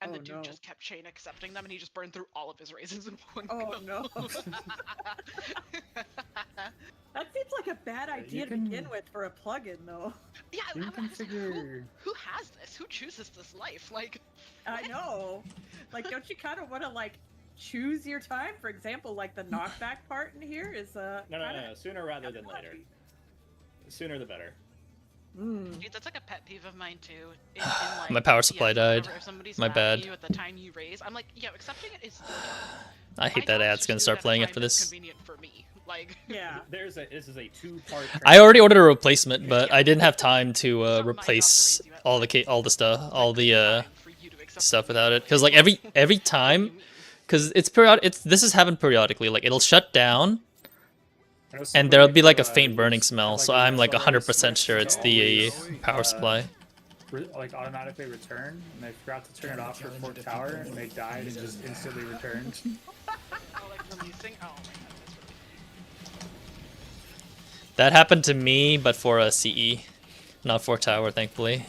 And the Oh, dude no. just kept chain accepting them, and he just burned through all of his raisins in one Oh, go. no. That seems like a bad idea to begin with for a plugin, though. Yeah, You I can was like, configure. who has this? Who chooses this life? Like, I know. Like, don't you kind of want to, like, choose your time? For example, like, the knockback part in here is, No. Sooner rather than later. Sooner the better. dude, that's like a pet peeve of mine too. Like, My power supply died. Whenever, if somebody's My mad bad. at you at the time you raise, I'm like, yeah, accepting it is your job. I hate My that job is ad's to gonna do it start at a playing time after that's this. Convenient for me. Like, Yeah. This is a two-part. I already ordered a replacement, but I didn't have time to replace all the stuff without it. Because like every time, because it's periodic. This has happened periodically. Like it'll shut down, and there'll be like a faint burning smell. So I'm like 100% sure it's the power supply. Like automatically return, and they forgot to turn it off for fourth tower, and they died and just instantly returned. That happened to me, but for a CE, not for tower, thankfully.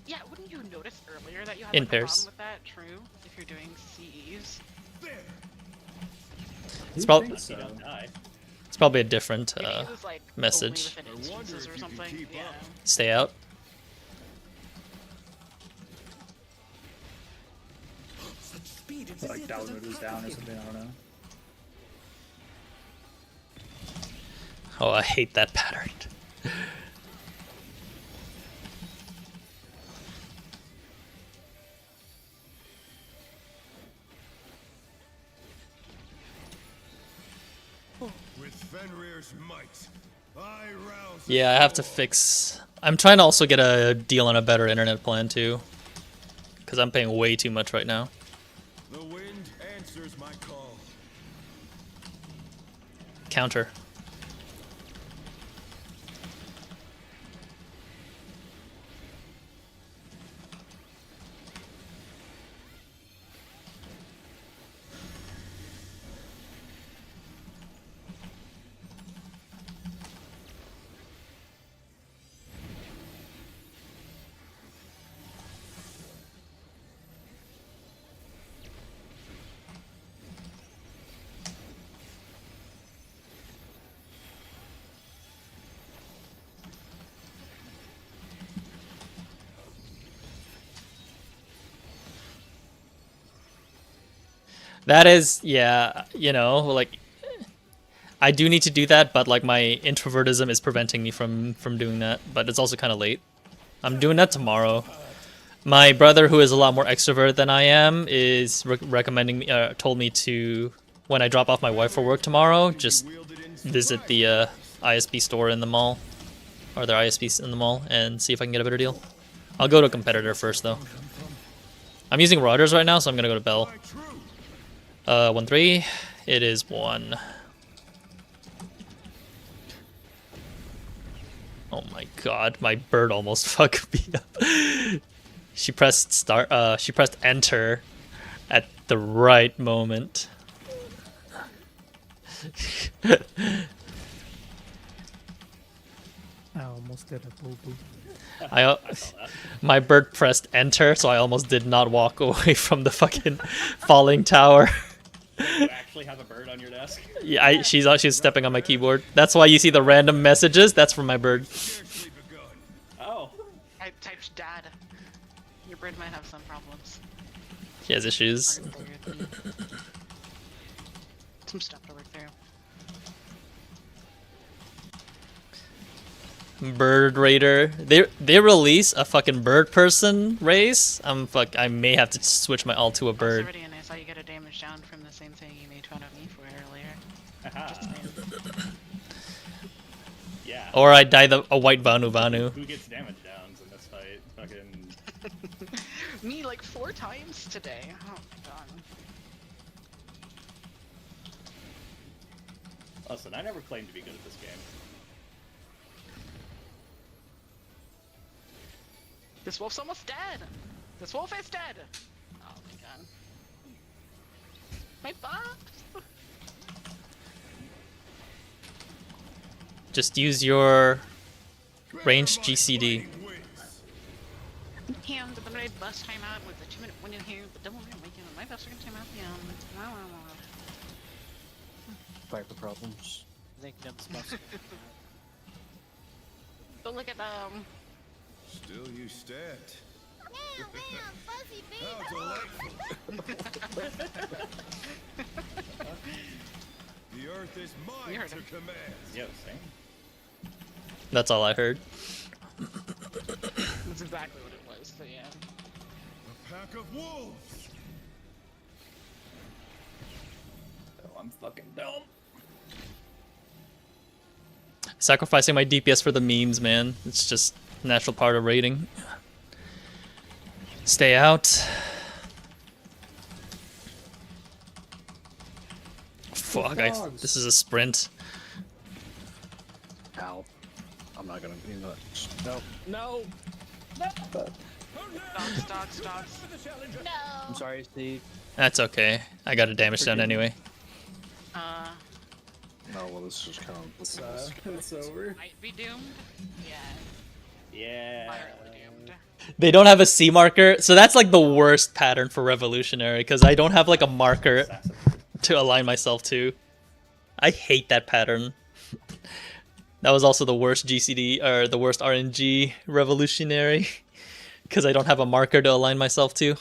yeah, wouldn't you notice earlier that you had In like, a pairs. problem with that? True, if you're doing CEs. It's probably You don't die. it's probably a different Maybe it was, like, message. only within instances or something. Yeah. Stay out. Like download was down or something. I don't know. Oh, I hate that pattern. With Fenrir's might, I rouse. Yeah, I have to fix. I'm trying to also get a deal on a better internet plan too, because I'm paying way too much right now. The wind answers my call. Counter. That is, yeah, you know, like I do need to do that, but like my introvertism is preventing me from doing that. But it's also kind of late. I'm doing that tomorrow. My brother, who is a lot more extrovert than I am, is recommending me, told me to, when I drop off my wife for work tomorrow, just visit the ISP store in the mall, or their ISPs in the mall, and see if I can get a better deal. I'll go to a competitor first, though. I'm using routers right now, so I'm gonna go to Bell. 1-3. It is 1. Oh my god, my bird almost fucked me up. She pressed start. She pressed enter at the right moment. I almost did a boo boo. My bird pressed enter, so I almost did not walk away from the fucking falling tower. You actually have a bird on your desk? Yeah, she's stepping on my keyboard. That's why you see the random messages. That's from my bird. Oh. I typed dad. Your bird might have some problems. She has issues. Some stuff to work through. Bird Raider. They release a fucking bird person race. I may have to switch my alt to a bird. Also, and I saw you get a damage down from the same thing you made fun of me for earlier. Aha. Yeah. Or I die a white Vanu Vanu. Who gets damage downs in this fight? Fucking. Me like 4 times today. Oh my god. Listen, I never claimed to be good at this game. This wolf's almost dead! This wolf is dead! Oh my god. My box! Just use your Ranged GCD. Him, the red bus time out with the 2-minute window here, the double minute weekend, my bus are gonna time out. Wow, wow, wow. Viper problems. I think Nim's must. But look at Still you stat. Fuzzy How delightful. The earth is mine You heard to him. command. Yo, same. That's all I heard. That's exactly what it was. So yeah. A pack of wolves. Oh, I'm fucking dumb. Sacrificing my DPS for the memes, man. It's just a natural part of raiding. Stay out. Fuck, this is a sprint. Ow. I'm not gonna do that. No. No. Dogs. No. I'm sorry, Steve. That's okay. I got a damage down anyway. No, well, this is kind of. It's over. Might be doomed. Yeah. Yeah. Entirely doomed. They don't have a C marker, so that's like the worst pattern for Revolutionary, because I don't have like a marker to align myself to. I hate that pattern. That was also the worst GCD, or the worst RNG Revolutionary, because I don't have a marker to align myself to.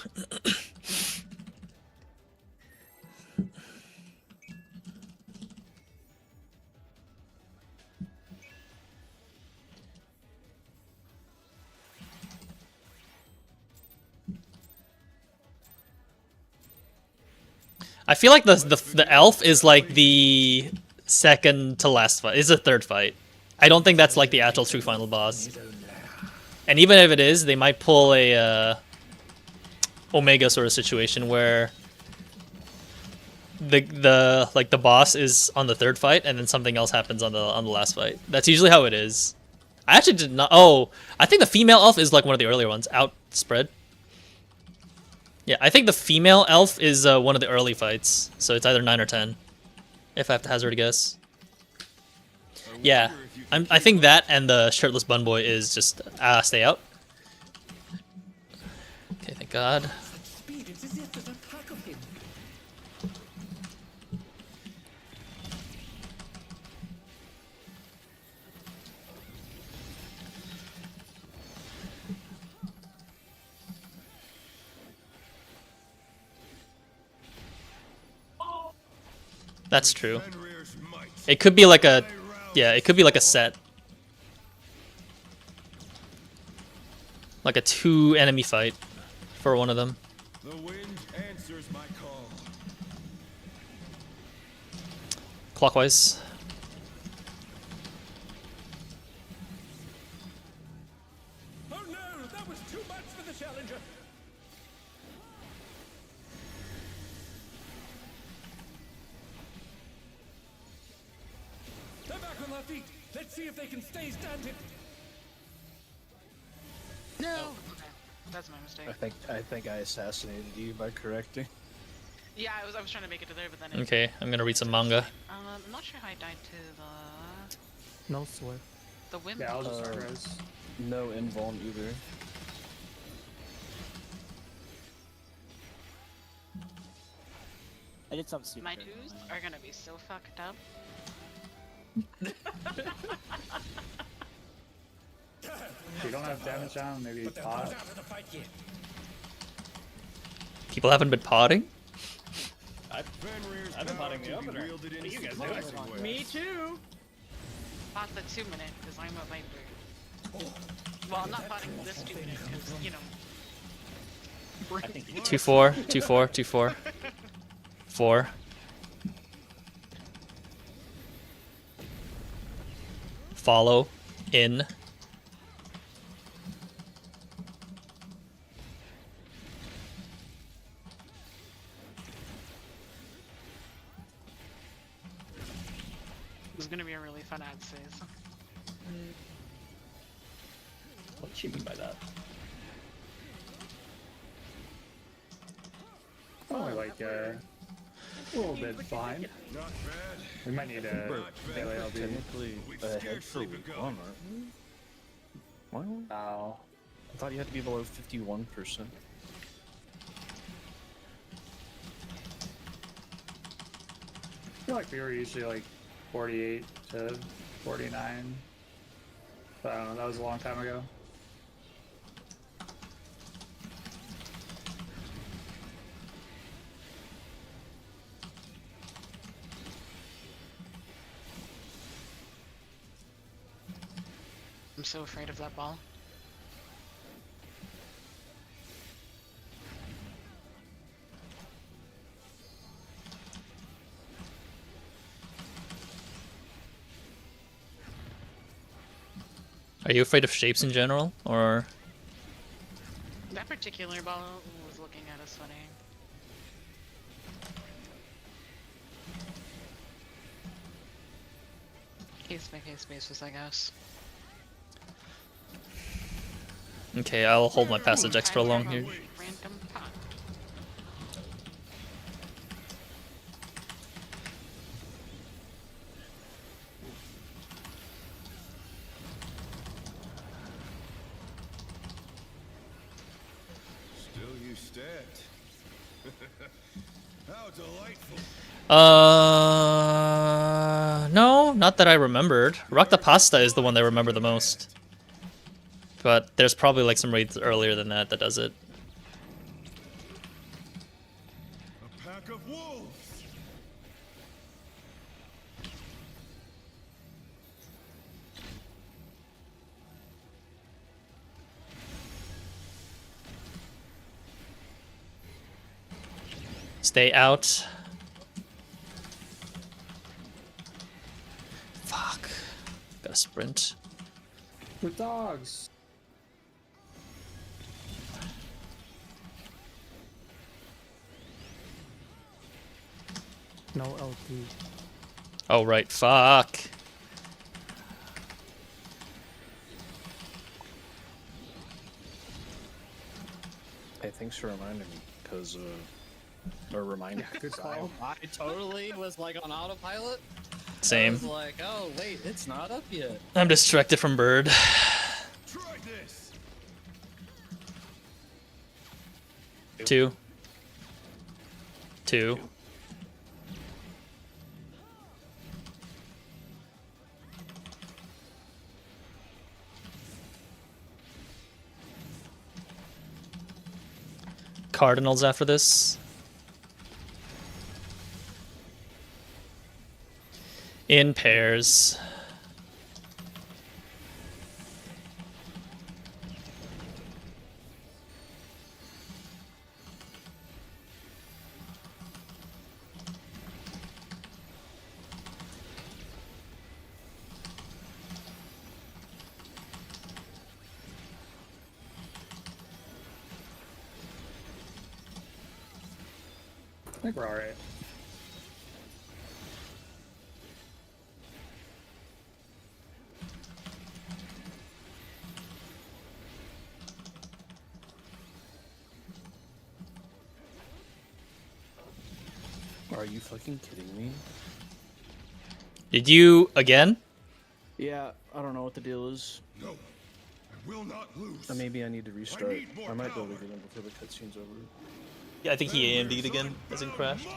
I feel like the elf is like the second to last fight. It's the third fight. I don't think that's like the actual true final boss. And even if it is, they might pull a Omega sort of situation where the boss is on the third fight and then something else happens on the last fight. That's usually how it is. I actually did not. Oh, I think the female elf is like one of the earlier ones. Outspread. Yeah, I think the female elf is one of the early fights, so it's either 9 or 10, if I have to hazard a guess. Yeah, I think that and the shirtless bun boy is just stay out. Okay, thank God. That's true. It could be like a, yeah, it could be like a set. Like a 2 enemy fight for one of them. The wind answers my call. Clockwise. Oh no, that was too much for the challenger. They're back on their feet. Let's see if they can stay standing. No. Okay. That's my mistake. I think I assassinated you by correcting. Yeah, I was trying to make it to there, but then. Okay, I'm gonna read some manga. I'm not sure how I died to No sweat. the wind. Yeah, I'll just res. No invuln either. I did something stupid. My there. twos are gonna be so fucked up. If you don't have damage down, maybe pot. People haven't been potting? I've been potting the opener. What are you guys doing? Me too. Pot the 2-minute, because I'm a Viper. Well, I'm not potting this 2-minute, because, you know. I think you 2-4, 2-4, 2-4. 4. Follow. In. This is gonna be a really fun ad phase. What do you mean by that? Only like a little bit behind. Not bad. We might need a melee LB. Technically, We've ahead for scarcely week begun. 1, aren't we? Well, Wow. I thought you had to be below 51%. I feel like we were usually like 48 to 49. But I don't know, that was a long time ago. I'm so afraid of that ball. Are you afraid of shapes in general, or? That particular ball was looking at us funny. Case by case basis, I guess. Okay, I'll hold my passage extra long here. Random pot. Still you stacked. How delightful. No, not that I remembered. Rock the Pasta is the one that I remember the most. But there's probably like some raids earlier than that that does it. A pack of wolves. Stay out. Fuck. Gotta sprint. The dogs. No LT. Oh, right. Fuck. Hey, thanks for reminding me, because, or reminding me. Good call. I totally was like on autopilot. I Same. was like, oh wait, it's not up yet. I'm distracted from bird. Try this. 2. 2. Cardinals after this. In pairs. I think we're alright. Are you fucking kidding me? Did you again? Yeah, I don't know what the deal is. No, I will not lose. Maybe I need to restart. need more I might be able to power. get in before the cutscene's over. Yeah, I think he AMD'd again, as in crashed.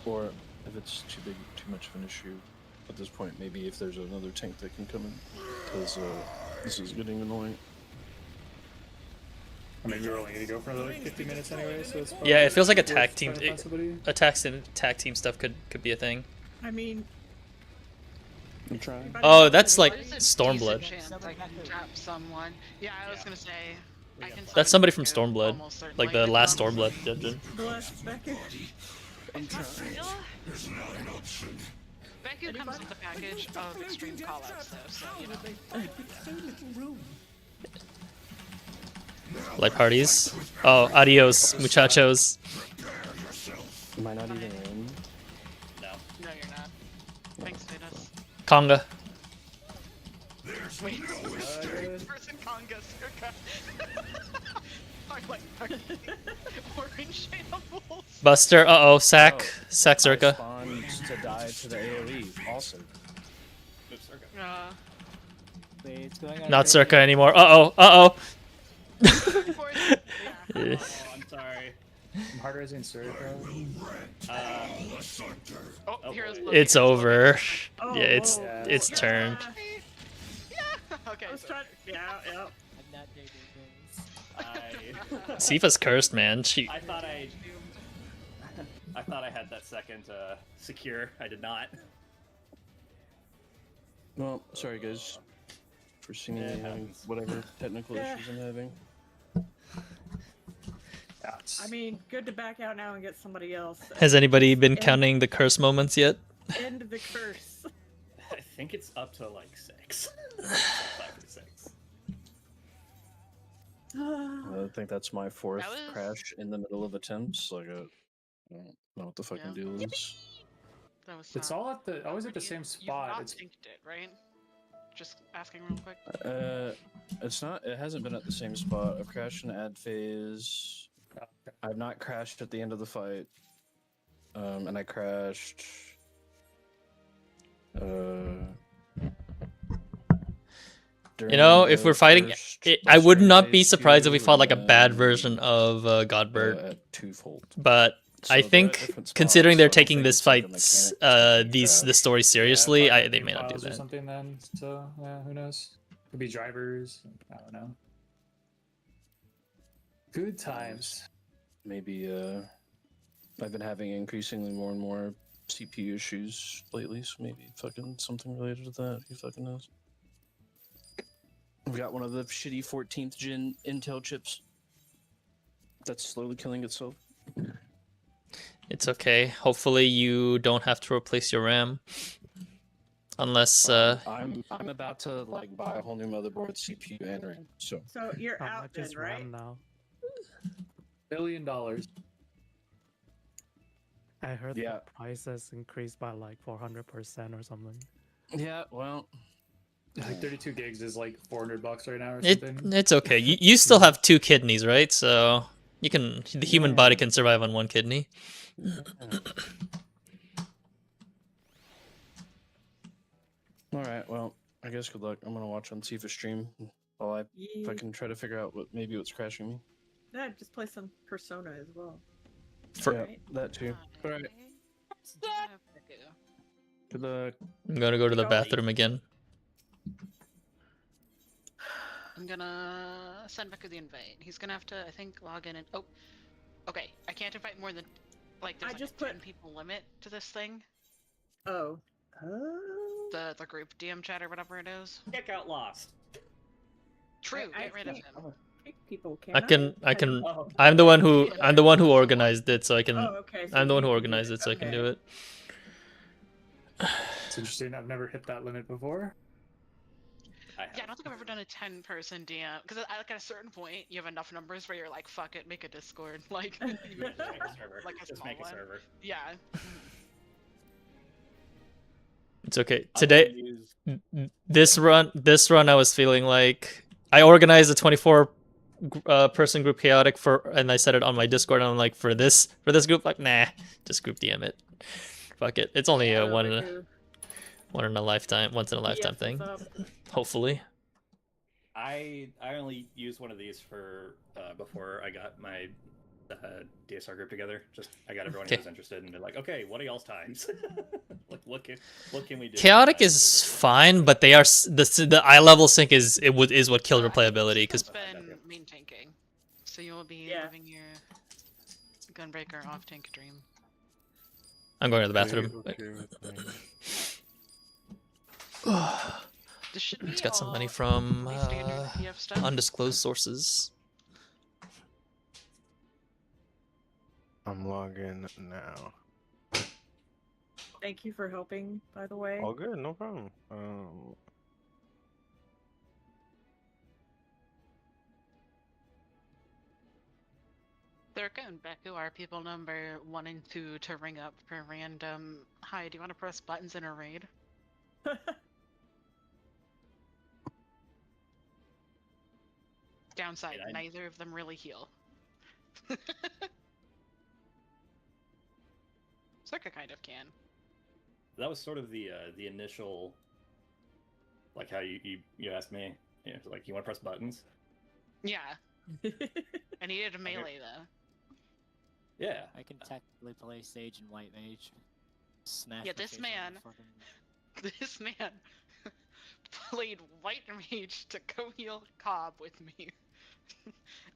Or if it's too big, too much of an issue at this point, maybe if there's another tank that can come in, because this is getting annoying. I mean, we're only gonna go for another 50 minutes anyway, so it's Yeah, it feels like worth attack team, trying to find somebody. attacks and attack team stuff could be a thing. I mean, I'm trying. Oh, that's like There's a Stormblood. decent chance I can tap someone. Yeah, I was gonna say. I can That's somebody from summon Stormblood, almost like certainly. the last Stormblood dungeon. bless Beckett. Beku comes with the package of extreme callouts, though, so you know. Like parties. Oh, adios, muchachos. Am I not even in? No, you're not. Thanks, Venus. Conga. Wait, person Conga circa. I like orange animals. Buster. Uh oh, sack. Sack I circa. spawned to die to the AoE. Awesome. Uh, Wait, it's going on. Not red. Circa anymore. Uh-oh. Uh-oh. Before you- yeah. Oh, I'm sorry. I'm hard raising Circa. Oh, Oh, here's boy. Loki. It's Here's Loki. over. Oh, Yeah, it's whoa. it's Yeah. turned. Yeah. Okay. I was so- trying. Yeah, yeah. I'm not dating girls. Sifa's cursed, man. I thought I had that second secure. I did not. Well, sorry guys for seeing Yeah, it me having happens. whatever technical Yeah. issues I'm having. I mean, good to back out now and get somebody else. Has anybody been End- counting the curse moments yet? End the curse. I think it's up to like 6. 5 or 6. I think that's my 4th That was- crash in the middle of attempts. Like, I don't know what the fucking Yeah. deal is. That was It's sad. all at the always at the You- same You've spot. not It's synced it, right? Just asking real quick. It's not. It hasn't been at the same spot. I've crashed in the ad phase. I've not crashed at the end of the fight. And I crashed. You know, if during we're the fighting, first I would during not be phase surprised if we 2, fought like a and bad then, version of Godbird. at twofold. But So I they're at think, different considering spots, they're so I don't taking think this it's like a fight, mechanic just making these crash. the story seriously, yeah, they may not do files or that. something then. So yeah, who knows? Could be drivers. I don't know. Good times. Maybe I've been having increasingly more and more CPU issues lately, so maybe fucking something related to that. Who fucking knows? We've got one of the shitty 14th gen Intel chips that's slowly killing itself. It's okay. Hopefully you don't have to replace your RAM. Unless I'm about to like buy a whole new motherboard, CPU, and RAM. So So you're How out much then, is right? RAM now? $1 billion. I heard Yeah. the prices increased by like 400% or something. yeah, well, Like 32 gigs is like $400 right now or it something. it's okay. You still have 2 kidneys, right? So you can the human body can survive on 1 kidney. all right. Well, I guess good luck. I'm gonna watch on Tifa stream while I Yeah. fucking try to figure out what's crashing me. Yeah, just play some Persona as well. For, Yeah, that too. All right. Good luck. I'm gonna go to the Go. bathroom again. I'm gonna send Becker the invite. He's gonna have to, I think, log in and oh, okay. I can't invite more than like there's I like just a 10 put- people limit to this thing. Oh. Oh. The group DM chat or whatever it is. Kick out Lost. True. I Get rid of can't him. pick people, can I can Oh, I'm the one who organized it, so I can Oh, okay. so I'm the one who you can do organized it, so I can do Okay. it. It's interesting. I've never hit that limit before. I have. Yeah, I don't think I've ever done a 10-person DM because like at a certain point you have enough numbers where you're like, fuck it, make a Discord. Like, Just make a server. Like a Just small make a one. server. yeah. It's okay. I Today will use- this run I was feeling like I organized a 24 person group chaotic and I set it on my Discord and I'm like for this group like nah, just group DM it. Fuck it. It's only a once in a lifetime thing. Hopefully. I only used one of these for before I got my DSR group together. Just I got everyone Okay. who was interested, and they're like, "Okay, what are y'all's times? Like, what can we do?" Chaotic is fine, but they are the eye level sync is what killed replayability because It's been main tanking, so you will be Yeah. living your Gunbreaker off tank dream. I'm going to the bathroom. This should be It's got some money all from pretty standard PF stuff. undisclosed sources. I'm logging now. Thank you for helping, by the way. All good, no problem. Thurka and Beku are people number 1 and 2 to ring up for random. Hi, do you want to press buttons in a raid? Downside, Wait, I- neither of them really heal. Circa kind of can. That was sort of the initial Like how you asked me, like you want to press buttons? Yeah. I needed a melee though. Yeah. I can technically play Sage and White Mage. Smash Yeah, my this face on man. the fucking- This man played White Mage to go heal Cobb with me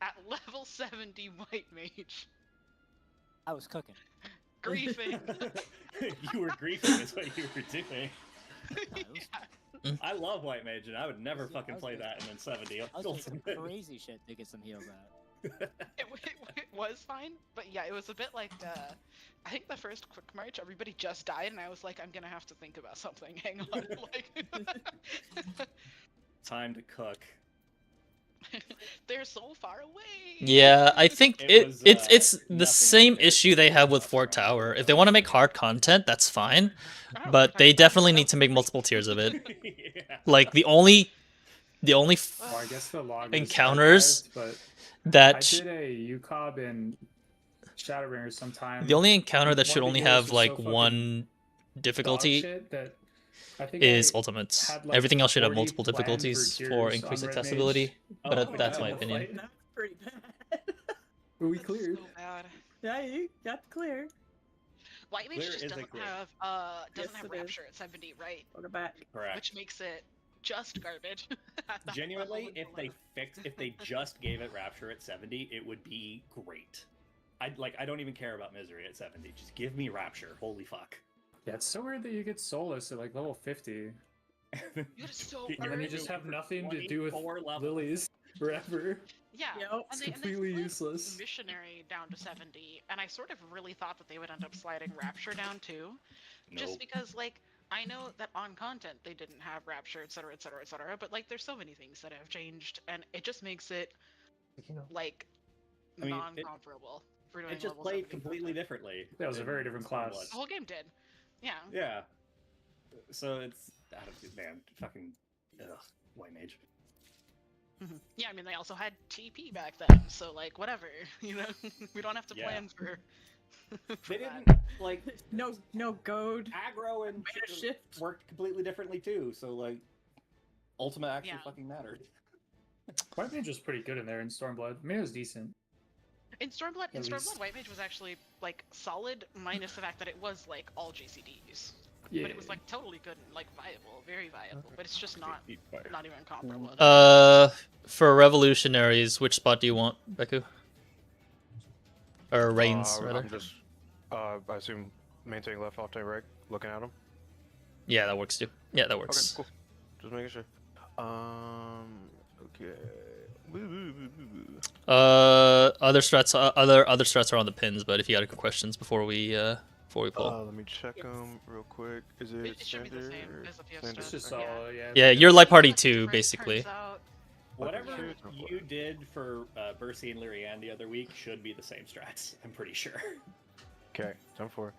at level 70 White Mage. I was cooking. Griefing. You were griefing is what you were doing. No, it was, Yeah. I love White Mage, and I would never Yeah, I fucking was play doing- that and then 70. I was doing some crazy shit to get some heals out. It was fine, but yeah, it was a bit like, I think the first quick march, everybody just died, and I was like, I'm gonna have to think about something, hang on, like... Time to cook. They're so far away! Yeah, I think it's the nothing same compared issue to they have what with else Fort around Tower. here. If they want to make hard content, that's fine, I don't but know, they like, definitely that's need to make multiple tiers of it. Yeah. Like the only Well, I guess the log is Encounters archived, but I that did a UCOB in Shadowbringer sometime. the only encounter that One should of the only heroes have was like so fucking one dog difficulty shit that I think is I ultimates. had, like, Everything else should have 40 multiple planned difficulties for for tiers increased on Red accessibility, Mage. but Oh, that's my wow. opinion. That's pretty bad. But we cleared. So bad. Yeah, you got clear. White Mage Clear just is a doesn't clear. have, Yes, doesn't have it is. Rapture at 70, right? Welcome back. Correct. Which makes it just garbage. at that Genuinely, level if they if they just gave it Rapture at 70, it would be great. I don't even care about Misery at 70. Just give me Rapture. Holy fuck. Yeah, it's so weird that you get Solus at like level 50, It is so and then you early. just have nothing to do with 24 levels. lilies forever. Yeah, Yep. and It's they completely put useless. Missionary down to 70, and I sort of really thought that they would end up sliding Rapture down too, just Nope. because like I know that on content they didn't have Rapture, etc., etc., etc., but like there's so many things that have changed, and it just makes it like I mean, non-comparable for doing It just level played 70 completely content. differently. That was a in very different class. Stormblood. The whole game did. Yeah. Yeah. So it's man, fucking White Mage. Yeah, I mean they also had TP back then, so like whatever, you know, we don't have to Yeah. plan for. They that. didn't like No goad. aggro and Way to shift. worked completely differently too. So like, Ultima actually Yeah. fucking mattered. White Mage was pretty good in there in Stormblood. I mean, it was decent. In Stormblood, At least. White Mage was actually like solid, minus the fact that it was like all GCDs. Yeah. But it was like totally good and like viable, very viable. But it's just not even comparable. For revolutionaries, which spot do you want, Beku? Or Reigns, rather? I'm just, I assume maintaining left, off, right, looking at them. Yeah, that works too. Yeah, that Okay, works. cool. Just making sure. Okay. Other strats are on the pins, but if you got any questions before we pull. Let me check them real quick. Is it It should be the same standard? as the PS Standard? It's just Yeah. all, yeah. Yeah, you're light party Like, too, turns basically. out- Whatever Okay. you did for Bercy and Lyrian the other week should be the same strats. I'm pretty sure. Okay, 10-4.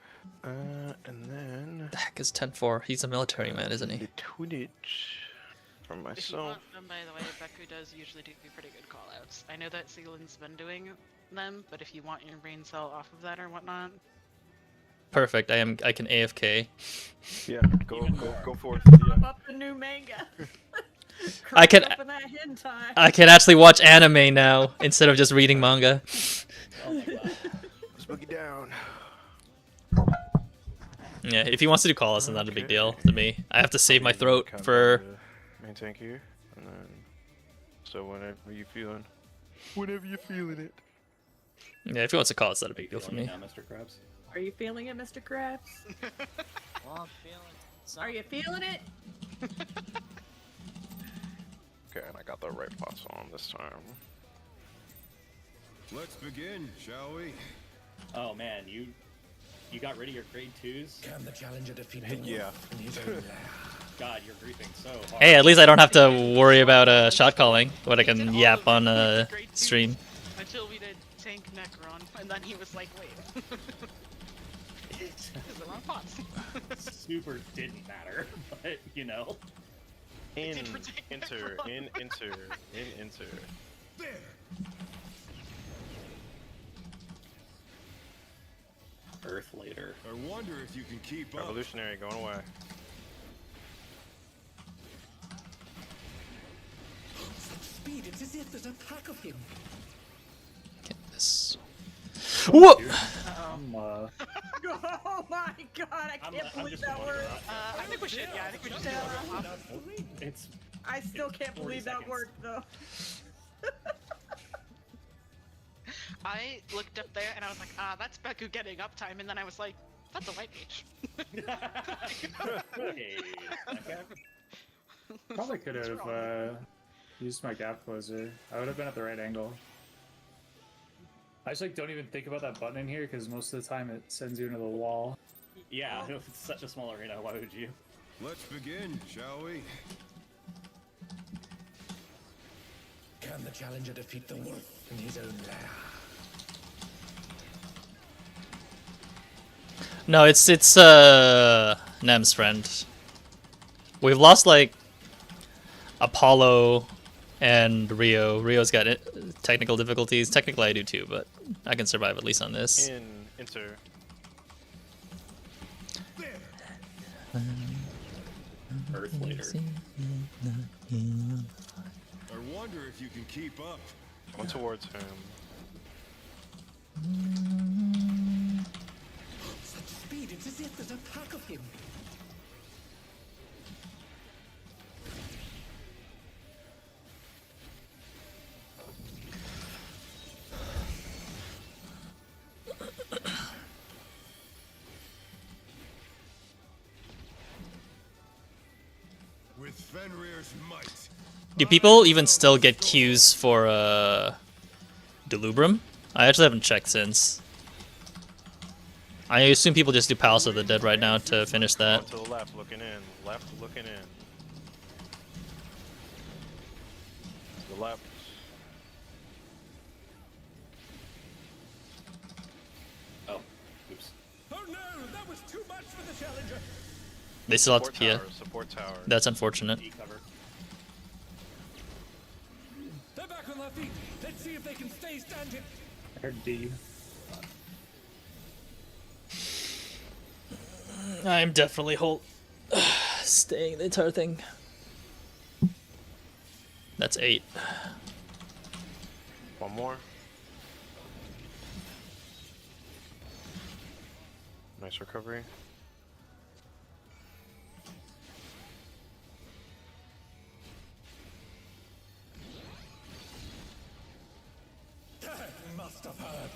And then The heck is 10-4? He's a military man, isn't he? the Twitch from If you myself. want them, by the way, Beku does usually do pretty good callouts. I know that Sealand's been doing them, but if you want your brain cell off of that or whatnot, Perfect. I can AFK. Yeah, go Even go more. go forth. Pop Yeah. up the new manga. I can- Open that hentai. I can actually watch anime now instead of just reading manga. Oh my god. Let's boogie down. Yeah, if he wants to do call, it's not a big deal to me. I have to save my Okay, throat count for. down to maintain here, and then so whenever you feeling it. Yeah, if he wants to call, it's not a big deal for Feeling me. it now, Mr. Krabs? Are you feeling it, Mr. Krabs? Well, I'm feeling Are you feeling it? Okay, and I got the right pots on this time. Let's begin, shall we? Oh man, you got rid of your grade 2s? Can the challenger defeat Yeah. in his own land? God, you're griefing so hard. Hey, at least I don't have to worry about shot calling, but I did can all yap of on the grade twos stream. until we did Tank Necron, and then he was like, wait. This is the wrong pots. Super didn't matter, but you know. In, did protect enter, everyone. in, enter, in, enter. There! Earth later. I wonder if you can keep up. Revolutionary going away. Get this. Whoa! Oh my god, I can't believe that word. I think we should. Yeah, I think we should stay on that. It's I still can't 40 believe that seconds. word though. I looked up there and I was like, ah, that's Beku getting uptime, and then I was like, that's a white mage. Hey, that guy. Probably could have used my gap closer. I would have been at the right angle. I just like don't even think about that button in here because most of the time it sends you into the wall. Yeah, if it's such a small arena, why would you? Let's begin, shall we? Can the challenger defeat the wolf in his own lair? No, it's Nem's friend. We've lost like Apollo and Rio. Rio's got technical difficulties. Technically, I do too, but I can survive at least on this. Enter. Earth later. I wonder if you can keep up. One towards him. Such speed, it's as if there's a pack of him. With Fenrir's might. Do people even still get queues for Delubrum? I actually haven't checked since. I assume people just do Palace of the Dead right now to finish that. One to the left, looking in. Left, looking in. To the left. Oh, oops. Oh no, that was too much for the challenger. They still have to Support Pia. tower, support tower. That's unfortunate. D cover. They're back on their feet. Let's see if they can stay standing. I heard D. I'm definitely staying the entire thing. That's 8. One more. Nice recovery. Must have heard,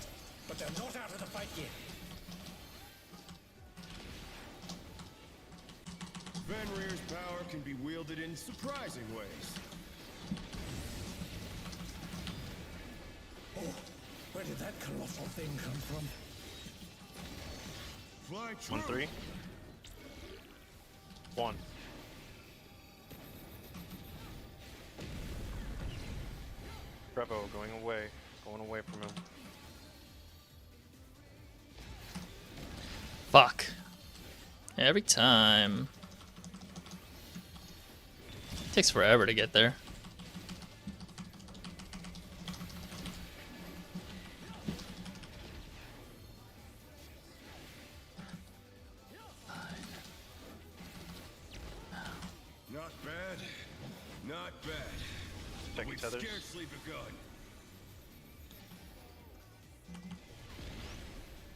but they're not out of the fight yet. Fenrir's power can be wielded in surprising ways. Oh, where did that colossal thing come from? Fly true. 1-3. 1. Revo going away. Going away from him. Fuck. Every time. Takes forever to get there. Not bad. Not bad. Checking We've tethers. scarcely begun.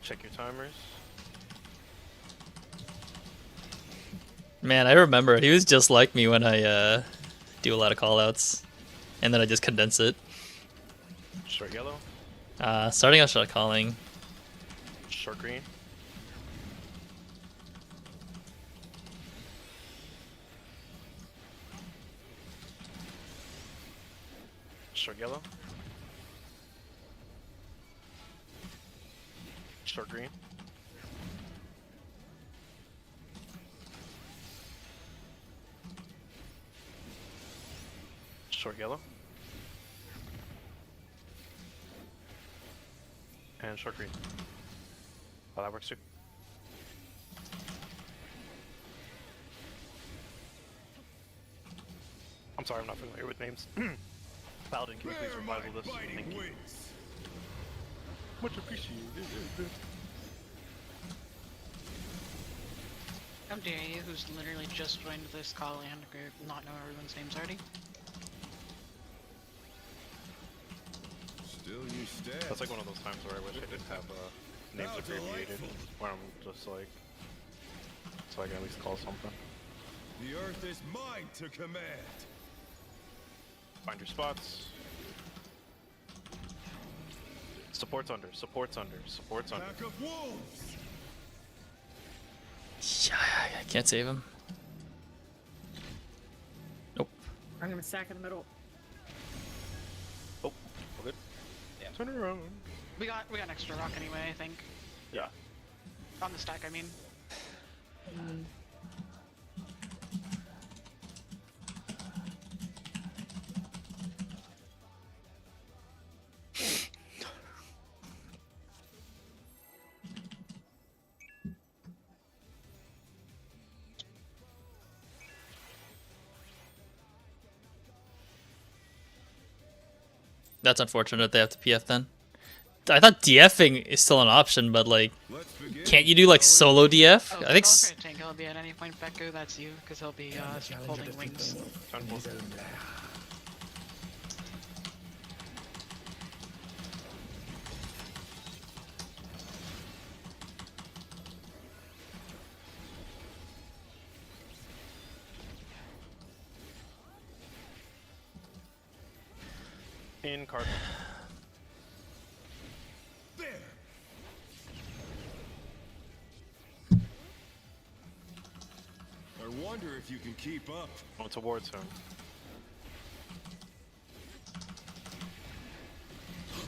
Check your timers. Man, I remember he was just like me when I do a lot of callouts, and then I just condense it. Short yellow. Starting out shot calling. Short green. Short yellow. Short green. Short yellow. And short green. Oh, that works too. I'm sorry, I'm not familiar with names. Paladin, can you please revival this? Thank you. Much appreciated. How dare you, who's literally just joined this call and group, not know everyone's names already? Still you stand. That's like one of those times where I wish I didn't have names How abbreviated, where I'm just like, so I can at least call something. The earth is mine to command. Find your spots. Supports under, supports under, supports under. Pack of wolves. Yeah, I can't save him. Nope. I'm gonna stack in the middle. Oh, all good. Yeah. Turn around. We got an extra rock anyway, I think. Yeah. On the stack, I mean. That's unfortunate they have to PF then. I thought DFing is still an option, but like, can't you do like solo DF? Oh, I think. tank. He'll be at any point. Becco, that's you, because he'll be holding wings. In cardinal. There. I wonder if you can keep up. Going towards him.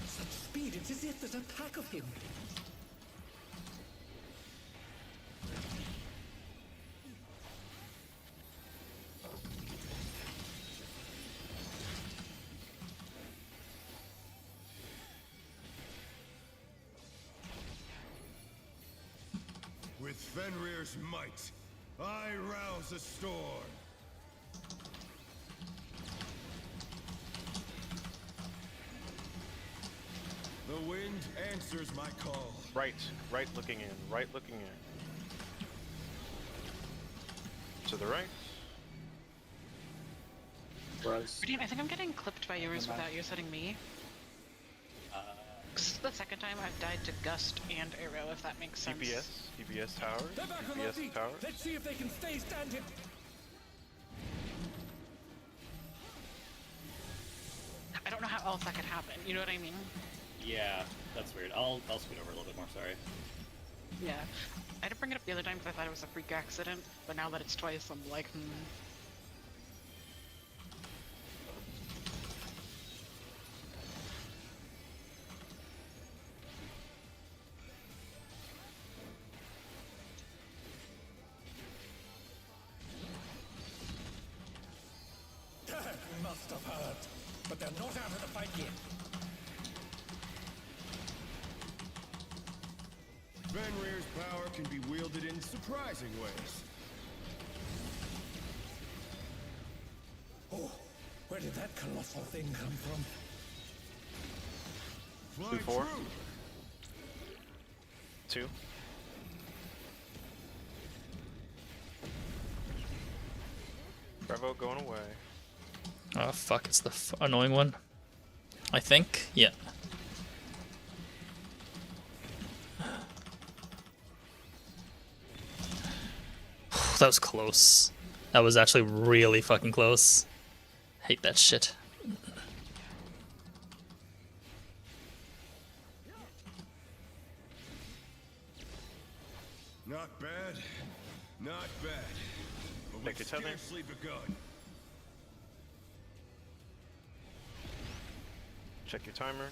Such speed, it's as if there's a pack of him. With Fenrir's might, I rouse a storm. The wind answers my call. Right looking in, right looking in. To the right. Dean, I think I'm getting clipped by yours without you setting me. 'Cause the second time I've died to Gust and Arrow, if that makes sense. EBS tower, They're back on their EBS feet. tower. Let's see if they can stay standing. I don't know how else that could happen, you know what I mean? Yeah, that's weird. I'll scoot over a little bit more, sorry. Yeah. I had to bring it up the other time because I thought it was a freak accident, but now that it's twice, I'm like, Must have heard, but they're not out of the fight yet. Fenrir's power can be wielded in surprising ways. Oh, where did that colossal thing come from? Fly 2-4. true. 2. Bravo going away. Oh fuck, it's the annoying one. I think, yeah. That was close. That was actually really fucking close. Hate that shit. Not bad. Not bad. But Take we've your tether. scarcely begun. Check your timer.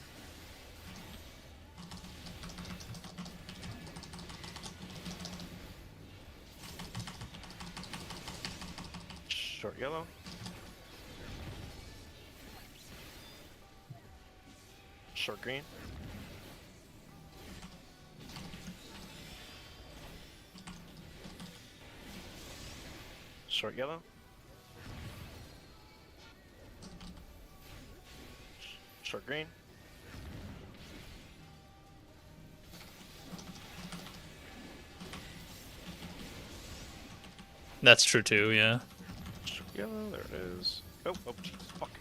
Short yellow. Short green. Short yellow. Short green. That's true too, yeah. Short yellow, there it is. Oh, Jesus, fuck.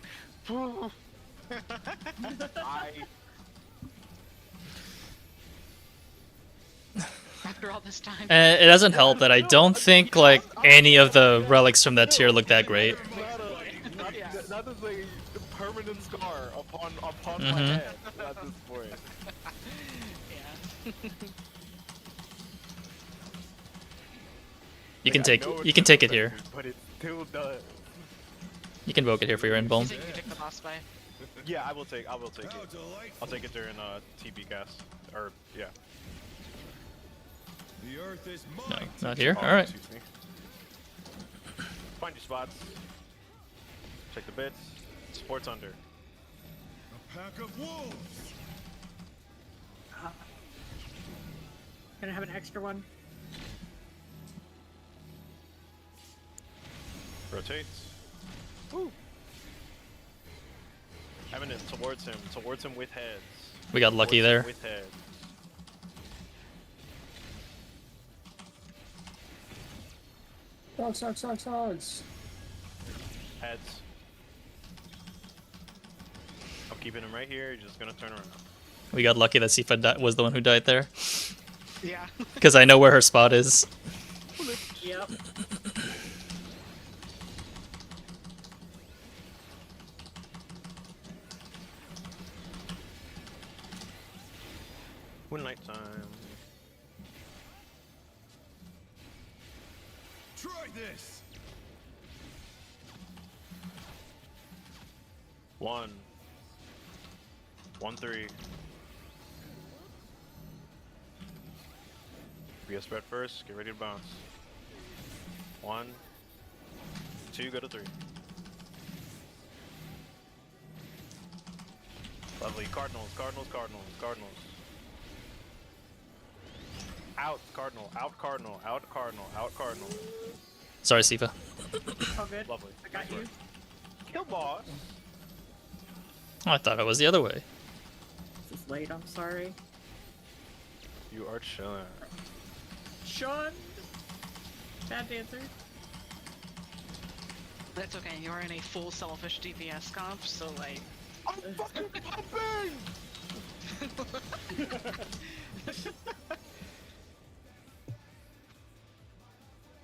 after all this time. And it doesn't help that I don't think like any of the relics from that tier look that great. Not as a permanent scar upon my Mhm. head at this point. Yeah. You can Like, I take know you it's can take it here. effective, but it still does. You can invoke it here for your end You bomb. think you take the boss by? Yeah, I will take it. I'll take it during TB cast. Or yeah. The earth is No, mine. not here. Oh, All right. excuse me. Find your spots. Check the bits. Sports under. A pack of wolves. Gonna have an extra one. Rotates. Woo. Eminent towards him with heads. We got lucky Towards him there. With heads. Dogs. Heads. I'm keeping him right here. He's just gonna turn around. We got lucky that Sifa was the one who died there. Yeah. Because I know where her spot is. Yep. When nighttime. Try this. 1, 3. Be a spread first. Get ready to bounce. 1, 2. Go to 3. Lovely. Cardinals. Out cardinal. Out cardinal. Out cardinal. Out cardinal. Sorry, Sifa. All good. Lovely. I got you. Kill boss. Oh, I thought it was the other way. This is late. I'm sorry. You are chilling. Sean. Bad dancer. That's okay. You're in a full selfish DPS comp, so like. I'm fucking popping!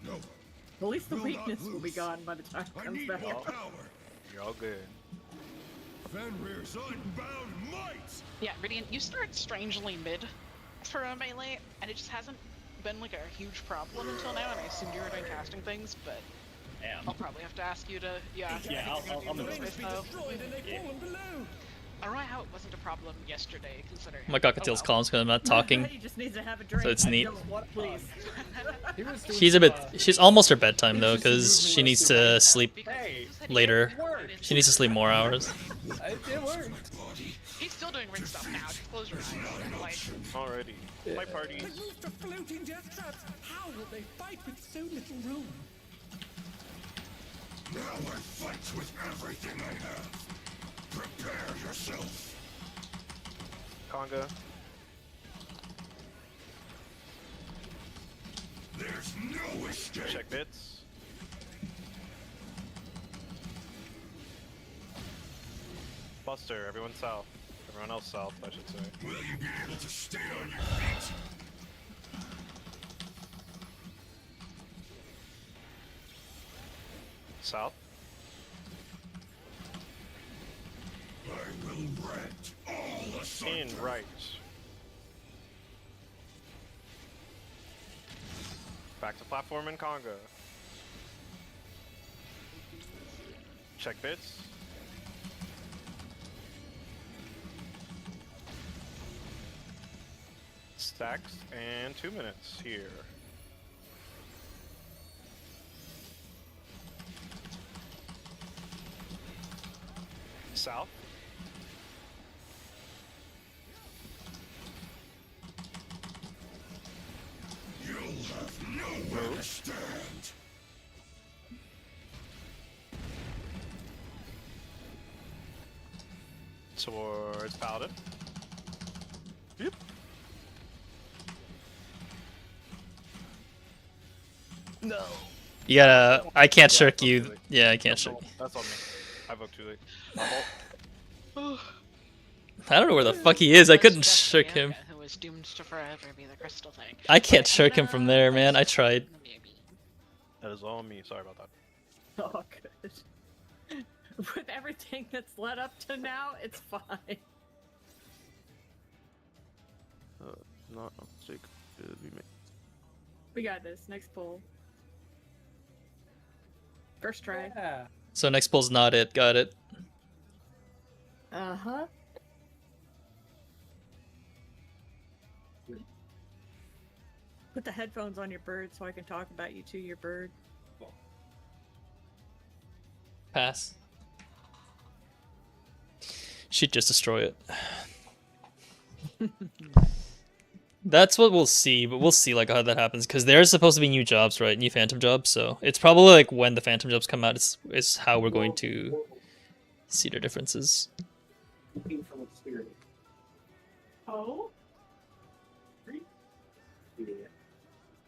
No. At least the Will not weakness will be lose. gone by the time it I comes need back. more power. You're all good. Fenrir's unbound might. Yeah, Radiant, you start strangely mid for a melee, and it just hasn't been like a huge problem until now, and I assumed you were doing casting things, but I'll probably have to ask you to, Yeah, I'll do move this, it. though. Yeah. I don't know how it wasn't a problem yesterday, considering. My cockatiel's calm because I'm not talking. He just needs to have a drink. So it's neat. Please. She's almost her bedtime though, because she needs to sleep later. She needs to sleep more hours. It worked. He's still doing ring stuff now. Just close your eyes. Like, Alrighty. My parties. Move to floating death traps. How will they fight with so little room? Now I fight with everything I have. Prepare yourself. Conga. There's no escape. Check bits. Buster, everyone south. Everyone else south, I should say. Will you be able to stay on your feet? South. I will rent all asunder. In right. Back to platform and Conga. Check bits. Stacks and 2 minutes here. South. You'll have nowhere to stand. Towards Paladin. Yep. No. You gotta. I can't shirk you. Yeah, I can't shirk you. That's on me. I vote too late. I don't know where the fuck he is. I couldn't shirk him. Who is doomed to forever be the crystal thing. I can't shirk him from there, man. I tried. Maybe. That is all me. Sorry about that. Oh, good. With everything that's led up to now, it's fine. Not sick. We got this. Next pull. First try. Yeah. So next pull's not it. Got it. Uh-huh. Put the headphones on your bird so I can talk about you to your bird. Pass. She'd just destroy it. That's what we'll see, but we'll see like how that happens because there's supposed to be new jobs, right? New phantom jobs, so it's probably like when the phantom jobs come out is how we're going to see the differences. Oh?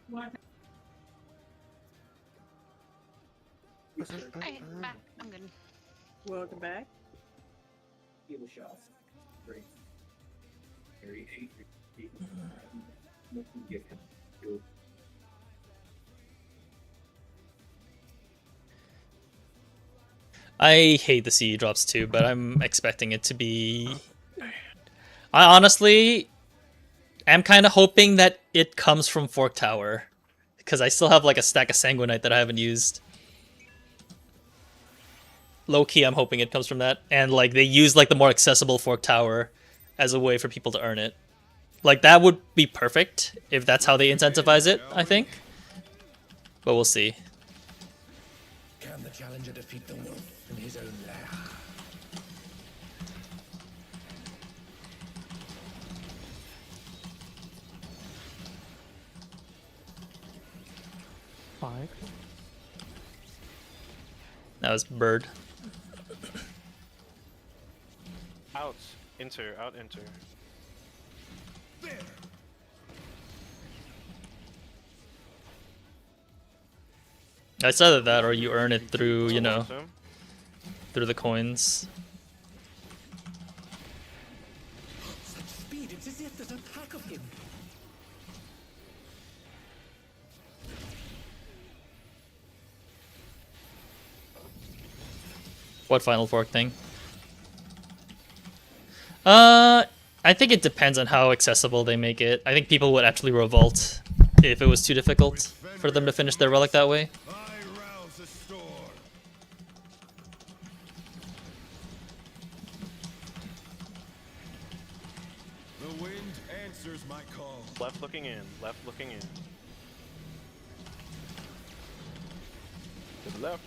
What? Hey, back. I'm good. Welcome back. I hate the CE drops too, but I'm expecting it to be... I honestly am kind of hoping that it comes from Fork Tower. Because I still have like a stack of Sanguinite that I haven't used. Low-key, I'm hoping it comes from that. And like they use like the more accessible Fork Tower as a way for people to earn it. Like that would be perfect if that's how they incentivize it, I think. But we'll see. Can the challenger defeat the wolf in his own lair? Five. That was Bird. Out. Enter. Out. Enter. It's either that or you earn it through, you know, through the coins. Such speed, it's as if there's a pack of him. What Final Fork thing? I think it depends on how accessible they make it. I think people would actually revolt if it was too difficult for them to finish their relic that way. The wind answers my call. Left looking in. Left looking in. To the left.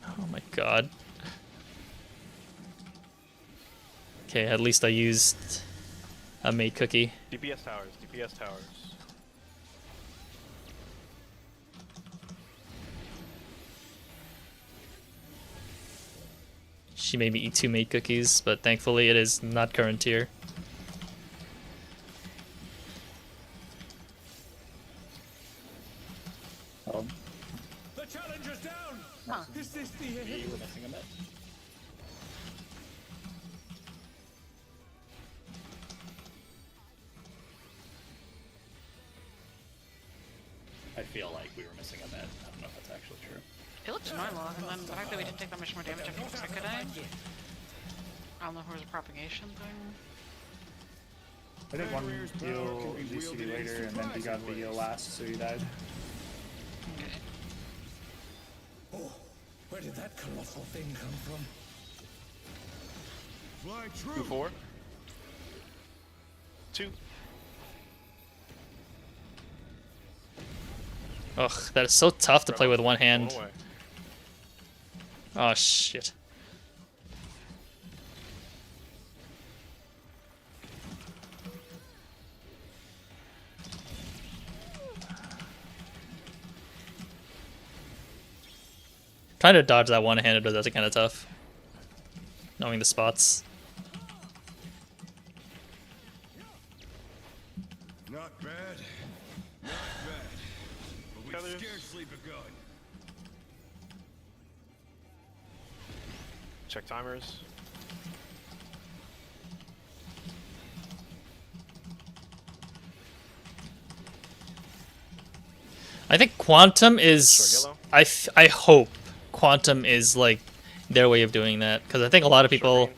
Oh my god. Okay, at least I used a made cookie. DPS towers. DPS towers. She made me eat 2 made cookies, but thankfully it is not current tier. The challenger's down! Huh. Is this the We end? were missing a bit. I feel like we were missing a bit. I don't know if that's actually true. It looks normal, and then the fact that we didn't take that much more damage after the second eye. I don't know if there was a propagation thing. I did one heal GCD later, and then he got the heal last, so he died. Okay. Oh, where did that colossal thing come from? Fly true. 2-4. 2. Ugh, that is so tough to play with one One hand. away. Oh shit. Trying to dodge that one-handed was actually kind of tough. Knowing the spots. Not bad. Not bad. But we've Feathers. scarcely begun. Check timers. I think Quantum is. Yellow. I hope Quantum is like their way of doing that, because I think a lot of people,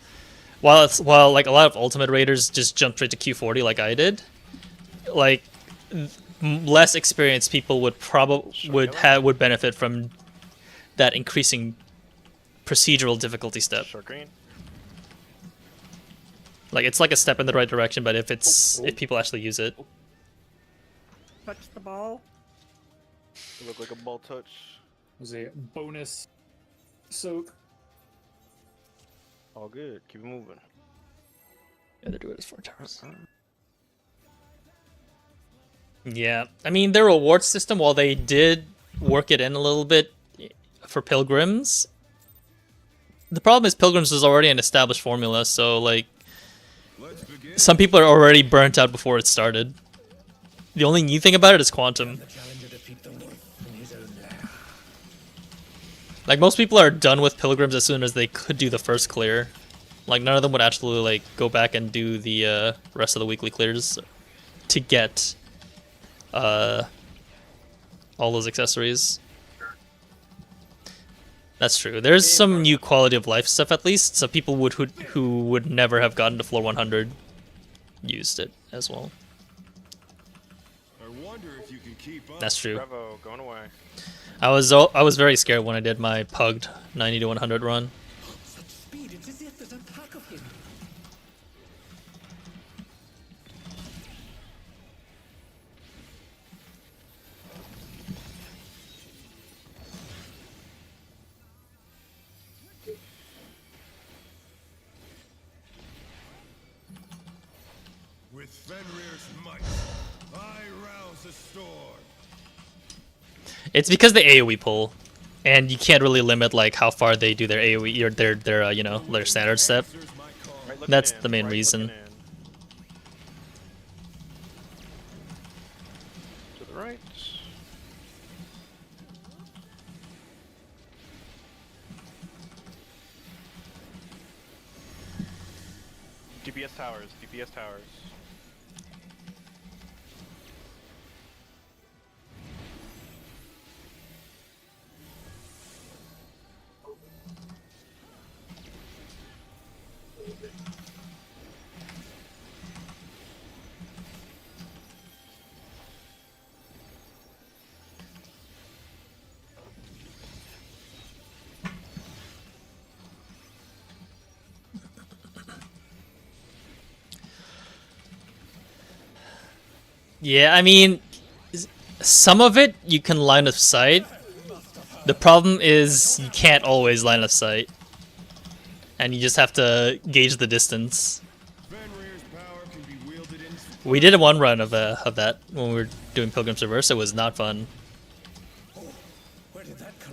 while like a lot of Ultimate Raiders just jump straight to Q40 like I did, like less experienced people would would benefit from that increasing procedural difficulty step. Short green. Like it's like a step in the right direction, but if people actually use it. Touch the ball. It looked like a ball touch. It was a bonus soak. All good. Keep it moving. Yeah, they're doing it as 4 towers. Yeah, I mean their reward system, while they did work it in a little bit for Pilgrims, the problem is Pilgrims is already an established formula, so like some people are already burnt out before it started. The only new thing about it is Quantum. Like most people are done with Pilgrims as soon as they could do the first clear. Like none of them would actually like go back and do the rest of the weekly clears to get all those accessories. That's true. There's some new quality of life stuff at least, so people who would never have gotten to floor 100 used it as well. I wonder if you can keep up. That's true. Bravo, going away. I was very scared when I did my pugged 90 to 100 run. Such speed, it's as if there's a pack of him. With Fenrir's might, I rouse a storm. It's because they AoE pull, and you can't really limit like how far they do their AoE or their you know, their standard step. That's the main reason. To the right. DPS towers, DPS towers. Yeah, I mean, some of it you can line of sight. The problem is you can't always line of sight, and you just have to gauge the distance. We did one run of that when we were doing Pilgrim's Reverse. It was not fun.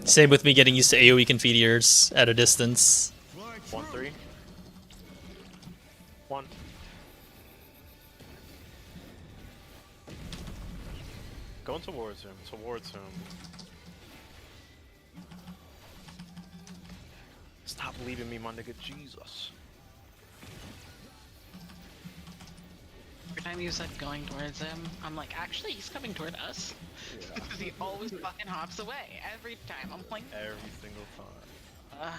Same with me getting used to AoE configures at a distance. 1-3. 1. Going towards him, towards him. Stop leaving me, my nigga, Jesus. Every time you said going towards him, I'm like, actually, he's coming toward us. Because he always fucking hops away. Every time. I'm like... Every single time.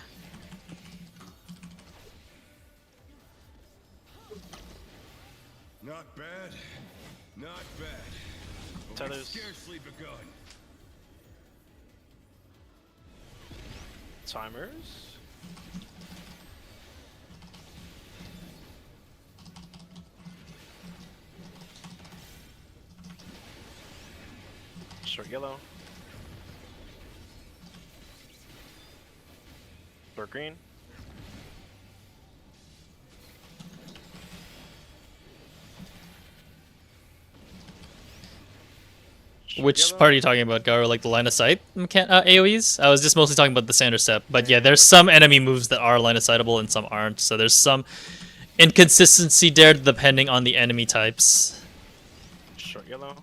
Not bad. Not bad. But Tethers. we've scarcely begun. Timers. Short yellow. Short green. Which part are you talking about, Garo? Like the line of sight AoEs? I was just mostly talking about the standard step. But yeah, there's some enemy moves that are line of sightable and some aren't. So there's some inconsistency there depending on the enemy types. Short yellow.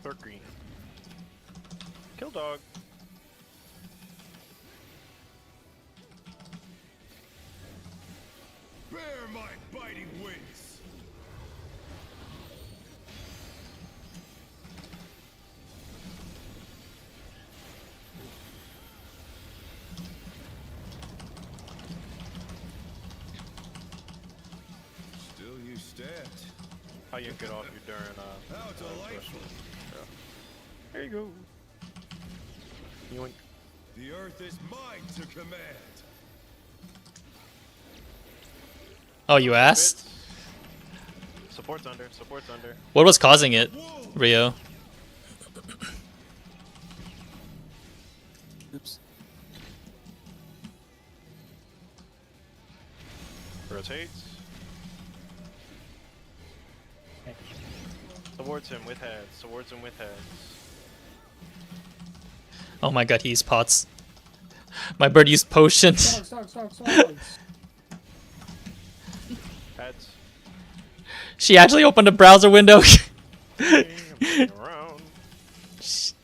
Short green. Kill dog. Bear my biting wings. I yank it off you during How delightful. yeah. There you go. Yoink. The earth is mine to command. Oh, you asked? Bits. Support's under. Support's under. What was causing it, Rio? Oops. Rotates. Towards him with heads. Towards him with heads. Oh my god, he used pots. My bird used potions. Heads. She actually opened a browser window. Around. Is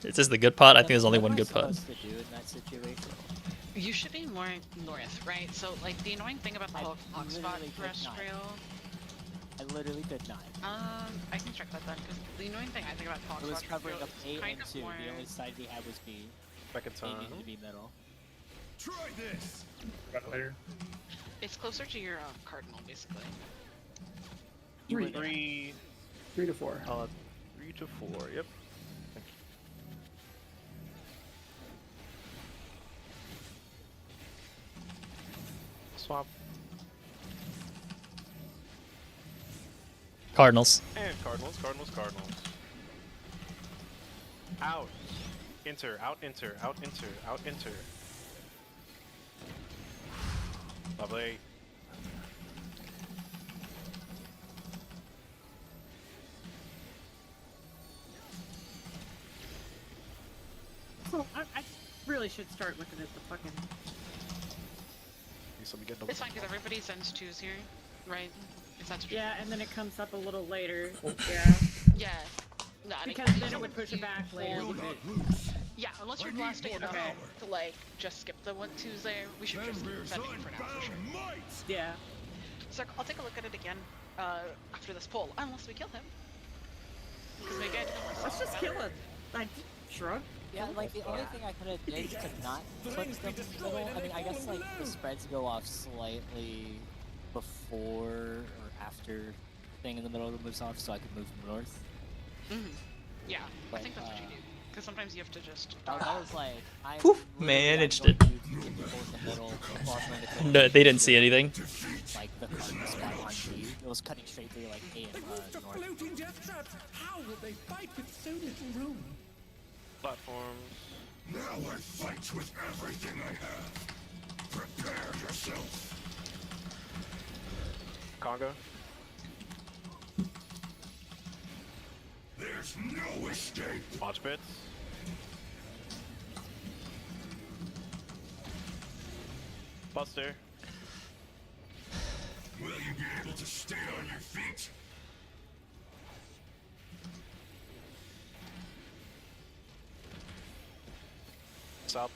this the good pot? I think there's only one good pot. What am I supposed to do in that situation? You should be more north, right? So, like, the annoying thing about the whole hog spot literally could not. terrestrial... I literally could not. I can check that then, because the annoying thing I think about hog It was spot covering terrestrial up is A kind and of 2. more... The only side we had was B. Second A time. needed to be middle. Try this. Later. It's closer to your cardinal, basically. You were 3 to 4. 3 to 4. Yep. Swap. Cardinals. And Cardinals, Cardinals, Cardinals. Out. Enter, out, enter, out, enter, out, enter. Lovely. So I really should start looking at the fucking. It's fine, because everybody sends 2s here, right? It's not too Yeah, and then it comes up a little later. Yeah. Yeah. No, I mean, Because then it would push it back later. yeah, unless you're blasting enough to, like, just skip the 1-2s there, we should just send it for now, for sure. Yeah. So I'll take a look at it again after this poll, unless we kill him. Because maybe I didn't Let's just kill him. Like, shrug. Yeah, like the only thing I could have did to not put them in the middle, I mean, I guess like the spreads go off slightly before or after thing in the middle moves off, so I could move north. Yeah, But, I think that's what you do. Because sometimes you have to just... I was like, I Poof, managed it. No, they didn't see anything. Like the cardinal spot on B. It was cutting straight through like A and north. Floating death traps. How will they fight with so little room? Platforms. Now I fight with everything I have. Prepare yourself. Congo. There's no escape. Watch bits. Buster. Will you be able to stay on your feet? Stop.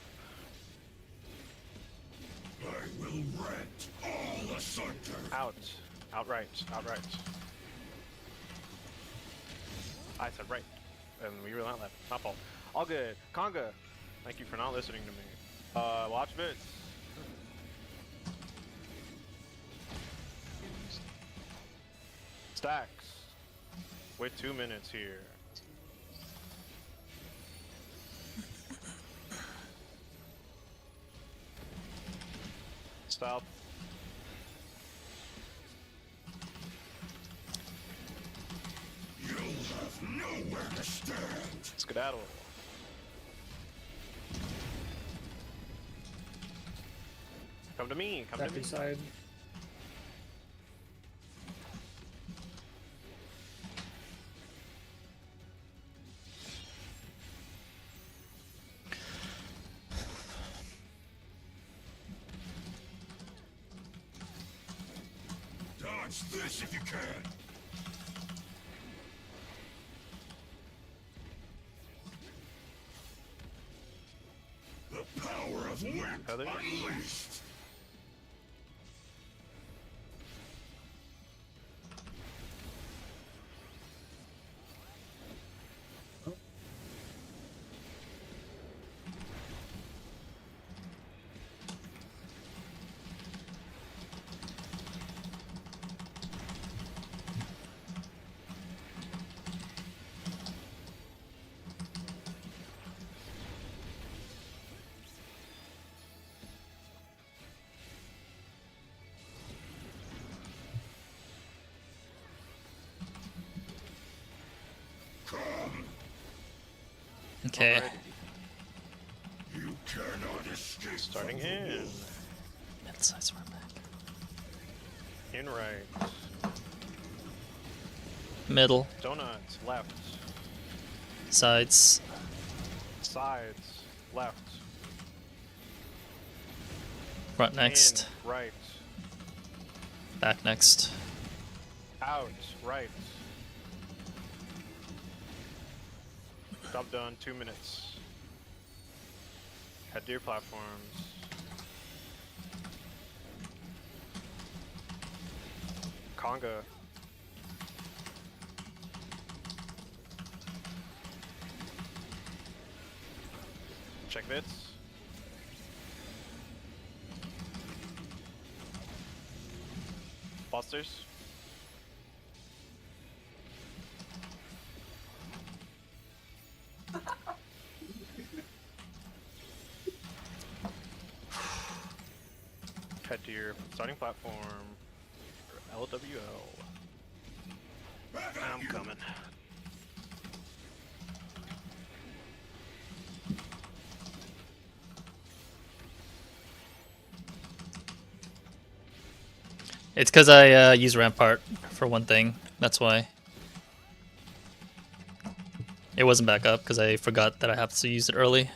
I will rent all asunder. Out. Outright. Outright. I said right. And we were not left. Not fault. All good. Conga. Thank you for not listening to me. Watch bits. Stacks. With 2 minutes here. Stop. You'll have nowhere to stand. Skedaddle. Come to me. Come to me. Side. Dodge this if you can. The power of wind Heather? unleashed. Okay. You cannot escape. Starting in. Mid-size we're back. In right. Middle. Donuts. Left. Sides. Sides. Left. Front next. In, right. Back next. Out. Right. Job done. 2 minutes. Head to your platforms. Conga. Check bits. Busters. Head to your starting platform. LWL. I'm coming. It's because I use Rampart for one thing. That's why. It wasn't back up because I forgot that I have to use it early.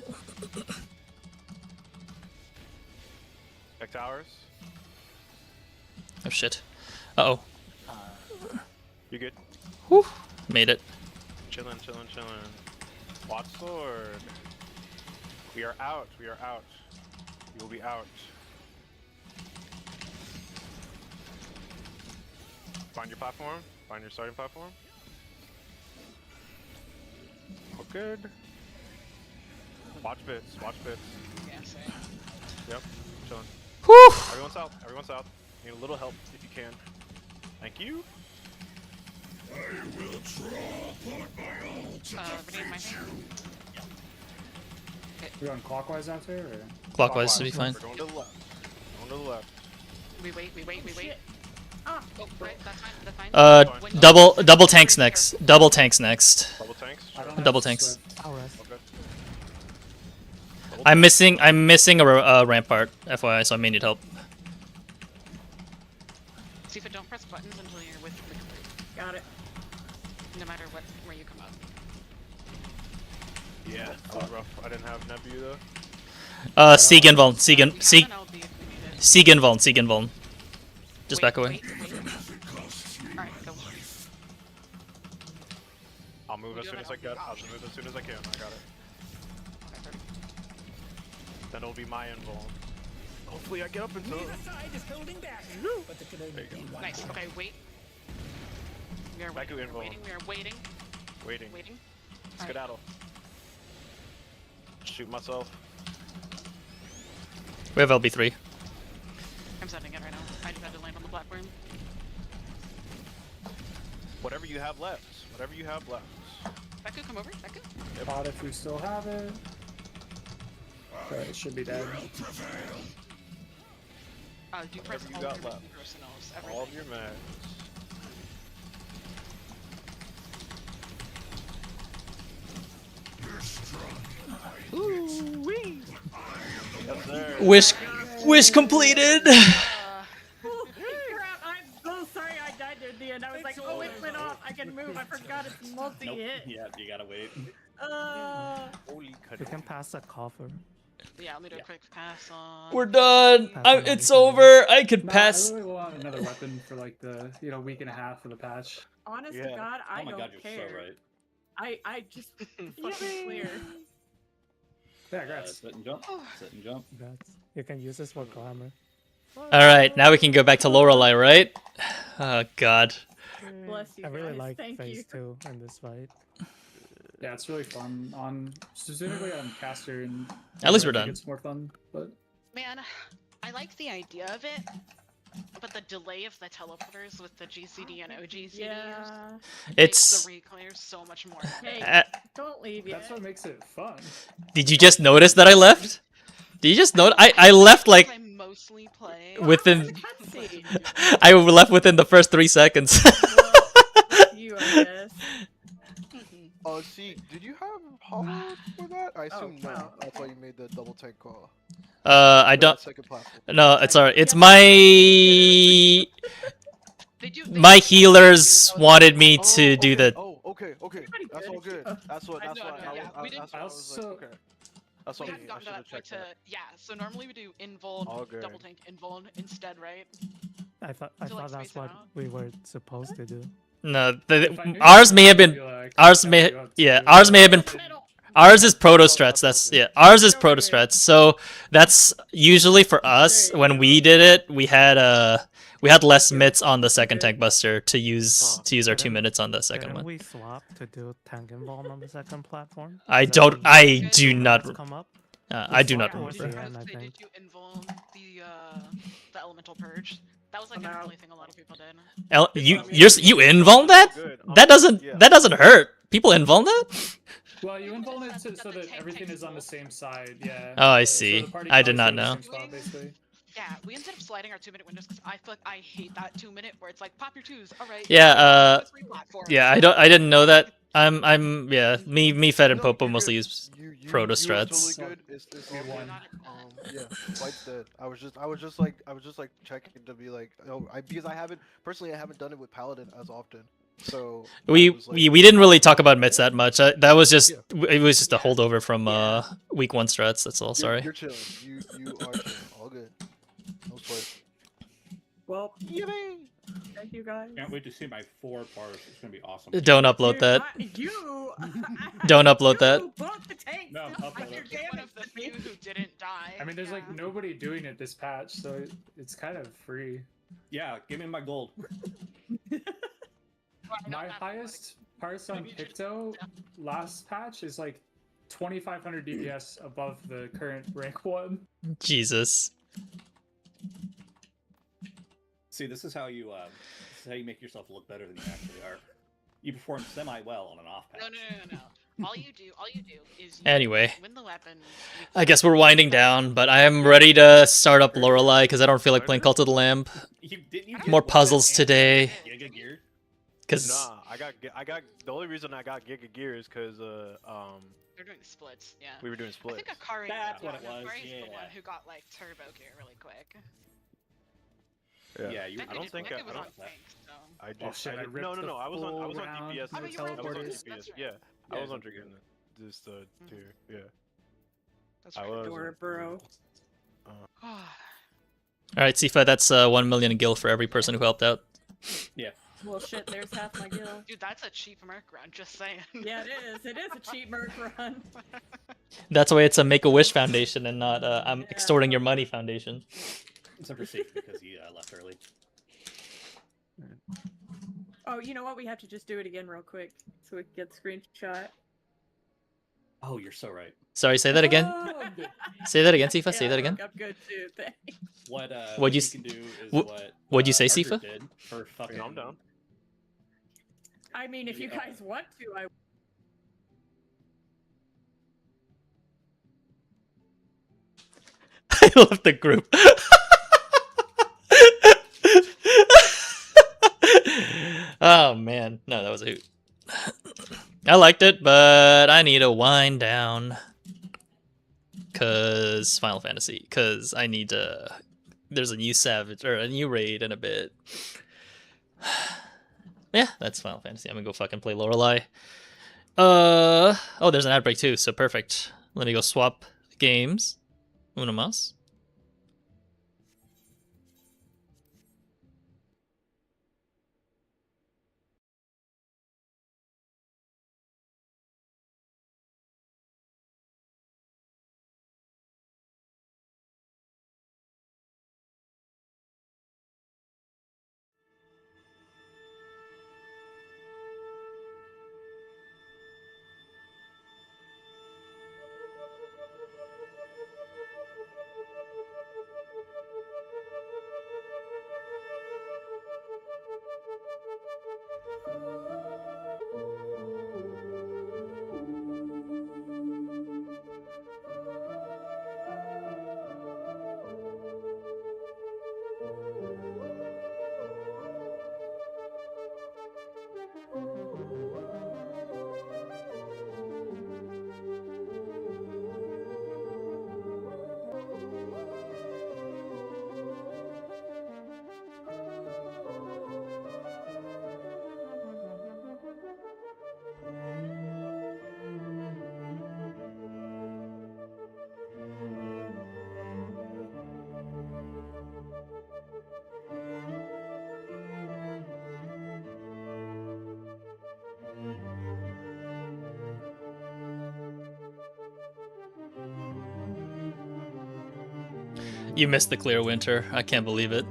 Check towers. Oh shit. Uh-oh. You good? Whew. Made it. Chillin', chillin', chillin'. Watch sword. We are out. We are out. You will be out. Find your platform. Find your starting platform. All good. Watch bits. Watch bits. Yeah, same. Yep. Chillin'. Whew. Everyone south. Everyone south. Need a little help if you can. Thank you. I will draw upon my ult to Ready in my defeat hand? you. We going clockwise after, or? Clockwise to be fine. We're going to the left. Going to the left. We wait, we wait, we wait. Ah, Oh, right, that's fine, that's fine. When you- Double tanks next. Double tanks next. Double tanks. I don't have Double tanks. Swift. I'll rest. Okay. I'm missing a rampart, FYI, so I may need help. See if it don't press buttons until you're with the group, got it. no matter what, where you come up. Yeah, that was rough. I didn't have Nebu though. Sieg Invuln. Sieg We have an LB if we need it. Sieg Invuln. Sieg Invuln. Just Wait, back away. wait, wait. Alright, go. I'll move We as do soon have as I an get. LB I'll just move as soon as I can. I got it. Okay, Then it'll be my invuln. Hopefully I get up into it. side is holding back, but there can only be one. nice, okay, wait. We are Back waiting, to we are invuln. waiting, we are waiting, Waiting. waiting. Skedaddle. Shoot myself. We have LB3. I'm sending it right now. I just had to land on the platform. Whatever you have left. Whatever you have left. Beku, come over, Beku. Pot if we still have it. But it should be dead. Do press Whatever you all got of your left. personals, All of everything. your meds. Yes, sir. Wish completed. Crap, I'm so sorry I died near the end. I was like, oh, it went off. I can move. I forgot it's multi-hit. Yeah, you gotta wait. Holy We can pass a coffer. Yeah, let me do a quick pass on. We're done. Pass It's on over. I could Nah, pass. I really want another weapon for like the week and a half for the patch. Honest Yeah. to God, I Oh my don't god, you're care. so right. I just fucking clear. Yeah, congrats. Sit and jump. Sit and jump. That's, you can use this for glamour. All right, now we can go back to Lorelei, right? Oh God. Bless you I really guys. like Thank phase you. 2 in this fight. Yeah, it's really fun on specifically on caster and. At least we're I think done. It's more fun, but Man, I like the idea of it, but the delay of the teleporters with the GCD and OG CDs Yeah. makes It's. the reclares so much more. Hey, don't leave yet. that's what makes it fun. Did you just notice that I left? Did you just notice? I left like I mostly play within. Cutscene. I left within the first 3 seconds. You, I guess. Oh, see, did you have Hollow for that? I assume no. wow. That's why you made the double tank call. I For don't. that second platform. No, it's alright. It's Yeah, my my healers wanted me to do the. Oh, okay. Pretty That's good all if good. you- That's what. That's No, why. no, yeah, we didn't- That's why I was like, Also- okay. That's We all haven't me. I gotten to should that have point checked to that. yeah. So normally we do invuln, All good. double tank, invuln instead, right? I thought To, like, that's space it what out. we were supposed to do. No, If I knew ours you may have would, I'd been. be like, Ours I'd may. help you out Yeah, too, ours may have but been. I didn't- Ours is proto That's strats. all That's good. yeah. Ours is Get over proto here. strats. So that's usually for us There you when go. we did it. We had less mits on the second tank buster to use our 2 Didn't- minutes on the second Didn't one. we swap to do tank involved on the second platform? I Is that don't. when I the do not. comments come up? I do not Yeah, remember. towards the end, I They did think. do invuln the elemental purge. That was like an No. early thing a lot of people did. You invuln that? That doesn't hurt. People invuln that? Well, you invuln it so that everything is on the same side. Yeah. Oh, I So see. the party I can did not always know. be in the same spot, basically. Yeah, we ended up sliding our 2-minute windows because I feel like I hate that 2-minute where it's like pop your twos. All right. Yeah. Platform. Yeah. I didn't know that. Yeah. Me, Fed, and No, Popo you're mostly good. use You proto are totally strats. good. It's all We good. won. Yeah, White's dead. I was just like checking to be like, oh, because I haven't done it with Paladin as often. So We I was like, we didn't really talk about mits that much. That was just Yeah. it was just a holdover from week 1 strats. That's all. Sorry. You're chilling. You are chilling. All good. No sweat. Well, Yippee! thank you guys. Can't wait to see my 4 parts. It's gonna be awesome. Don't upload Dude, that. You. Don't upload that. You bought the tanks. No, despite upload your it. One damage of the to me. few who didn't die. I mean, there's like nobody doing it this patch, so it's kind of free. Yeah, give me my gold. My highest parts on Picto last patch is like 2,500 DPS above the current rank 1. Jesus. See, this is how you make yourself look better than you actually are. You perform semi well on an off patch. No. All you do is you Anyway. win the weapon. I guess we're winding down, but I am ready to start up Lorelei because I don't feel like playing Cult of the Lamb. More puzzles today. Giga Gear? Because Nah, I got. The only reason I got Giga Gear is because They're doing splits, yeah. we were doing I splits. think Akari. That's what it was, Akari's the yeah. one who got like turbo gear really quick. Yeah, I don't think it was on I tank, so. I Oh, just shit, I ripped no. the I was on full DPS. round Oh, with you were on I was on teleporters. That's DPS. right. Yeah, I Yeah, was on it's Dragon. Just tier. Yeah. That's I right. was. Door, bro. all right, Sifa, that's 1 million gil for every person who helped out. Well, shit. There's half my guild. Dude, that's a cheap merc run, just saying. Yeah, it is. It is a cheap merc run. That's why it's a Make-A-Wish Foundation and not I'm extorting your money foundation. Except for Safe because he left early. Oh, you know what? We have to just do it again real quick so we can get the screenshot. Oh, you're so right. Sorry, say that again. Oh. Say that again, Sifa. Say Yeah, that again. I'm good too. Thanks. What What'd you can do is what'd you say, Arthur Sifa? did for fucking. I'm down. I mean, if you guys want to, I. I love the group. Oh man, no, that was a hoot. I liked it, but I need to wind down. Cause Final Fantasy. Cause I need to. There's a new Savage or a new raid in a bit. Yeah, that's Final Fantasy. I'm gonna go fucking play Lorelei. Oh, there's an ad break too, so perfect. Let me go swap games. Uno mas. You missed the clear, Winter. I can't believe it.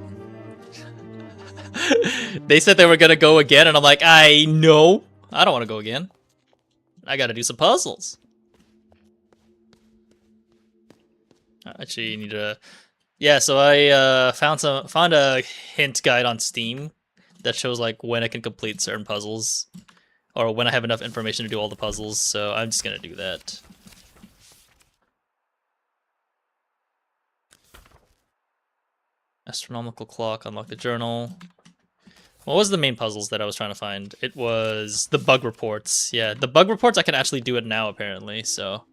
They said they were gonna go again, and I'm like, I don't want to go again. I gotta do some puzzles. Actually, you need to. Yeah, so I found a hint guide on Steam that shows like when I can complete certain puzzles, or when I have enough information to do all the puzzles. So I'm just gonna do that. Astronomical clock, unlock the journal. What was the main puzzles that I was trying to find? It was the bug reports. Yeah, the bug reports, I can actually do it now, apparently, so.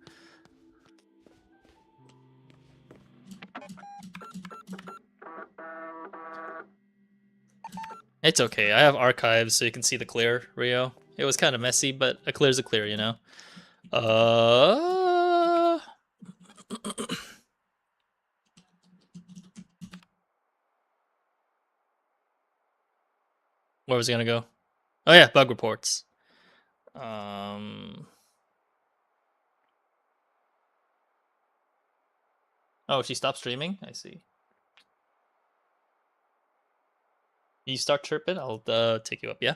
It's okay, I have archives so you can see the clear, Rio. It was kind of messy, but a clear's a clear, you know? Where was he gonna go? Oh yeah, bug reports. Oh, she stopped streaming? I see. You start chirping, I'll take you up, yeah?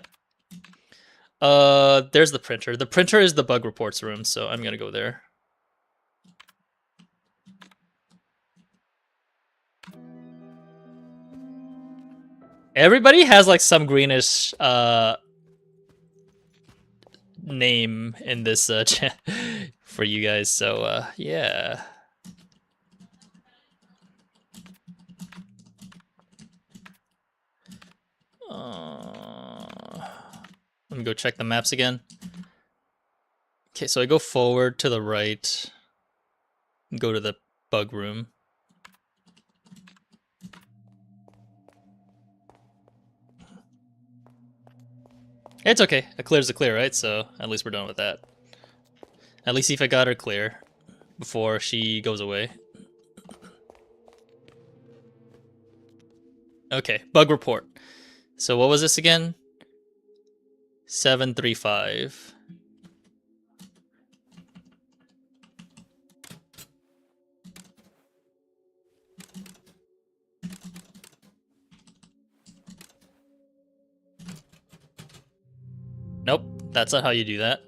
There's the printer. The printer is the bug reports room, so I'm gonna go there. Everybody has like some greenish name in this chat for you guys, so yeah. Let me go check the maps again. Okay, so I go forward to the right, go to the bug room. It's okay. A clear's a clear, right? So at least we're done with that. At least if I got her clear before she goes away. Okay, bug report. So what was this again? 735. Nope, that's not how you do that.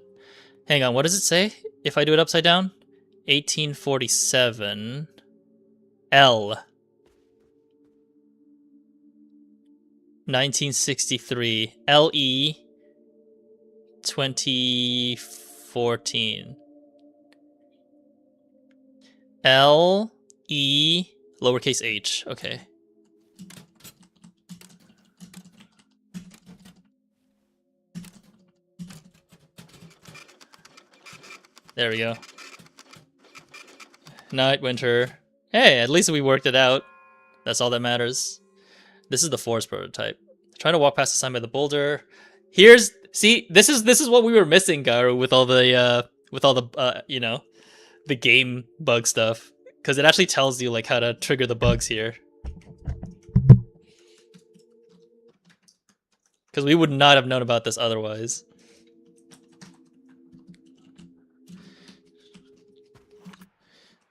Hang on, what does it say if I do it upside down? 1847. L. 1963. LE. 2014. L. E. Lowercase h. Okay. There we go. Night, winter. Hey, at least we worked it out. That's all that matters. This is the forest prototype. Trying to walk past the sign by the boulder. See, this is what we were missing, Garu, with all the you know, the game bug stuff, because it actually tells you like how to trigger the bugs here. Because we would not have known about this otherwise.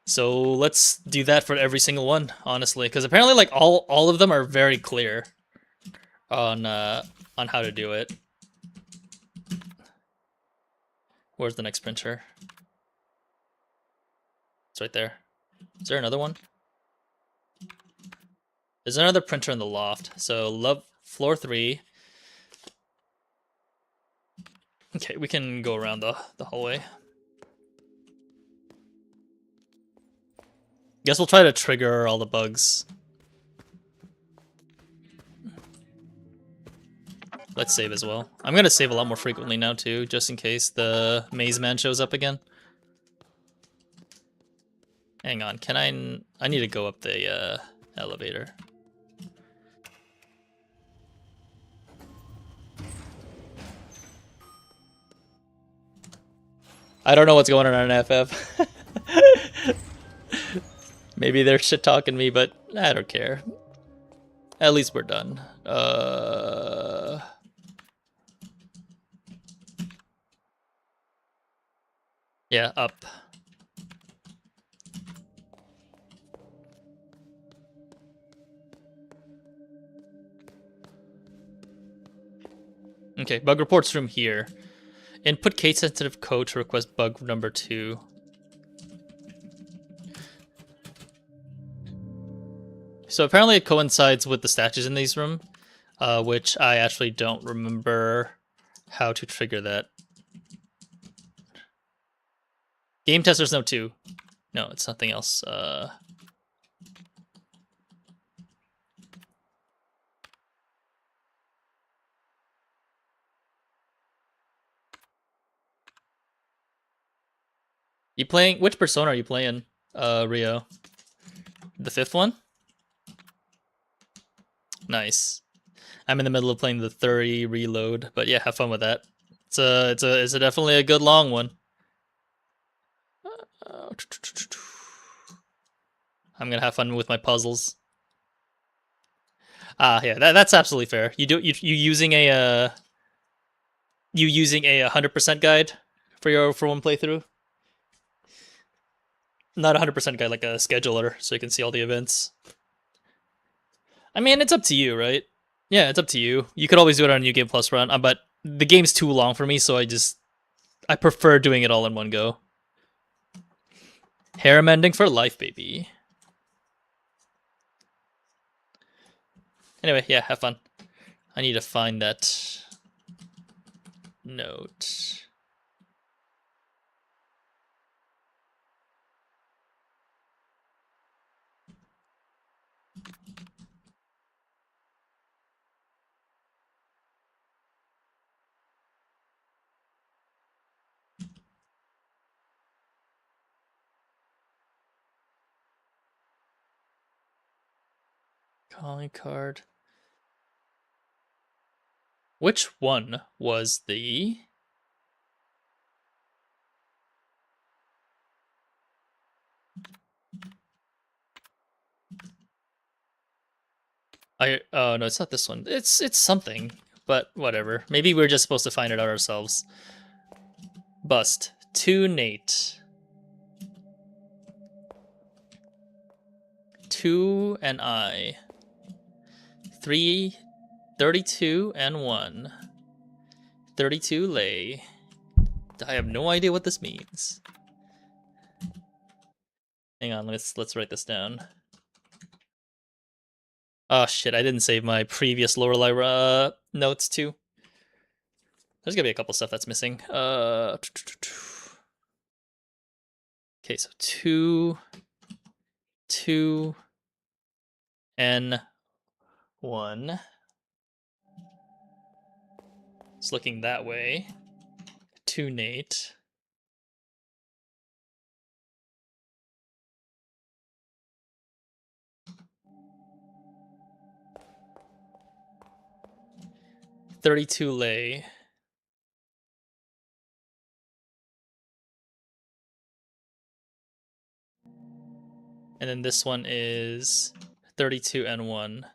So let's do that for every single one, honestly, because apparently like all of them are very clear on how to do it. Where's the next printer? It's right there. Is there another one? There's another printer in the loft. So floor 3. Okay, we can go around the hallway. Guess we'll try to trigger all the bugs. Let's save as well. I'm gonna save a lot more frequently now too, just in case the maze man shows up again. Hang on, I need to go up the elevator. I don't know what's going on FF. Maybe they're shit talking me, but I don't care. At least we're done. Yeah, up. Okay, bug reports room here. Input case-sensitive code to request bug number 2. So apparently it coincides with the statues in these room, which I actually don't remember how to trigger that. Game testers note 2. No, it's something else. You playing? Which persona are you playing, Rio? The 5th one? Nice. I'm in the middle of playing the 30 reload, but yeah, have fun with that. It's definitely a good long one. I'm gonna have fun with my puzzles. Yeah, that's absolutely fair. You using a 100% guide for one playthrough? Not a 100% guide, like a scheduler, so you can see all the events. I mean, it's up to you, right? Yeah, it's up to you. You could always do it on a New Game Plus run, but the game's too long for me, so I prefer doing it all in one go. Harem ending for life, baby. Anyway, yeah, have fun. I need to find that note. Calling card. Which one was the... Oh no, it's not this one. It's something, but whatever. Maybe we're just supposed to find it out ourselves. Bust. 2 Nate. 2 and I. 3, 32 and 1. 32 lay. I have no idea what this means. Hang on, let's write this down. Oh shit, I didn't save my previous Lorelei notes too. There's gonna be a couple stuff that's missing. Okay, so 2, and 1. It's looking that way. 2 Nate. $32 lay. And then this one is 32 and 1.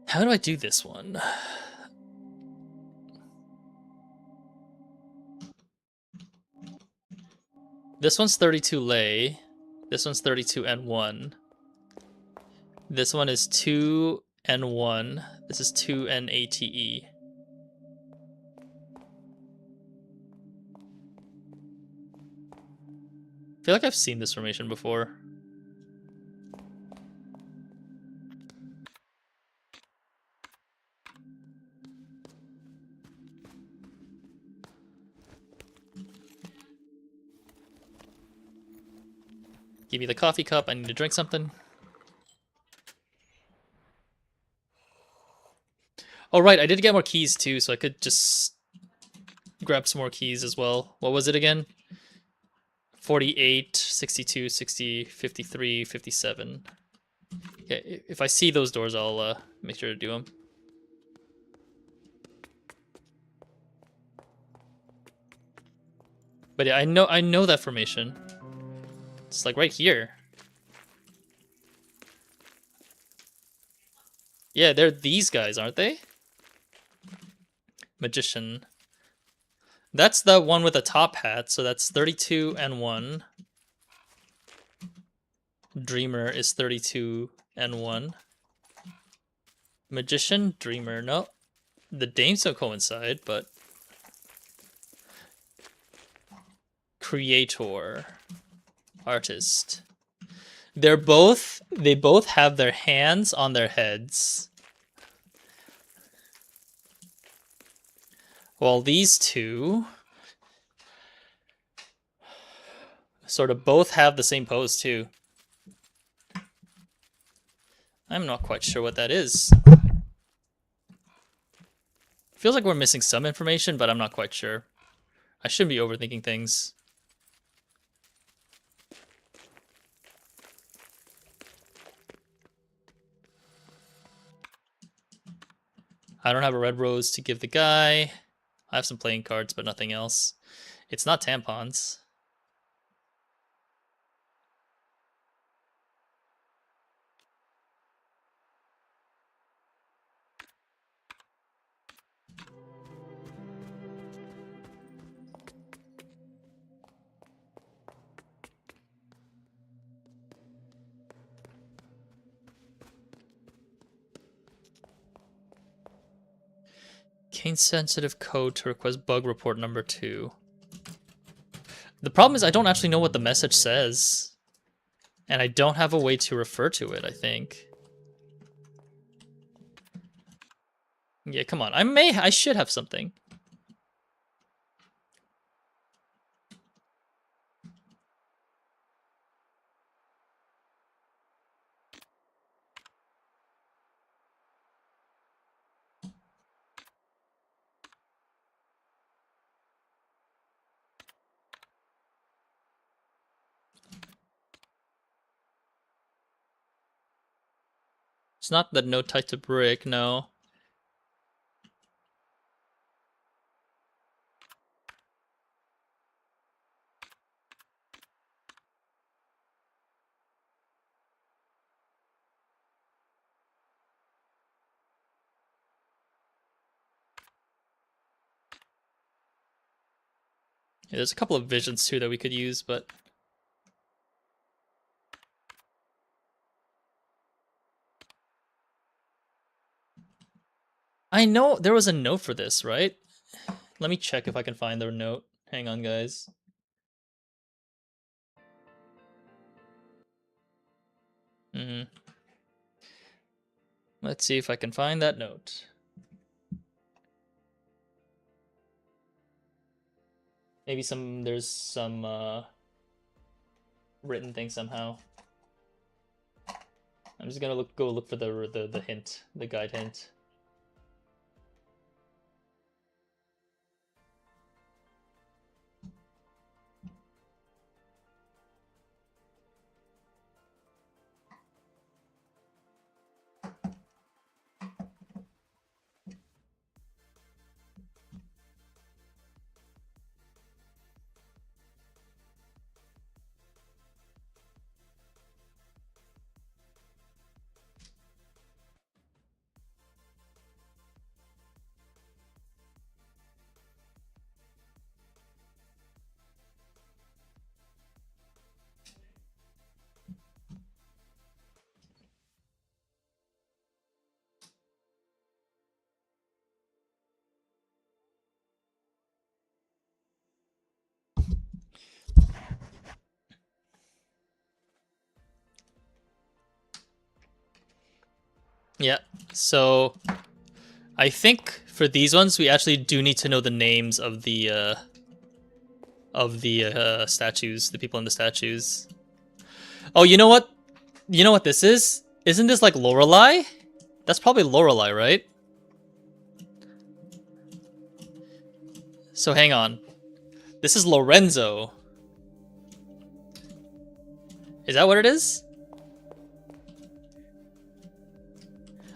How do I do this one? This one's 32 lay. This one's 32 and 1. This one is 2 and 1. This is 2 and ATE. I feel like I've seen this formation before. Give me the coffee cup. I need to drink something. Oh, right. I did get more keys, too, so I could just grab some more keys as well. What was it again? 48, 62, 60, 53, 57. Okay, if I see those doors, I'll make sure to do them. But yeah, I know that formation. It's like right here. Yeah, they're these guys, aren't they? Magician. That's the one with the top hat, so that's 32 and 1. Dreamer is 32 and 1. Magician, dreamer. No, the names don't coincide, but creator, artist. They both have their hands on their heads. While these two sort of both have the same pose too. I'm not quite sure what that is. Feels like we're missing some information, but I'm not quite sure. I shouldn't be overthinking things. I don't have a red rose to give the guy. I have some playing cards, but nothing else. It's not tampons. Cane-sensitive code to request bug report number 2. The problem is I don't actually know what the message says. And I don't have a way to refer to it, I think. Yeah, come on. I should have something. It's not the note tied to brick, no. Yeah, there's a couple of visions too that we could use, but I know there was a note for this, right? Let me check if I can find the note. Hang on, guys. Let's see if I can find that note. Maybe there's some written thing somehow. I'm just gonna go look for the hint, the guide hint. Yeah, so I think for these ones we actually do need to know the names of the statues, the people in the statues. Oh, you know what? You know what this is? Isn't this like Lorelei? That's probably Lorelei, right? So hang on. This is Lorenzo. Is that what it is?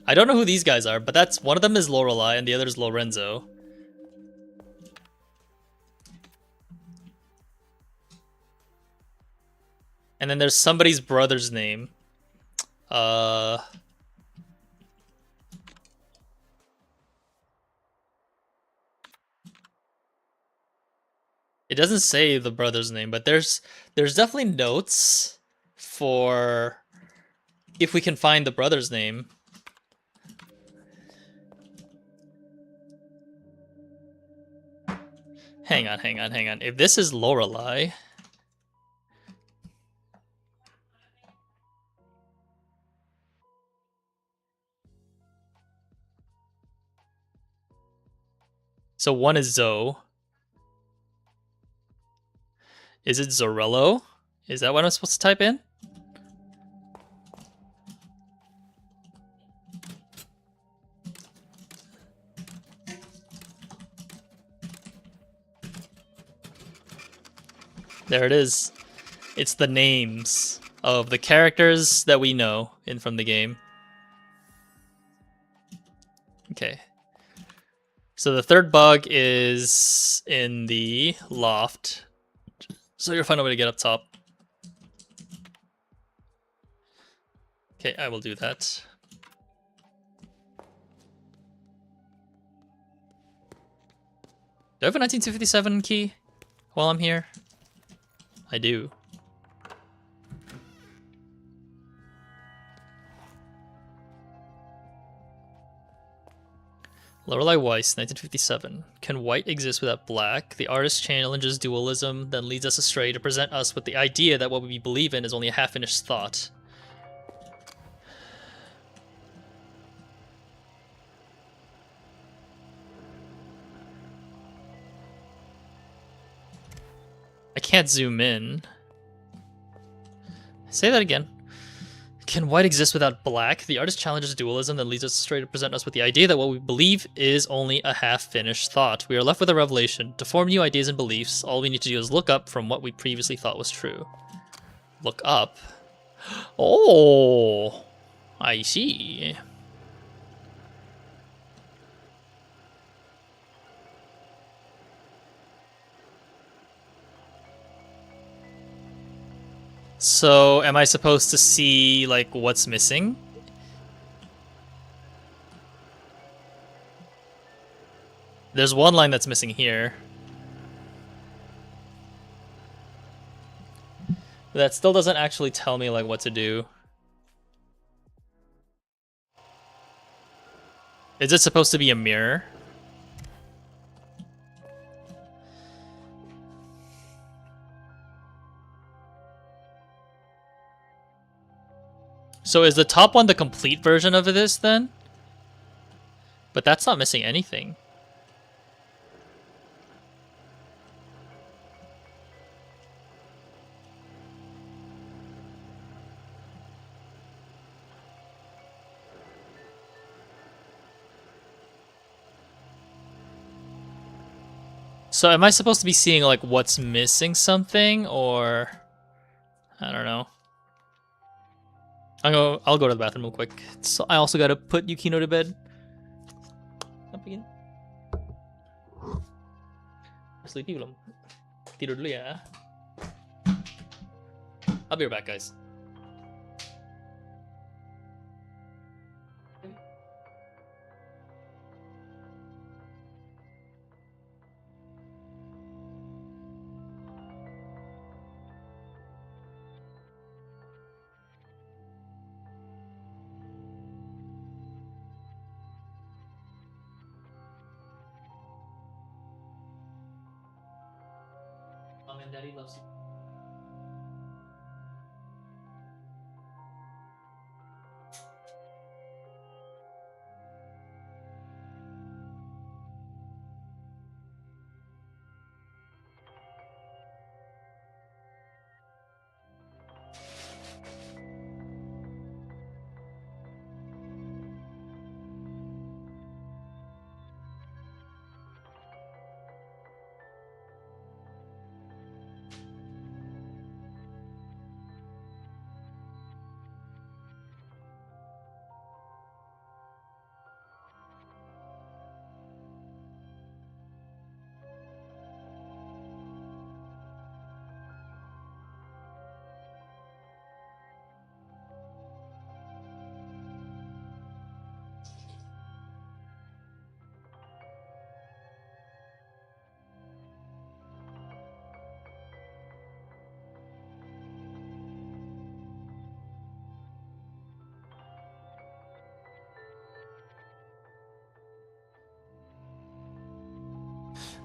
I don't know who these guys are, but that's one of them is Lorelei and the other is Lorenzo. And then there's somebody's brother's name. It doesn't say the brother's name, but there's definitely notes for if we can find the brother's name. Hang on, hang on, hang on. If this is Lorelei... So one is Zoe. Is it Zorello? Is that what I'm supposed to type in? There it is. It's the names of the characters that we know from the game. Okay. So the third bug is in the loft. So you'll find a way to get up top. Okay, I will do that. Do I have a 19257 key while I'm here? I do. Lorelei Weiss, 1957. Can white exist without black? The artist challenges dualism, then leads us astray to present us with the idea that what we believe in is only a half-finished thought. I can't zoom in. Say that again. Can white exist without black? The artist challenges dualism, then leads us astray to present us with the idea that what we believe is only a half-finished thought. We are left with a revelation. To form new ideas and beliefs, all we need to do is look up from what we previously thought was true. Look up? Oh, I see. So, am I supposed to see, like, what's missing? There's one line that's missing here. That still doesn't actually tell me, like, what to do. Is it supposed to be a mirror? So is the top one the complete version of this then? But that's not missing anything. So am I supposed to be seeing like what's missing something, or I don't know. I'll go to the bathroom real quick. So I also gotta put Yukino to bed. Up again. Sleepy belum? Tidur dulu ya. I'll be right back, guys. Mom and Daddy loves you.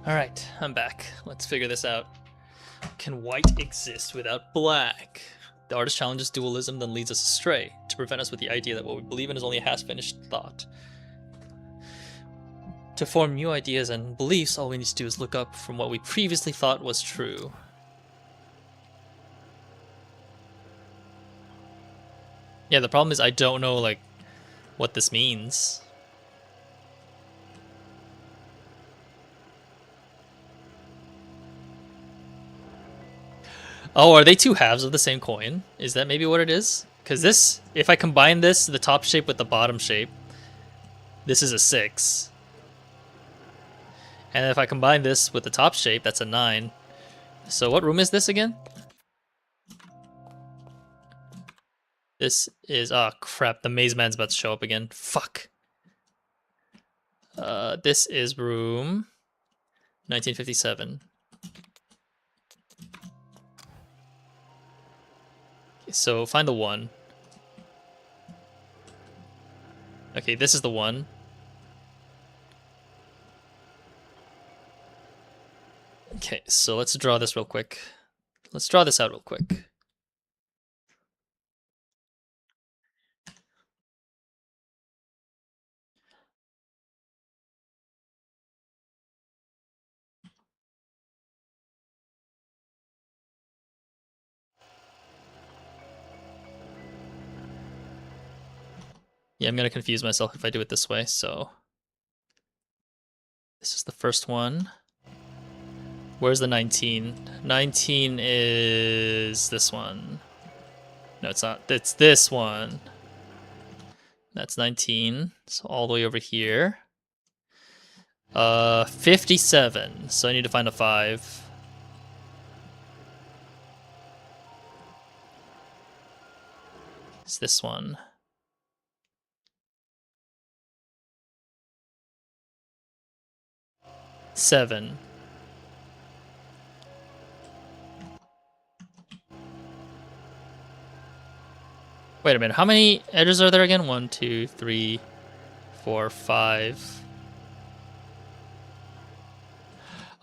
Alright, I'm back. Let's figure this out. Can white exist without black? The artist challenges dualism, then leads us astray, to prevent us with the idea that what we believe in is only a half-finished thought. To form new ideas and beliefs, all we need to do is look up from what we previously thought was true. Yeah, the problem is I don't know, like, what this means. Oh, are they two halves of the same coin? Is that maybe what it is? Because this, if I combine this, the top shape with the bottom shape, this is a 6. And if I combine this with the top shape, that's a 9. So what room is this again? This is, oh crap, the maze man's about to show up again. Fuck. This is room 1957. So find the 1. Okay, this is the 1. Okay, so let's draw this real quick. Let's draw this out real quick. Yeah, I'm gonna confuse myself if I do it this way, so... This is the first one. Where's the 19? 19 is this one. No, it's not. It's this one. That's 19. So all the way over here. 57. So I need to find a 5. It's this one. Seven. Wait a minute, how many edges are there again? 1, 2, 3, 4, 5.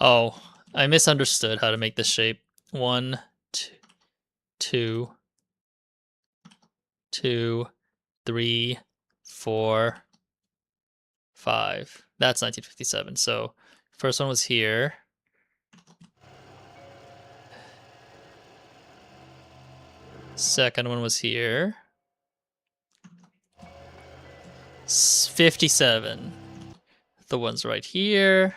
Oh, I misunderstood how to make this shape. 1, 2, 2, 3, 4, 5. That's 1957. So first one was here. Second one was here. 57. The one's right here.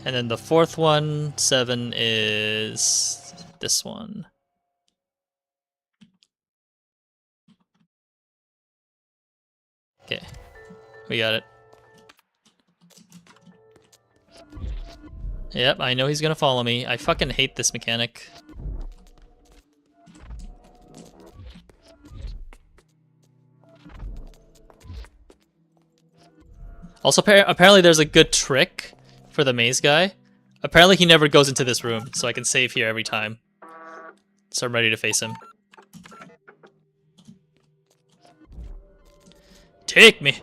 And then the fourth one, 7, is this one. Okay, we got it. Yep, I know he's gonna follow me. I fucking hate this mechanic. Also, apparently there's a good trick for the maze guy. Apparently he never goes into this room, so I can save here every time. So I'm ready to face him. Take me!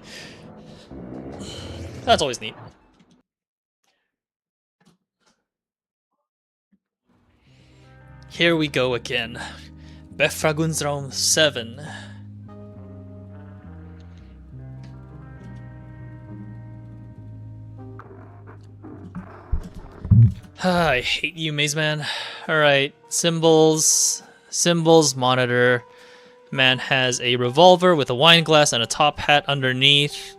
That's always neat. Here we go again. Befragundsraum 7. I hate you, Maze Man. Alright, symbols. Symbols, monitor. Man has a revolver with a wine glass and a top hat underneath.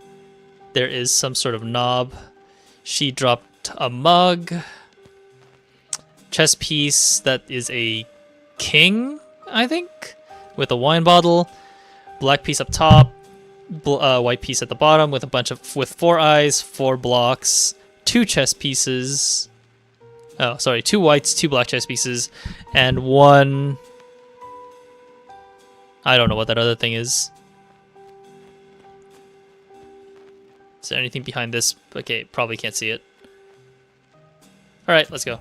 There is some sort of knob. She dropped a mug. Chess piece that is a king, I think, with a wine bottle. Black piece up top. White piece at the bottom with a bunch of 4 eyes, 4 blocks, 2 chess pieces. Oh, sorry, 2 whites, 2 black chess pieces, and 1... I don't know what that other thing is. Is there anything behind this? Okay, probably can't see it. Alright, let's go.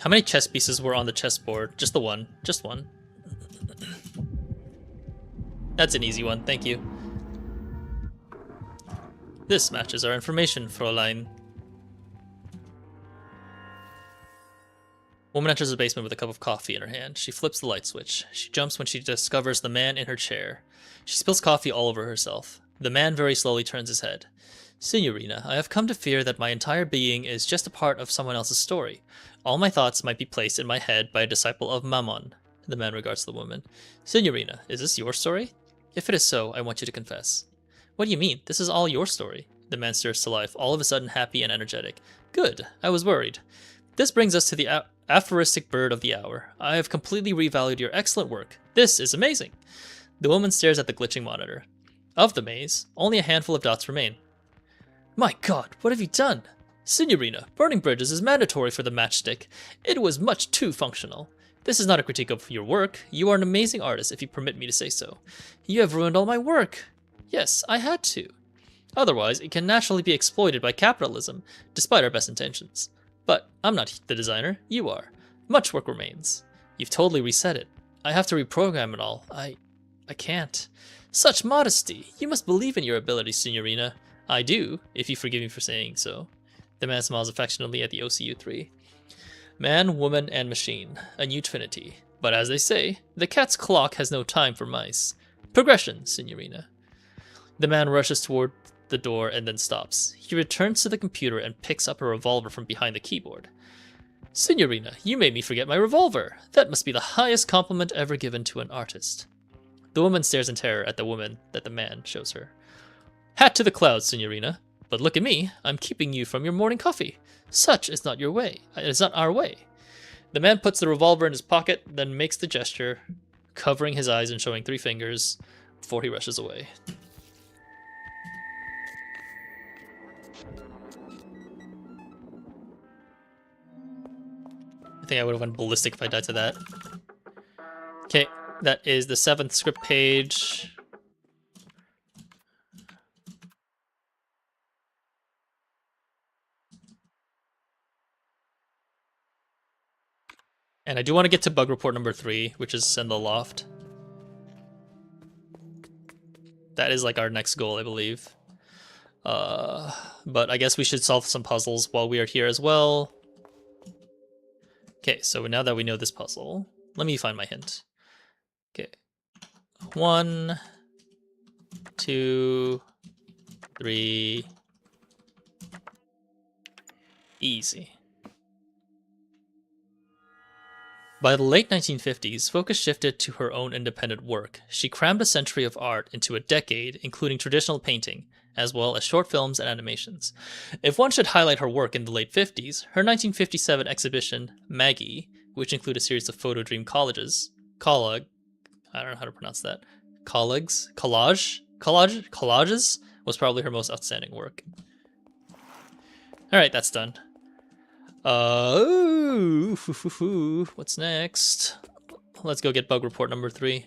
How many chess pieces were on the chessboard? Just the one. Just one. That's an easy one, thank you. This matches our information, Fräulein. Woman enters the basement with a cup of coffee in her hand. She flips the light switch. She jumps when she discovers the man in her chair. She spills coffee all over herself. The man very slowly turns his head. Signorina, I have come to fear that my entire being is just a part of someone else's story. All my thoughts might be placed in my head by a disciple of Mammon. The man regards the woman. Signorina, is this your story? If it is so, I want you to confess. What do you mean? This is all your story. The man stirs to life, all of a sudden happy and energetic. Good. I was worried. This brings us to the aphoristic bird of the hour. I have completely revalued your excellent work. This is amazing. The woman stares at the glitching monitor. Of the maze, only a handful of dots remain. My god, what have you done? Signorina, burning bridges is mandatory for the matchstick. It was much too functional. This is not a critique of your work. You are an amazing artist, if you permit me to say so. You have ruined all my work. Yes, I had to. Otherwise, it can naturally be exploited by capitalism, despite our best intentions. But I'm not the designer, you are. Much work remains. You've totally reset it. I have to reprogram it all. I can't. Such modesty! You must believe in your ability, Signorina. I do, if you forgive me for saying so. The man smiles affectionately at the OCU-3. Man, woman, and machine. A new trinity. But as they say, the cat's clock has no time for mice. Progression, Signorina. The man rushes toward the door and then stops. He returns to the computer and picks up a revolver from behind the keyboard. Signorina, you made me forget my revolver. That must be the highest compliment ever given to an artist. The woman stares in terror at the woman that the man shows her. Hat to the clouds, Signorina. But look at me, I'm keeping you from your morning coffee. Such is not your way. It is not our way. The man puts the revolver in his pocket, then makes the gesture, covering his eyes and showing 3 fingers, before he rushes away. I think I would have went ballistic if I died to that. Okay, that is the 7th script page. And I do want to get to bug report number 3, which is send the loft. That is like our next goal, I believe. But I guess we should solve some puzzles while we are here as well. Okay, so now that we know this puzzle, let me find my hint. Okay. 1, 2, 3. Easy. By the late 1950s, focus shifted to her own independent work. She crammed a century of art into a decade, including traditional painting, as well as short films and animations. If one should highlight her work in the late 50s, her 1957 exhibition, Maggie, which included a series of photo dream collages, I don't know how to pronounce that, collages, was probably her most outstanding work. Alright, that's done. What's next? Let's go get bug report number 3.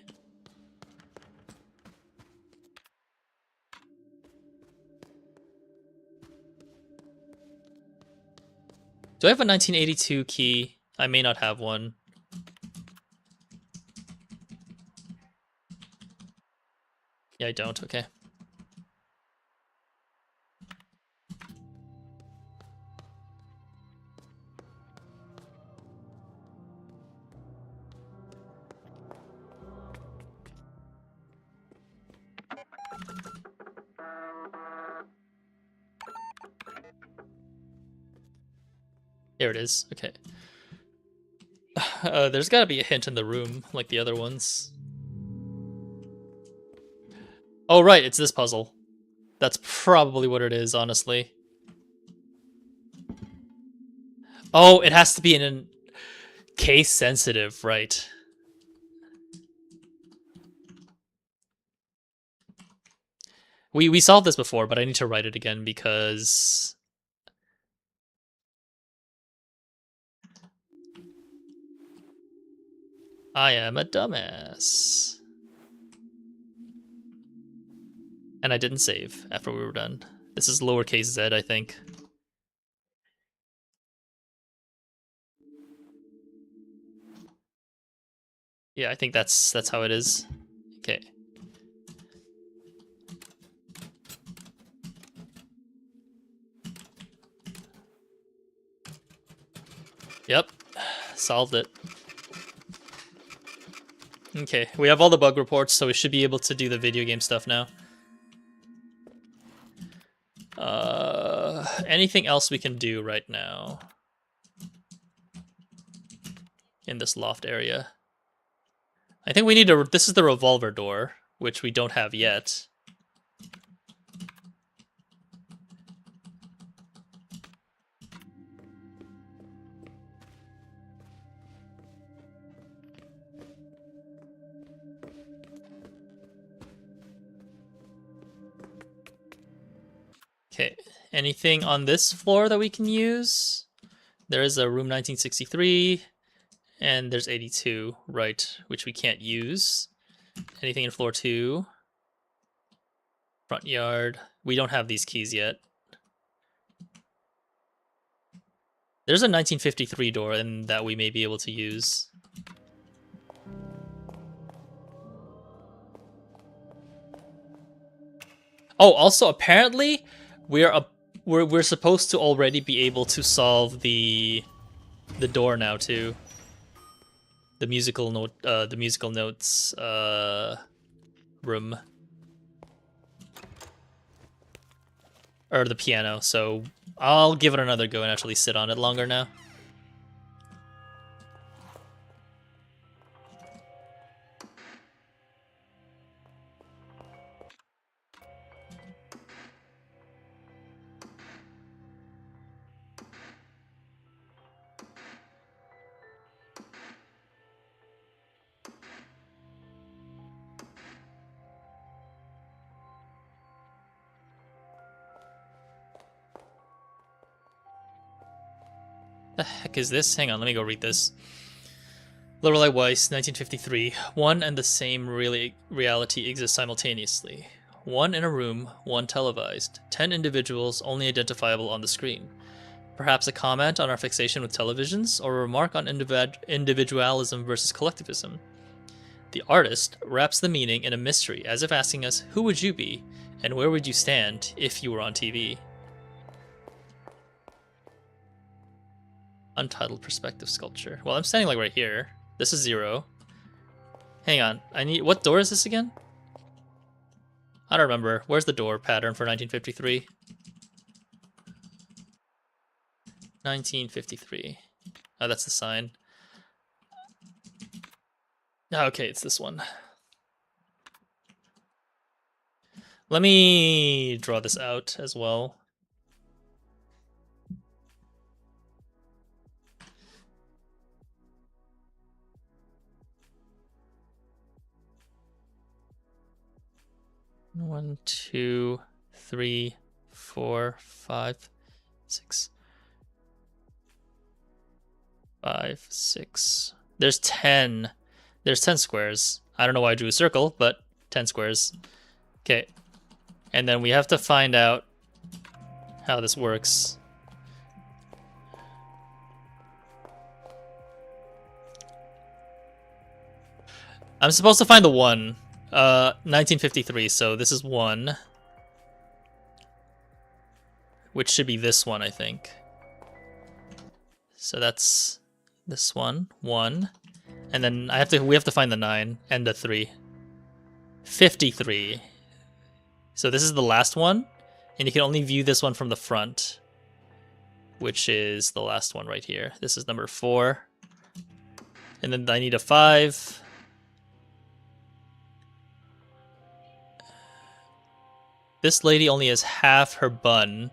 Do I have a 1982 key? I may not have one. Yeah, I don't. Okay. There it is. Okay. There's gotta be a hint in the room, like the other ones. Oh, right, it's this puzzle. That's probably what it is, honestly. Oh, it has to be in an case sensitive, right. We solved this before, but I need to write it again because I am a dumbass. And I didn't save after we were done. This is lowercase z, I think. Yeah, I think that's how it is. Okay. Yep, solved it. Okay, we have all the bug reports, so we should be able to do the video game stuff now. Anything else we can do right now in this loft area? I think we need to. This is the revolver door, which we don't have yet. Okay, anything on this floor that we can use? There is a room 1963, and there's 82, right, which we can't use. Anything in floor 2? Front yard. We don't have these keys yet. There's a 1953 door and that we may be able to use. Oh, also apparently we're supposed to already be able to solve the door now too. The musical notes room. Or the piano, so I'll give it another go and actually sit on it longer now. The heck is this? Hang on, let me go read this. Lorelei Weiss, 1953. One and the same reality exists simultaneously. One in a room, one televised. 10 individuals, only identifiable on the screen. Perhaps a comment on our fixation with televisions, or a remark on individualism versus collectivism. The artist wraps the meaning in a mystery, as if asking us, who would you be, and where would you stand if you were on TV? Untitled perspective sculpture. Well, I'm standing like right here. This is 0. Hang on. What door is this again? I don't remember. Where's the door pattern for 1953? 1953. Oh, that's the sign. Okay, it's this one. Let me draw this out as well. One, 2, 3, 4, 5, 6. 5, 6. There's 10. There's 10 squares. I don't know why I drew a circle, but 10 squares. Okay. And then we have to find out how this works. I'm supposed to find the 1. 1953, so this is 1. Which should be this one, I think. So that's this one, 1. And then we have to find the 9 and the 3. 53. So this is the last one, and you can only view this one from the front, which is the last one right here. This is number 4. And then I need a 5. This lady only has half her bun.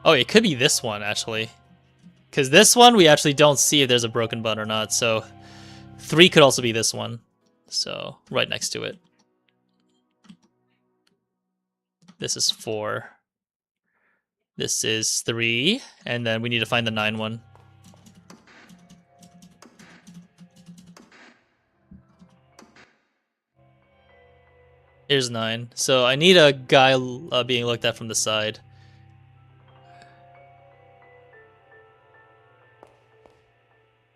Oh, it could be this one, actually. Because this one, we actually don't see if there's a broken bun or not, so 3 could also be this one. So, right next to it. This is 4. This is 3, and then we need to find the 9 one. Here's 9. So I need a guy being looked at from the side.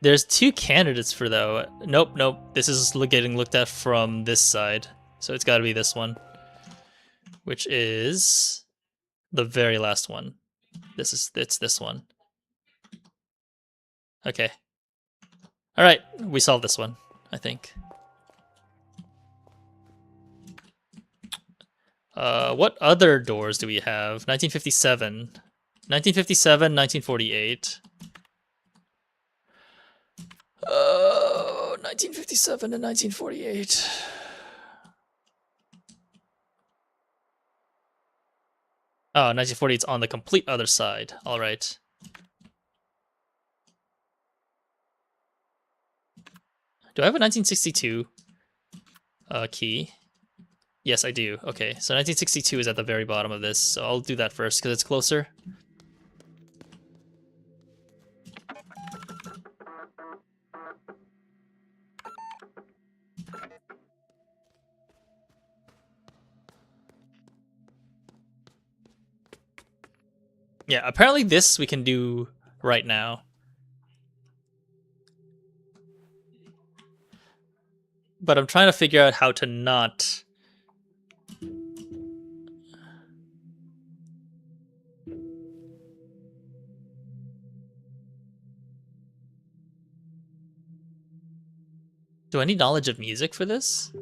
There's 2 candidates for though. Nope. This is getting looked at from this side. So it's got to be this one. Which is the very last one. It's this one. Okay. All right, we solved this one, I think. What other doors do we have? 1957. 1957, 1948. 1957 and 1948. Oh, 1948's on the complete other side. All right. Do I have a 1962 key? Yes, I do. Okay, so 1962 is at the very bottom of this, so I'll do that first because it's closer. Yeah, apparently this we can do right now. But I'm trying to figure out how to not... Do I need knowledge of music for this?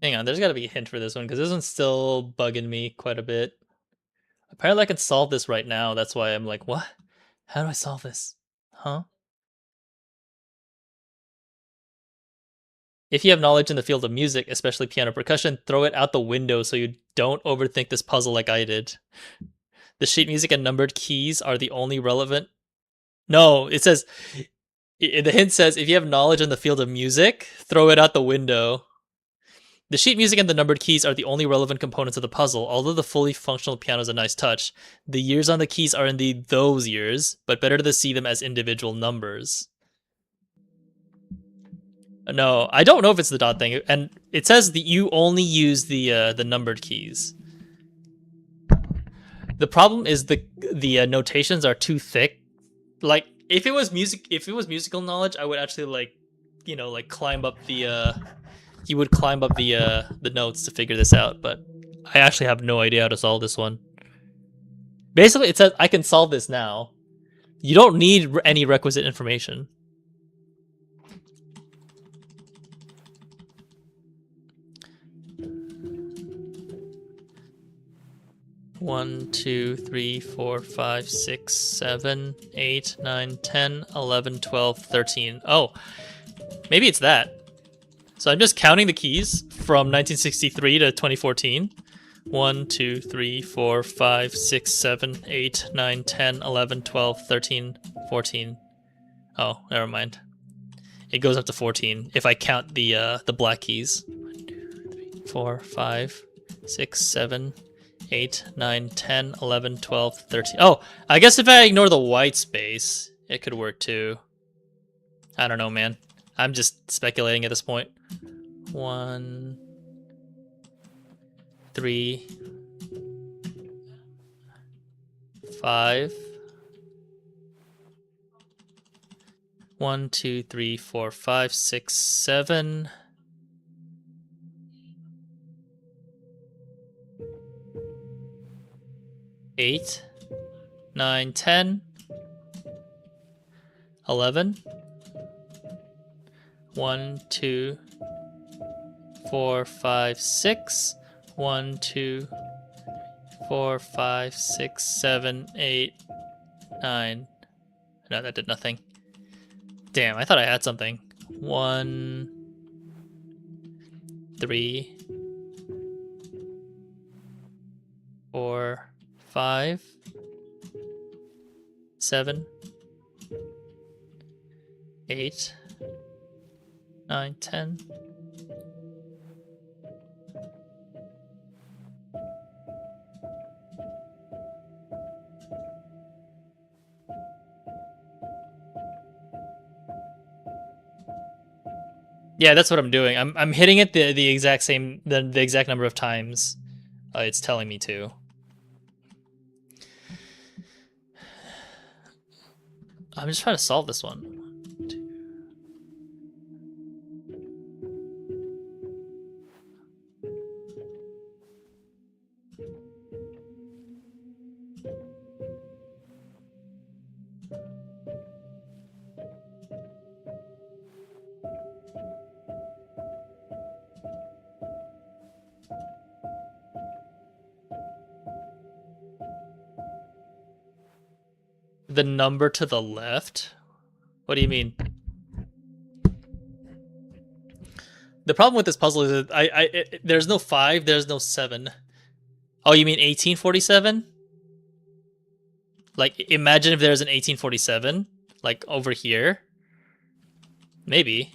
Hang on, there's got to be a hint for this one, because this one's still bugging me quite a bit. Apparently I can solve this right now, that's why I'm like, what? How do I solve this? Huh? If you have knowledge in the field of music, especially piano percussion, throw it out the window so you don't overthink this puzzle like I did. The sheet music and numbered keys are the only relevant... No, it says... The hint says, if you have knowledge in the field of music, throw it out the window. The sheet music and the numbered keys are the only relevant components of the puzzle. Although the fully functional piano is a nice touch, the years on the keys are indeed those years, but better to see them as individual numbers. No, I don't know if it's the dot thing, and it says that you only use the numbered keys. The problem is the notations are too thick. Like if it was musical knowledge, I would actually like, you know, like climb up the you would climb up the notes to figure this out, but I actually have no idea how to solve this one. Basically, it says I can solve this now. You don't need any requisite information. One, 2, 3, 4, 5, 6, 7, 8, 9, 10, 11, 12, 13. Oh, maybe it's that. So I'm just counting the keys from 1963 to 2014. 1, 2, 3, 4, 5, 6, 7, 8, 9, 10, 11, 12, 13, 14. Oh, never mind. It goes up to 14 if I count the black keys. 1, 2, 3, 4, 5, 6, 7, 8, 9, 10, 11, 12, 13. Oh, I guess if I ignore the white space, it could work too. I don't know, man. I'm just speculating at this point. 1, 3, 5. 1, 2, 3, 4, 5, 6, 7. 8, 9, 10, 11. 1, 2, 4, 5, 6. 1, 2, 4, 5, 6, 7, 8, 9. No, that did nothing. Damn, I thought I had something. 1, 3, 4, 5, 7, 8, 9, 10. Yeah, that's what I'm doing. I'm hitting it the exact same the exact number of times it's telling me to. I'm just trying to solve this one. The number to the left? What do you mean? The problem with this puzzle is that there's no 5, there's no 7. Oh, you mean 1847? Like, imagine if there's an 1847, like over here. Maybe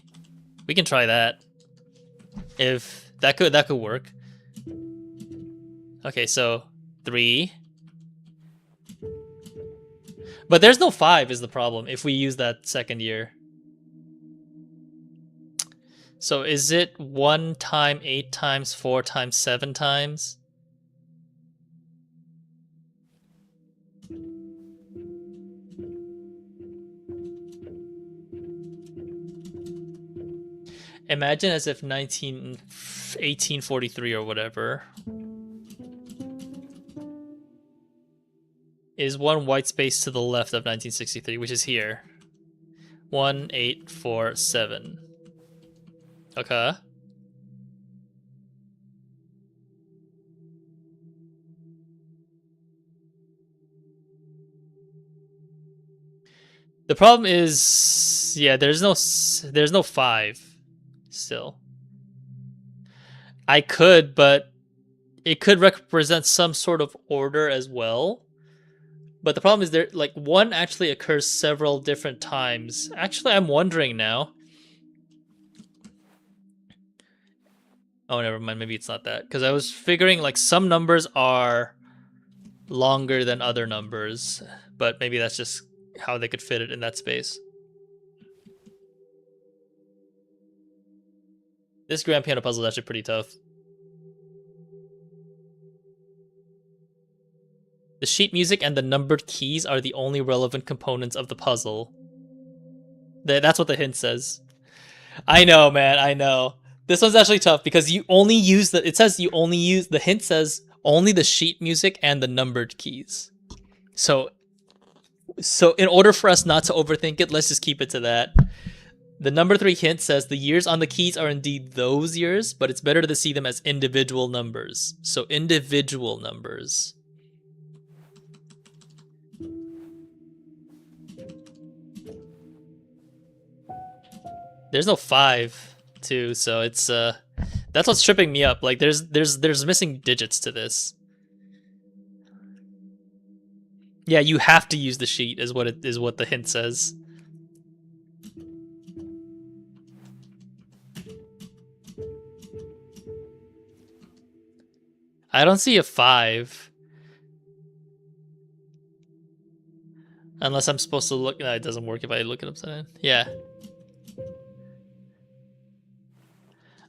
we can try that. If that could work. Okay, so 3. But there's no 5 is the problem if we use that second year. So is it 1 time, 8 times, 4 times, 7 times? Imagine as if 1843 or whatever is one white space to the left of 1963, which is here. 1, 8, 4, 7. Okay. The problem is, yeah, there's no 5 still. I could, but it could represent some sort of order as well. But the problem is there, like, 1 actually occurs several different times. Actually, I'm wondering now. Oh, never mind. Maybe it's not that. Because I was figuring, like, some numbers are longer than other numbers. But maybe that's just how they could fit it in that space. This grand piano puzzle is actually pretty tough. The sheet music and the numbered keys are the only relevant components of the puzzle. That's what the hint says. I know, man, I know. This one's actually tough because you only use the hint says only the sheet music and the numbered keys. So in order for us not to overthink it, let's just keep it to that. The number 3 hint says the years on the keys are indeed those years, but it's better to see them as individual numbers. So individual numbers. There's no 5 too, so it's that's what's tripping me up. Like there's missing digits to this. Yeah, you have to use the sheet is what the hint says. I don't see a 5. Unless I'm supposed to look. No, it doesn't work if I look it upside down. Yeah.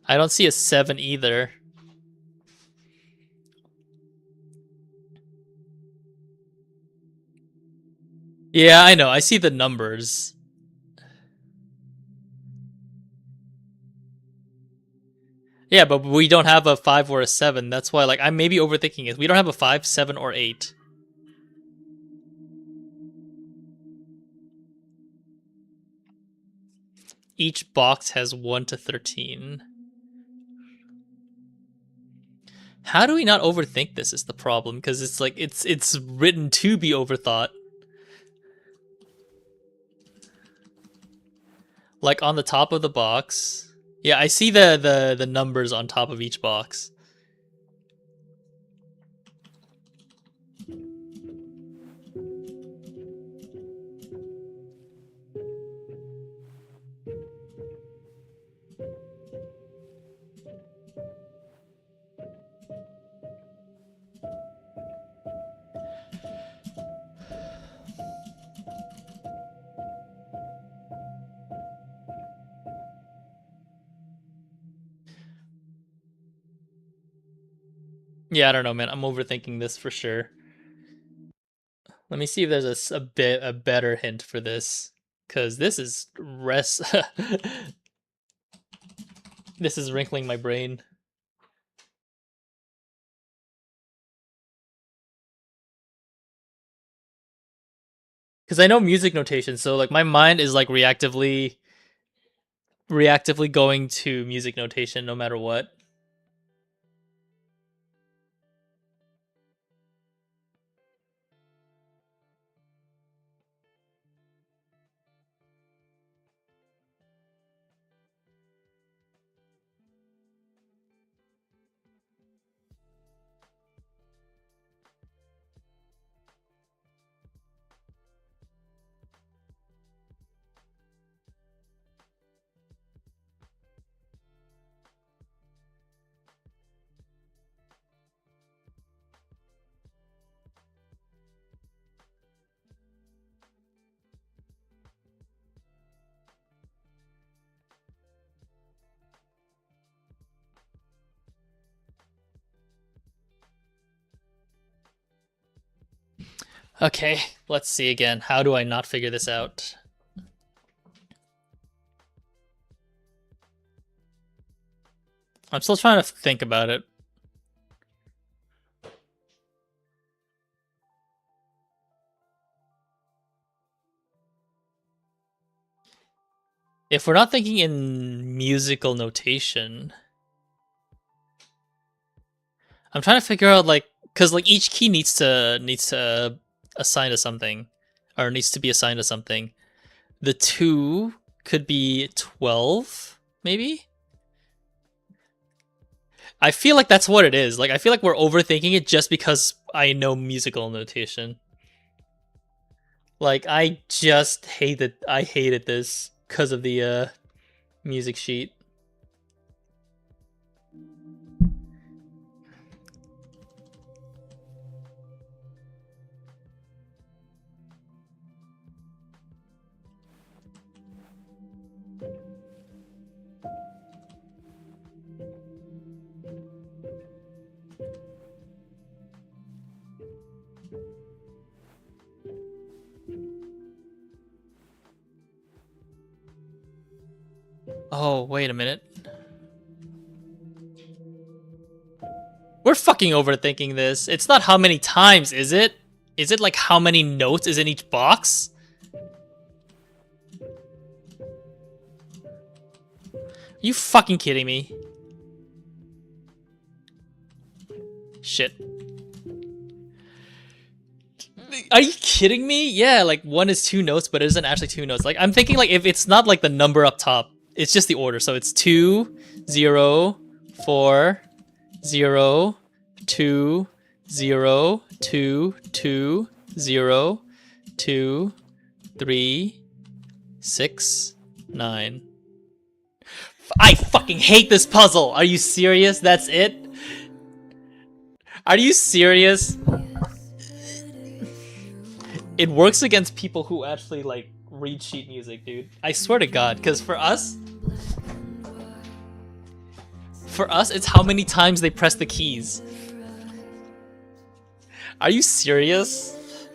I don't see a 7 either. Yeah, I know. I see the numbers. Yeah, but we don't have a 5 or a 7. That's why, like, I may be overthinking it. We don't have a 5, 7, or 8. Each box has 1 to 13. How do we not overthink this is the problem, because it's like it's written to be overthought. Like on the top of the box. Yeah, I see the numbers on top of each box. Yeah, I don't know, man. I'm overthinking this for sure. Let me see if there's a better hint for this, because this is this is wrinkling my brain. Because I know music notation, so like my mind is like reactively going to music notation no matter what. Okay, let's see again. How do I not figure this out? I'm still trying to think about it. If we're not thinking in musical notation, I'm trying to figure out like, because like each key needs to assign to something, or needs to be assigned to something. The 2 could be 12, maybe? I feel like that's what it is. Like, I feel like we're overthinking it just because I know musical notation. Like, I hated this because of the music sheet. Oh, wait a minute. We're fucking overthinking this. It's not how many times, is it? Is it like how many notes is in each box? Are you fucking kidding me? Shit. Are you kidding me? Yeah, like 1 is 2 notes, but it isn't actually 2 notes. Like, I'm thinking like if it's not like the number up top, it's just the order. So it's 2, 0, 4, 0, 2, 0, 2, 2, 0, 2, 3, 6, 9. I fucking hate this puzzle! Are you serious? That's it? Are you serious? It works against people who actually, like, read sheet music, dude. I swear to God, because for us, it's how many times they press the keys. Are you serious?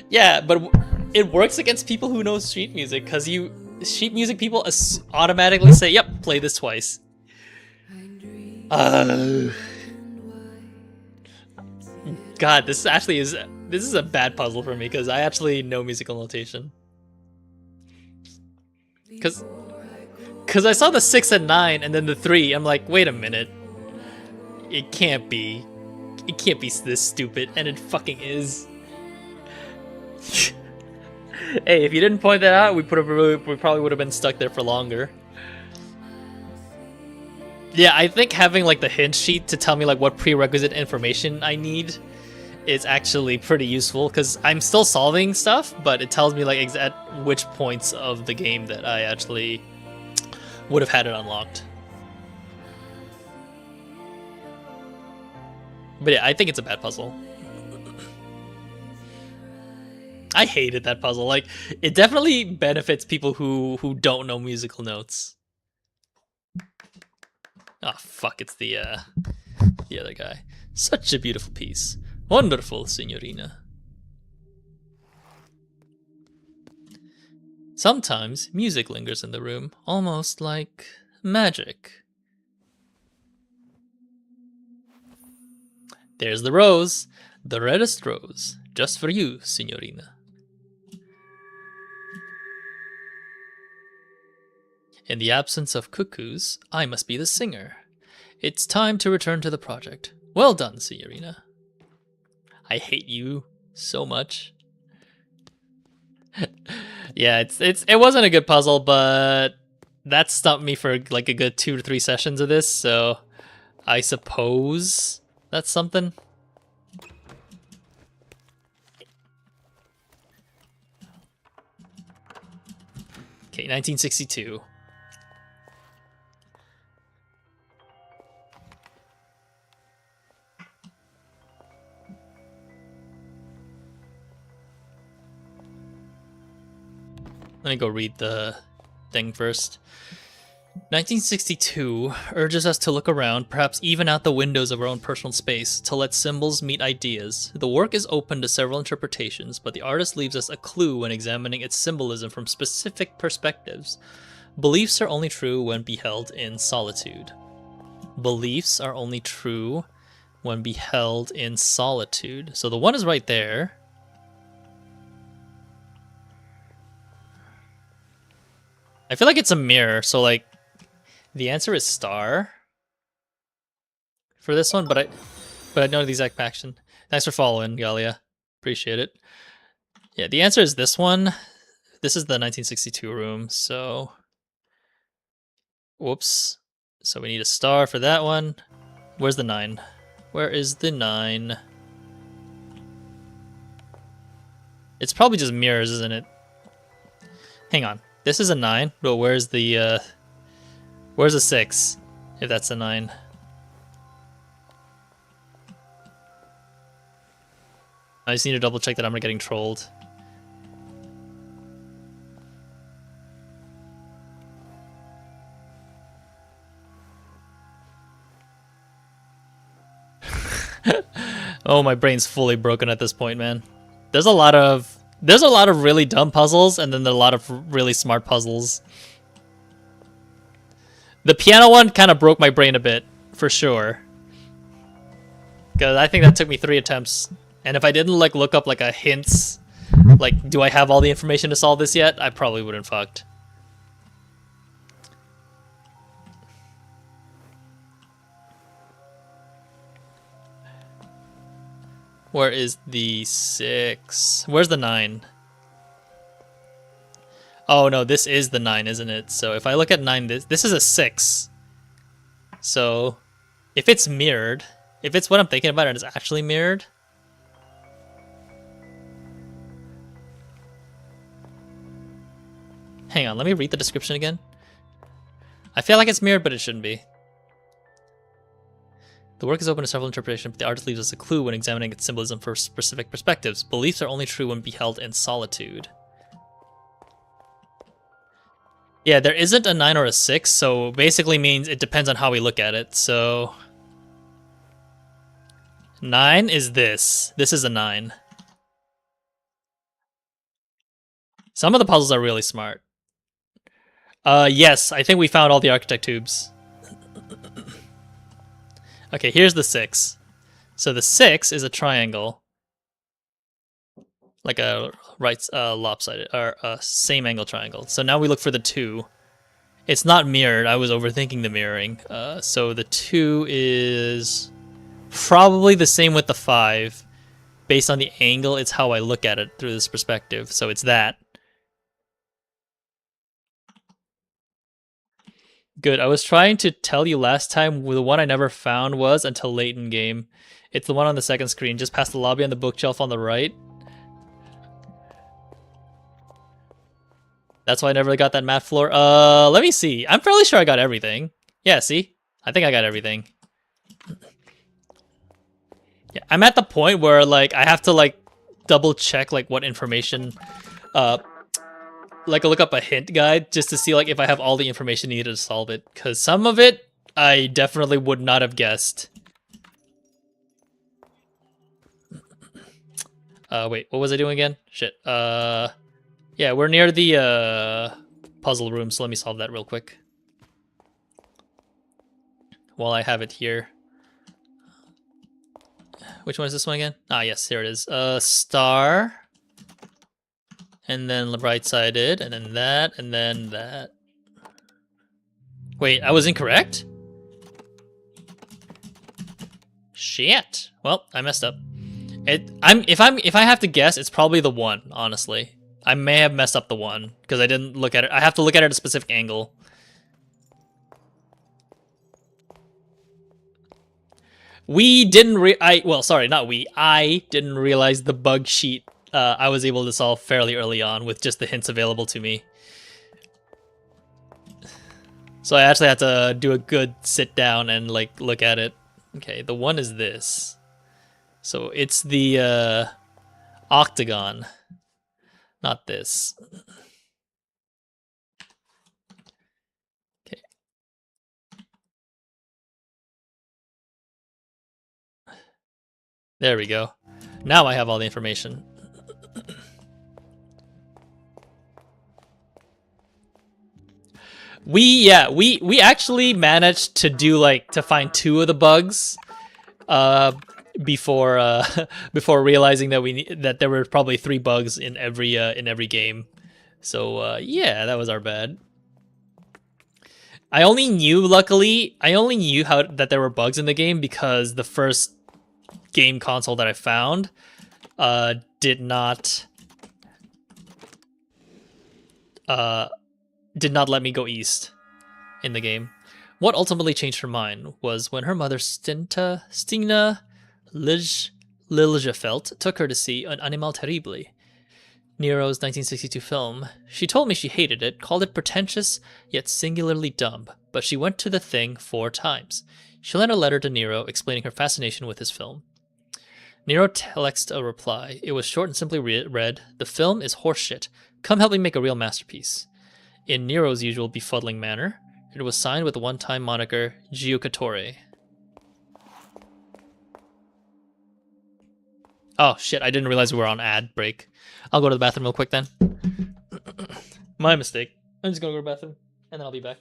Yeah, but it works against people who know sheet music, because sheet music people automatically say, yep, play this twice. God, this is a bad puzzle for me because I actually know musical notation. Because I saw the 6 and 9 and then the 3, I'm like, wait a minute. It can't be this stupid, and it fucking is. Hey, if you didn't point that out, we probably would have been stuck there for longer. Yeah, I think having like the hint sheet to tell me like what prerequisite information I need is actually pretty useful, because I'm still solving stuff, but it tells me like at which points of the game that I actually would have had it unlocked. But yeah, I think it's a bad puzzle. I hated that puzzle. Like, it definitely benefits people who don't know musical notes. Oh fuck, it's the other guy. Such a beautiful piece. Wonderful, Signorina. Sometimes music lingers in the room, almost like magic. There's the rose, the reddest rose, just for you, Signorina. In the absence of cuckoos, I must be the singer. It's time to return to the project. Well done, Signorina. I hate you so much. Yeah, it wasn't a good puzzle, but that stumped me for like a good 2 to 3 sessions of this, so I suppose that's something. Okay, 1962. Let me go read the thing first. 1962 urges us to look around, perhaps even out the windows of our own personal space, to let symbols meet ideas. The work is open to several interpretations, but the artist leaves us a clue when examining its symbolism from specific perspectives. Beliefs are only true when beheld in solitude. Beliefs are only true when beheld in solitude. So the one is right there. I feel like it's a mirror, so like the answer is star for this one, but I know the exact action. Thanks for following, Galia. Appreciate it. Yeah, the answer is this one. This is the 1962 room, so whoops. So we need a star for that one. Where's the 9? Where is the 9? It's probably just mirrors, isn't it? Hang on. This is a 9, but where's the 6? If that's a 9. I just need to double check that I'm not getting trolled. Oh, my brain's fully broken at this point, man. There's a lot of really dumb puzzles, and then there are a lot of really smart puzzles. The piano one kind of broke my brain a bit, for sure. Because I think that took me 3 attempts. And if I didn't like look up like a hints, like do I have all the information to solve this yet, I probably wouldn't fucked. Where is the 6? Where's the 9? Oh no, this is the 9, isn't it? So if I look at 9, this is a 6. So if it's mirrored, if it's what I'm thinking about and it's actually mirrored, hang on, let me read the description again. I feel like it's mirrored, but it shouldn't be. The work is open to several interpretations, but the artist leaves us a clue when examining its symbolism for specific perspectives. Beliefs are only true when beheld in solitude. Yeah, there isn't a 9 or a 6, so basically means it depends on how we look at it. So 9 is this. This is a 9. Some of the puzzles are really smart. Yes, I think we found all the architect tubes. Okay, here's the 6. So the 6 is a triangle. Like a right lopsided, or a same angle triangle. So now we look for the 2. It's not mirrored. I was overthinking the mirroring. So the 2 is probably the same with the 5. Based on the angle, it's how I look at it through this perspective. So it's that. Good. I was trying to tell you last time the one I never found was until late in game. It's the one on the second screen, just past the lobby on the bookshelf on the right. That's why I never got that matte floor. Let me see. I'm fairly sure I got everything. Yeah, see? I think I got everything. Yeah, I'm at the point where like I have to like double check like what information like look up a hint guide just to see like if I have all the information needed to solve it, because some of it I definitely would not have guessed. Wait, what was I doing again? Shit. Yeah, we're near the puzzle room, so let me solve that real quick. While I have it here. Which one is this one again? Ah, yes, here it is. Star. And then right-sided, and then that, and then that. Wait, I was incorrect? Shit. Well, I messed up. If I have to guess, it's probably the 1, honestly. I may have messed up the 1 because I didn't look at it. I have to look at it at a specific angle. I didn't realize the bug sheet I was able to solve fairly early on with just the hints available to me. So I actually had to do a good sit down and like look at it. Okay, the 1 is this. So it's the octagon, not this. Okay. There we go. Now I have all the information. We actually managed to do to find 2 of the bugs before before realizing that there were probably 3 bugs in every game. So yeah, that was our bad. I only knew that there were bugs in the game because the first game console that I found did not let me go east in the game. What ultimately changed her mind was when her mother Stina Liljefelt took her to see An Animal Terrible, Nero's 1962 film. She told me she hated it, called it pretentious yet singularly dumb, but she went to the thing 4 times. She lent a letter to Nero explaining her fascination with his film. Nero telexed a reply. It was short and simply read, "The film is horseshit. Come help me make a real masterpiece." In Nero's usual befuddling manner, it was signed with the one-time moniker Giocatore. Oh shit, I didn't realize we were on ad break. I'll go to the bathroom real quick then. My mistake. I'm just gonna go to the bathroom, and then I'll be back.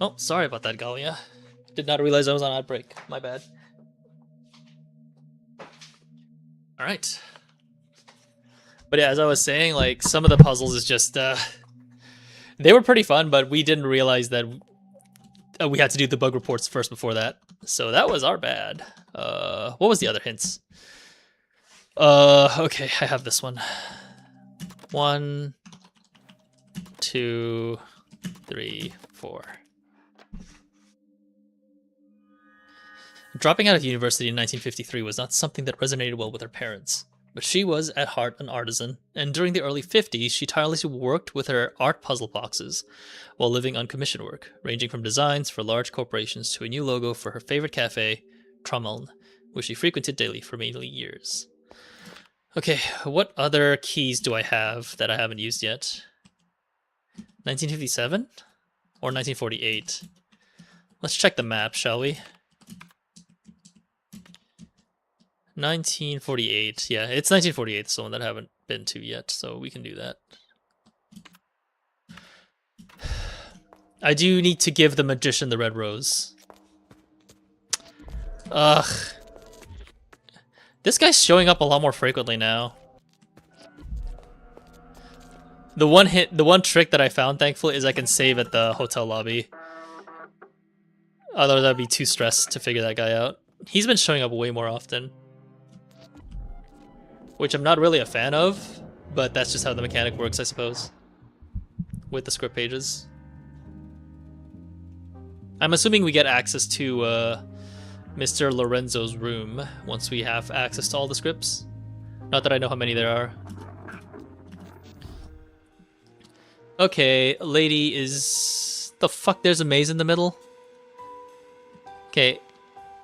Oh, sorry about that, Galia. Did not realize I was on ad break. My bad. All right. But yeah, as I was saying, like some of the puzzles is just they were pretty fun, but we didn't realize that we had to do the bug reports first before that. So that was our bad. What was the other hints? Okay, I have this one. 1, 2, 3, 4. Dropping out of university in 1953 was not something that resonated well with her parents. But she was, at heart, an artisan, and during the early 50s, she tirelessly worked with her art puzzle boxes while living on commission work, ranging from designs for large corporations to a new logo for her favorite cafe, Trommeln, which she frequented daily for many years. Okay, what other keys do I have that I haven't used yet? 1957? Or 1948? Let's check the map, shall we? 1948. Yeah, it's 1948. It's the one that I haven't been to yet, so we can do that. I do need to give the magician the red rose. Ugh. This guy's showing up a lot more frequently now. The one trick that I found, thankfully, is I can save at the hotel lobby. Otherwise, I'd be too stressed to figure that guy out. He's been showing up way more often. Which I'm not really a fan of, but that's just how the mechanic works, I suppose. With the script pages. I'm assuming we get access to Mr. Lorenzo's room once we have access to all the scripts. Not that I know how many there are. Okay, lady is... The fuck, there's a maze in the middle? Okay.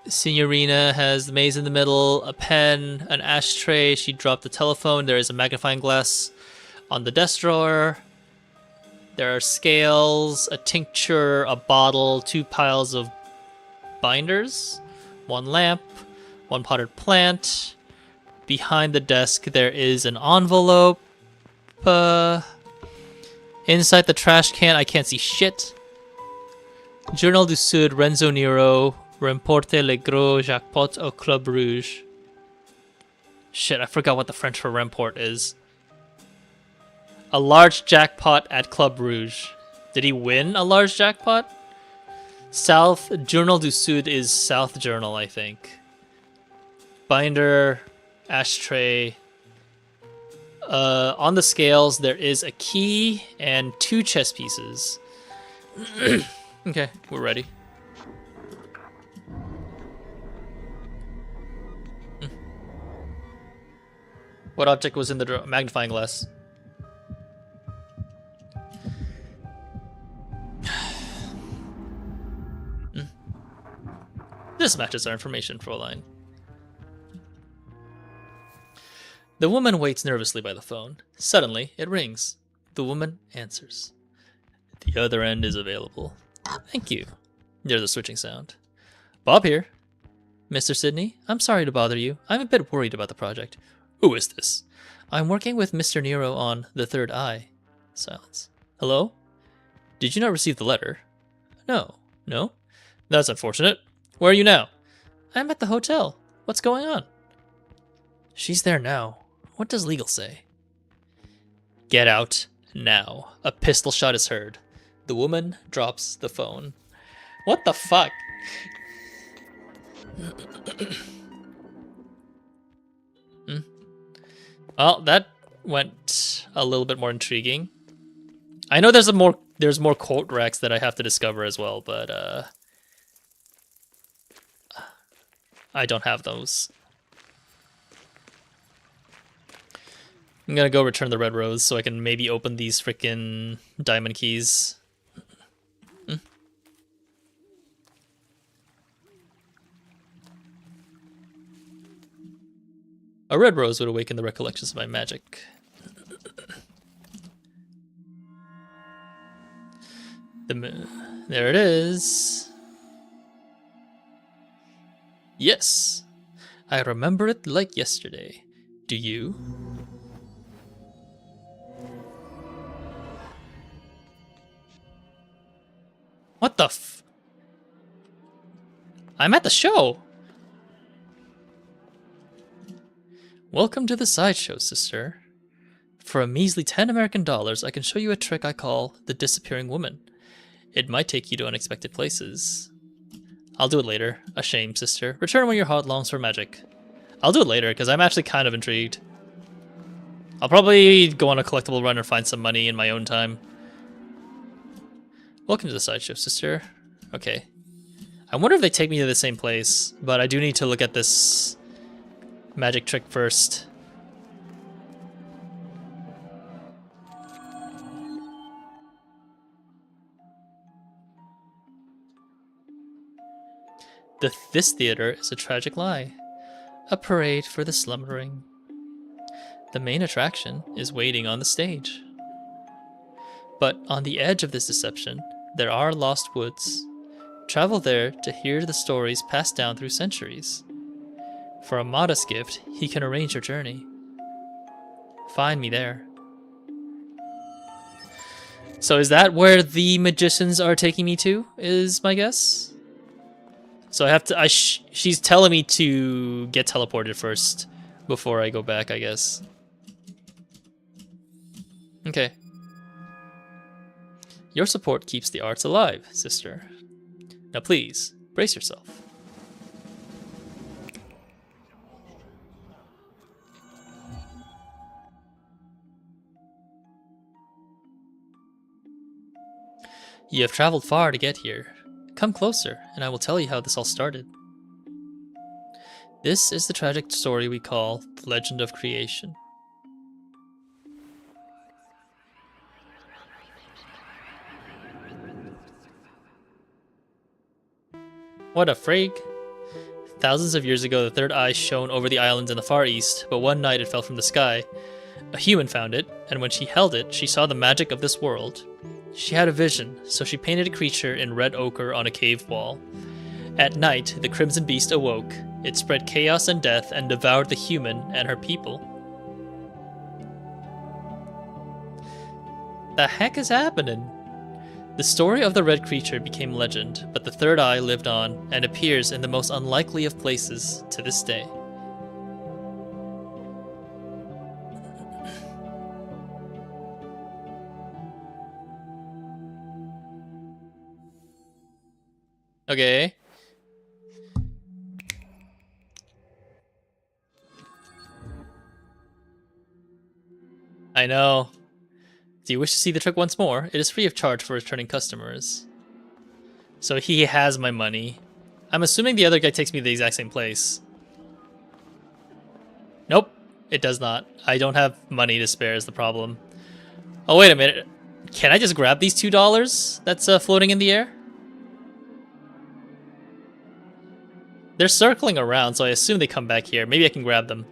Signorina has the maze in the middle, a pen, an ashtray, she dropped the telephone, there is a magnifying glass on the desk drawer. There are scales, a tincture, a bottle, 2 piles of binders, 1 lamp, 1 potted plant. Behind the desk there is an envelope. Inside the trash can I can't see shit. Journal du Sud, Renzo Nero, Remporte le gros jackpot au Club Rouge. Shit, I forgot what the French for remport is. A large jackpot at Club Rouge. Did he win a large jackpot? South Journal du Sud is South Journal, I think. Binder, ashtray. On the scales, there is a key and 2 chess pieces. Okay, we're ready. What object was in the magnifying glass? This matches our information, Fräulein. The woman waits nervously by the phone. Suddenly, it rings. The woman answers. The other end is available. Thank you. There's a switching sound. Bob here. Mr. Sidney, I'm sorry to bother you. I'm a bit worried about the project. Who is this? I'm working with Mr. Nero on The Third Eye. Silence. Hello? Did you not receive the letter? No. No? That's unfortunate. Where are you now? I'm at the hotel. What's going on? She's there now. What does legal say? Get out now. A pistol shot is heard. The woman drops the phone. What the fuck? Well, that went a little bit more intriguing. I know there's more quote racks that I have to discover as well, but I don't have those. I'm gonna go return the red rose so I can maybe open these frickin' diamond keys. A red rose would awaken the recollections of my magic. There it is. Yes, I remember it like yesterday. Do you? What the f... I'm at the show! Welcome to the sideshow, sister. For a measly 10 American dollars, I can show you a trick I call the disappearing woman. It might take you to unexpected places. I'll do it later. A shame, sister. Return when your heart longs for magic. I'll do it later, because I'm actually kind of intrigued. I'll probably go on a collectible run and find some money in my own time. Welcome to the sideshow, sister. Okay. I wonder if they take me to the same place, but I do need to look at this magic trick first. This theater is a tragic lie. A parade for the slumbering. The main attraction is waiting on the stage. But on the edge of this deception, there are lost woods. Travel there to hear the stories passed down through centuries. For a modest gift, he can arrange your journey. Find me there. So is that where the magicians are taking me to, is my guess? So I have to. She's telling me to get teleported first before I go back, I guess. Okay. Your support keeps the arts alive, sister. Now please, brace yourself. You have traveled far to get here. Come closer, and I will tell you how this all started. This is the tragic story we call the Legend of Creation. What a freak! Thousands of years ago, the third eye shone over the islands in the Far East, but one night it fell from the sky. A human found it, and when she held it, she saw the magic of this world. She had a vision, so she painted a creature in red ochre on a cave wall. At night, the Crimson Beast awoke. It spread chaos and death and devoured the human and her people. The heck is happening? The story of the red creature became legend, but the third eye lived on and appears in the most unlikely of places to this day. Okay. I know. Do you wish to see the trick once more? It is free of charge for returning customers. So he has my money. I'm assuming the other guy takes me to the exact same place. Nope, it does not. I don't have money to spare is the problem. Oh, wait a minute. Can I just grab these $2 that's floating in the air? They're circling around, so I assume they come back here. Maybe I can grab them.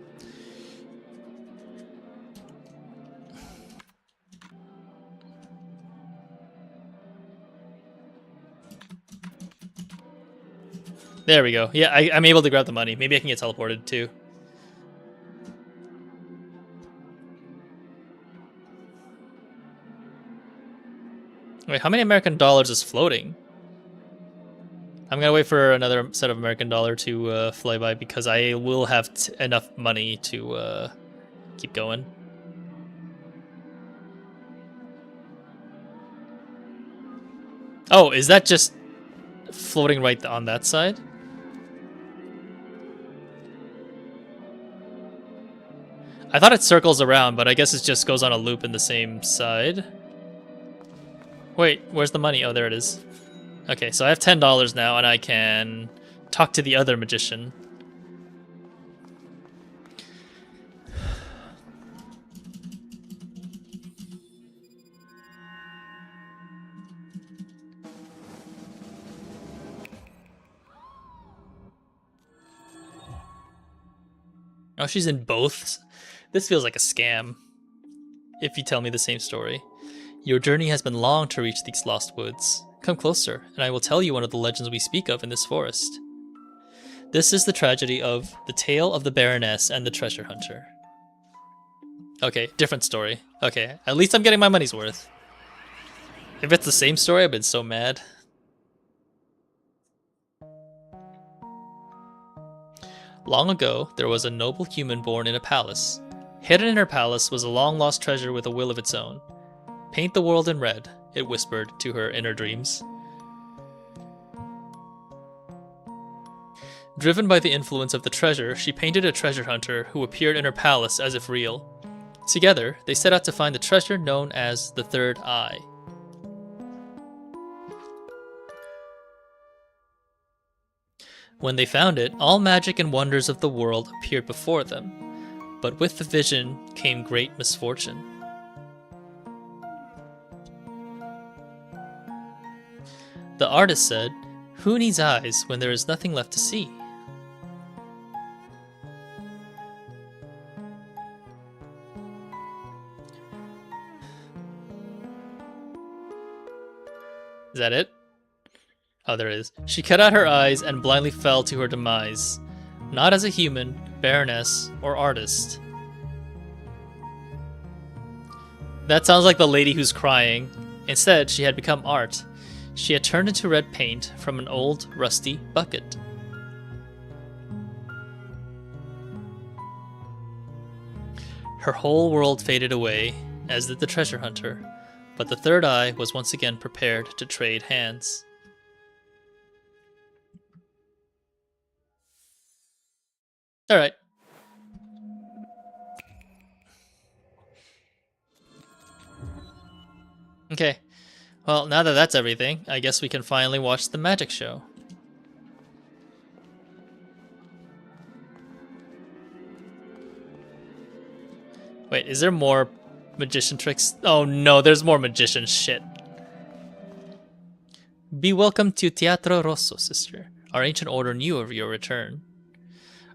There we go. Yeah, I'm able to grab the money. Maybe I can get teleported too. Wait, how many American dollars is floating? I'm gonna wait for another set of American dollar to fly by because I will have enough money to keep going. Oh, is that just floating right on that side? I thought it circles around, but I guess it just goes on a loop in the same side. Wait, where's the money? Oh, there it is. Okay, so I have $10 now, and I can talk to the other magician. Oh, she's in both? This feels like a scam. If you tell me the same story. Your journey has been long to reach these lost woods. Come closer, and I will tell you one of the legends we speak of in this forest. This is the tragedy of the tale of the Baroness and the treasure hunter. Okay, different story. Okay, at least I'm getting my money's worth. If it's the same story, I've been so mad. Long ago, there was a noble human born in a palace. Hidden in her palace was a long-lost treasure with a will of its own. Paint the world in red, it whispered to her inner dreams. Driven by the influence of the treasure, she painted a treasure hunter who appeared in her palace as if real. Together, they set out to find the treasure known as the Third Eye. When they found it, all magic and wonders of the world appeared before them. But with the vision came great misfortune. The artist said, "Who needs eyes when there is nothing left to see?" Is that it? Oh, there it is. She cut out her eyes and blindly fell to her demise. Not as a human, baroness, or artist. That sounds like the lady who's crying. Instead, she had become art. She had turned into red paint from an old, rusty bucket. Her whole world faded away, as did the treasure hunter, but the third eye was once again prepared to trade hands. Alright. Okay. Well, now that that's everything, I guess we can finally watch the magic show. Wait, is there more magician tricks? Oh no, there's more magician shit. Be welcome to Teatro Rosso, sister. Our ancient order knew of your return.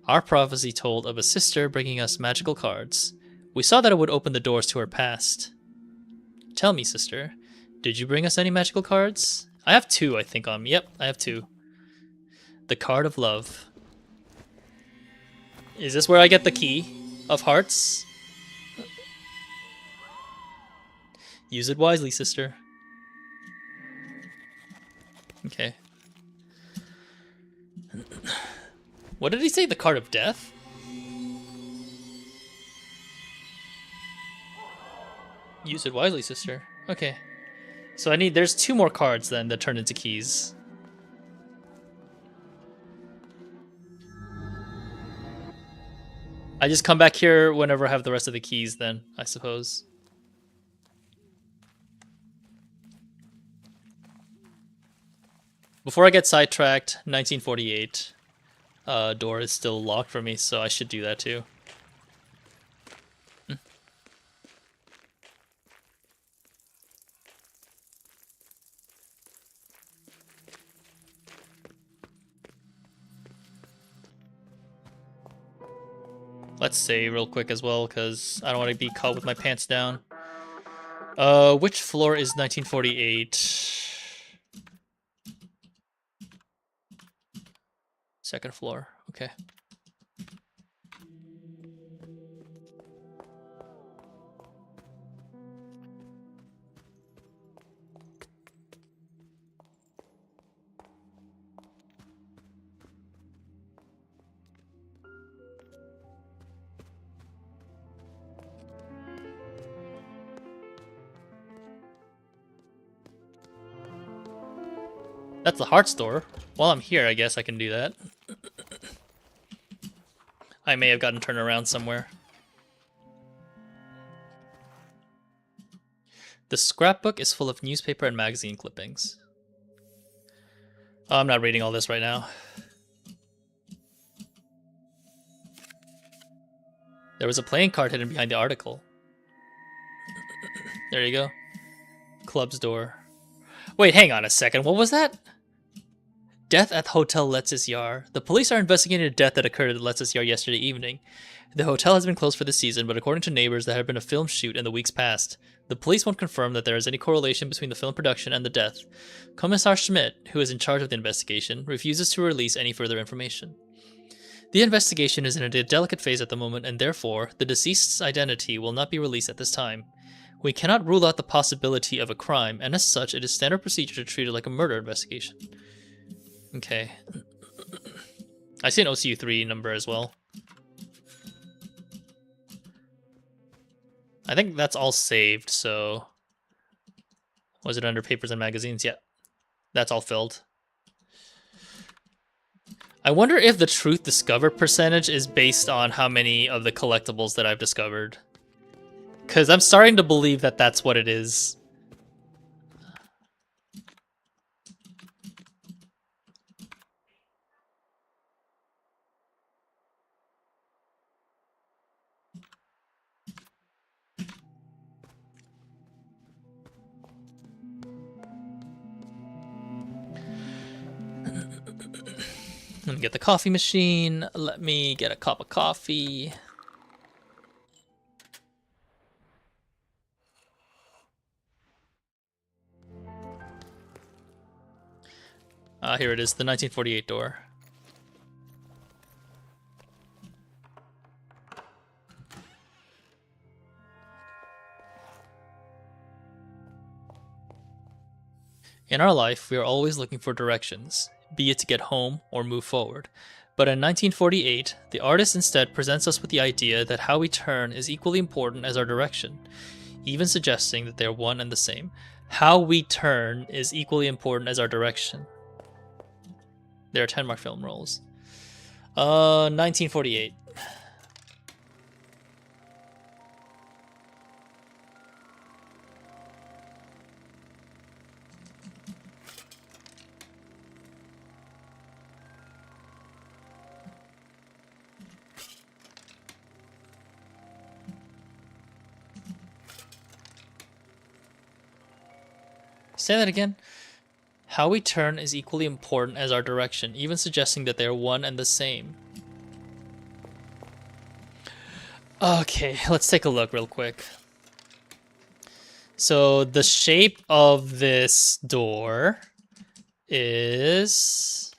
Our prophecy told of a sister bringing us magical cards. We saw that it would open the doors to her past. Tell me, sister, did you bring us any magical cards? I have 2, I think, on me. Yep, I have 2. The card of love. Is this where I get the key of hearts? Use it wisely, sister. Okay. What did he say? The card of death? Use it wisely, sister. Okay. So there's 2 more cards then that turn into keys. I just come back here whenever I have the rest of the keys then, I suppose. Before I get sidetracked, 1948 door is still locked for me, so I should do that too. Let's save real quick as well, because I don't want to be caught with my pants down. Which floor is 1948? Second floor, okay. That's the heart store. While I'm here, I guess I can do that. I may have gotten turned around somewhere. The scrapbook is full of newspaper and magazine clippings. Oh, I'm not reading all this right now. There was a playing card hidden behind the article. There you go. Club's door. Wait, hang on a second. What was that? Death at Hotel Letz's Yar. The police are investigating a death that occurred at Letz's Yar yesterday evening. The hotel has been closed for the season, but according to neighbors, there had been a film shoot in the weeks past. The police won't confirm that there is any correlation between the film production and the death. Kommissar Schmidt, who is in charge of the investigation, refuses to release any further information. The investigation is in a delicate phase at the moment, and therefore, the deceased's identity will not be released at this time. We cannot rule out the possibility of a crime, and as such, it is standard procedure to treat it like a murder investigation. Okay. I see an OCU3 number as well. I think that's all saved, so... Was it under papers and magazines? Yeah. That's all filled. I wonder if the truth discovered percentage is based on how many of the collectibles that I've discovered. Because I'm starting to believe that that's what it is. Let me get the coffee machine. Let me get a cup of coffee. Here it is, the 1948 door. In our life, we are always looking for directions, be it to get home or move forward. But in 1948, the artist instead presents us with the idea that how we turn is equally important as our direction, even suggesting that they are one and the same. How we turn is equally important as our direction. There are 10 more film rolls. 1948. Say that again. How we turn is equally important as our direction, even suggesting that they are one and the same. Okay, let's take a look real quick. So the shape of this door is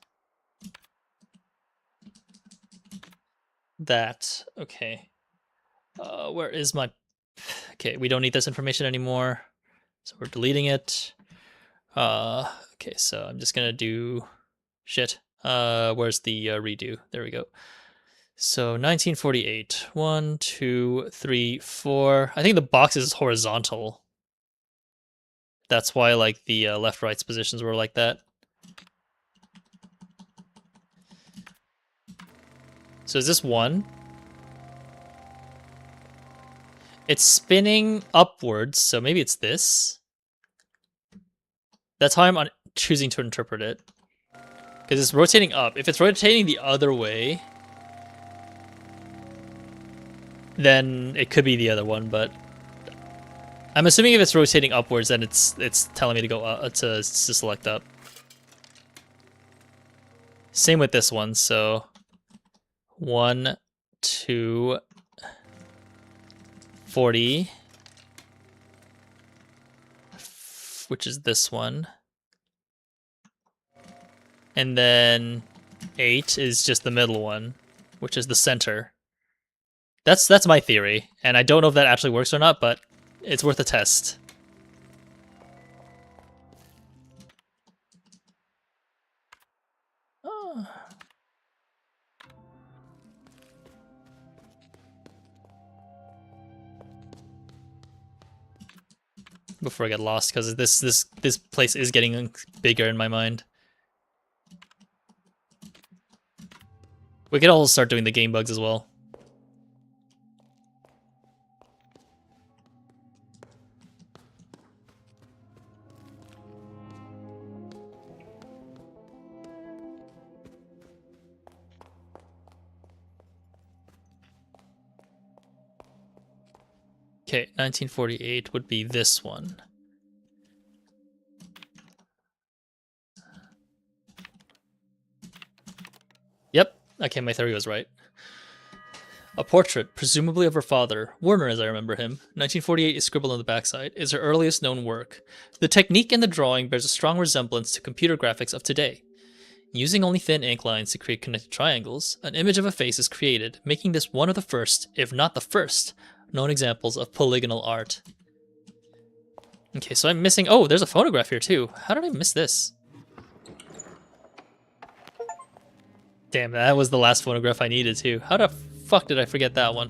that. Okay. Where is my... Okay, we don't need this information anymore, so we're deleting it. Okay, so I'm just gonna do... Shit. Where's the redo? There we go. So 1948. 1, 2, 3, 4. I think the box is horizontal. That's why like the left-right's positions were like that. So is this 1? It's spinning upwards, so maybe it's this. That's how I'm choosing to interpret it. Because it's rotating up. If it's rotating the other way, then it could be the other one, but I'm assuming if it's rotating upwards, then it's telling me to go to select up. Same with this one, so 1, 2, 40, which is this one, and then 8 is just the middle one, which is the center. That's my theory, and I don't know if that actually works or not, but it's worth a test. Oh. Before I get lost, because this place is getting bigger in my mind. We could all start doing the game bugs as well. Okay, 1948 would be this one. Yep, okay, my theory was right. A portrait, presumably of her father, Werner as I remember him. 1948 is scribbled on the backside, is her earliest known work. The technique in the drawing bears a strong resemblance to computer graphics of today. Using only thin ink lines to create connected triangles, an image of a face is created, making this one of the first, if not the first, known examples of polygonal art. Okay, so I'm missing... Oh, there's a photograph here too. How did I miss this? Damn, that was the last photograph I needed too. How the fuck did I forget that one?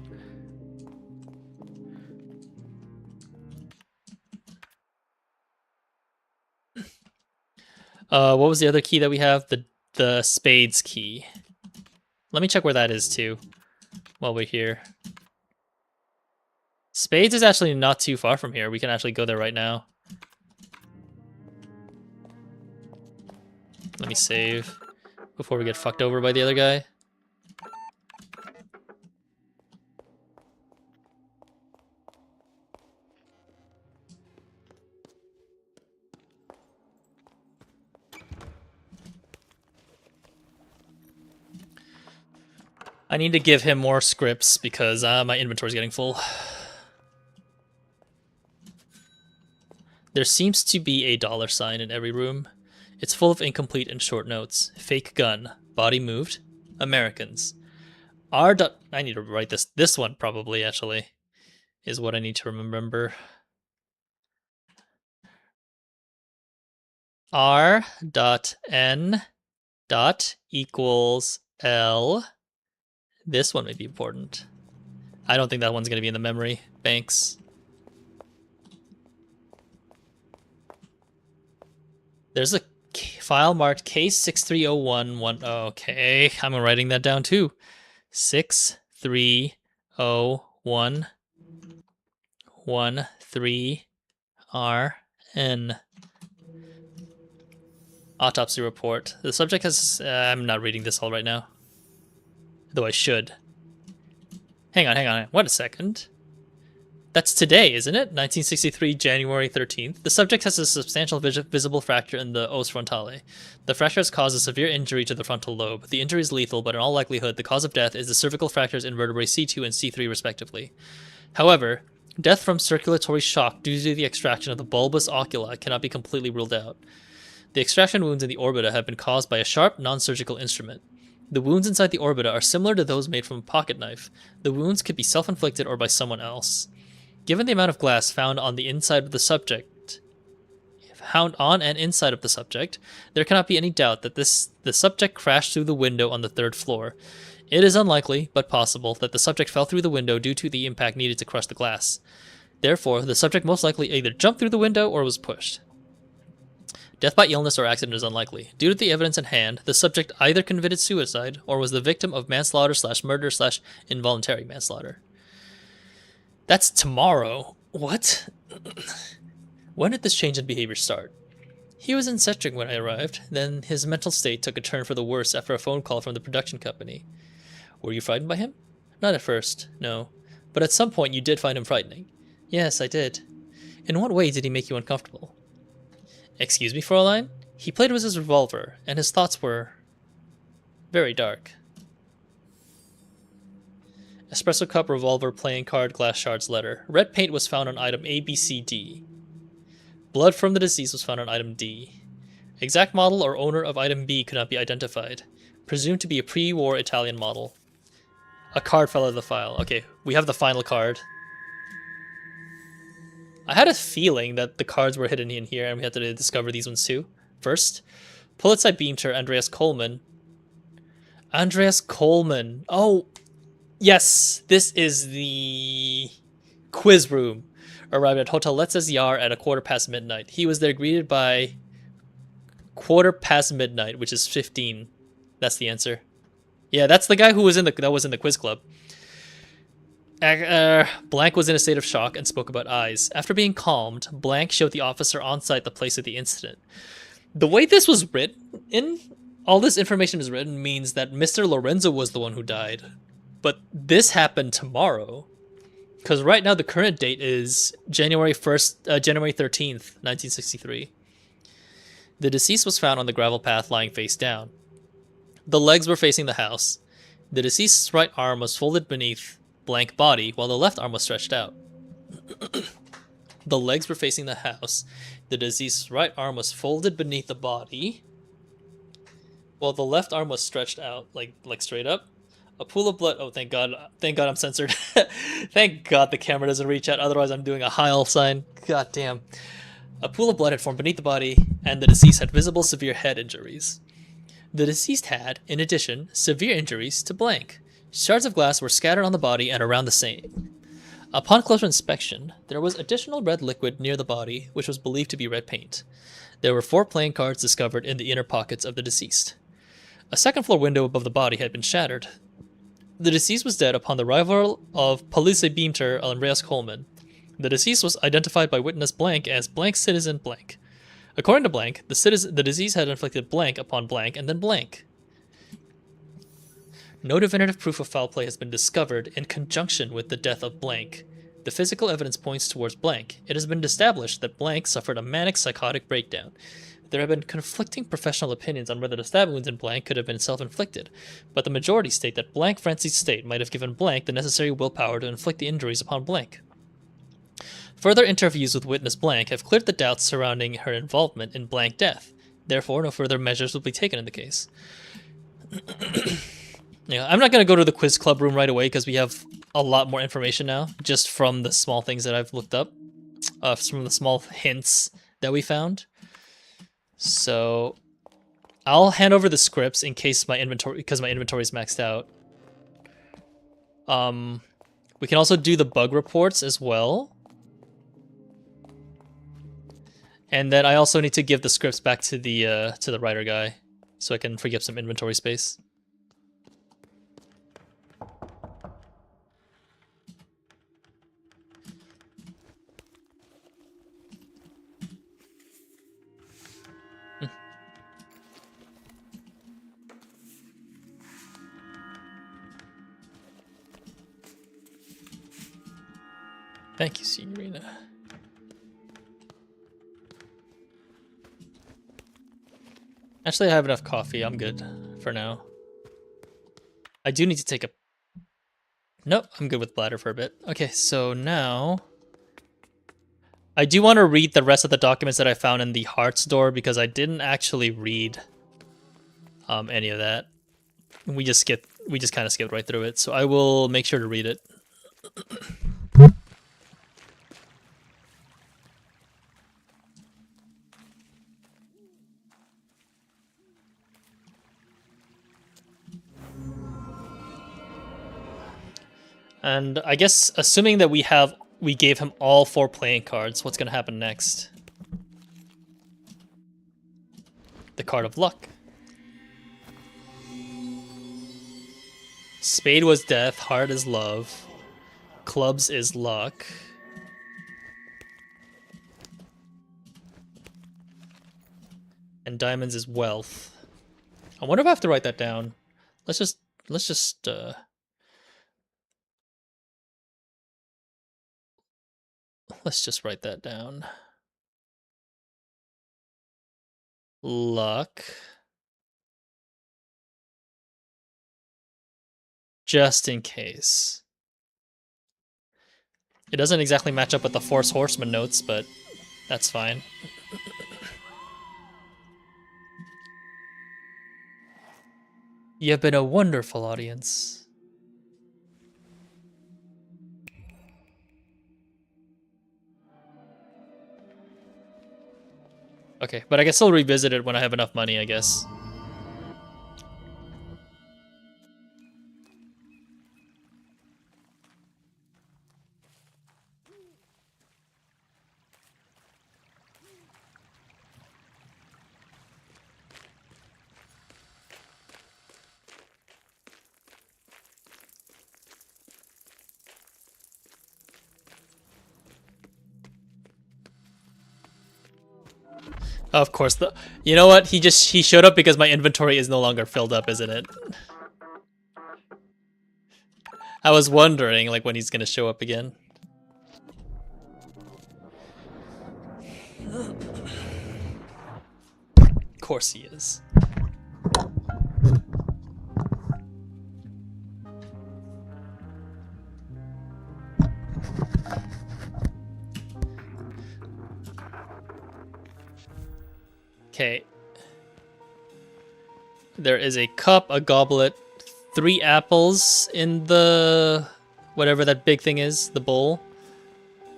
What was the other key that we have? The spades key. Let me check where that is too, while we're here. Spades is actually not too far from here. We can actually go there right now. Let me save before we get fucked over by the other guy. I need to give him more scripts because my inventory's getting full. There seems to be a $sign in every room. It's full of incomplete and short notes. Fake gun. Body moved. Americans. R. I need to write this. This one probably actually is what I need to remember. R.N. equals L. This one may be important. I don't think that one's going to be in the memory banks. There's a file marked K6301. Okay, I'm writing that down too. 6301 13RN. Autopsy report. The subject has... I'm not reading this all right now. Though I should. Hang on. Wait a second. That's today, isn't it? 1963, January 13th. The subject has a substantial visible fracture in the os frontale. The fracture has caused a severe injury to the frontal lobe. The injury is lethal, but in all likelihood, the cause of death is the cervical fractures in vertebrae C2 and C3 respectively. However, death from circulatory shock due to the extraction of the bulbous oculi cannot be completely ruled out. The extraction wounds in the orbita have been caused by a sharp, non-surgical instrument. The wounds inside the orbita are similar to those made from a pocket knife. The wounds could be self-inflicted or by someone else. Given the amount of glass found on the inside of the subject, there cannot be any doubt that the subject crashed through the window on the 3rd floor. It is unlikely, but possible, that the subject fell through the window due to the impact needed to crush the glass. Therefore, the subject most likely either jumped through the window or was pushed. Death by illness or accident is unlikely. Due to the evidence in hand, the subject either committed suicide or was the victim of manslaughter/murder/involuntary manslaughter. That's tomorrow. What? When did this change in behavior start? He was in Setring when I arrived, then his mental state took a turn for the worse after a phone call from the production company. Were you frightened by him? Not at first, no. But at some point you did find him frightening. Yes, I did. In what way did he make you uncomfortable? Excuse me, Fräulein? He played with his revolver, and his thoughts were very dark. Espresso cup, revolver, playing card, glass shards, letter. Red paint was found on item ABCD. Blood from the deceased was found on item D. Exact model or owner of item B could not be identified. Presumed to be a pre-war Italian model. A card fell out of the file. Okay, we have the final card. I had a feeling that the cards were hidden in here and we had to discover these ones too. First, Pulitzer Beamter, Andreas Coleman. Andreas Coleman. Oh, yes, this is the quiz room. Arrived at Hotel Letzes Jahr at midnight. He was there greeted by midnight, which is 15. That's the answer. Yeah, that's the guy who was in the quiz club. Blank was in a state of shock and spoke about eyes. After being calmed, Blank showed the officer on site the place of the incident. The way this was written, all this information is written, means that Mr. Lorenzo was the one who died. But this happened tomorrow. Because right now the current date is January 13th, 1963. The deceased was found on the gravel path lying face down. The legs were facing the house. The deceased's right arm was folded beneath Blank body while the left arm was stretched out. The legs were facing the house. The deceased's right arm was folded beneath the body while the left arm was stretched out, like straight up. A pool of blood. Oh, thank God I'm censored. Thank God the camera doesn't reach out, otherwise I'm doing a Heil sign. God damn. A pool of blood had formed beneath the body, and the deceased had visible severe head injuries. The deceased had, in addition, severe injuries to Blank. Shards of glass were scattered on the body and around the same. Upon closer inspection, there was additional red liquid near the body, which was believed to be red paint. There were 4 playing cards discovered in the inner pockets of the deceased. A second-floor window above the body had been shattered. The deceased was dead upon the arrival of Police Beamter Andreas Coleman. The deceased was identified by witness Blank as Blank Citizen Blank. According to Blank, the disease had inflicted Blank upon Blank and then Blank. No definitive proof of foul play has been discovered in conjunction with the death of Blank. The physical evidence points towards Blank. It has been established that Blank suffered a manic psychotic breakdown. There have been conflicting professional opinions on whether the stab wounds in Blank could have been self-inflicted, but the majority state that Blank frenzied state might have given Blank the necessary willpower to inflict the injuries upon Blank. Further interviews with witness Blank have cleared the doubts surrounding her involvement in Blank death. Therefore, no further measures will be taken in the case. Yeah, I'm not going to go to the quiz club room right away because we have a lot more information now, just from the small things that I've looked up, from the small hints that we found. So, I'll hand over the scripts in case my inventory, because my inventory is maxed out. We can also do the bug reports as well. And then I also need to give the scripts back to the writer guy, so I can free up some inventory space. Thank you, Signorina. Actually, I have enough coffee. I'm good for now. I do need to take a... Nope, I'm good with bladder for a bit. Okay, so now... I do want to read the rest of the documents that I found in the Hearts door because I didn't actually read any of that. We just kind of skipped right through it, so I will make sure to read it. And I guess assuming that we gave him all 4 playing cards, what's gonna happen next? The card of luck. Spade was death, heart is love, clubs is luck. And diamonds is wealth. I wonder if I have to write that down. Let's just write that down. Luck. Just in case. It doesn't exactly match up with the Force Horseman notes, but that's fine. You have been a wonderful audience. Okay, but I can still revisit it when I have enough money, I guess. Of course, you know what? He showed up because my inventory is no longer filled up, isn't it? I was wondering like when he's gonna show up again. Of course he is. Okay. There is a cup, a goblet, 3 apples in the... whatever that big thing is, the bowl.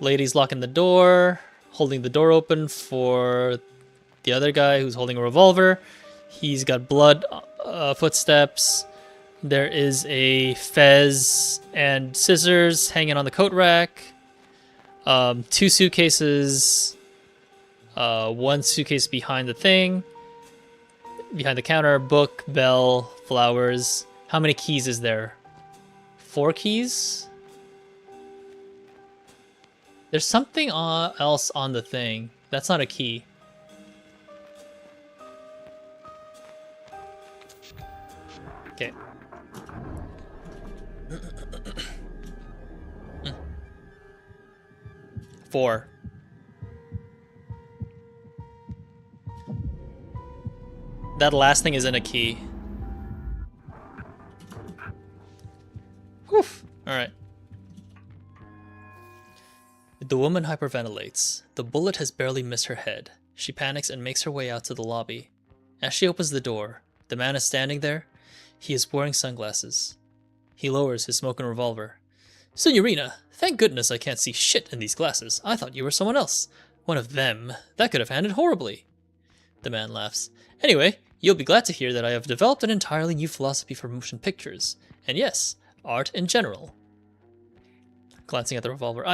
Lady's locking the door, holding the door open for the other guy who's holding a revolver. He's got blood footsteps. There is a fez and scissors hanging on the coat rack. 2 suitcases. 1 suitcase behind the thing. Behind the counter, book, bell, flowers. How many keys is there? 4 keys? There's something else on the thing. That's not a key. Okay. Four. That last thing isn't a key. Whew. Alright. The woman hyperventilates. The bullet has barely missed her head. She panics and makes her way out to the lobby. As she opens the door, the man is standing there. He is wearing sunglasses. He lowers his smoking revolver. Signorina, thank goodness I can't see shit in these glasses. I thought you were someone else. One of them. That could have ended horribly. The man laughs. Anyway, You'll be glad to hear that I have developed an entirely new philosophy for motion pictures. And yes, art in general. Glancing at the revolver,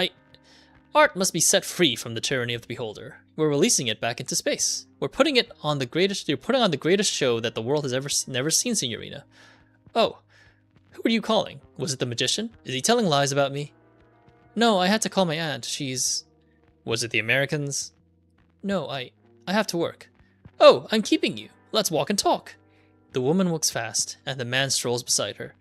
Art must be set free from the tyranny of the beholder. We're releasing it back into space. You're putting on the greatest show that the world has never seen, Signorina. Oh, who are you calling? Was it the magician? Is he telling lies about me? No, I had to call my aunt. Was it the Americans? No, I have to work. Oh, I'm keeping you. Let's walk and talk. The woman walks fast, and the man strolls beside her.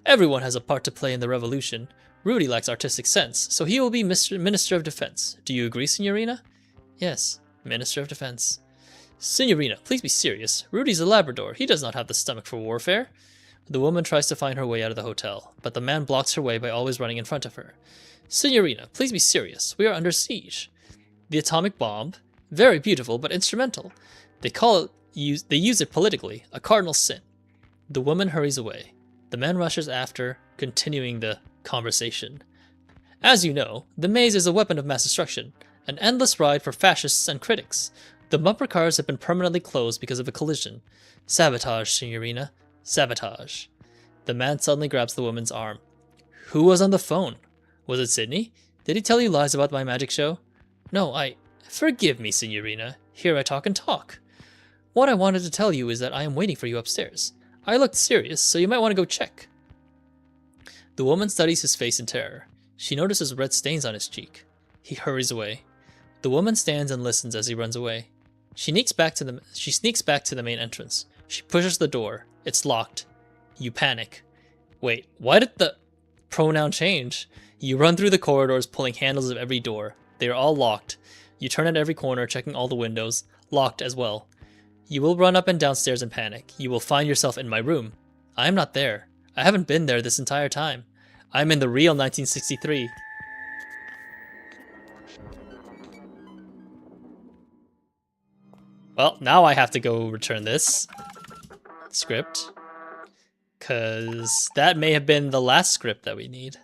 Everyone has a part to play in the revolution. Rudy lacks artistic sense, so he will be Minister of Defense. Do you agree, Signorina? Yes, Minister of Defense. Signorina, please be serious. Rudy's a Labrador. He does not have the stomach for warfare. The woman tries to find her way out of the hotel, but the man blocks her way by always running in front of her. Signorina, please be serious. We are under siege. The atomic bomb, very beautiful but instrumental. They use it politically, a cardinal sin. The woman hurries away. The man rushes after, continuing the conversation. As you know, the maze is a weapon of mass destruction, an endless ride for fascists and critics. The bumper cars have been permanently closed because of a collision. Sabotage, Signorina. Sabotage. The man suddenly grabs the woman's arm. Who was on the phone? Was it Sydney? Did he tell you lies about my magic show? No, Forgive me, Signorina. Here I talk and talk. What I wanted to tell you is that I am waiting for you upstairs. I looked serious, so you might want to go check. The woman studies his face in terror. She notices red stains on his cheek. He hurries away. The woman stands and listens as he runs away. She sneaks back to the main entrance. She pushes the door. It's locked. You panic. Wait, why did the pronoun change? You run through the corridors, pulling handles of every door. They are all locked. You turn at every corner, checking all the windows. Locked as well. You will run up and downstairs in panic. You will find yourself in my room. I am not there. I haven't been there this entire time. I am in the real 1963. Well, now I have to go return this script, because that may have been the last script that we need.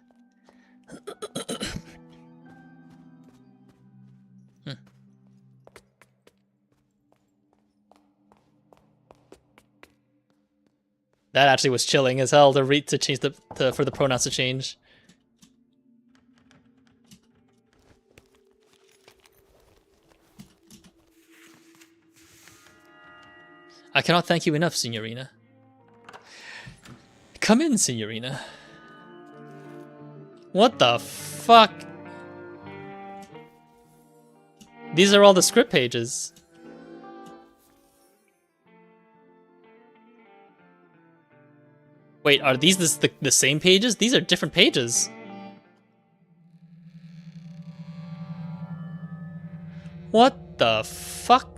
That actually was chilling as hell to read, to change for the pronouns to change. I cannot thank you enough, Signorina. Come in, Signorina. What the fuck? These are all the script pages. Wait, are these the same pages? These are different pages. What the fuck?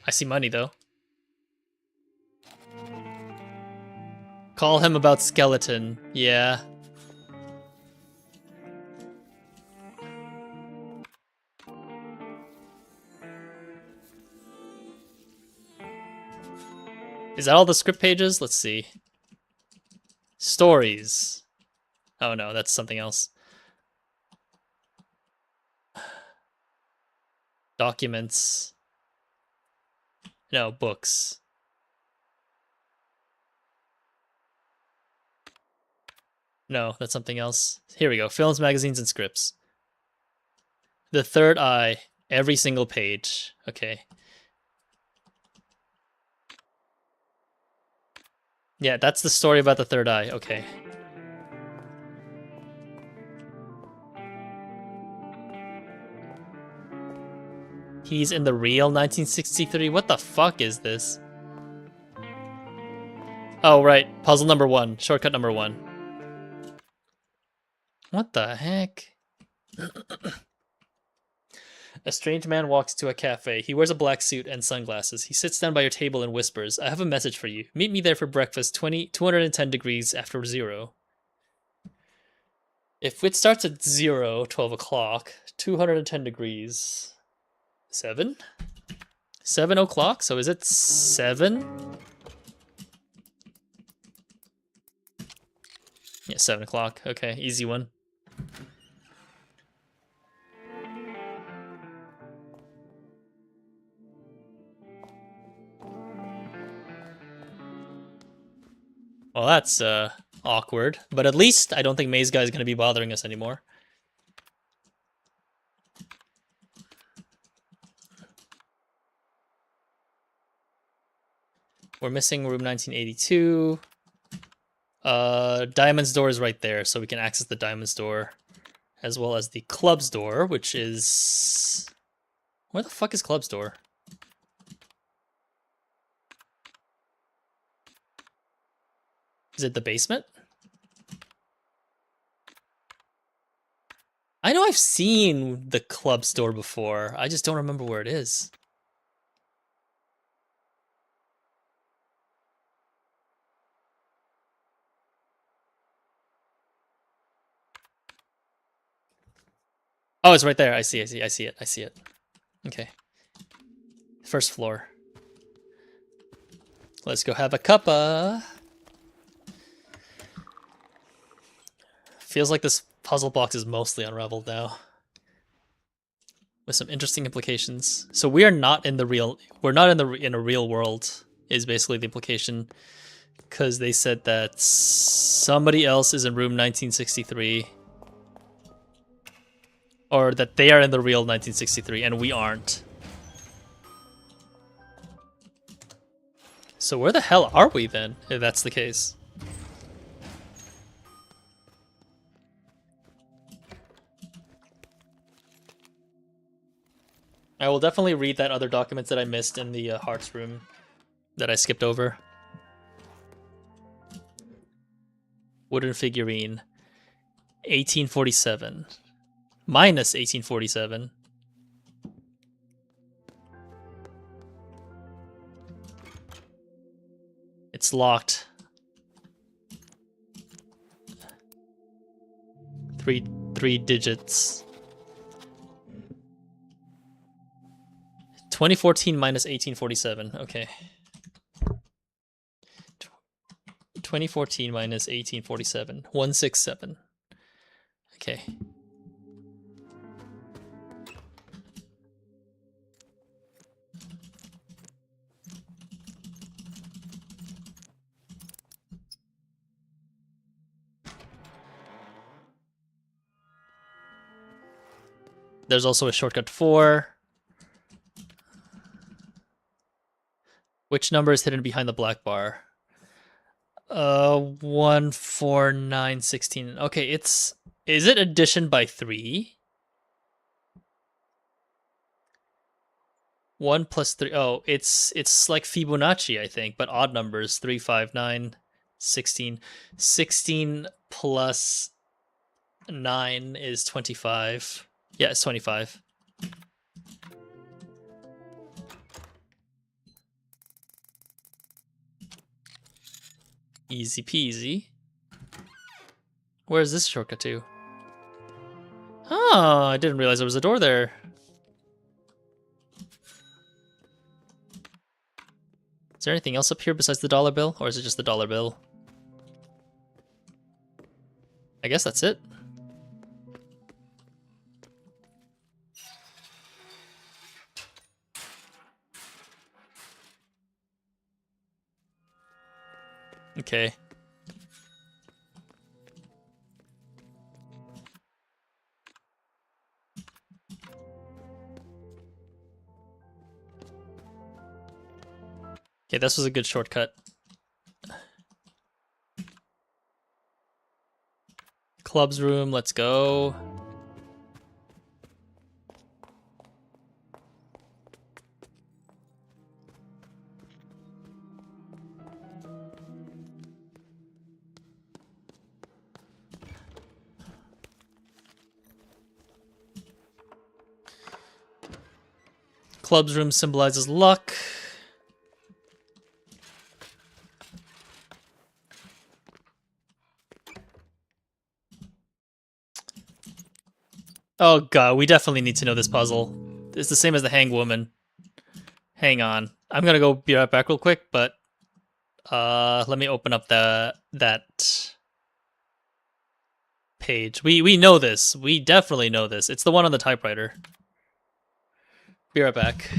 I see money, though. Call him about skeleton. Yeah. Is that all the script pages? Let's see. Stories. Oh no, that's something else. Documents. No, books. No, that's something else. Here we go. Films, magazines, and scripts. The Third Eye. Every single page. Okay. Yeah, that's the story about the Third Eye. Okay. He's in the real 1963? What the fuck is this? Oh, right. Puzzle number 1. Shortcut number 1. What the heck? A strange man walks to a cafe. He wears a black suit and sunglasses. He sits down by your table and whispers, I have a message for you. Meet me there for breakfast 210 degrees after 0. If it starts at 0, 12 o'clock, 210 degrees... 7? 7 o'clock? So is it 7? Yeah, 7 o'clock. Okay, easy one. Well, that's awkward. But at least I don't think Maze Guy is going to be bothering us anymore. We're missing room 1982. Diamond's door is right there, so we can access the Diamond's door. As well as the Club's door, which is... Where the fuck is Club's door? Is it the basement? I know I've seen the Club's door before. I just don't remember where it is. Oh, it's right there. I see it. Okay. First floor. Let's go have a cuppa. Feels like this puzzle box is mostly unraveled now. With some interesting implications. So we are not in the real... We're not in a real world, is basically the implication. Because they said that somebody else is in room 1963. Or that they are in the real 1963 and we aren't. So where the hell are we then, if that's the case? I will definitely read that other documents that I missed in the Hearts room that I skipped over. Wooden figurine. 1847. Minus 1847. It's locked. Three digits. 2014 minus 1847. Okay. 2014 minus 1847. 167. Okay. There's also a shortcut 4. Which number is hidden behind the black bar? 14916. Okay, is it addition by 3? 1 plus 3. Oh, it's like Fibonacci, I think, but odd numbers. 3, 5, 9, 16. 16 plus 9 is 25. Yeah, it's 25. Easy peasy. Where's this shortcut to? Oh, I didn't realize there was a door there. Is there anything else up here besides the dollar bill? Or is it just the dollar bill? I guess that's it. Okay. Okay, this was a good shortcut. Club's room, let's go. Club's room symbolizes luck. Oh god, we definitely need to know this puzzle. It's the same as the Hanged Woman. Hang on. I'm gonna go be right back real quick, but let me open up that page. We know this. We definitely know this. It's the one on the typewriter. Be right back.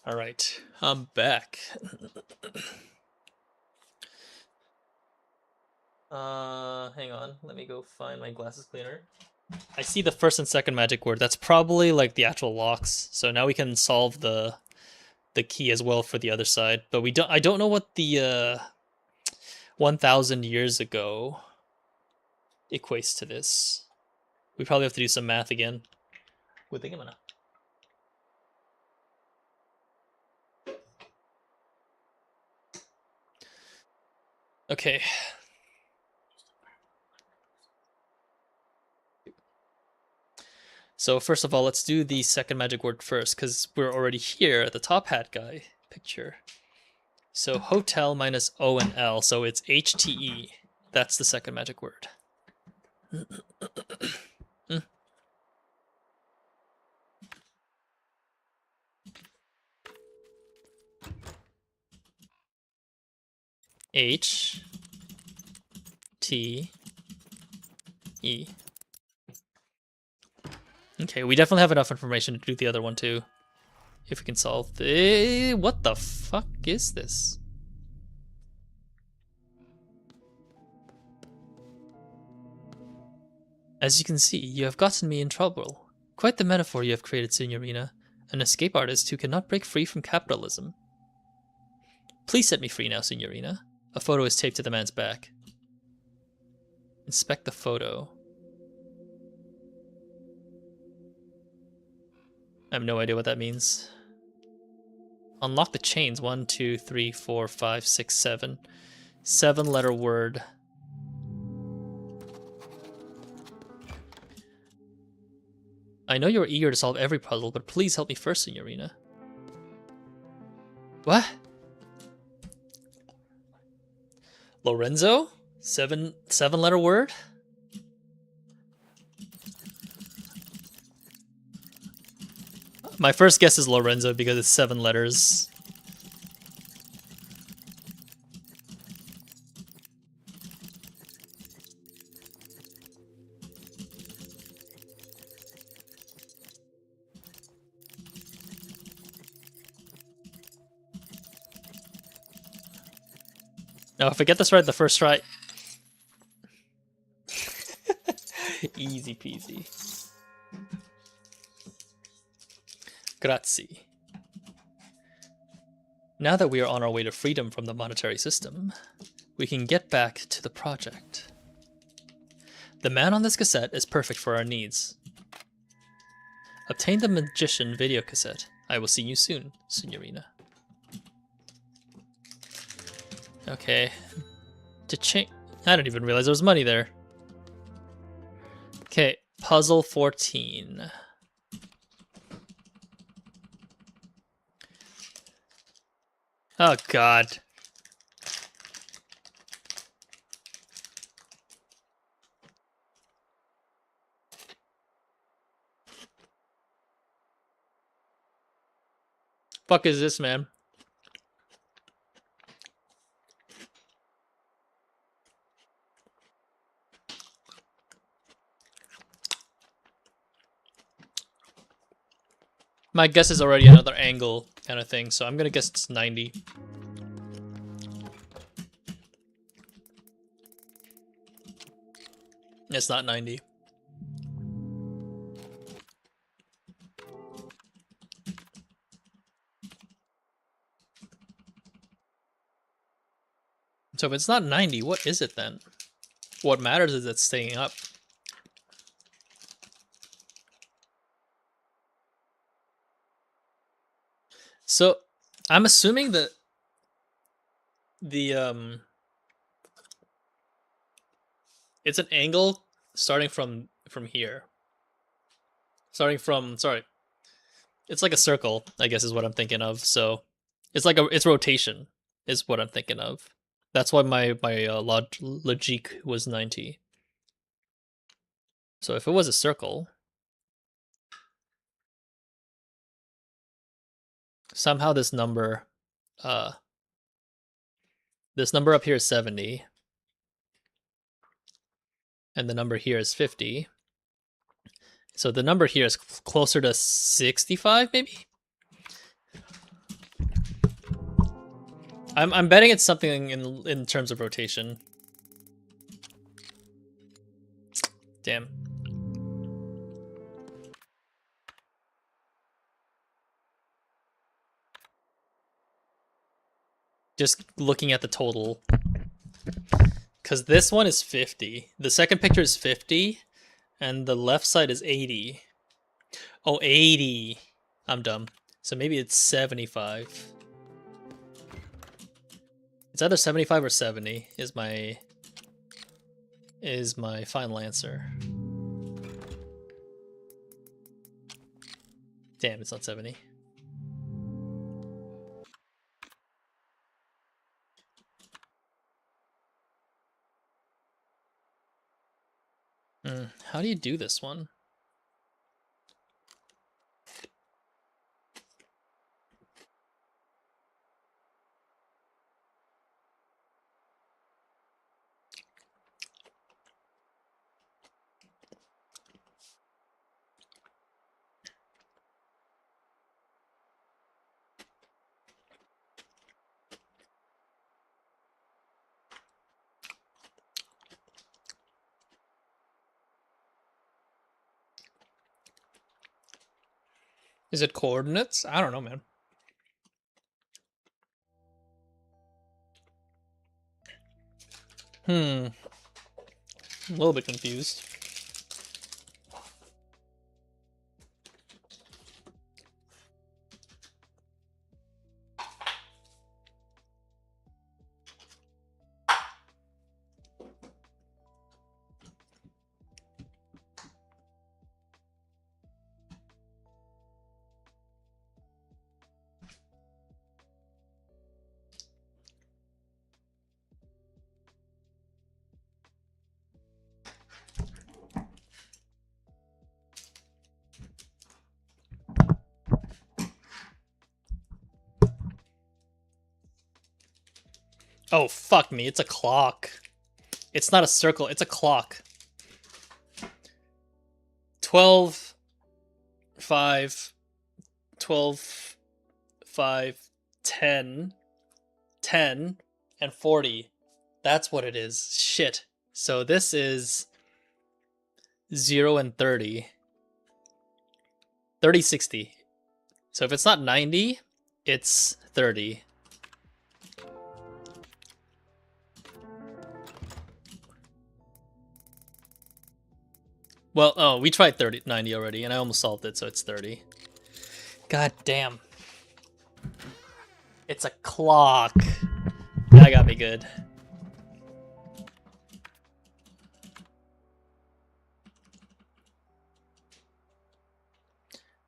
All right, I'm back. Hang on. Let me go find my glasses cleaner. I see the first and second magic word. That's probably like the actual locks. So now we can solve the key as well for the other side. But we don't. I don't know what the 1,000 years ago equates to this. We probably have to do some math again. Okay. So first of all, let's do the second magic word first, because we're already here at the top hat guy picture. So hotel minus O and L, so it's HTE. That's the second magic word. H T E. Okay, we definitely have enough information to do the other one too. If we can solve the... What the fuck is this? As you can see, you have gotten me in trouble. Quite the metaphor you have created, Signorina. An escape artist who cannot break free from capitalism. Please set me free now, Signorina. A photo is taped to the man's back. Inspect the photo. I have no idea what that means. Unlock the chains. 1, 2, 3, 4, 5, 6, 7. 7-letter word. I know you're eager to solve every puzzle, but please help me first, Signorina. What? Lorenzo? 7-letter word? My first guess is Lorenzo because it's 7 letters. Now, if I get this right the first try... Easy peasy. Grazie. Now that we are on our way to freedom from the monetary system, we can get back to the project. The man on this cassette is perfect for our needs. Obtain the magician video cassette. I will see you soon, Signorina. Okay. To change... I didn't even realize there was money there. Okay, puzzle 14. Oh god. Fuck is this, man? My guess is already another angle kind of thing, so I'm gonna guess it's 90. It's not 90. So if it's not 90, what is it then? What matters is it's staying up. So I'm assuming that the it's an angle starting from here. Starting from, sorry. It's like a circle, I guess is what I'm thinking of. So it's like it's rotation is what I'm thinking of. That's why my logique was 90. So if it was a circle, somehow this number up here is 70. And the number here is 50. So the number here is closer to 65, maybe? I'm betting it's something in terms of rotation. Damn. Just looking at the total. Because this one is 50. The second picture is 50. And the left side is 80. Oh, 80. I'm dumb. So maybe it's 75. It's either 75 or 70 is my final answer. Damn, it's not 70. How do you do this one? Is it coordinates? I don't know, man. I'm a little bit confused. Oh, fuck me. It's a clock. It's not a circle. It's a clock. 12, 5, 12, 5, 10, 10, and 40. That's what it is. Shit. So this is 0 and 30. 30, 60. So if it's not 90, it's 30. Well, oh, we tried 90 already, and I almost solved it, so it's 30. God damn. It's a clock. That got me good.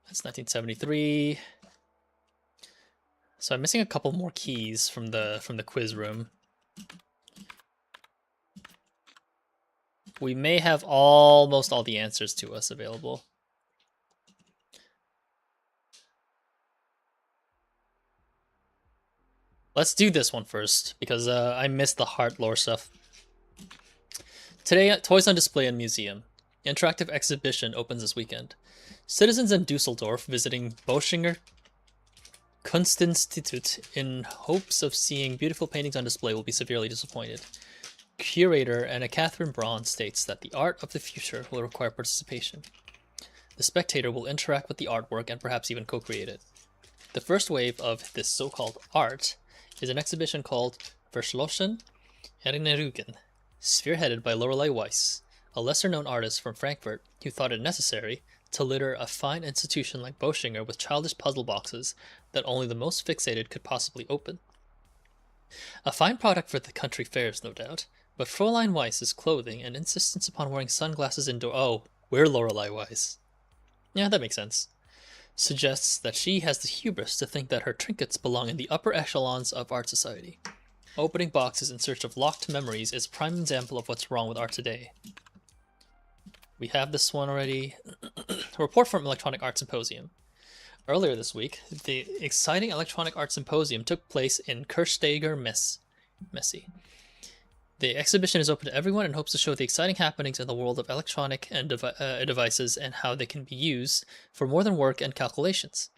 That's 1973. So I'm missing a couple more keys from the quiz room. We may have almost all the answers to us available. Let's do this one first, because I missed the heart lore stuff. Today, Toys on Display in Museum. Interactive exhibition opens this weekend. Citizens in Dusseldorf visiting Boschinger Kunstinstitut in hopes of seeing beautiful paintings on display will be severely disappointed. Curator Anna Catherine Braun states that the art of the future will require participation. The spectator will interact with the artwork and perhaps even co-create it. The first wave of this so-called art is an exhibition called Verschlossen Erinnerungen, spearheaded by Lorelei Weiss, a lesser-known artist from Frankfurt who thought it necessary to litter a fine institution like Boschinger with childish puzzle boxes that only the most fixated could possibly open. A fine product for the country fairs, no doubt, but Fräulein Weiss's clothing and insistence upon wearing sunglasses indoor— oh, we're Lorelei Weiss. Yeah, that makes sense. Suggests that she has the hubris to think that her trinkets belong in the upper echelons of art society. Opening boxes in search of locked memories is a prime example of what's wrong with art today. We have this one already. A report from Electronic Art Symposium. Earlier this week, the exciting Electronic Art Symposium took place in Kirchsteiger Messe. The exhibition is open to everyone and hopes to show the exciting happenings in the world of electronic and devices and how they can be used for more than work and calculations.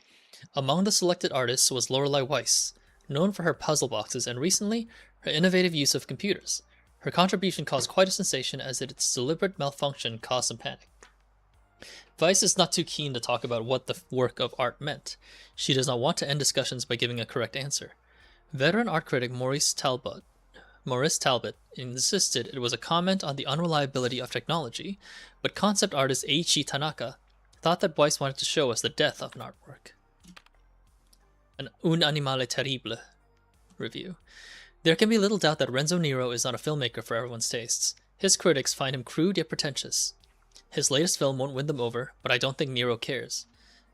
Among the selected artists was Lorelei Weiss. known for her puzzle boxes and recently, her innovative use of computers. Her contribution caused quite a sensation as its deliberate malfunction caused some panic. Vice is not too keen to talk about what the work of art meant. She does not want to end discussions by giving a correct answer. Veteran art critic Maurice Talbot insisted it was a comment on the unreliability of technology, but concept artist Eiichi Tanaka thought that Weiss wanted to show us the death of an artwork. Un animale terrible review. There can be little doubt that Renzo Nero is not a filmmaker for everyone's tastes. His critics find him crude yet pretentious. His latest film won't win them over, but I don't think Nero cares.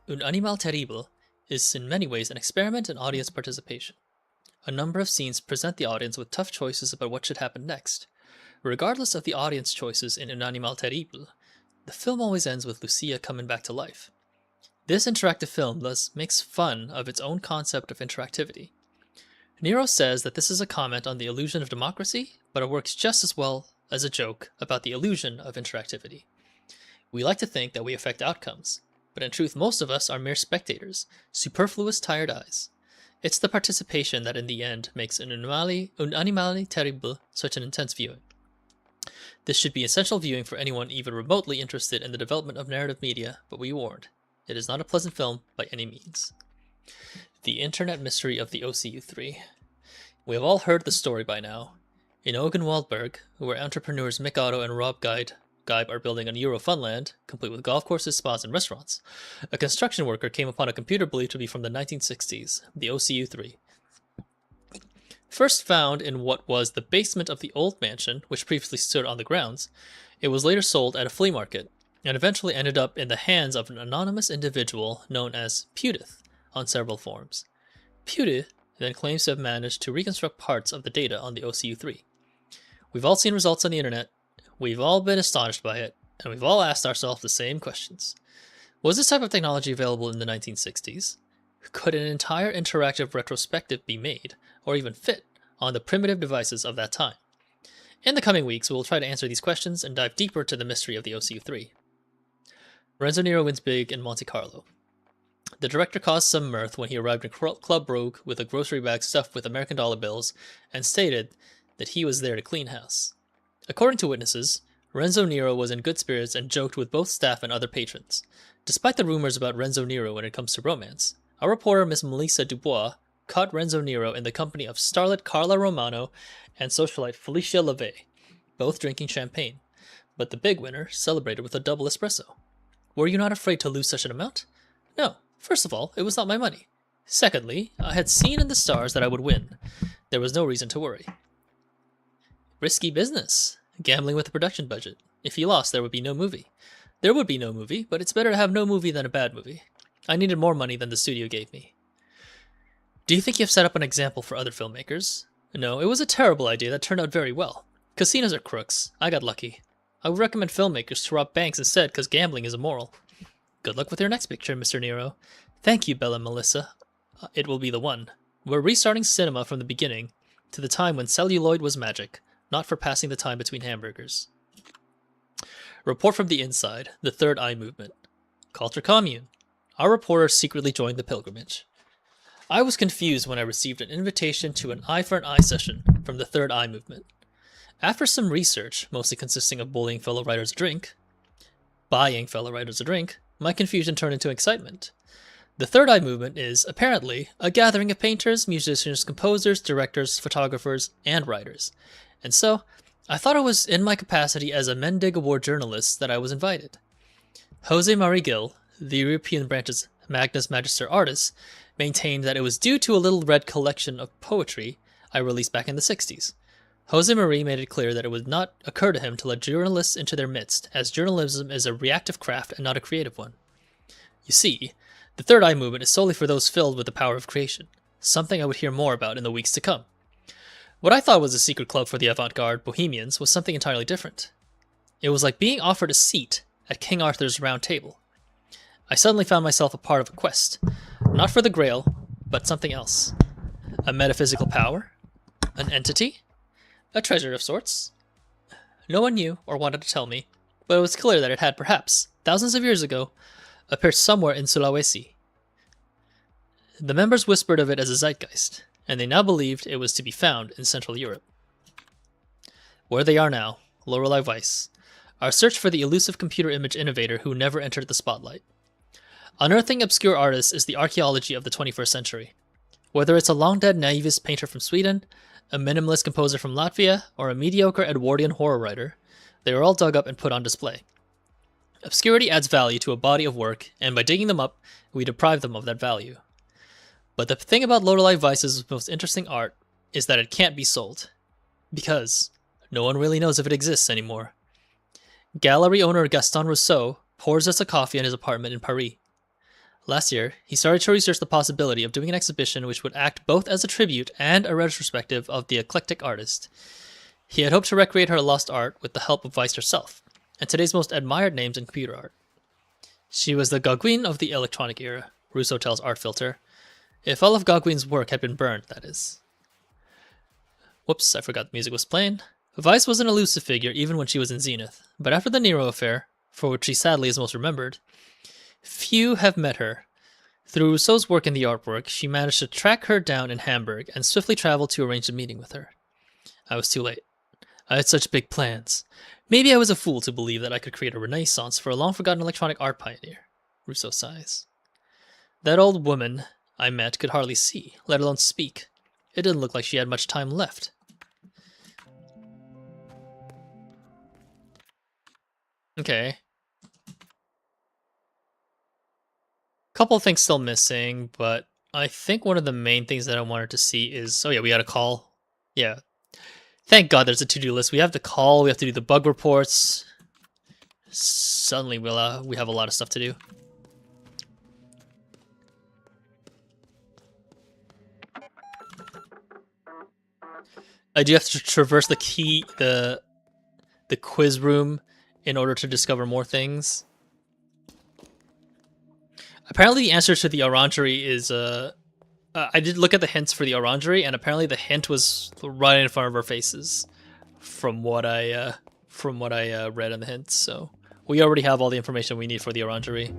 Un animal terrible is in many ways an experiment in audience participation. A number of scenes present the audience with tough choices about what should happen next. Regardless of the audience choices in Un animal terrible, the film always ends with Lucia coming back to life. This interactive film thus makes fun of its own concept of interactivity. Nero says that this is a comment on the illusion of democracy, but it works just as well as a joke about the illusion of interactivity. We like to think that we affect outcomes, but in truth most of us are mere spectators, superfluous tired eyes. It's the participation that in the end makes Un animale terrible such an intense viewing. This should be essential viewing for anyone even remotely interested in the development of narrative media, but we warned, it is not a pleasant film by any means. The Internet Mystery of the OCU3. We have all heard the story by now. In Ogenwaldberg, where entrepreneurs Mick Otto and Rob Geib are building a Euro Funland, complete with golf courses, spas, and restaurants, a construction worker came upon a computer believed to be from the 1960s, the OCU3. First found in what was the basement of the old mansion, which previously stood on the grounds, it was later sold at a flea market, and eventually ended up in the hands of an anonymous individual known as Pewdith on several forums. Pewdith then claims to have managed to reconstruct parts of the data on the OCU3. We've all seen results on the internet, we've all been astonished by it, and we've all asked ourselves the same questions. Was this type of technology available in the 1960s? Could an entire interactive retrospective be made, or even fit, on the primitive devices of that time? In the coming weeks, we will try to answer these questions and dive deeper to the mystery of the OCU3. Renzo Nero wins big in Monte Carlo. The director caused some mirth when he arrived in Club Rogue with a grocery bag stuffed with American dollar bills and stated that he was there to clean house. According to witnesses, Renzo Nero was in good spirits and joked with both staff and other patrons. Despite the rumors about Renzo Nero when it comes to romance, our reporter Miss Melissa Dubois caught Renzo Nero in the company of starlet Carla Romano and socialite Felicia LeVay, both drinking champagne, but the big winner celebrated with a double espresso. Were you not afraid to lose such an amount? No. First of all, it was not my money. Secondly, I had seen in the stars that I would win. There was no reason to worry. Risky business. Gambling with a production budget. If you lost, there would be no movie. There would be no movie, but it's better to have no movie than a bad movie. I needed more money than the studio gave me. Do you think you have set up an example for other filmmakers? No, it was a terrible idea that turned out very well. Casinos are crooks. I got lucky. I would recommend filmmakers to rob banks instead because gambling is immoral. Good luck with your next picture, Mr. Nero. Thank you, Bella and Melissa. It will be the one. We're restarting cinema from the beginning to the time when celluloid was magic, not for passing the time between hamburgers. Report from the inside, the Third Eye Movement. Culture Commune. Our reporter secretly joined the pilgrimage. I was confused when I received an invitation to an Eye for an Eye session from the Third Eye Movement. After some research, mostly consisting of buying fellow writers a drink, my confusion turned into excitement. The Third Eye Movement is, apparently, a gathering of painters, musicians, composers, directors, photographers, and writers. And so, I thought it was in my capacity as a Mendig Award journalist that I was invited. Jose Marie Gil, the European branch's Magnus Magister artist, maintained that it was due to a little red collection of poetry I released back in the 60s. Jose Marie made it clear that it would not occur to him to let journalists into their midst, as journalism is a reactive craft and not a creative one. You see, the Third Eye Movement is solely for those filled with the power of creation, something I would hear more about in the weeks to come. What I thought was a secret club for the avant-garde bohemians was something entirely different. It was like being offered a seat at King Arthur's round table. I suddenly found myself a part of a quest, not for the Grail, but something else. A metaphysical power? An entity? A treasure of sorts? No one knew or wanted to tell me, but it was clear that it had perhaps, thousands of years ago, appeared somewhere in Sulawesi. The members whispered of it as a zeitgeist. and they now believed it was to be found in Central Europe. Where they are now, Lorelei Weiss, our search for the elusive computer image innovator who never entered the spotlight. Unearthing obscure artists is the archaeology of the 21st century. Whether it's a long-dead naivist painter from Sweden, a minimalist composer from Latvia, or a mediocre Edwardian horror writer, they are all dug up and put on display. Obscurity adds value to a body of work, and by digging them up, we deprive them of that value. But the thing about Lorelei Weiss's most interesting art is that it can't be sold. Because no one really knows if it exists anymore. Gallery owner Gaston Rousseau pours us a coffee in his apartment in Paris. Last year, he started to research the possibility of doing an exhibition which would act both as a tribute and a retrospective of the eclectic artist. He had hoped to recreate her lost art with the help of Weiss herself, and today's most admired names in computer art. She was the Gauguin of the electronic era, Rousseau tells Art Filter. If all of Gauguin's work had been burned, that is. Whoops, I forgot the music was playing. Weiss was an elusive figure even when she was in Zenith, but after the Nero affair, for which she sadly is most remembered, few have met her. Through Rousseau's work in the artwork, she managed to track her down in Hamburg and swiftly traveled to arrange a meeting with her. I was too late. I had such big plans. Maybe I was a fool to believe that I could create a renaissance for a long-forgotten electronic art pioneer. Rousseau sighs. That old woman I met could hardly see, let alone speak. It didn't look like she had much time left. Okay. Couple things still missing, but I think one of the main things that I wanted to see is... Oh yeah, we got a call. Yeah. Thank God there's a to-do list. We have the call, we have to do the bug reports. Suddenly we have a lot of stuff to do. I do have to traverse the quiz room in order to discover more things. Apparently the answer to the orangery is, I did look at the hints for the orangery, and apparently the hint was right in front of our faces, from what I read in the hints. So we already have all the information we need for the orangery.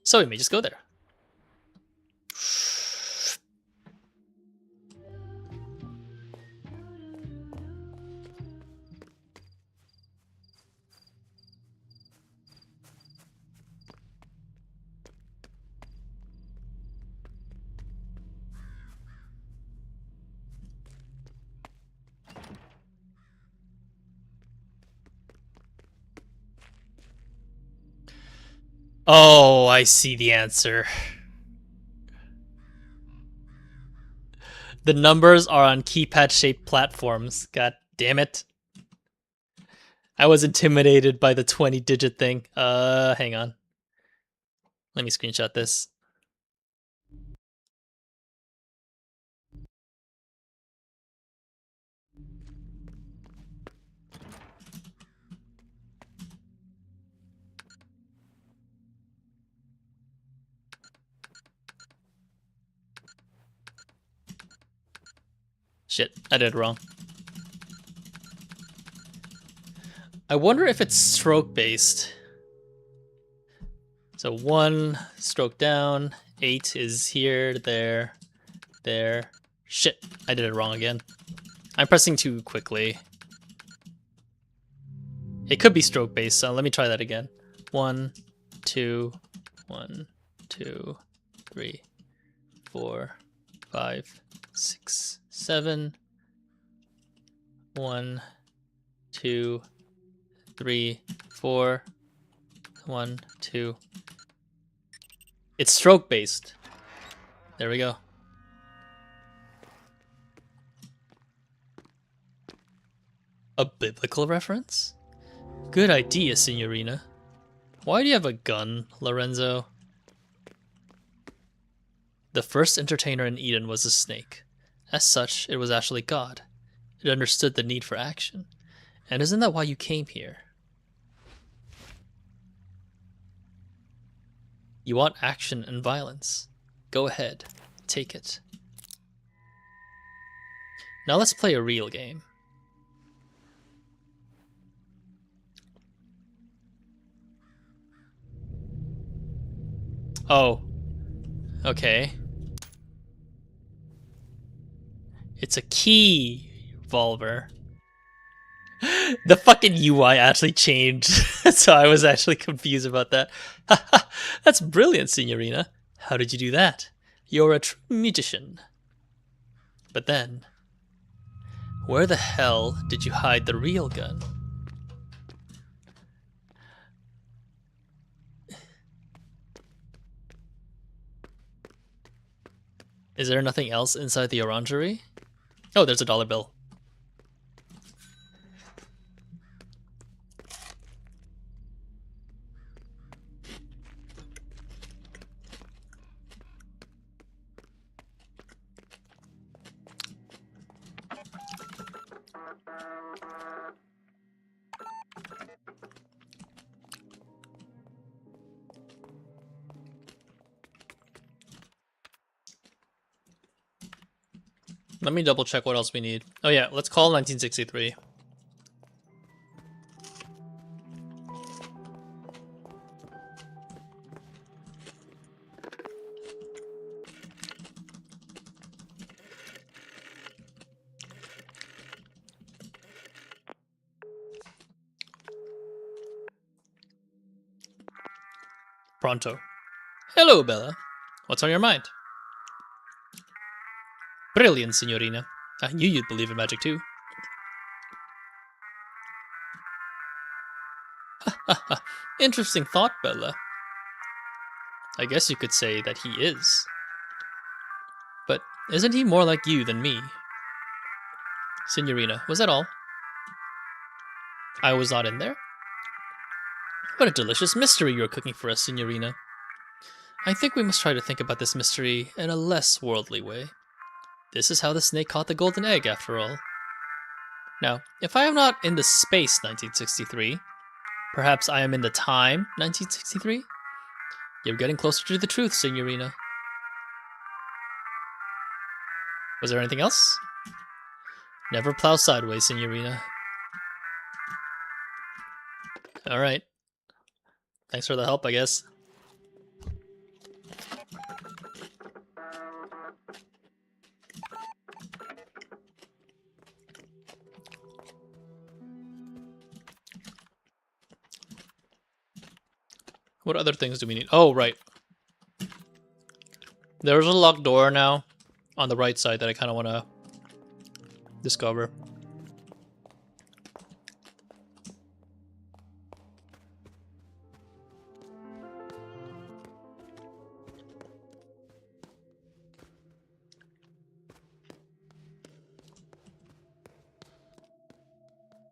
So we may just go there. Oh, I see the answer. The numbers are on keypad-shaped platforms. God damn it. I was intimidated by the 20-digit thing. Hang on. Let me screenshot this. Shit, I did it wrong. I wonder if it's stroke based. So 1 stroke down, 8 is here, there. Shit, I did it wrong again. I'm pressing too quickly. It could be stroke based, so let me try that again. 1, 2, 1, 2, 3, 4, 5, 6, 7. 1, 2, 3, 4. 1, 2. It's stroke based. There we go. A biblical reference? Good idea, Signorina. Why do you have a gun, Lorenzo? The first entertainer in Eden was a snake. As such, it was actually God. It understood the need for action. And isn't that why you came here? You want action and violence. Go ahead, take it. Now let's play a real game. Oh. Okay. It's a key revolver. The fucking UI actually changed, so I was actually confused about that. That's brilliant, Signorina. How did you do that? You're a true magician. But then, where the hell did you hide the real gun? Is there nothing else inside the orangery? Oh, there's a dollar bill. Let me double check what else we need. Oh yeah, let's call 1963. Pronto. Hello, Bella. What's on your mind? Brilliant, Signorina. I knew you'd believe in magic too. Interesting thought, Bella. I guess you could say that he is. But isn't he more like you than me? Signorina, was that all? I was not in there? What a delicious mystery you're cooking for us, Signorina. I think we must try to think about this mystery in a less worldly way. This is how the snake caught the golden egg, after all. Now, if I am not in the space 1963, perhaps I am in the time 1963? You're getting closer to the truth, Signorina. Was there anything else? Never plow sideways, Signorina. Alright. Thanks for the help, I guess. What other things do we need? Oh, right. There's a locked door now on the right side that I kind of want to discover.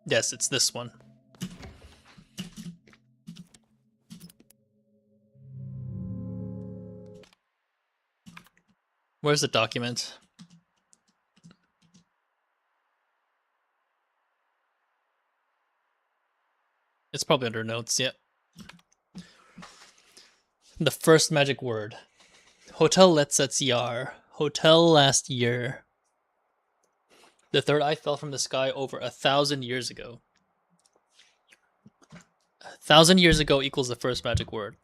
Yes, it's this one. Where's the document? It's probably under notes, yeah. The first magic word. Hotel Let's Hotel last year. The third eye fell from the sky over 1,000 years ago. 1,000 years ago equals the first magic word.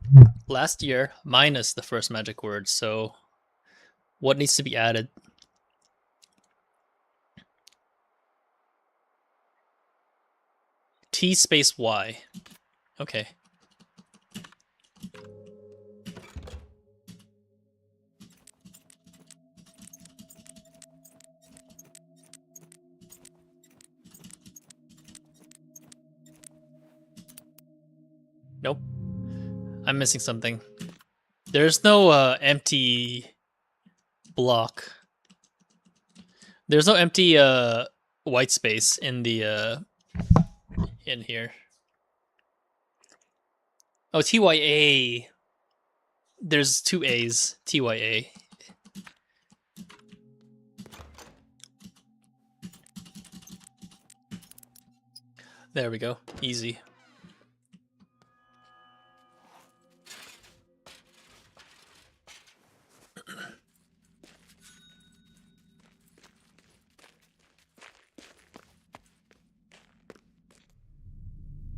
Last year minus the first magic word, so what needs to be added? T space Y. Okay. Nope. I'm missing something. There's no empty block. There's no empty white space in the in here. Oh, TYA. There's two A's. TYA. There we go. Easy.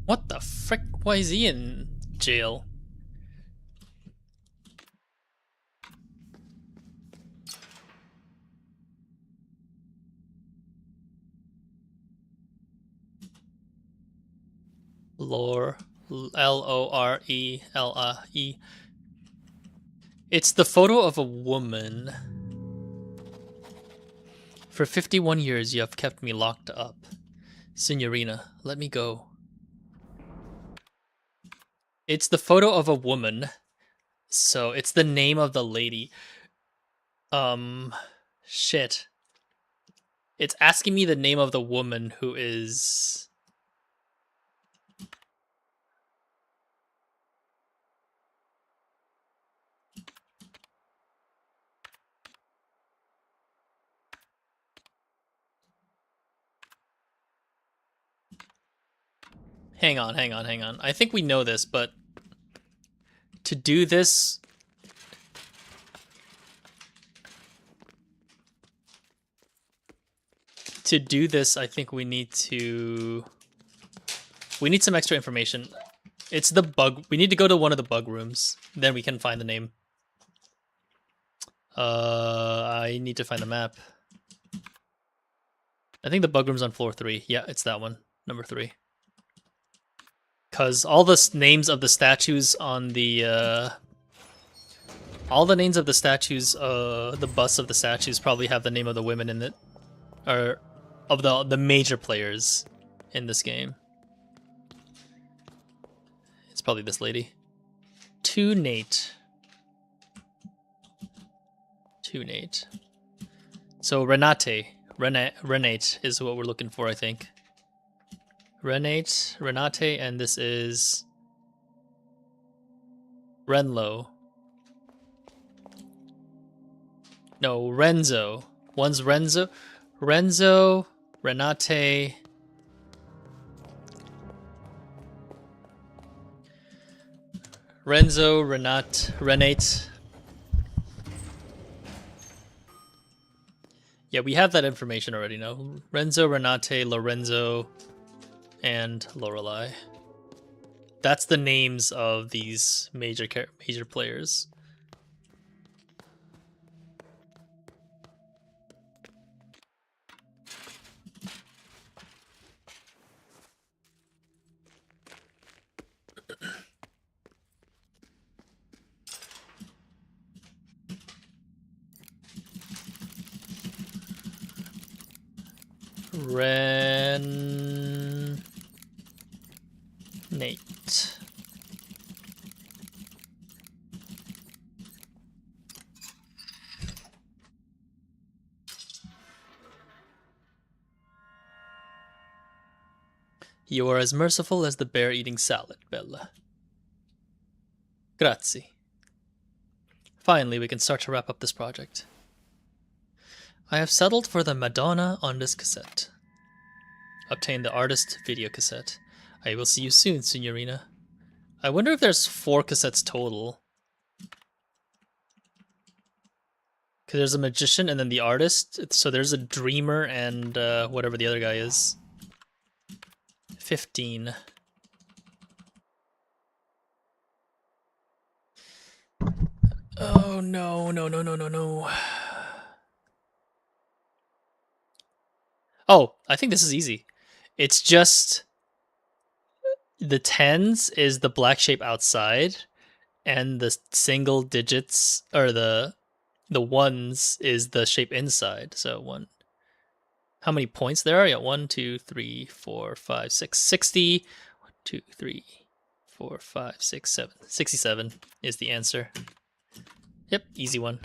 What the frick? Why is he in jail? Lore. Lorele. It's the photo of a woman. For 51 years you have kept me locked up. Signorina, let me go. It's the photo of a woman. So it's the name of the lady. Shit. It's asking me the name of the woman who is... Hang on. I think we know this, but to do this... To do this, I think we need to... We need some extra information. It's the bug... We need to go to one of the bug rooms. Then we can find the name. I need to find the map. I think the bug room's on floor 3. Yeah, it's that one. Number 3. Because all the names of the statues on the... all the names of the statues, the busts of the statues probably have the name of the women in it. Or of the major players in this game. It's probably this lady. To Nate. So Renate is what we're looking for, I think. Renate, and this is Renlo. No, Renzo. One's Renzo, Renate. Renate. Yeah, we have that information already, no? Renzo, Renate, Lorenzo, and Lorelei. That's the names of these major players. Nate. You are as merciful as the bear eating salad, Bella. Grazie. Finally, we can start to wrap up this project. I have settled for the Madonna on this cassette. Obtain the artist video cassette. I will see you soon, Signorina. I wonder if there's 4 cassettes total. Because there's a magician and then the artist. So there's a dreamer and whatever the other guy is. 15. Oh no. Oh, I think this is easy. It's just the 10s is the black shape outside, and the single digits or the 1s is the shape inside. So 1. How many points there are? Yeah, 1, 2, 3, 4, 5, 6, 60. 1, 2, 3, 4, 5, 6, 7. 67 is the answer. Yep, easy one.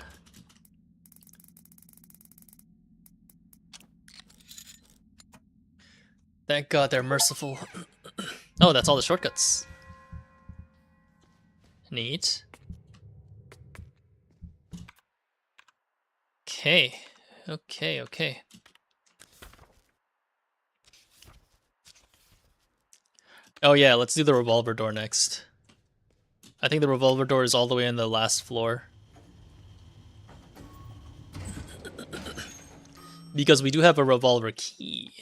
Thank God they're merciful. Oh, that's all the shortcuts. Neat. Okay. Oh yeah, let's do the revolver door next. I think the revolver door is all the way on the last floor. Because we do have a revolver key.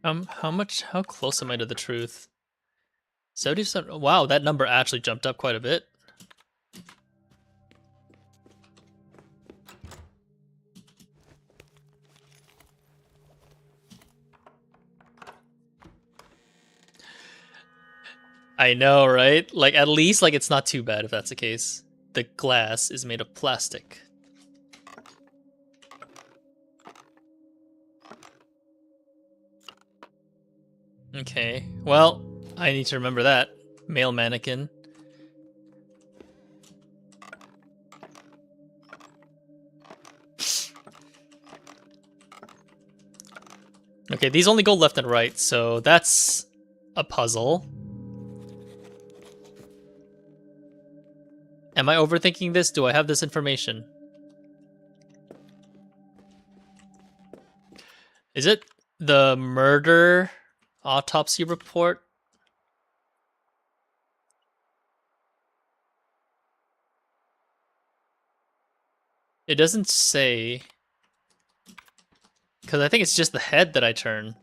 How close am I to the truth? 70%. Wow, that number actually jumped up quite a bit. I know, right? Like, at least, like, it's not too bad if that's the case. The glass is made of plastic. Okay, well, I need to remember that. Male mannequin. Okay, these only go left and right, so that's a puzzle. Am I overthinking this? Do I have this information? Is it the murder autopsy report? It doesn't say. Because I think it's just the head that I turn.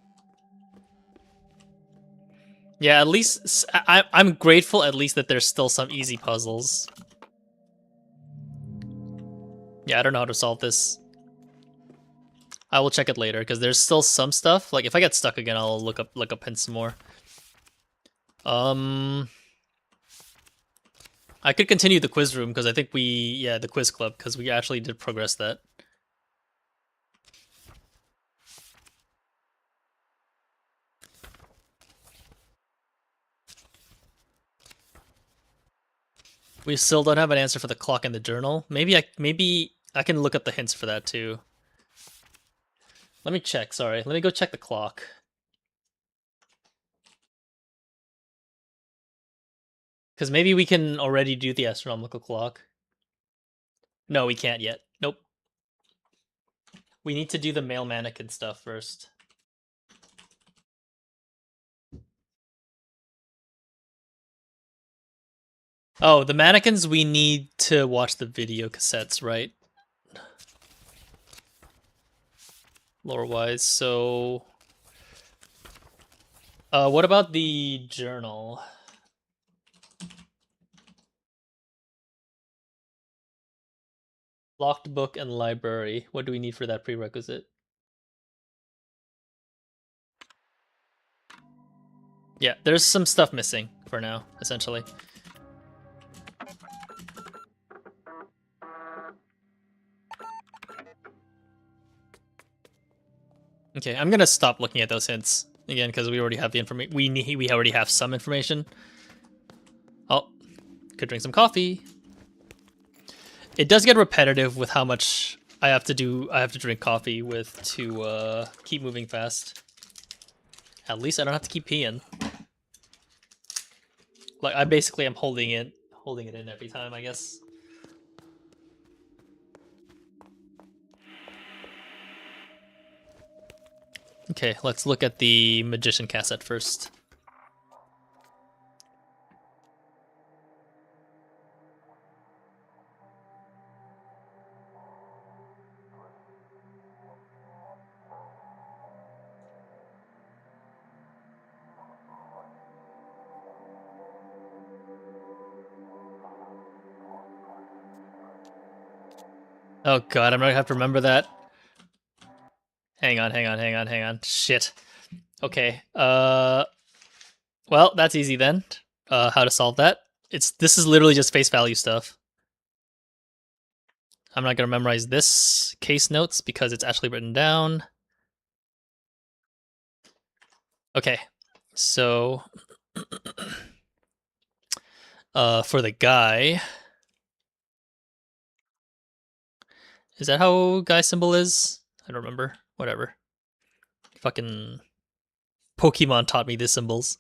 Yeah, at least I'm grateful at least that there's still some easy puzzles. Yeah, I don't know how to solve this. I will check it later because there's still some stuff. Like if I get stuck again, I'll look up hints some more. I could continue the quiz room because I think the quiz club because we actually did progress that. We still don't have an answer for the clock in the journal. Maybe I can look up the hints for that too. Let me check, sorry. Let me go check the clock. Because maybe we can already do the astronomical clock. No, we can't yet. Nope. We need to do the male mannequin stuff first. Oh, the mannequins, we need to watch the video cassettes, right? Lore-wise, so... what about the journal? Locked book and library. What do we need for that prerequisite? Yeah, there's some stuff missing for now, essentially. Okay, I'm gonna stop looking at those hints again because we already have the information. We already have some information. Oh, could drink some coffee. It does get repetitive with how much I have to do. I have to drink coffee with to keep moving fast. At least I don't have to keep peeing. Like I basically am holding it in every time, I guess. Okay, let's look at the magician cassette first. Oh god, I'm gonna have to remember that. Hang on. Shit. Okay. Well, that's easy then. How to solve that? This is literally just face value stuff. I'm not gonna memorize this case notes because it's actually written down. Okay. So for the guy. Is that how guy symbol is? I don't remember. Whatever. Fucking Pokemon taught me the symbols.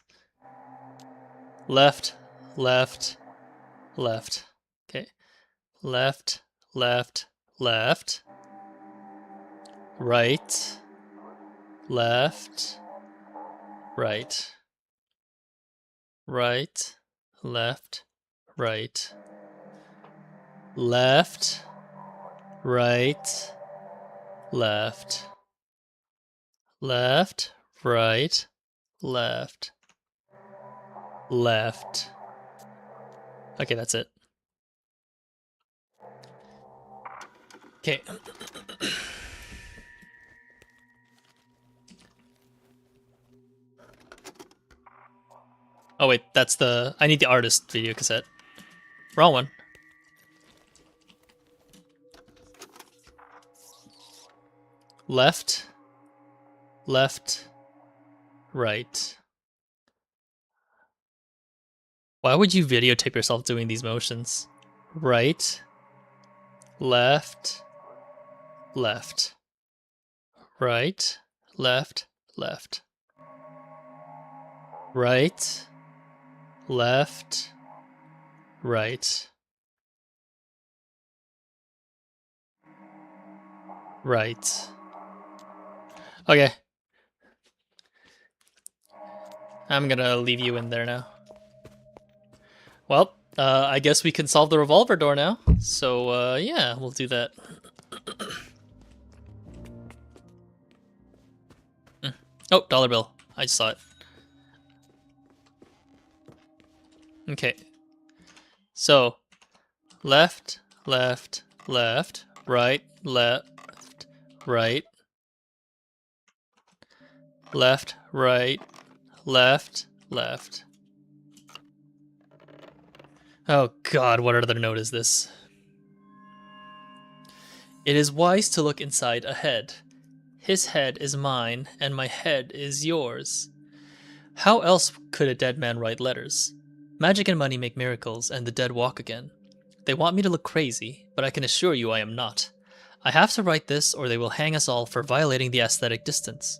Left, left, left. Okay. Left, left, left. Right. Left. Right. Right. Left. Right. Left. Right. Left. Left. right, left, left. Okay, that's it. Okay. Oh wait, that's the... I need the artist video cassette. Wrong one. Left, left, right. Why would you videotape yourself doing these motions? Right, left, left, right, left, left, right, left, right, right. Okay. I'm gonna leave you in there now. Well, I guess we can solve the revolver door now. So, yeah, we'll do that. Oh, dollar bill. I just saw it. Okay. So, left, left, left, right, left, right, left, right, left, left. Oh god, what other note is this? It is wise to look inside a head. His head is mine, and my head is yours. How else could a dead man write letters? Magic and money make miracles, and the dead walk again. They want me to look crazy, but I can assure you I am not. I have to write this, or they will hang us all for violating the aesthetic distance.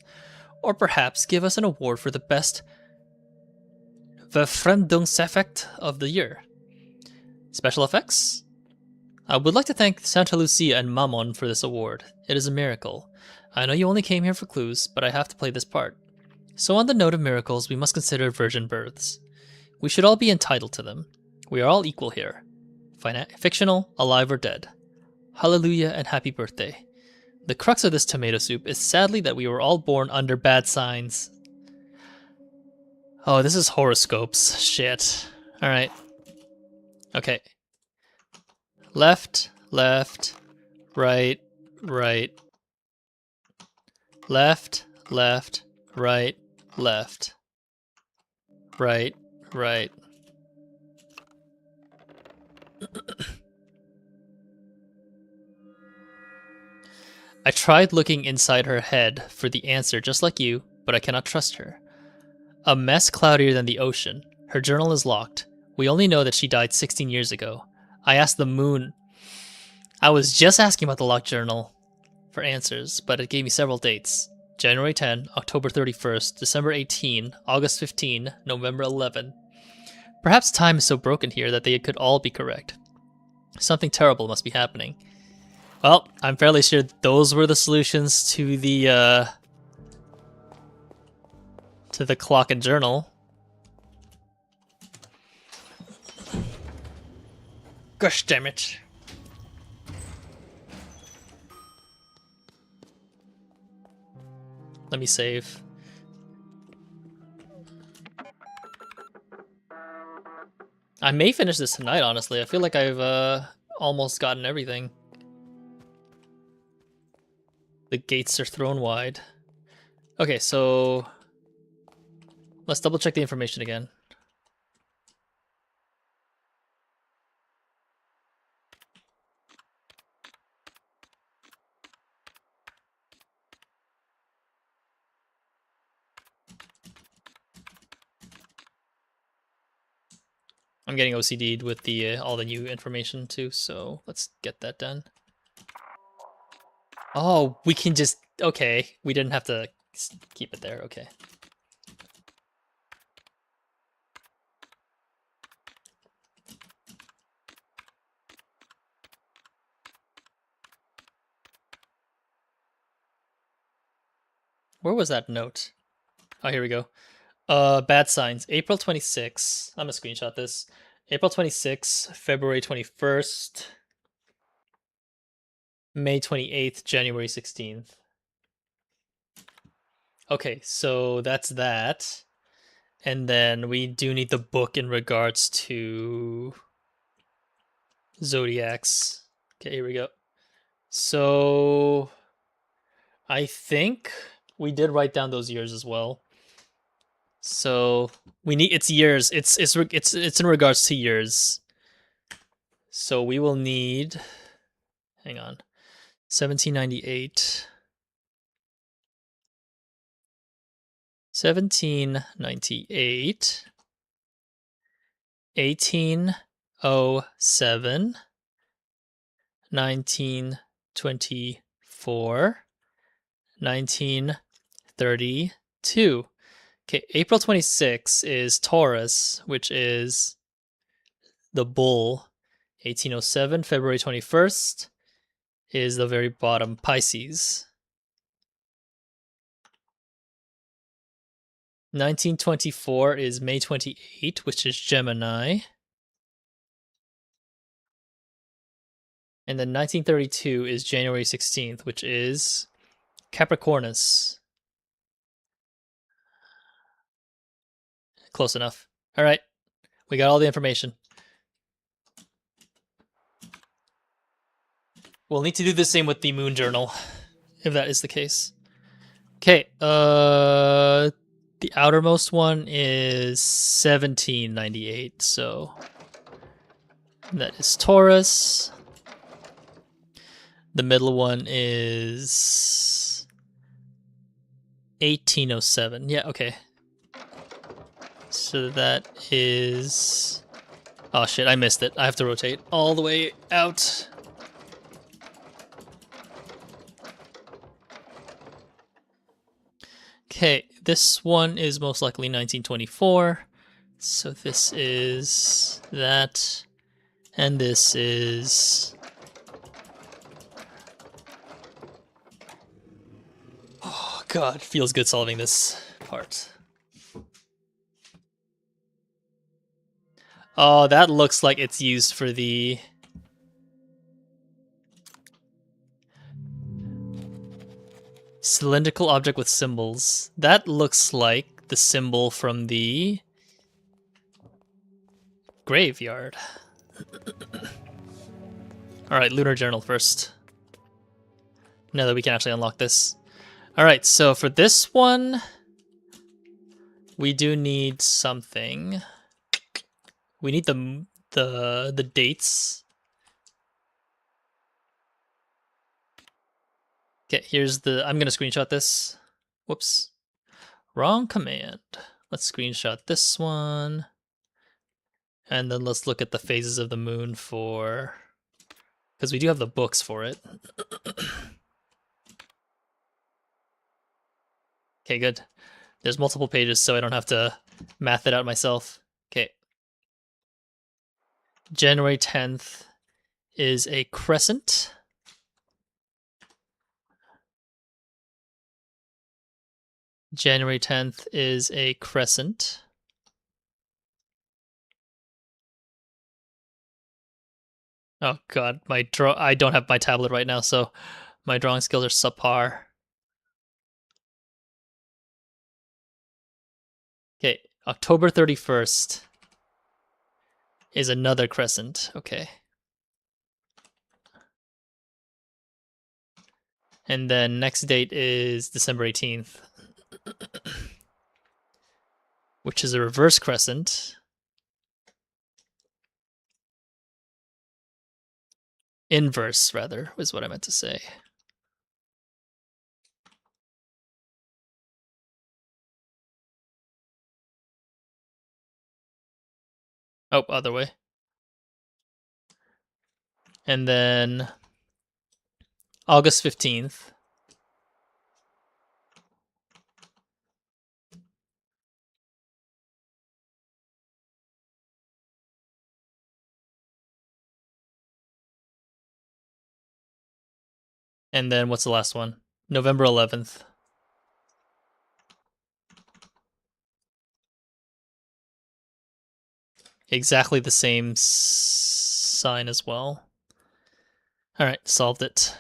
Or perhaps give us an award for the best Verfremdungseffekt of the year. Special effects? I would like to thank Santa Lucia and Mammon for this award. It is a miracle. I know you only came here for clues, but I have to play this part. So on the note of miracles, we must consider virgin births. We should all be entitled to them. We are all equal here. Fictional, alive or dead. Hallelujah and happy birthday. The crux of this tomato soup is sadly that we were all born under bad signs. Oh, this is horoscopes. Shit. Alright. Okay. Left, left, right, right. Left, left, right, left. Right, right. I tried looking inside her head for the answer just like you, but I cannot trust her. A mess cloudier than the ocean. Her journal is locked. We only know that she died 16 years ago. I asked the moon. I was just asking about the locked journal for answers, but it gave me several dates. January 10, October 31st, December 18, August 15, November 11. Perhaps time is so broken here that they could all be correct. Something terrible must be happening. Well, I'm fairly sure those were the solutions to the clock and journal. Gosh damn it. Let me save. I may finish this tonight, honestly. I feel like I've almost gotten everything. The gates are thrown wide. Okay, so let's double check the information again. I'm getting OCD'd with the all the new information too, so let's get that done. Oh, we can just... Okay, we didn't have to keep it there, okay. Where was that note? Oh, here we go. Bad signs. April 26. I'm gonna screenshot this. April 26, February 21st, May 28th, January 16th. Okay, so that's that. And then we do need the book in regards to zodiacs. Okay, here we go. So I think we did write down those years as well. So we need it's years. It's in regards to years. So we will need, hang on, 1798. 1798, 1807, 1924, 1932. Okay, April 26 is Taurus, which is the bull. 1807, February 21st is the very bottom, Pisces. 1924 is May 28, which is Gemini. And then 1932 is January 16th, which is Capricornus. Close enough. All right. We got all the information. We'll need to do the same with the moon journal, if that is the case. Okay. The outermost one is 1798, so that is Taurus. The middle one is 1807. Yeah, okay. So that is... Oh shit, I missed it. I have to rotate all the way out. Okay, this one is most likely 1924. So this is that. And this is... Oh god, feels good solving this part. Oh, that looks like it's used for the... Cylindrical object with symbols. That looks like the symbol from the... graveyard. Alright, Lunar Journal first. Now that we can actually unlock this. Alright, so for this one... we do need something. We need the dates. Okay, here's the... I'm gonna screenshot this. Whoops. Wrong command. Let's screenshot this one. And then let's look at the phases of the moon for... because we do have the books for it. Okay, good. There's multiple pages, so I don't have to math it out myself. Okay. January 10th is a crescent. January 10th is a crescent. Oh god, I don't have my tablet right now, so my drawing skills are subpar. Okay, October 31st is another crescent. Okay. And then next date is December 18th, which is a reverse crescent. Inverse, rather, was what I meant to say. Oh, other way. And then August 15th. And then what's the last one? November 11th. Exactly the same sign as well. All right, solved it.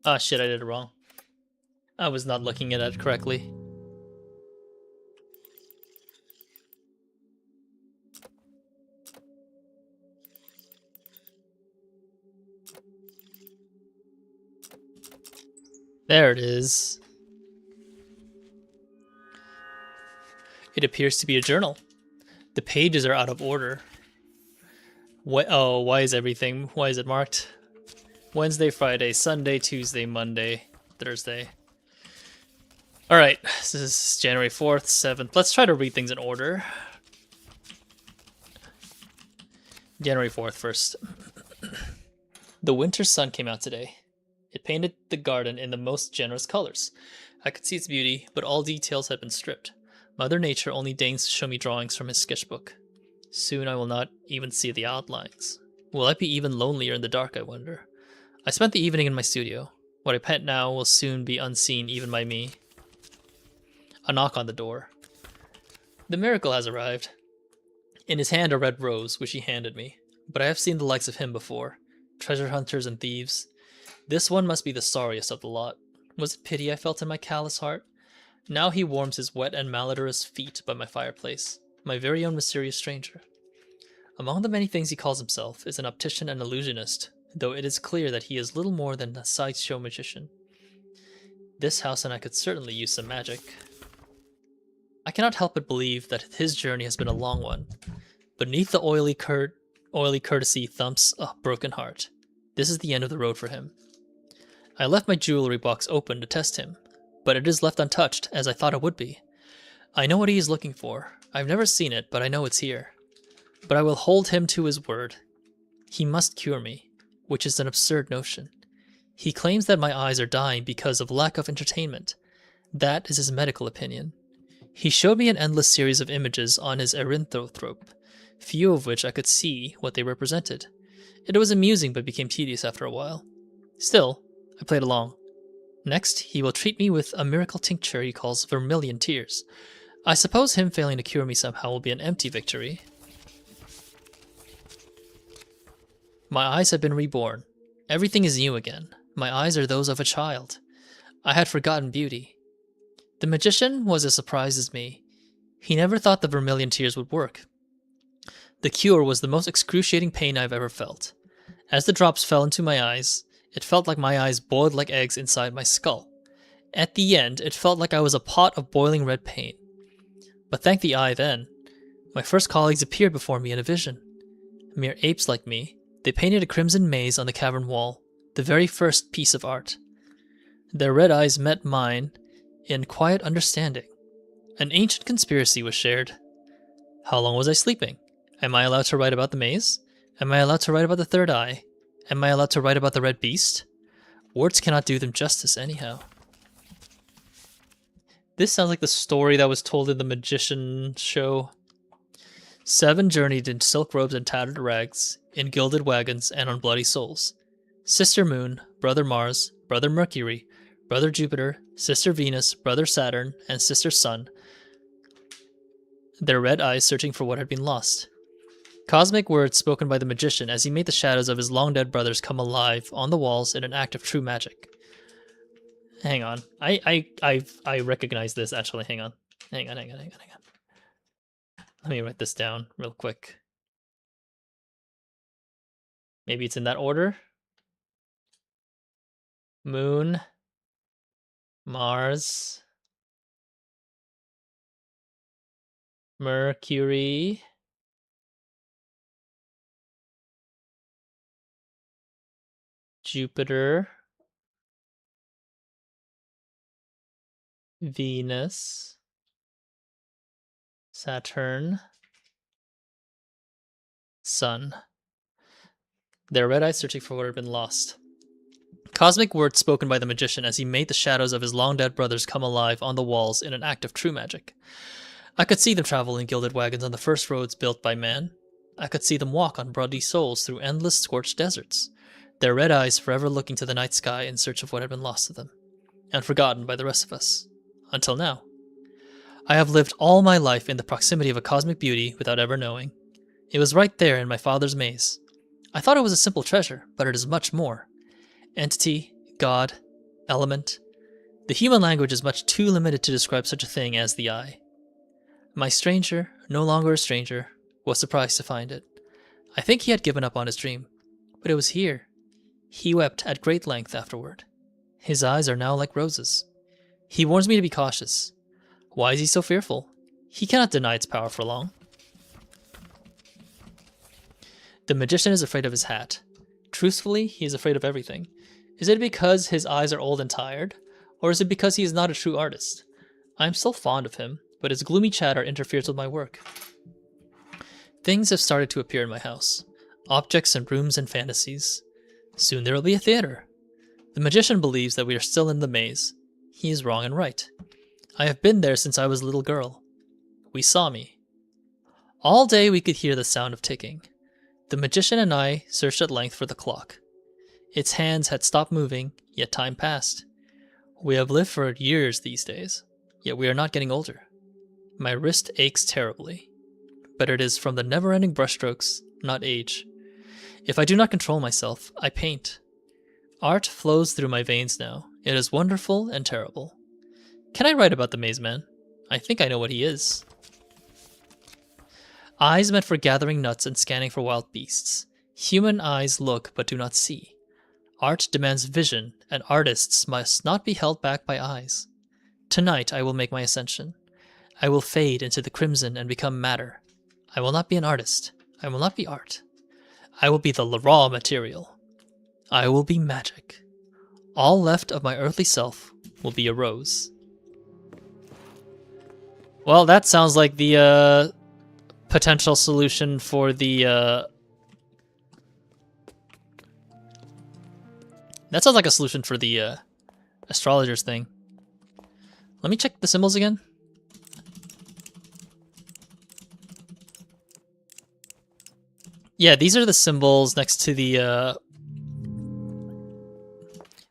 Ah, shit, I did it wrong. I was not looking at it correctly. There it is. It appears to be a journal. The pages are out of order. What? Oh, why is it marked? Wednesday, Friday, Sunday, Tuesday, Monday, Thursday. Alright, this is January 4th, 7th. Let's try to read things in order. January 4th first. The winter sun came out today. It painted the garden in the most generous colors. I could see its beauty, but all details had been stripped. Mother Nature only deigns to show me drawings from his sketchbook. Soon I will not even see the outlines. Will I be even lonelier in the dark, I wonder? I spent the evening in my studio. What I paint now will soon be unseen even by me. A knock on the door. The miracle has arrived. In his hand a red rose, which he handed me. But I have seen the likes of him before. Treasure hunters and thieves. This one must be the sorriest of the lot. Was it pity I felt in my callous heart? Now he warms his wet and malodorous feet by my fireplace. My very own mysterious stranger. Among the many things he calls himself is an optician and illusionist, though it is clear that he is little more than a sideshow magician. This house and I could certainly use some magic. I cannot help but believe that his journey has been a long one. Beneath the oily courtesy thumps a broken heart. This is the end of the road for him. I left my jewelry box open to test him, but it is left untouched, as I thought it would be. I know what he is looking for. I've never seen it, but I know it's here. But I will hold him to his word. He must cure me, which is an absurd notion. He claims that my eyes are dying because of lack of entertainment. That is his medical opinion. He showed me an endless series of images on his erythrothrope, few of which I could see what they represented. It was amusing but became tedious after a while. Still, I played along. Next, he will treat me with a miracle tincture he calls vermilion tears. I suppose him failing to cure me somehow will be an empty victory. My eyes have been reborn. Everything is new again. My eyes are those of a child. I had forgotten beauty. The magician was as surprised as me. He never thought the vermilion tears would work. The cure was the most excruciating pain I've ever felt. As the drops fell into my eyes, it felt like my eyes boiled like eggs inside my skull. At the end, it felt like I was a pot of boiling red pain. But thank the eye then. My first colleagues appeared before me in a vision. Mere apes like me, they painted a crimson maze on the cavern wall, the very first piece of art. Their red eyes met mine in quiet understanding. An ancient conspiracy was shared. How long was I sleeping? Am I allowed to write about the maze? Am I allowed to write about the third eye? Am I allowed to write about the red beast? Words cannot do them justice anyhow. This sounds like the story that was told in the magician show. 7 journeyed in silk robes and tattered rags, in gilded wagons and on bloody souls. Sister Moon, Brother Mars, Brother Mercury, Brother Jupiter, Sister Venus, Brother Saturn, and Sister Sun, their red eyes searching for what had been lost. Cosmic words spoken by the magician as he made the shadows of his long-dead brothers come alive on the walls in an act of true magic. Hang on. I recognize this, actually. Hang on. Hang on. Let me write this down real quick. Maybe it's in that order. Moon, Mars, Mercury, Jupiter, Venus, Saturn, Sun. Their red eyes searching for what had been lost. Cosmic words spoken by the magician as he made the shadows of his long-dead brothers come alive on the walls in an act of true magic. I could see them travel in gilded wagons on the first roads built by man. I could see them walk on bloody souls through endless scorched deserts, their red eyes forever looking to the night sky in search of what had been lost to them, and forgotten by the rest of us. Until now. I have lived all my life in the proximity of a cosmic beauty without ever knowing. It was right there in my father's maze. I thought it was a simple treasure, but it is much more. Entity, God, element. The human language is much too limited to describe such a thing as the eye. My stranger, no longer a stranger, was surprised to find it. I think he had given up on his dream, but it was here. He wept at great length afterward. His eyes are now like roses. He warns me to be cautious. Why is he so fearful? He cannot deny its power for long. The magician is afraid of his hat. Truthfully, he is afraid of everything. Is it because his eyes are old and tired? Or is it because he is not a true artist? I am still fond of him, but his gloomy chatter interferes with my work. Things have started to appear in my house. Objects and rooms and fantasies. Soon there will be a theater. The magician believes that we are still in the maze. He is wrong and right. I have been there since I was a little girl. We saw me. All day we could hear the sound of ticking. The magician and I searched at length for the clock. Its hands had stopped moving, yet time passed. We have lived for years these days, yet we are not getting older. My wrist aches terribly, but it is from the never-ending brushstrokes, not age. If I do not control myself, I paint. Art flows through my veins now. It is wonderful and terrible. Can I write about the Maze Man? I think I know what he is. Eyes meant for gathering nuts and scanning for wild beasts. Human eyes look but do not see. Art demands vision, and artists must not be held back by eyes. Tonight I will make my ascension. I will fade into the crimson and become matter. I will not be an artist. I will not be art. I will be the raw material. I will be magic. All left of my earthly self will be a rose. Well, that sounds like the potential solution for the that sounds like a solution for the astrologers thing. Let me check the symbols again. Yeah, these are the symbols next to the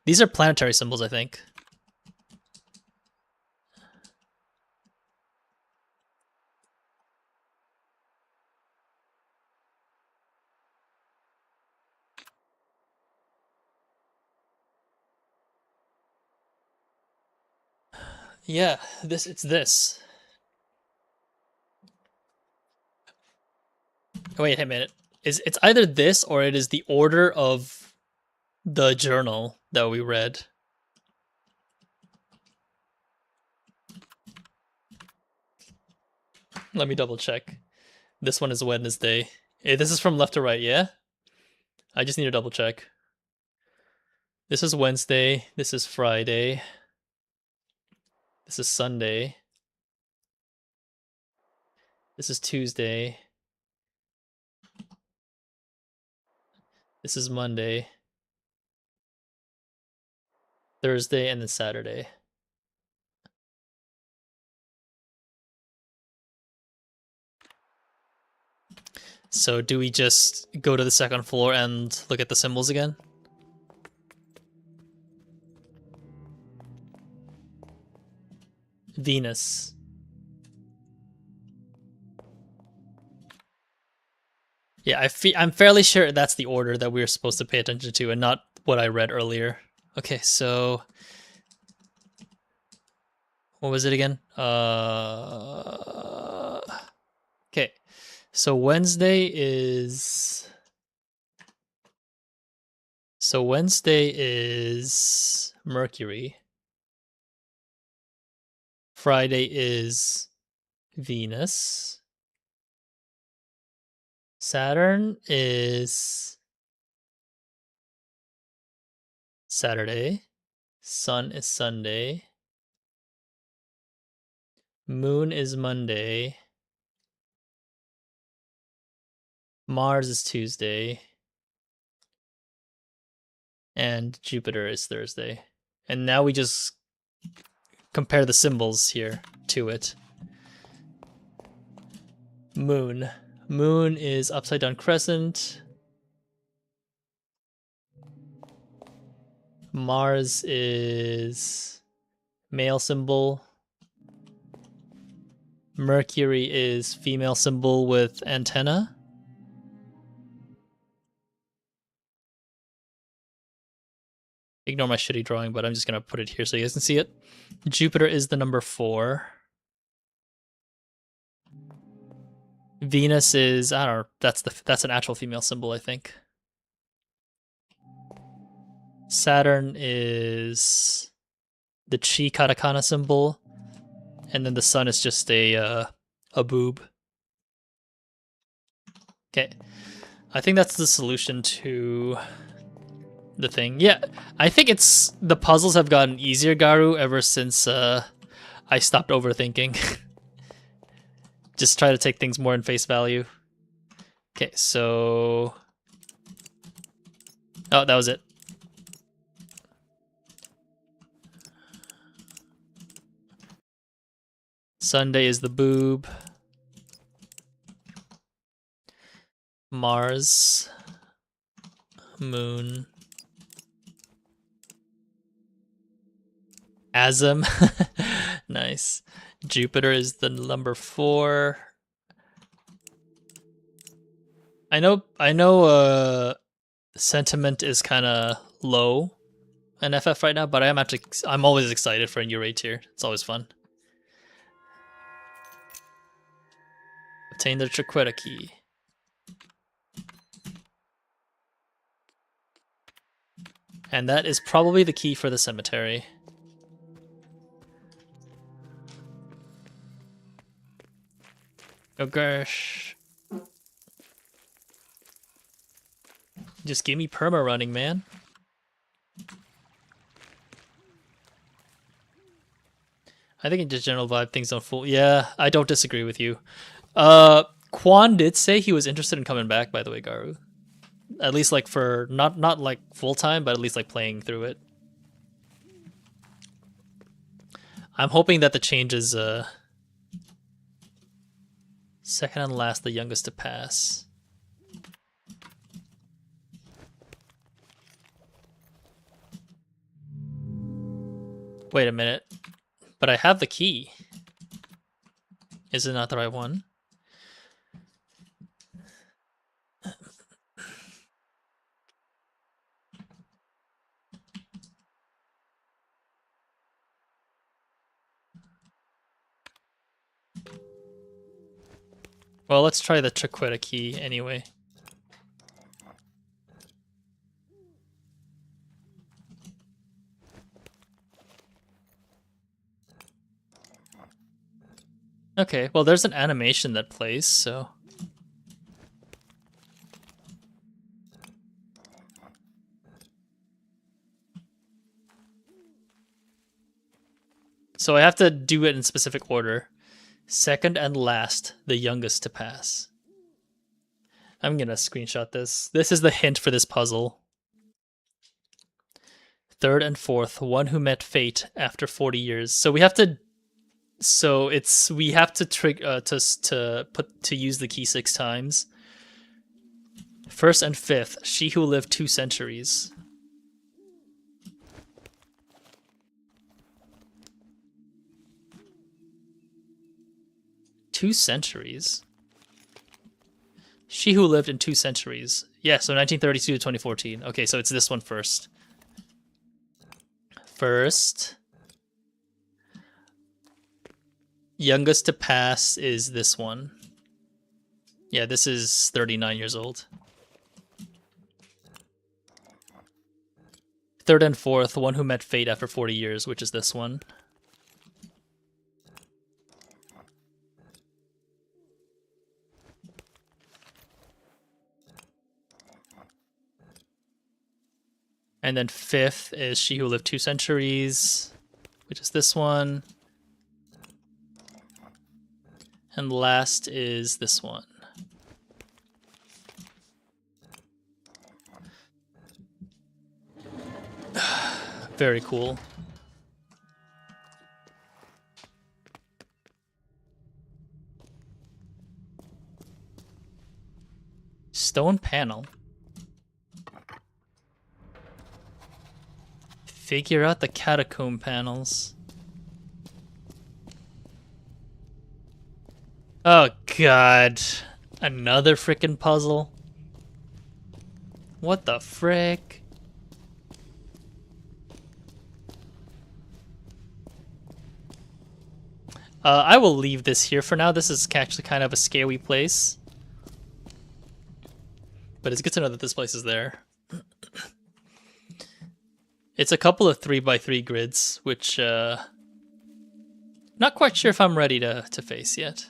these are planetary symbols, I think. Yeah, it's this. Wait a minute. It's either this or it is the order of the journal that we read. Let me double check. This one is Wednesday. Hey, this is from left to right, yeah? I just need to double check. This is Wednesday. This is Friday. This is Sunday. This is Tuesday. This is Monday. Thursday, and then Saturday. So do we just go to the second floor and look at the symbols again? Venus. Yeah, I'm fairly sure that's the order that we were supposed to pay attention to and not what I read earlier. Okay, so what was it again? Okay. So Wednesday is Mercury. Friday is Venus. Saturn is Saturday. Sun is Sunday. Moon is Monday. Mars is Tuesday. And Jupiter is Thursday. And now we just compare the symbols here to it. Moon. Moon is upside down crescent. Mars is male symbol. Mercury is female symbol with antenna. Ignore my shitty drawing, but I'm just gonna put it here so you guys can see it. Jupiter is the number 4. Venus is, I don't know, that's an actual female symbol, I think. Saturn is the chi katakana symbol, and then the sun is just a boob. Okay, I think that's the solution to the thing. Yeah, I think it's the puzzles have gotten easier, Garu, ever since I stopped overthinking. Just try to take things more in face value. Okay, so... Oh, that was it. Sunday is the boob. Mars. Moon. Asm. Nice. Jupiter is the number 4. I know sentiment is kind of low in FF right now, but I'm always excited for a new raid tier. It's always fun. Obtain the Triqueta key. And that is probably the key for the cemetery. Oh gosh. Just give me perma running, man. I think in just general vibe things don't fool. Yeah, I don't disagree with you. Quan did say he was interested in coming back, by the way, Garu. At least like for not like full time, but at least like playing through it. I'm hoping that the changes second and last, the youngest to pass. Wait a minute. But I have the key. Is it not the right one? Well, let's try the Triqueta key anyway. Okay, well there's an animation that plays, so... So I have to do it in specific order. Second and last, the youngest to pass. I'm gonna screenshot this. This is the hint for this puzzle. Third and fourth, one who met fate after 40 years. So we have to... So we have to to use the key 6 times. First and fifth, she who lived 2 centuries. Two centuries? She who lived in 2 centuries. Yeah, so 1932 to 2014. Okay, so it's this one first. First. Youngest to pass is this one. Yeah, this is 39 years old. Third and fourth, one who met fate after 40 years, which is this one. And then fifth is she who lived 2 centuries, which is this one. And last is this one. Very cool. Stone panel. Figure out the catacomb panels. Oh god. Another frickin' puzzle. What the frick? I will leave this here for now. This is actually kind of a scary place. But it's good to know that this place is there. It's a couple of 3x3 grids, which not quite sure if I'm ready to face yet.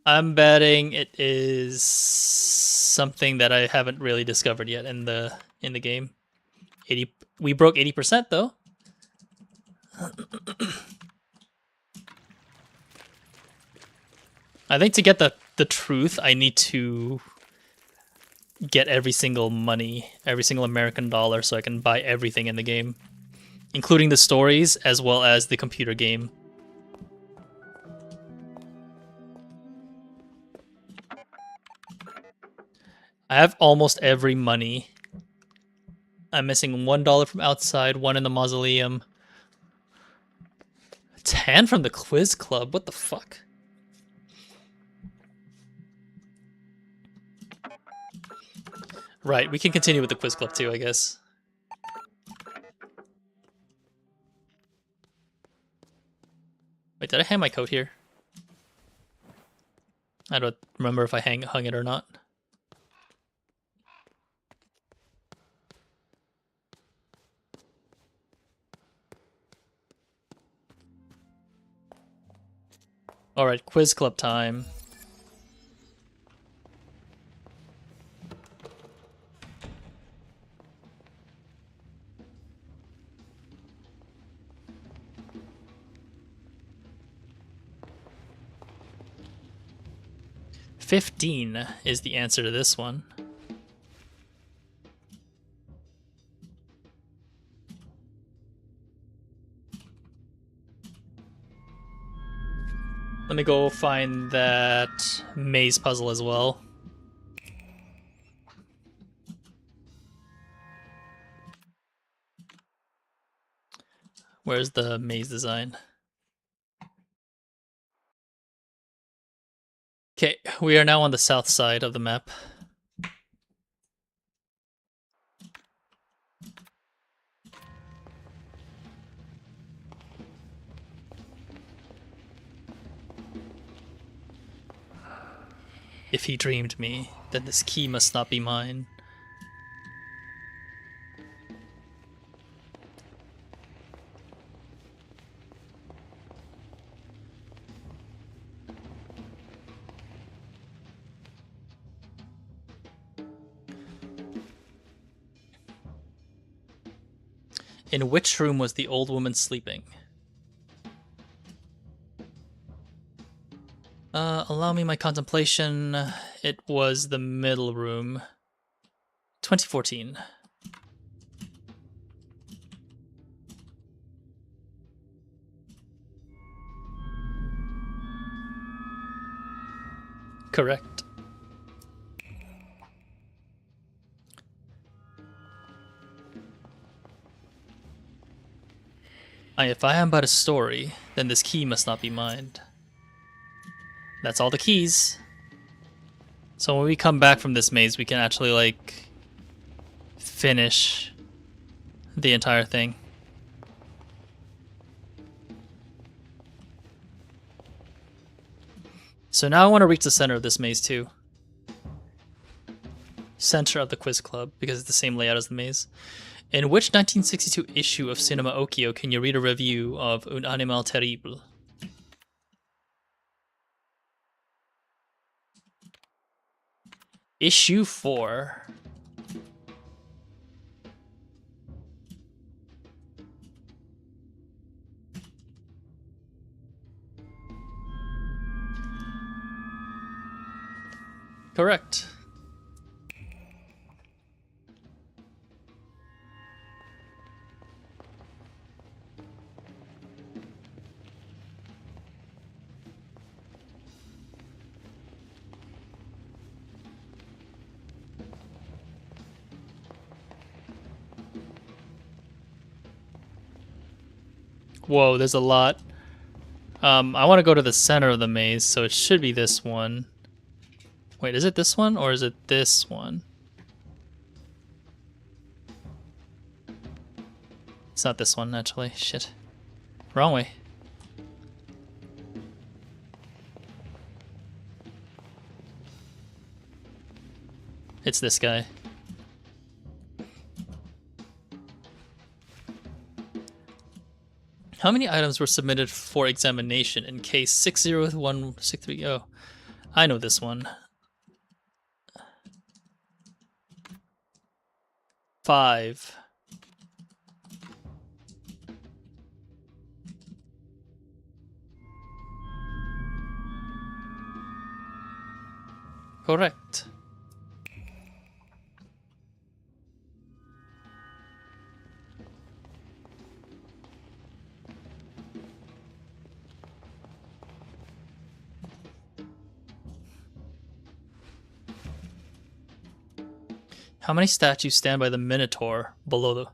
I'm betting it is something that I haven't really discovered yet in the game. We broke 80% though. I think to get the truth, I need to get every single money, every single American dollar, so I can buy everything in the game, including the stories as well as the computer game. I have almost every money. I'm missing $1 from outside, 1 in the mausoleum, 10 from the quiz club. What the fuck? Right, we can continue with the quiz club too, I guess. Wait, did I hang my coat here? I don't remember if I hung it or not. Alright, quiz club time. $15 is the answer to this one. Let me go find that maze puzzle as well. Where's the maze design? Okay, we are now on the south side of the map. If he dreamed me, then this key must not be mine. In which room was the old woman sleeping? Allow me my contemplation. It was the middle room. 2014. Correct. If I am but a story, then this key must not be mine. That's all the keys. So when we come back from this maze, we can actually, like, finish the entire thing. So now I want to reach the center of this maze too. Center of the quiz club, because it's the same layout as the maze. In which 1962 issue of Cinema Okio can you read a review of Un Animal Terrible? Issue 4. Correct. Whoa, there's a lot. I want to go to the center of the maze, so it should be this one. Wait, is it this one or is it this one? It's not this one, actually. Shit. Wrong way. It's this guy. How many items were submitted for examination in case 601630? Oh, I know this one. 5. Correct. How many statues stand by the Minotaur below the...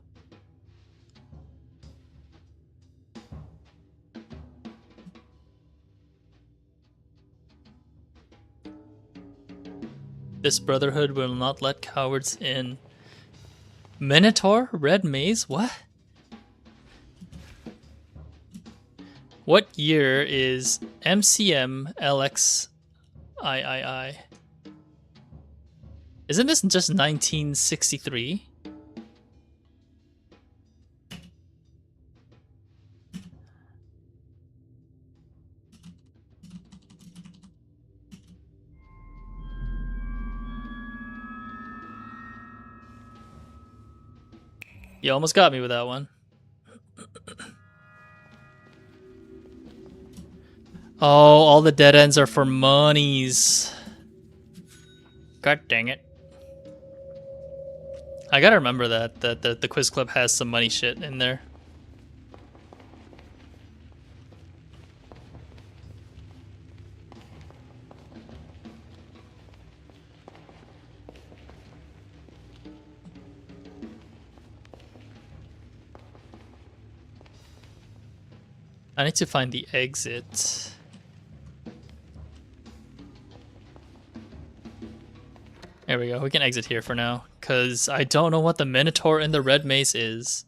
This brotherhood will not let cowards in. Minotaur? Red Maze? What? What year is MCM LXIII? Isn't this just 1963? You almost got me with that one. Oh, all the dead ends are for monies. God dang it. I gotta remember that the quiz club has some money shit in there. I need to find the exit. There we go. We can exit here for now, because I don't know what the Minotaur in the Red Maze is.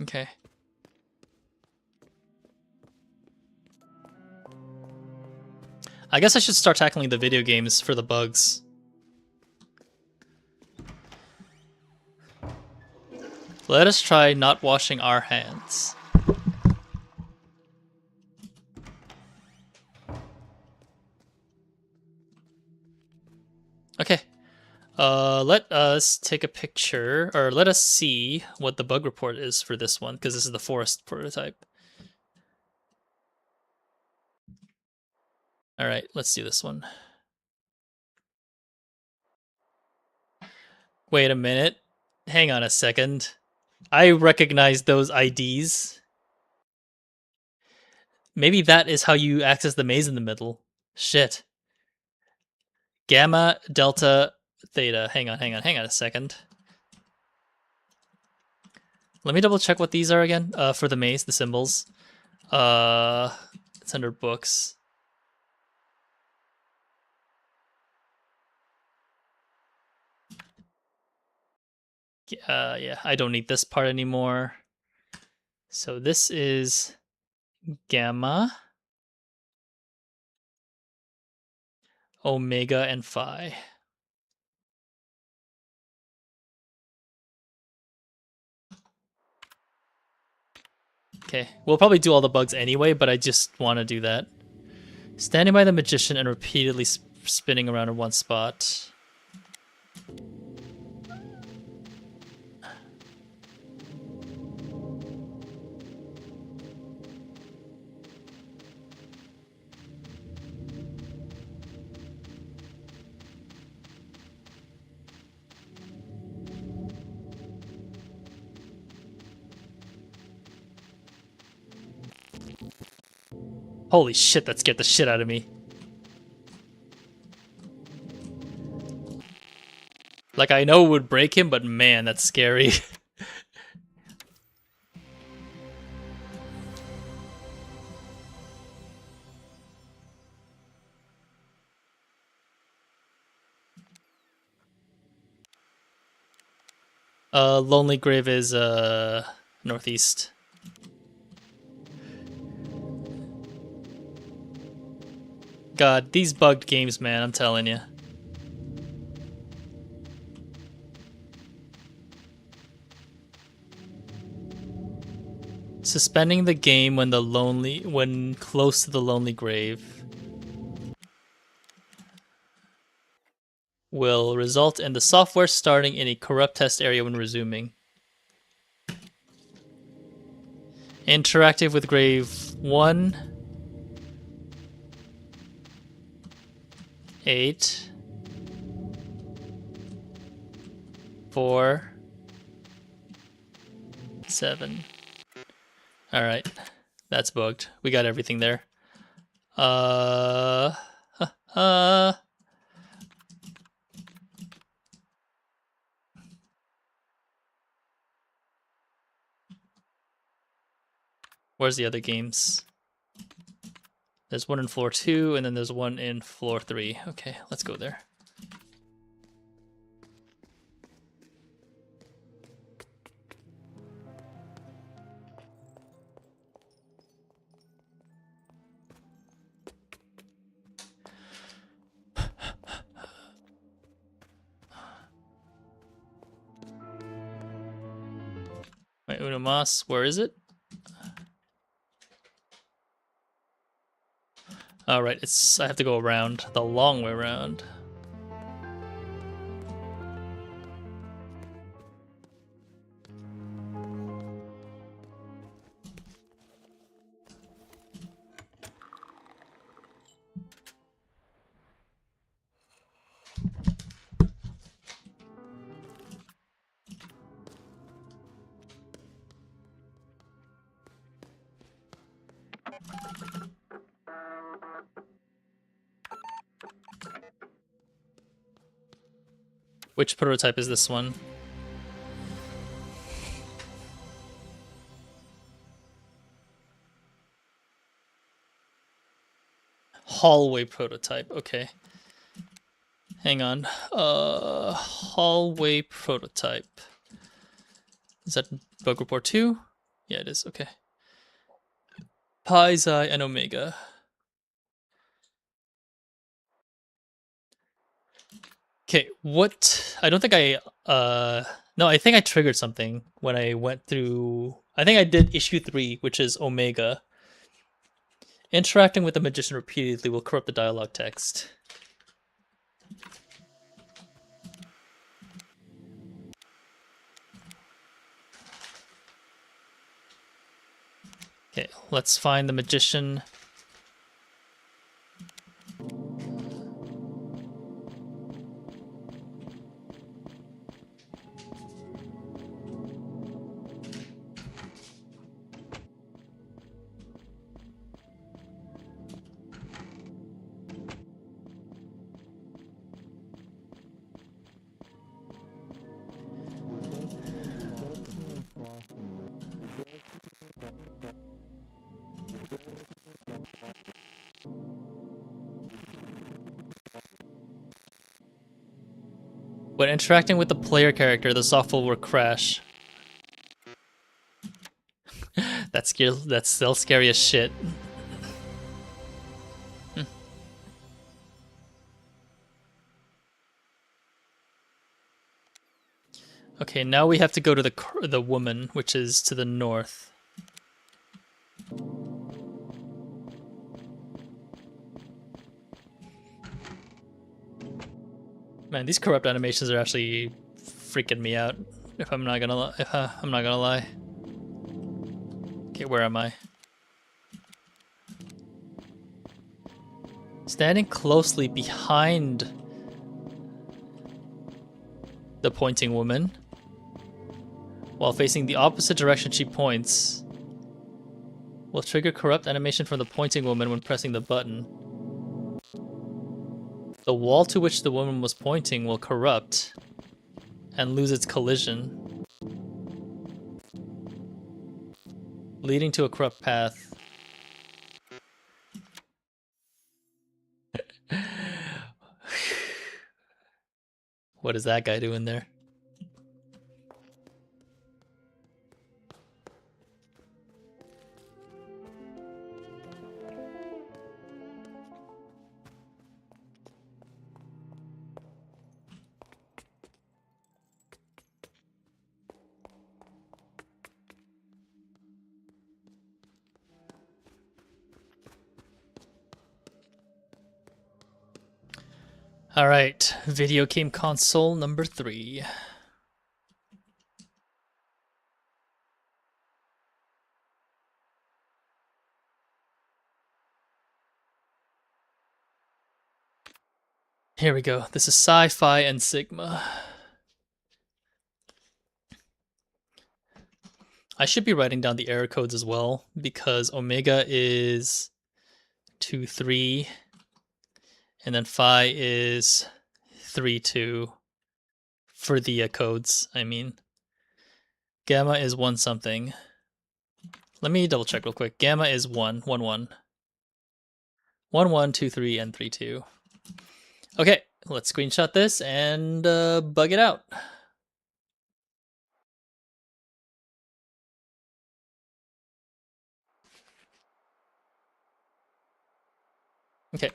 Okay. I guess I should start tackling the video games for the bugs. Let us try not washing our hands. Okay. Let us take a picture, or let us see what the bug report is for this one, because this is the forest prototype. Alright, let's do this one. Wait a minute. Hang on a second. I recognize those IDs. Maybe that is how you access the maze in the middle. Shit. Gamma, Delta, Theta. Hang on a second. Let me double check what these are again. For the maze, the symbols. It's under books. Yeah, I don't need this part anymore. So this is Gamma, Omega, and Phi. Okay, we'll probably do all the bugs anyway, but I just want to do that. Standing by the magician and repeatedly spinning around in one spot. Holy shit, that scared the shit out of me. Like, I know it would break him, but man, that's scary. Lonely Grave is northeast. God, these bugged games, man, I'm telling you. Suspending the game when close to the lonely grave will result in the software starting in a corrupt test area when resuming. Interactive with grave 1, 8, 4, 7. Alright, that's bugged. We got everything there. Where's the other games? There's one in floor 2, and then there's one in floor 3. Okay, let's go there. My Uno Mas, where is it? Alright, I have to go around, the long way around. Which prototype is this one? Hallway prototype, okay. Hang on. Hallway prototype. Is that bug report 2? Yeah, it is, okay. Pi, Xi, and Omega. Okay, what? I don't think no, I think I triggered something when I went through. I think I did issue 3, which is Omega. Interacting with the magician repeatedly will corrupt the dialogue text. Okay, let's find the magician. When interacting with the player character, the software will crash. That's still scary as shit. Okay, now we have to go to the woman, which is to the north. Man, these corrupt animations are actually freaking me out. If I'm not gonna lie. Okay, where am I? Standing closely behind the pointing woman, while facing the opposite direction she points, will trigger corrupt animation from the pointing woman when pressing the button. The wall to which the woman was pointing will corrupt and lose its collision, leading to a corrupt path. What is that guy doing there? All right, video game console number 3. Here we go. This is Sci-Fi and Sigma. I should be writing down the error codes as well, because Omega is 2-3, and then Phi is 3-2 for the codes, I mean. Gamma is 1 something. Let me double check real quick. Gamma is 1, 1, 1. 1, 1, 2, 3, and 3, 2. Okay, let's screenshot this and bug it out. Okay.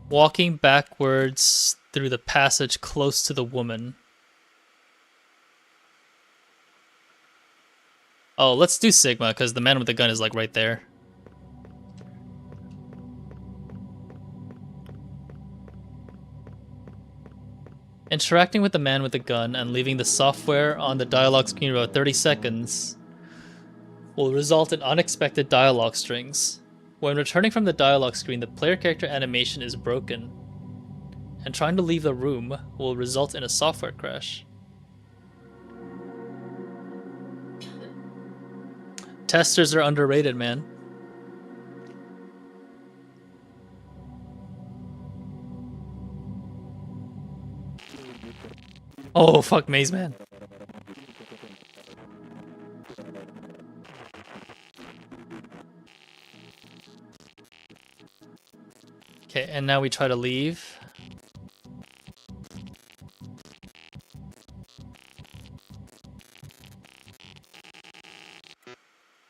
Walking backwards through the passage close to the woman. Oh, let's do Sigma, because the man with the gun is like right there. Interacting with the man with the gun and leaving the software on the dialogue screen about 30 seconds will result in unexpected dialogue strings. When returning from the dialogue screen, the player character animation is broken, and trying to leave the room will result in a software crash. Testers are underrated, man. Oh, fuck Maze Man. Okay, and now we try to leave.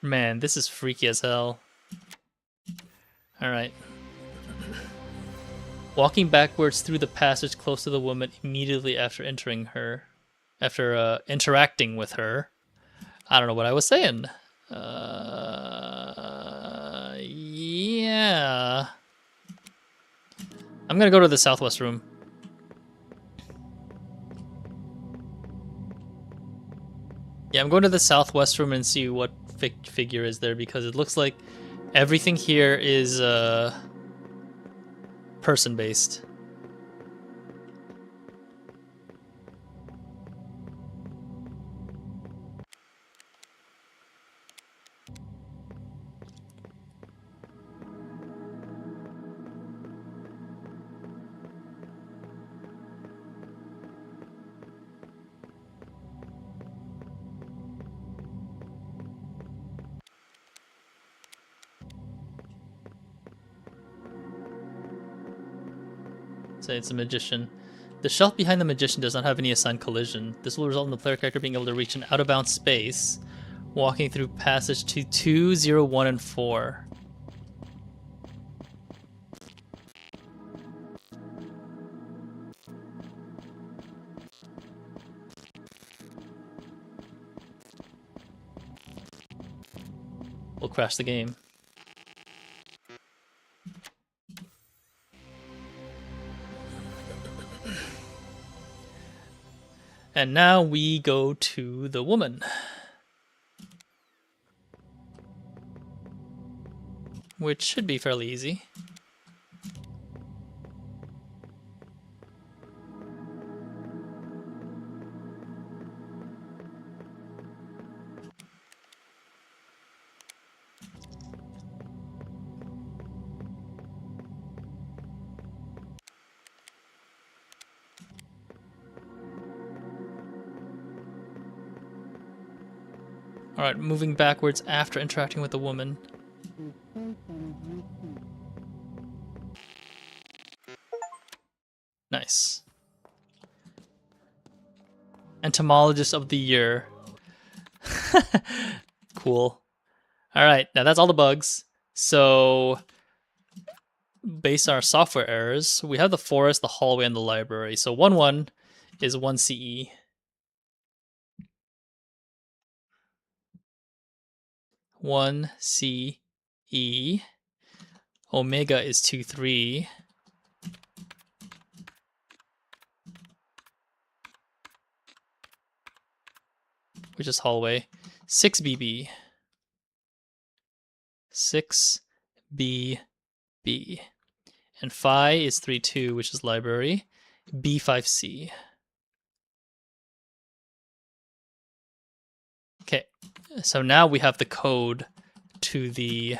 Man, this is freaky as hell. Alright. Walking backwards through the passage close to the woman immediately after interacting with her. I don't know what I was saying. Yeah. I'm gonna go to the southwest room. Yeah, I'm going to the southwest room and see what figure is there, because it looks like everything here is person-based. Say it's a magician. The shelf behind the magician does not have any assigned collision. This will result in the player character being able to reach an out-of-bounds space, walking through passage to 2, 0, 1, and 4. We'll crash the game. And now we go to the woman, which should be fairly easy. Alright, moving backwards after interacting with the woman. Nice. Entomologist of the Year. Cool. Alright, now that's all the bugs. So, based on our software errors, we have the forest, the hallway, and the library. So 1-1 is 1 CE. 1 C E. Omega is 2 3. Which is hallway. 6 BB. 6 B B. And phi is 3 2, which is library. B5C. Okay, so now we have the code to the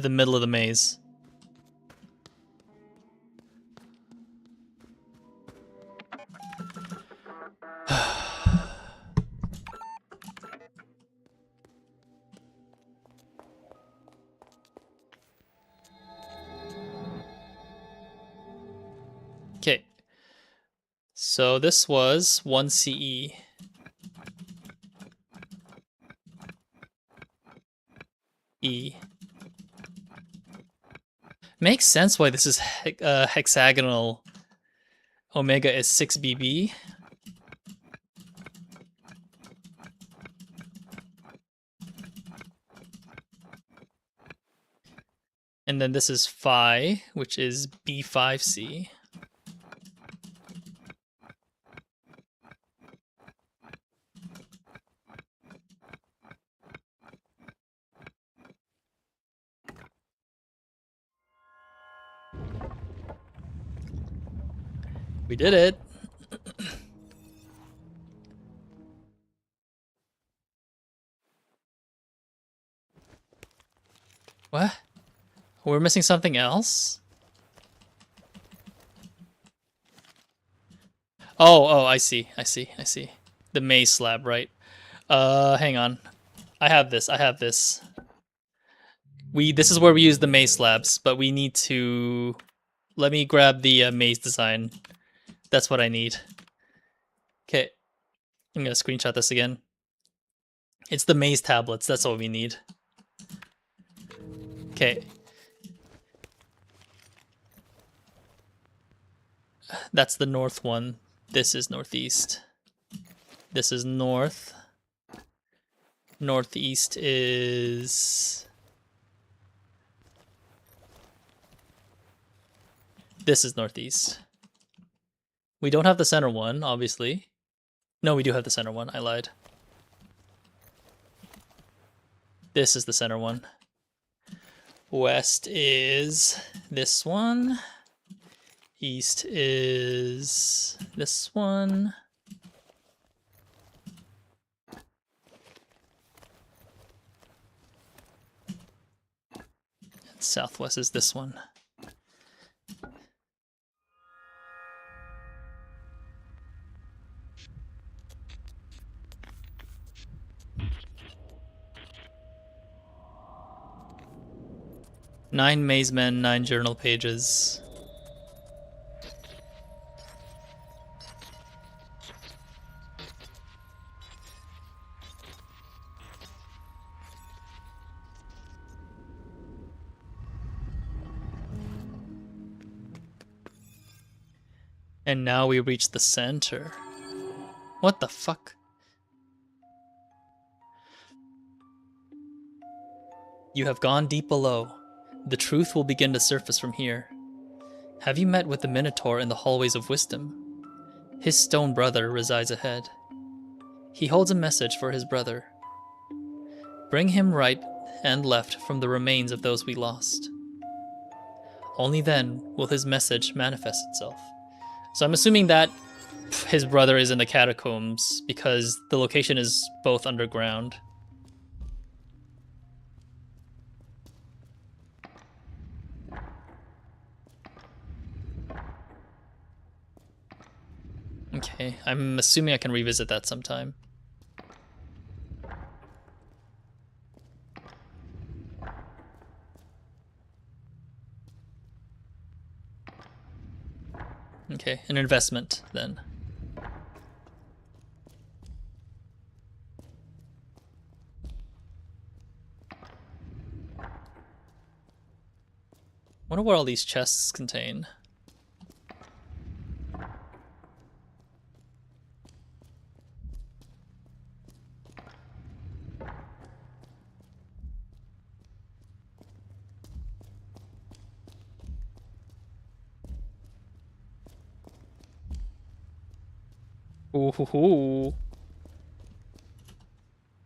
middle of the maze. Okay, so this was 1 CE. E. Makes sense why this is hexagonal. Omega is 6 BB. And then this is phi, which is B5C. We did it. What? We're missing something else? Oh, I see. The maze slab, right? Hang on. I have this. This is where we use the maze slabs, but we need to... Let me grab the maze design. That's what I need. Okay. I'm gonna screenshot this again. It's the maze tablets. That's what we need. Okay. That's the north one. This is northeast. This is north. Northeast is... This is northeast. We don't have the center one, obviously. No, we do have the center one. I lied. This is the center one. West is this one. East is this one. And southwest is this one. Nine maze men, 9 journal pages. And now we reach the center. What the fuck? You have gone deep below. The truth will begin to surface from here. Have you met with the Minotaur in the hallways of wisdom? His stone brother resides ahead. He holds a message for his brother. Bring him right and left from the remains of those we lost. Only then will his message manifest itself. So I'm assuming that his brother is in the catacombs because the location is both underground. Okay, I'm assuming I can revisit that sometime. Okay, an investment then. Wonder what all these chests contain. Ooh, hoo, hoo.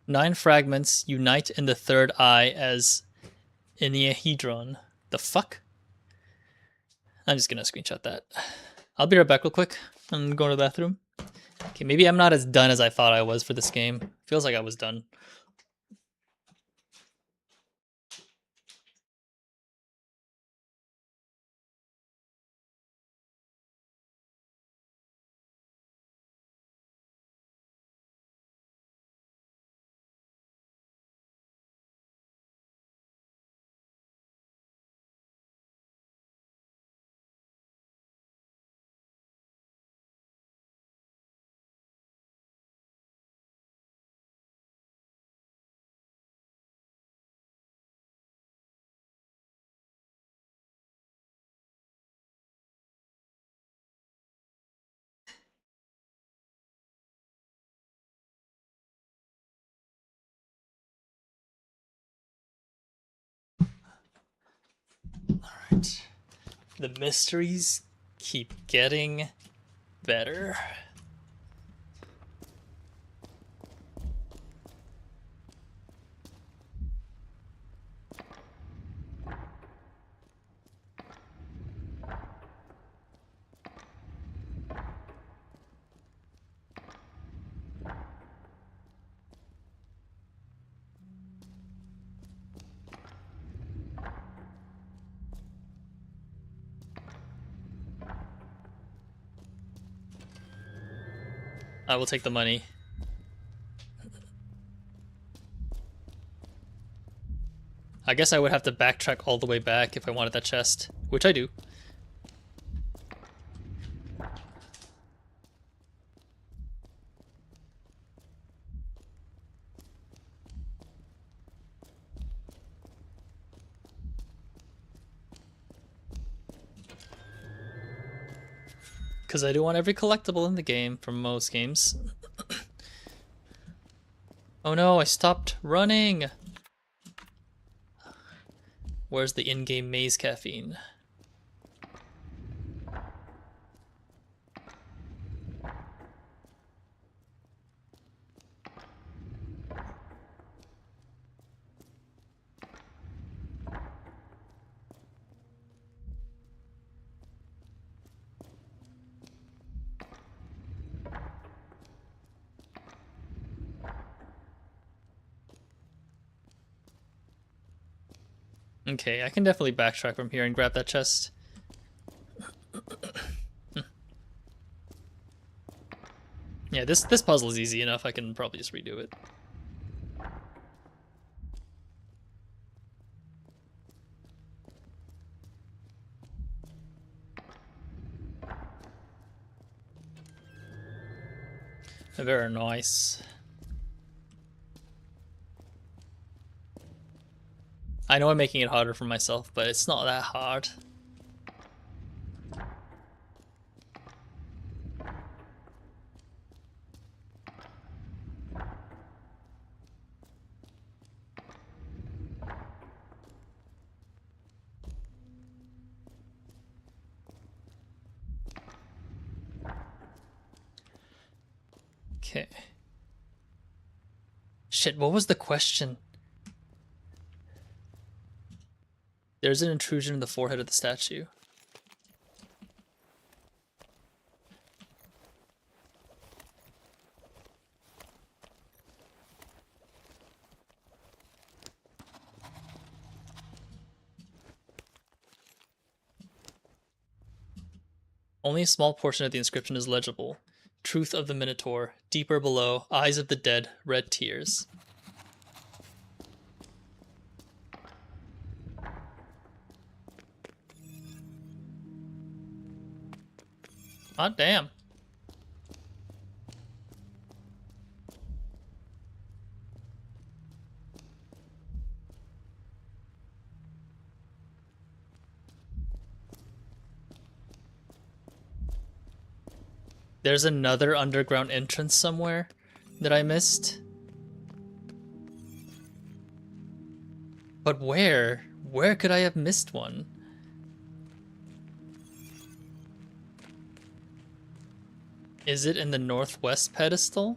9 fragments unite in the third eye as Enneahedron. The fuck? I'm just gonna screenshot that. I'll be right back real quick. I'm going to the bathroom. Okay, maybe I'm not as done as I thought I was for this game. Feels like I was done. Alright. The mysteries keep getting better. I will take the money. I guess I would have to backtrack all the way back if I wanted that chest, which I do. Because I do want every collectible in the game from most games. Oh no, I stopped running! Where's the in-game maze caffeine? Okay, I can definitely backtrack from here and grab that chest. Yeah, this puzzle is easy enough. I can probably just redo it. Very nice. I know I'm making it harder for myself, but it's not that hard. Okay. Shit, what was the question? There's an intrusion in the forehead of the statue. Only a small portion of the inscription is legible. Truth of the Minotaur. Deeper below, eyes of the dead, red tears. Ah, damn. There's another underground entrance somewhere that I missed. But where? Where could I have missed one? Is it in the northwest pedestal?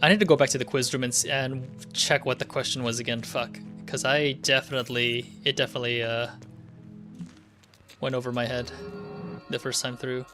I need to go back to the quiz room and check what the question was again. Fuck, because it definitely went over my head the first time through.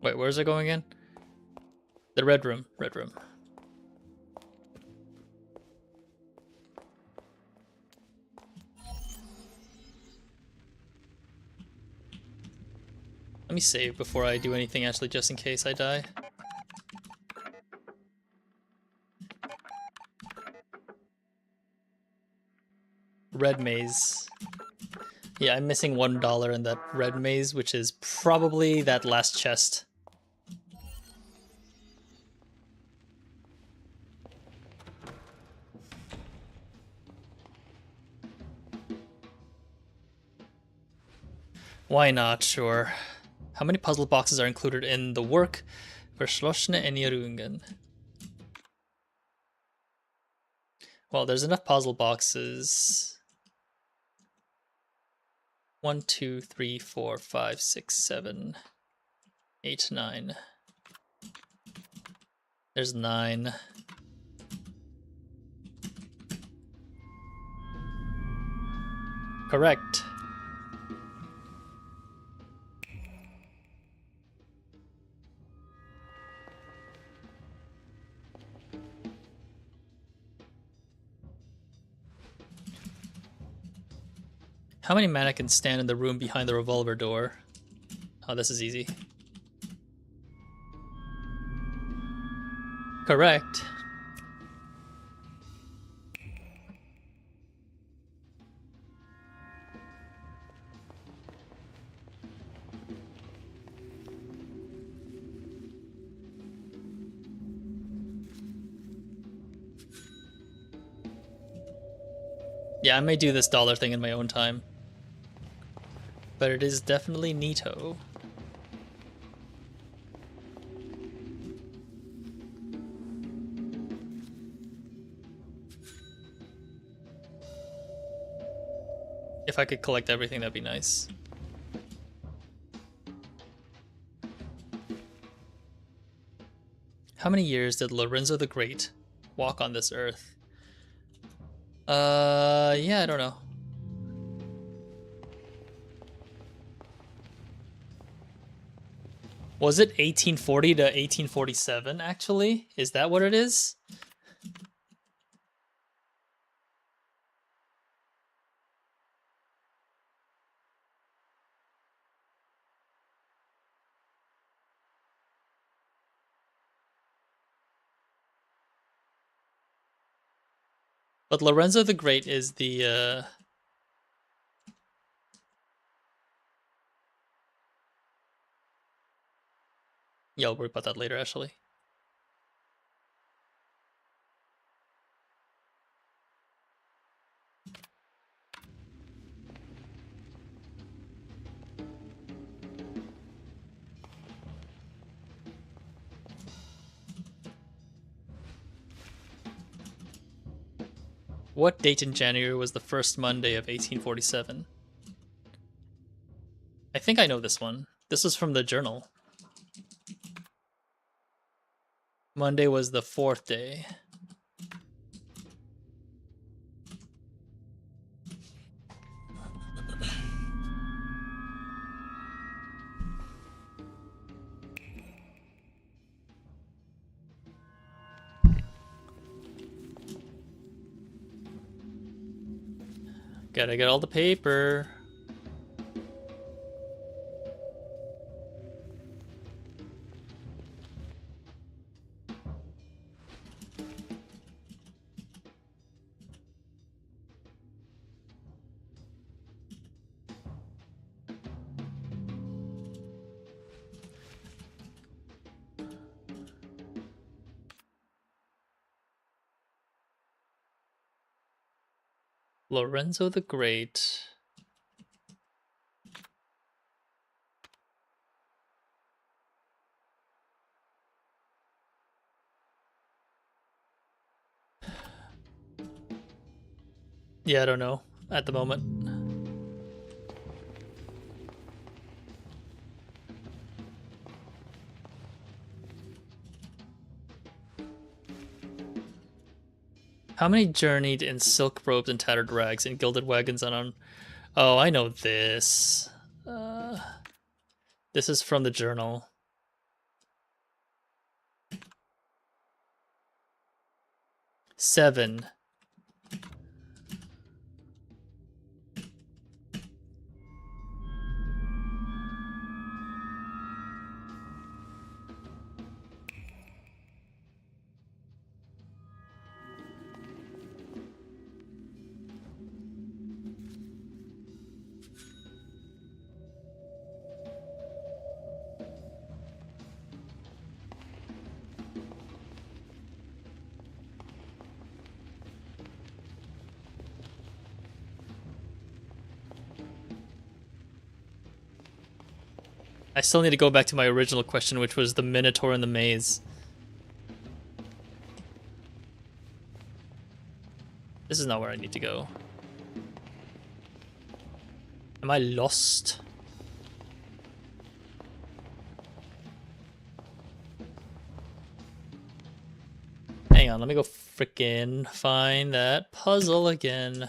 Wait, where's it going again? The red room. Red room. Let me save before I do anything actually, just in case I die. Red maze. Yeah, I'm missing $1 in that red maze, which is probably that last chest. Why not? Sure. How many puzzle boxes are included in the work Verschlossene Erinnerungen? Well, there's enough puzzle boxes. 1, 2, 3, 4, 5, 6, 7, 8, 9. There's 9. Correct. How many mannequins stand in the room behind the revolver door? Oh, this is easy. Correct. Yeah, I may do this dollar thing in my own time. But it is definitely neato. If I could collect everything, that'd be nice. How many years did Lorenzo the Great walk on this earth? Yeah, I don't know. Was it 1840 to 1847, actually? Is that what it is? But Lorenzo the Great is the, yeah, I'll worry about that later, actually. What date in January was the first Monday of 1847? I think I know this one. This is from the journal. Monday was the 4th day. Gotta get all the paper. Lorenzo the Great. Yeah, I don't know at the moment. How many journeyed in silk robes and tattered rags and gilded wagons on? Oh, I know this. This is from the journal. 7. I still need to go back to my original question, which was the Minotaur in the maze. This is not where I need to go. Am I lost? Hang on, let me go frickin' find that puzzle again.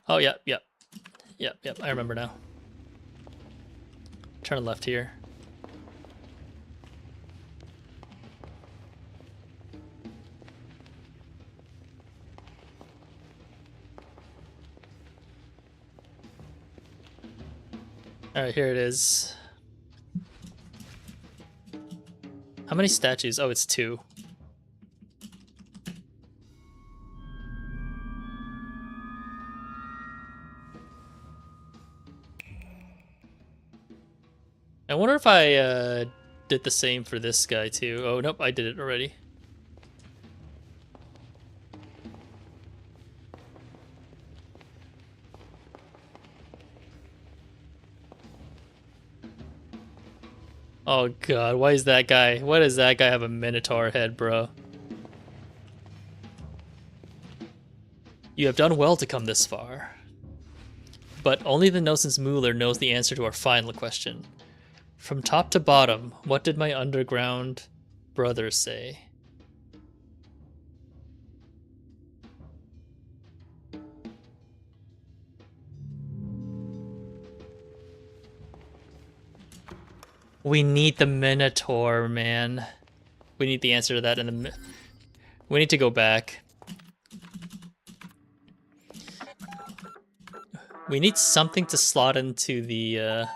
Oh, yep. I remember now. Turn left here. Alright, here it is. How many statues? Oh, it's 2. I wonder if I did the same for this guy too. Oh, nope, I did it already. Oh god, why is that guy? Why does that guy have a Minotaur head, bro? You have done well to come this far. But only the Gnosis Mueller knows the answer to our final question. From top to bottom, what did my underground brother say? We need the Minotaur, man. We need the answer to that in the... We need to go back. We need something to slot into the...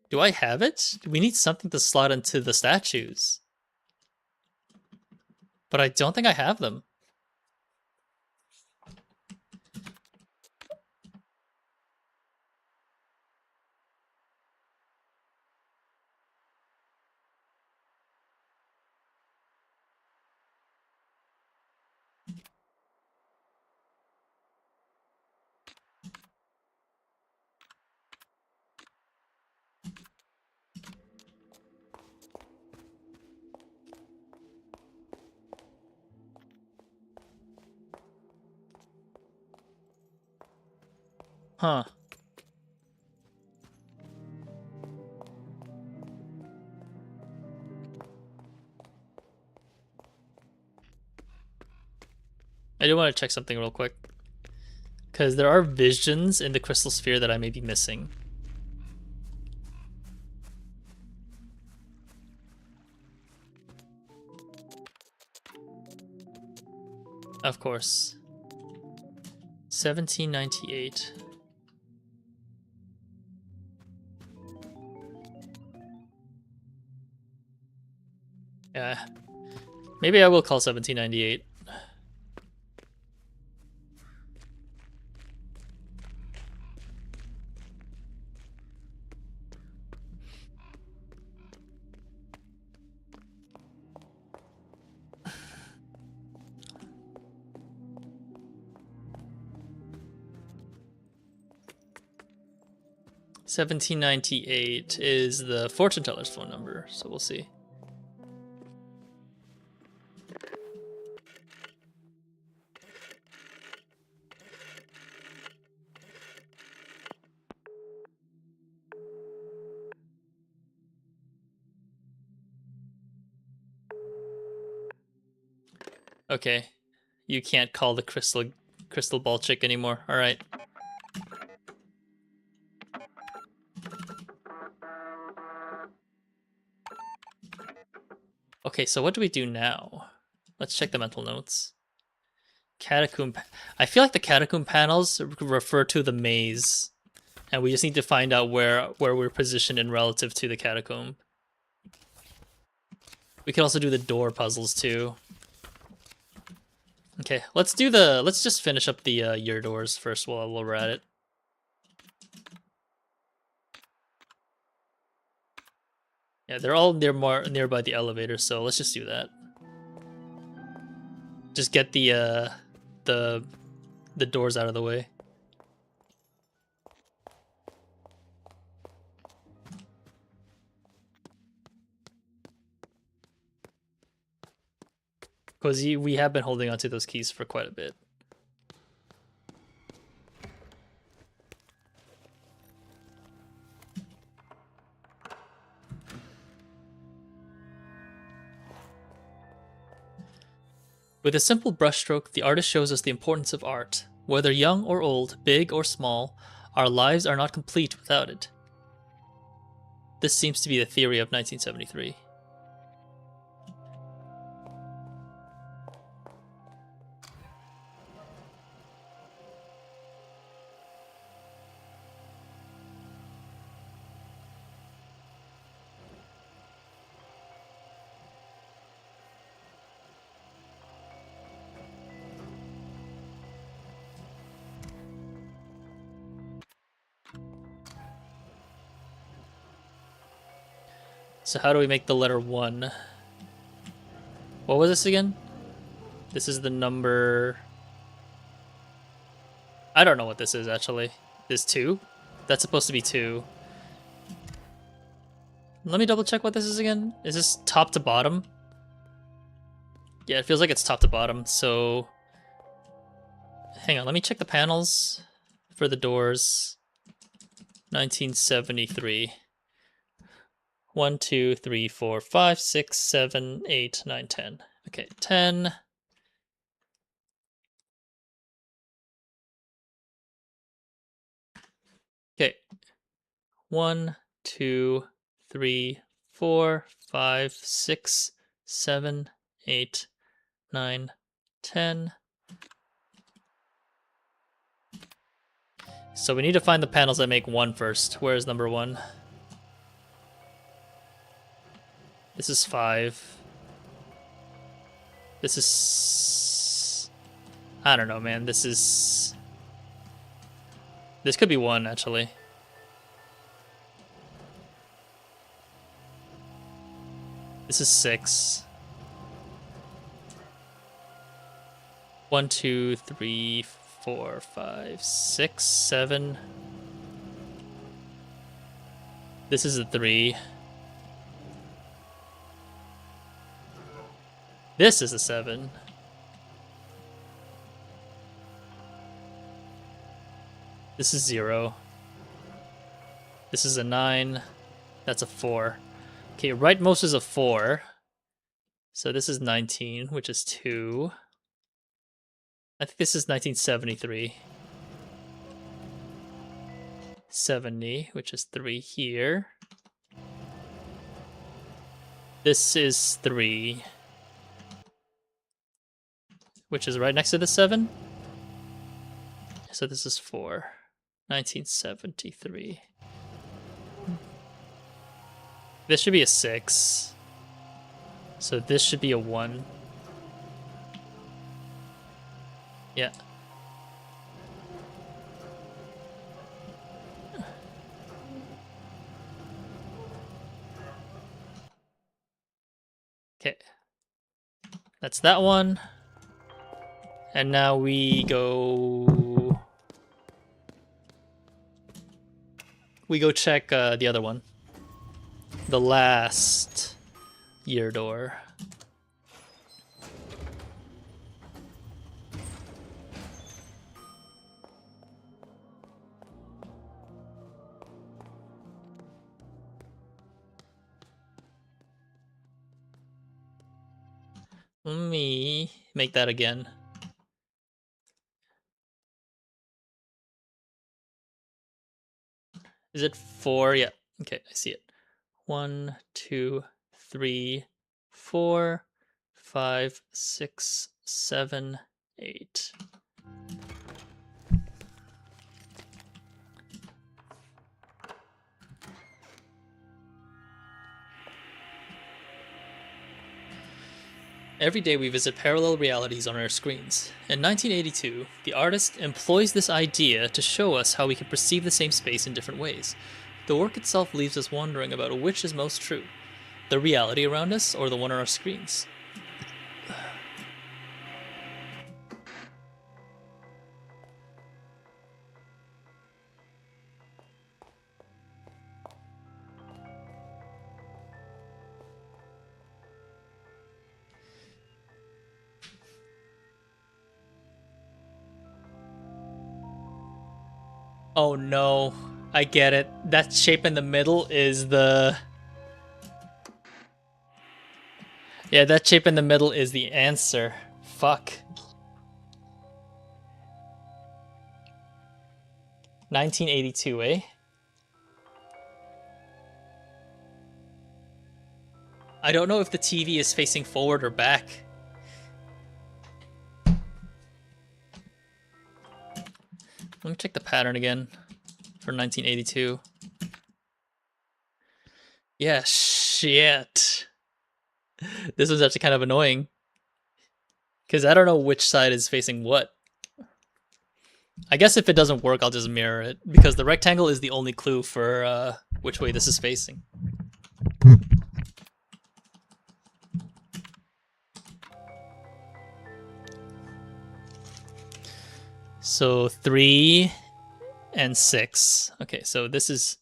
Do I have it? We need something to slot into the statues. But I don't think I have them. Huh. I do want to check something real quick. Because there are visions in the crystal sphere that I may be missing. Of course. 1798. Yeah. Maybe I will call 1798. 1798 is the fortune teller's phone number, so we'll see. Okay, you can't call the crystal ball chick anymore. All right. Okay, so what do we do now? Let's check the mental notes. Catacomb. I feel like the catacomb panels refer to the maze, and we just need to find out where we're positioned in relative to the catacomb. We could also do the door puzzles too. Okay, let's just finish up the year doors first while we're at it. Yeah, they're all nearby the elevator, so let's just do that. Just get the doors out of the way. Because we have been holding onto those keys for quite a bit. With a simple brushstroke, the artist shows us the importance of art. Whether young or old, big or small, our lives are not complete without it. This seems to be the theory of 1973. So how do we make the letter 1? What was this again? This is the number... I don't know what this is, actually. This 2? That's supposed to be 2. Let me double check what this is again. Is this top to bottom? Yeah, it feels like it's top to bottom, so... Hang on, let me check the panels for the doors. 1973. 1, 2, 3, 4, 5, 6, 7, 8, 9, 10. Okay, 10. Okay. 1, 2, 3, 4, 5, 6, 7, 8, 9, 10. So we need to find the panels that make 1 first. Where's number 1? This is 5. This is... I don't know, man. This could be 1, actually. This is 6. 1, 2, 3, 4, 5, 6, 7. This is a 3. This is a 7. This is 0. This is a 9. That's a 4. Okay, rightmost is a 4. So this is 19, which is 2. I think this is 1973. 70, which is 3 here. This is 3. Which is right next to the 7. So this is 4. 1973. This should be a 6. So this should be a 1. Yeah. Okay. That's that one. And now we go... we go check the other one. The last year door. Let me make that again. Is it 4? Yeah. Okay, I see it. 1, 2, 3, 4, 5, 6, 7, 8. Every day we visit parallel realities on our screens. In 1982, the artist employs this idea to show us how we can perceive the same space in different ways. The work itself leaves us wondering about which is most true, the reality around us or the one on our screens. Oh no, I get it. That shape in the middle is the... Yeah, that shape in the middle is the answer. Fuck. 1982, eh? I don't know if the TV is facing forward or back. Let me check the pattern again for 1982. Yeah, shit. This was actually kind of annoying. Because I don't know which side is facing what. I guess if it doesn't work, I'll just mirror it. Because the rectangle is the only clue for which way this is facing. So 3 and 6. Okay, so this is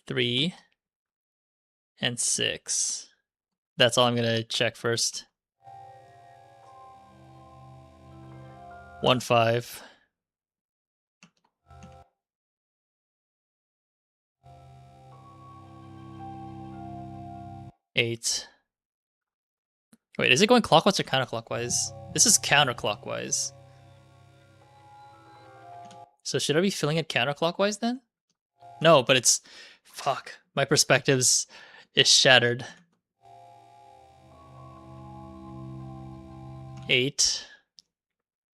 3 and 6. That's all I'm gonna check first. 1, 5. Eight. Wait, is it going clockwise or counterclockwise? This is counterclockwise. So should I be filling it counterclockwise then? No, but it's... Fuck. My perspectives is shattered. 8.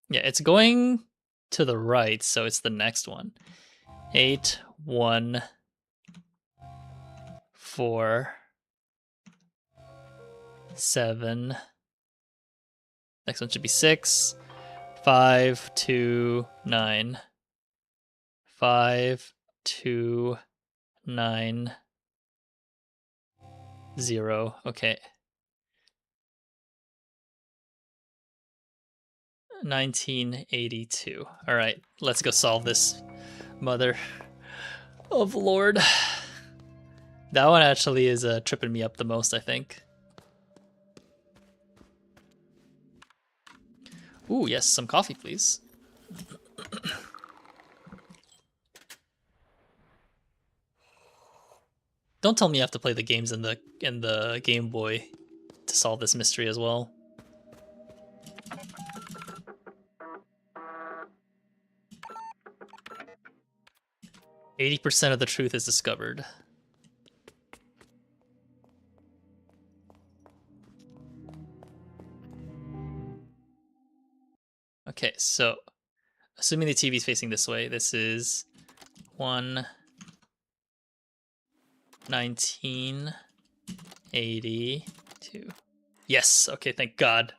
Yeah, it's going to the right, so it's the next one. 8, 1, 4, 7. Next one should be 6, 5, 2, 9. 5, 2, 9, 0. Okay. 1982. All right, let's go solve this, mother of Lord. That one actually is tripping me up the most, I think. Ooh, yes, some coffee, please. Don't tell me you have to play the games in the Game Boy to solve this mystery as well. %80 of the truth is discovered. Okay, so assuming the TV is facing this way, this is 1982. Yes, okay, thank God.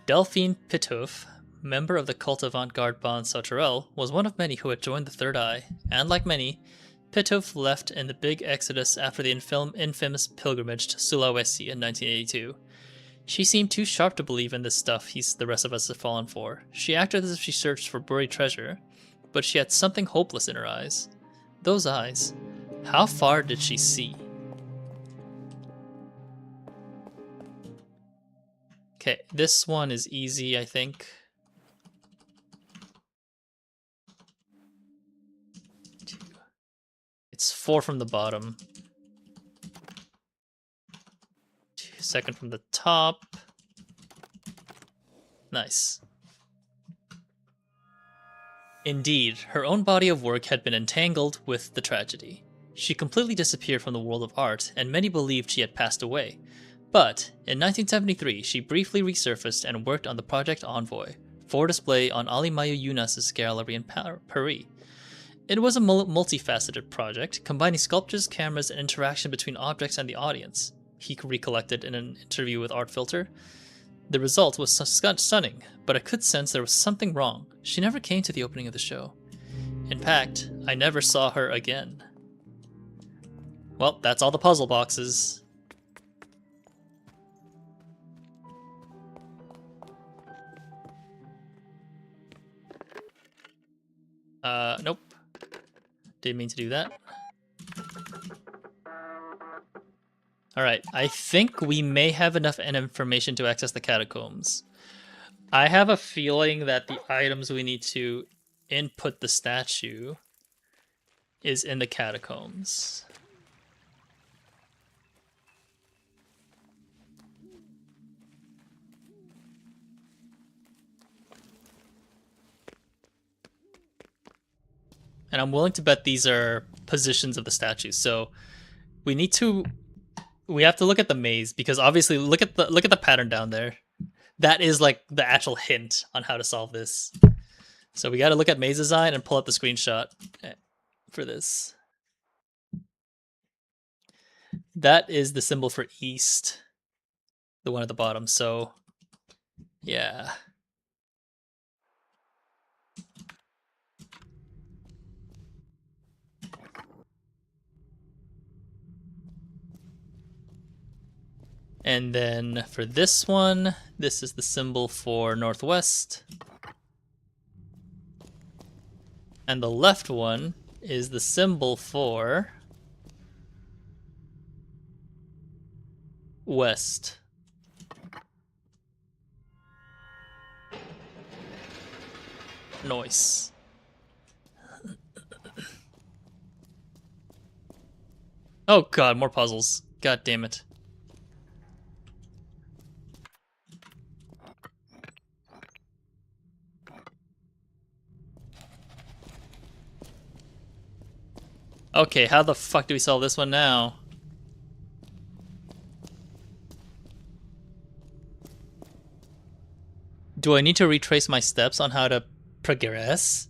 Delphine Pitouf, member of the cult avant-garde Bon Sauterelle, was one of many who had joined the Third Eye, and like many, Pitouf left in the big exodus after the infamous pilgrimage to Sulawesi in 1982. She seemed too sharp to believe in this stuff the rest of us had fallen for. She acted as if she searched for buried treasure, but she had something hopeless in her eyes. Those eyes. How far did she see? Okay, this one is easy, I think. It's 4 from the bottom. 2nd from the top. Nice. Indeed, her own body of work had been entangled with the tragedy. She completely disappeared from the world of art, and many believed she had passed away. But, in 1973, she briefly resurfaced and worked on the Project Envoy, for display on Ali Mayu Yunus's gallery in Paris. It was a multifaceted project, combining sculptures, cameras, and interaction between objects and the audience, he recollected in an interview with Art Filter. The result was stunning, but I could sense there was something wrong. She never came to the opening of the show. In fact, I never saw her again. Well, that's all the puzzle boxes. Nope. Didn't mean to do that. Alright, I think we may have enough information to access the catacombs. I have a feeling that the items we need to input the statue is in the catacombs. And I'm willing to bet these are positions of the statues. So we have to look at the maze, because obviously look at the pattern down there. That is like the actual hint on how to solve this. So we got to look at maze design and pull up the screenshot for this. That is the symbol for east, the one at the bottom. So yeah. And then for this one, this is the symbol for northwest. And the left one is the symbol for west. Nice. Oh god, more puzzles. God damn it. Okay, how the fuck do we solve this one now? Do I need to retrace my steps on how to progress?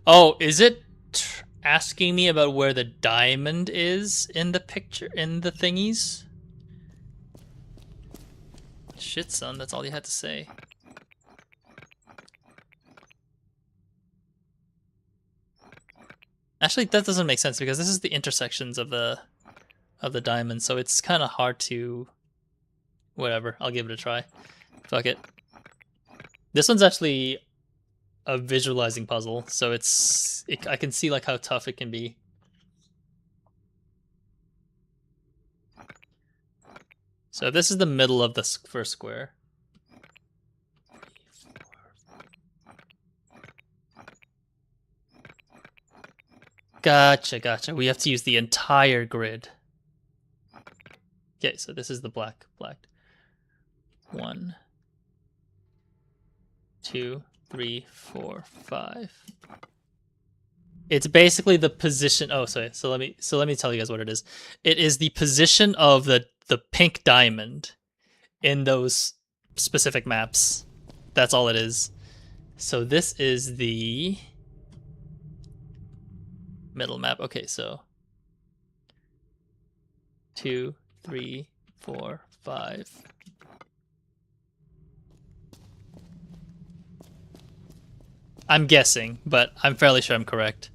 Oh, is it asking me about where the diamond is in the picture, in the thingies? Shit, son, that's all you had to say. Actually, that doesn't make sense, because this is the intersections of the diamond, so it's kind of hard to... Whatever, I'll give it a try. Fuck it. This one's actually a visualizing puzzle, so I can see like how tough it can be. So this is the middle of the first square. Gotcha. We have to use the entire grid. Okay, so this is the black. 1, 2, 3, 4, 5. It's basically the position. Oh, sorry. So let me tell you guys what it is. It is the position of the pink diamond in those specific maps. That's all it is. So this is the middle map. Okay, so 2, 3, 4, 5. I'm guessing, but I'm fairly sure I'm correct.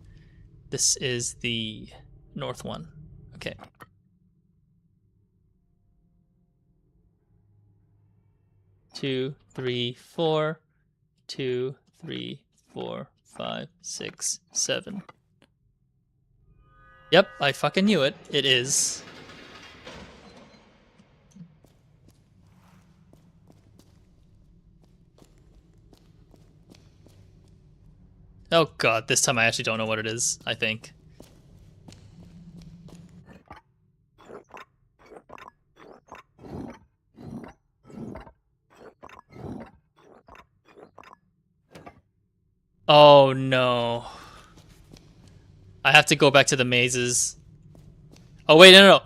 This is the north one. Okay. Two, three, four. 2, 3, 4, 5, 6, 7. Yep, I fucking knew it. It is. Oh god, this time I actually don't know what it is, I think. Oh no. I have to go back to the mazes. Oh wait, no.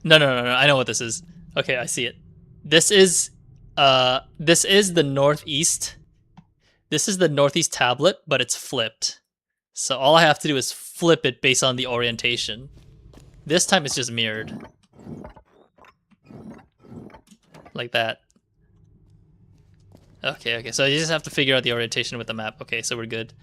I know what this is. Okay, I see it. This is the northeast. This is the northeast tablet, but it's flipped. So all I have to do is flip it based on the orientation. This time it's just mirrored. Like that. Okay, so you just have to figure out the orientation with the map. Okay, so we're good.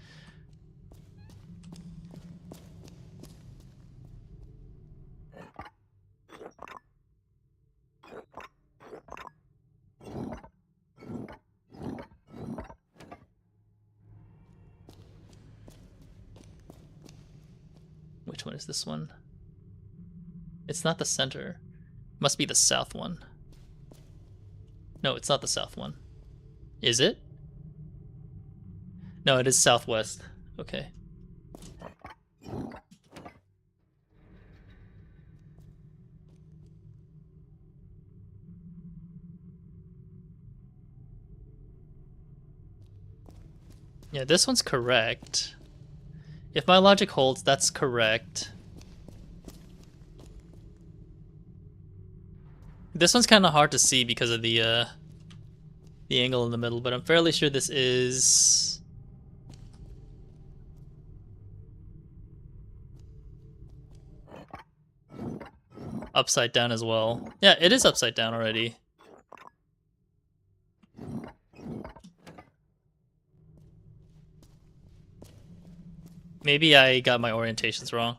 Which one is this one? It's not the center. Must be the south one. No, it's not the south one. Is it? No, it is southwest. Okay. Yeah, this one's correct. If my logic holds, that's correct. This one's kind of hard to see because of the angle in the middle, but I'm fairly sure this is... upside down as well. Yeah, it is upside down already. Maybe I got my orientations wrong.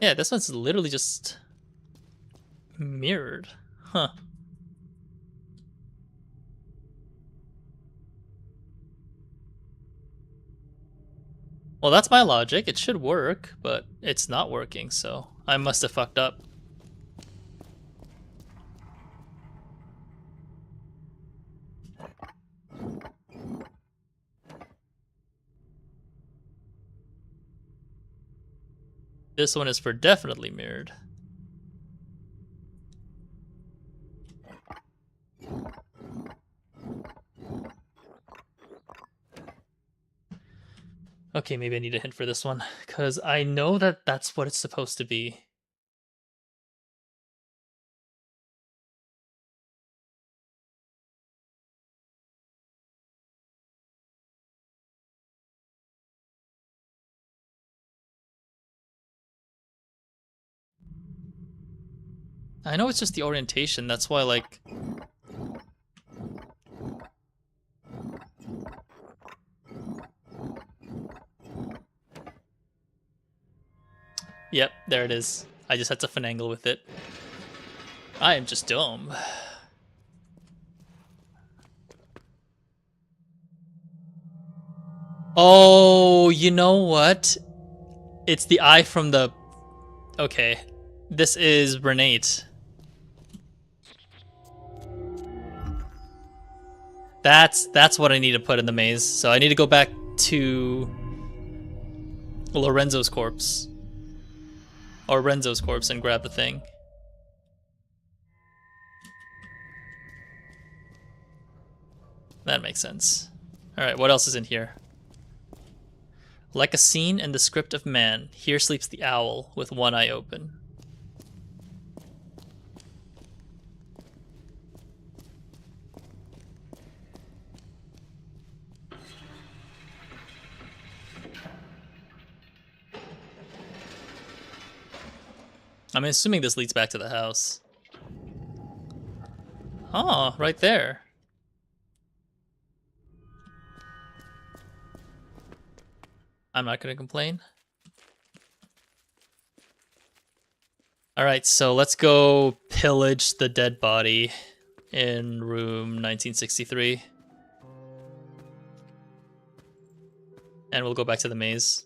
Yeah, this one's literally just mirrored. Huh. Well, that's my logic. It should work, but it's not working, so I must have fucked up. This one is for definitely mirrored. Okay, maybe I need a hint for this one, because I know that that's what it's supposed to be. I know it's just the orientation, that's why, like... Yep, there it is. I just had to finagle with it. I am just dumb. Oh, you know what? It's the eye from the... Okay. This is Renate. That's what I need to put in the maze. So I need to go back to Lorenzo's corpse. Or Renzo's corpse and grab the thing. That makes sense. Alright, what else is in here? Like a scene in the script of man, here sleeps the owl with one eye open. I'm assuming this leads back to the house. Oh, right there. I'm not gonna complain. Alright, so let's go pillage the dead body in room 1963. And we'll go back to the maze.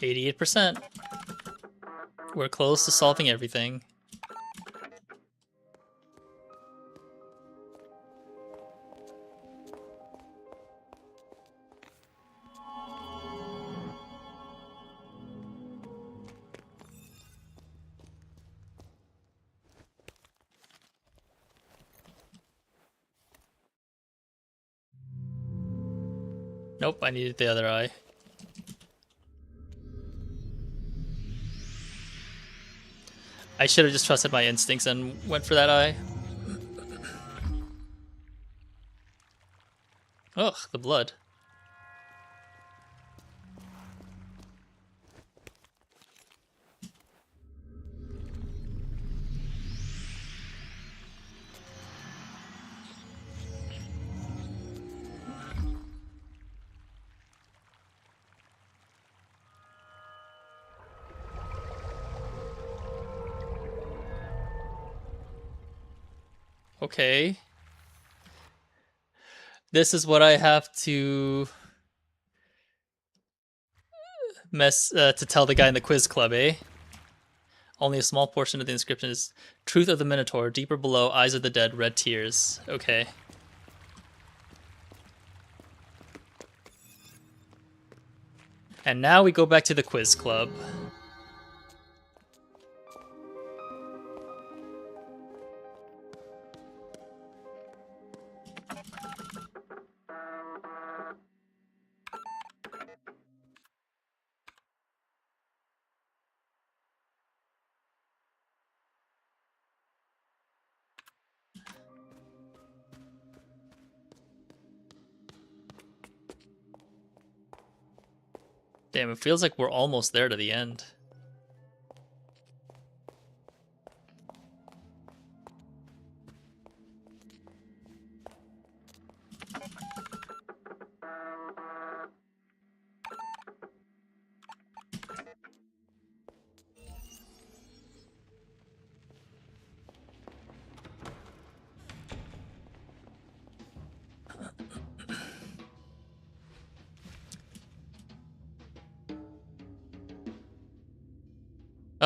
%. We're close to solving everything. Nope, I needed the other eye. I should have just trusted my instincts and went for that eye. Ugh, the blood. Okay. This is what I have to to tell the guy in the quiz club, eh? Only a small portion of the inscription is Truth of the Minotaur, deeper below, eyes of the dead, red tears. Okay. And now we go back to the quiz club. Damn, it feels like we're almost there to the end.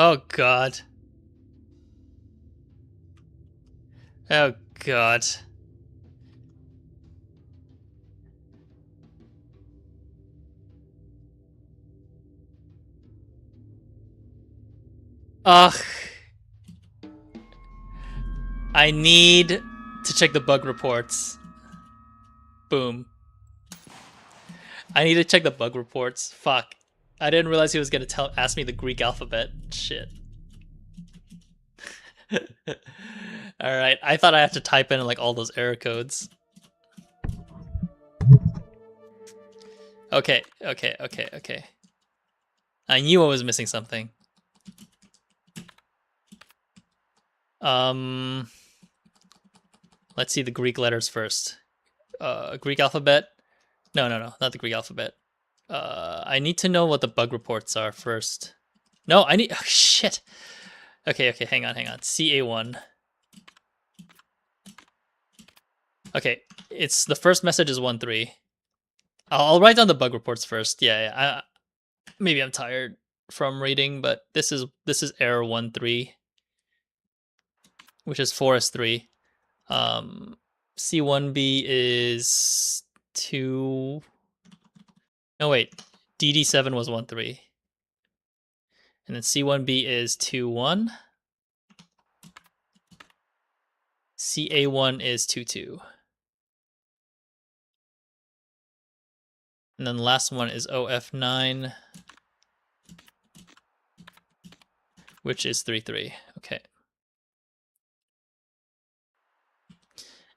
Oh god. Oh god. Ugh. I need to check the bug reports. Boom. I need to check the bug reports. Fuck. I didn't realize he was gonna ask me the Greek alphabet. Shit. Alright, I thought I had to type in like all those error codes. Okay. I knew I was missing something. Let's see the Greek letters first. Greek alphabet? No, not the Greek alphabet. I need to know what the bug reports are first. No, I need... Oh, shit. Okay, hang on. CA1. Okay, it's the first message is 1-3. I'll write down the bug reports first. Yeah. Maybe I'm tired from reading, but this is error 1-3, which is forest 3. C1B is 2. No wait, DD7 was 1-3. And then C1B is 2-1. CA1 is 2-2. And then the last one is OF9, which is 3-3. Okay.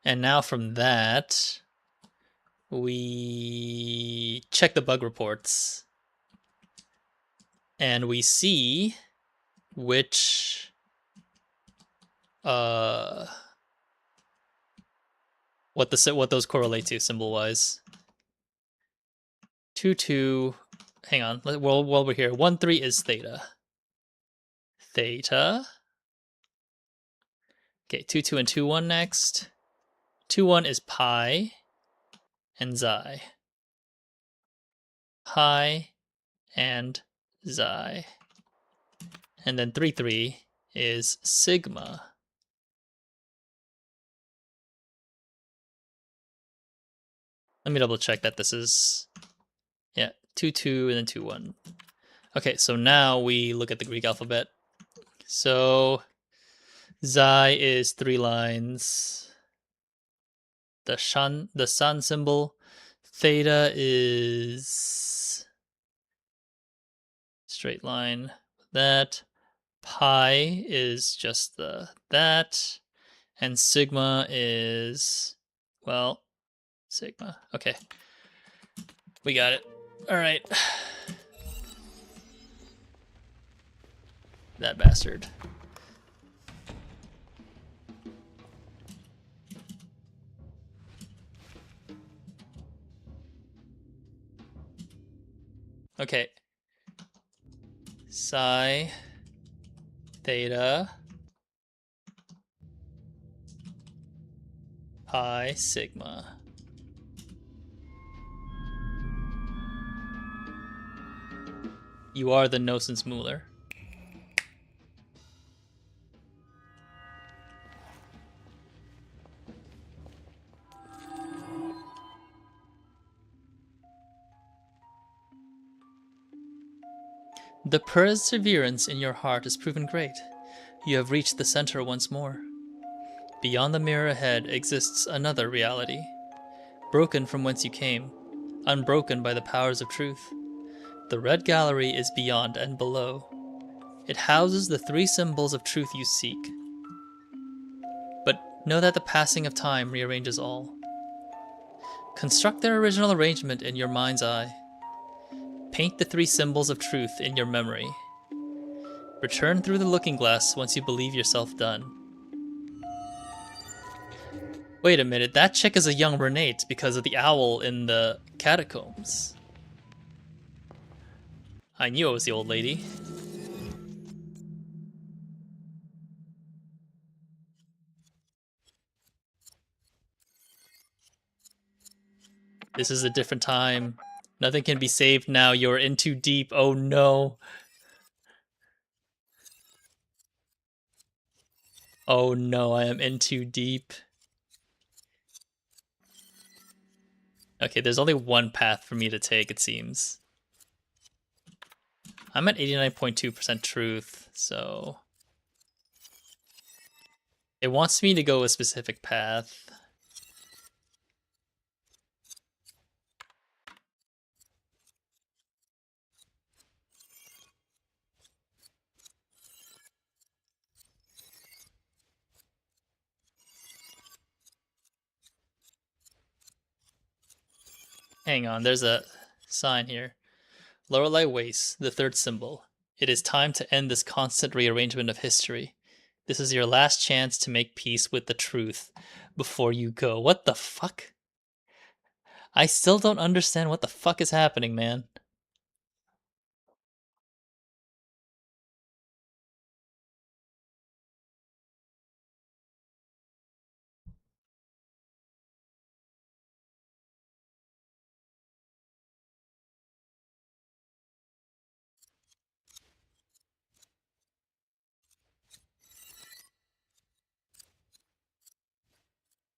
And now from that, we check the bug reports. And we see which what those correlate to symbol-wise. 2-2. Hang on. While we're here, 1-3 is theta. Theta. Okay, 2-2 and 2-1 next. 2-1 is pi and xi. Pi and xi. And then 3-3 is sigma. Let me double check that this is, yeah, 2-2 and then 2-1. Okay, so now we look at the Greek alphabet. So xi is 3 lines. The sun symbol. Theta is straight line. That. Pi is just the that. And sigma is, well, sigma. Okay. We got it. All right. That bastard. Okay. Psi, theta, pi, sigma. You are the Nosens Mueller. The perseverance in your heart has proven great. You have reached the center once more. Beyond the mirror ahead exists another reality, broken from whence you came, unbroken by the powers of truth. The red gallery is beyond and below. It houses the 3 symbols of truth you seek. But know that the passing of time rearranges all. Construct their original arrangement in your mind's eye. Paint the 3 symbols of truth in your memory. Return through the looking glass once you believe yourself done. Wait a minute, that chick is a young Renate because of the owl in the catacombs. I knew it was the old lady. This is a different time. Nothing can be saved now. You're in too deep. Oh no. Oh no, I am in too deep. Okay, there's only one path for me to take, it seems. I'm at 89.2% truth, so... It wants me to go a specific path. Hang on, there's a sign here. Lorelei Wace, the 3rd symbol. It is time to end this constant rearrangement of history. This is your last chance to make peace with the truth before you go. What the fuck? I still don't understand what the fuck is happening, man.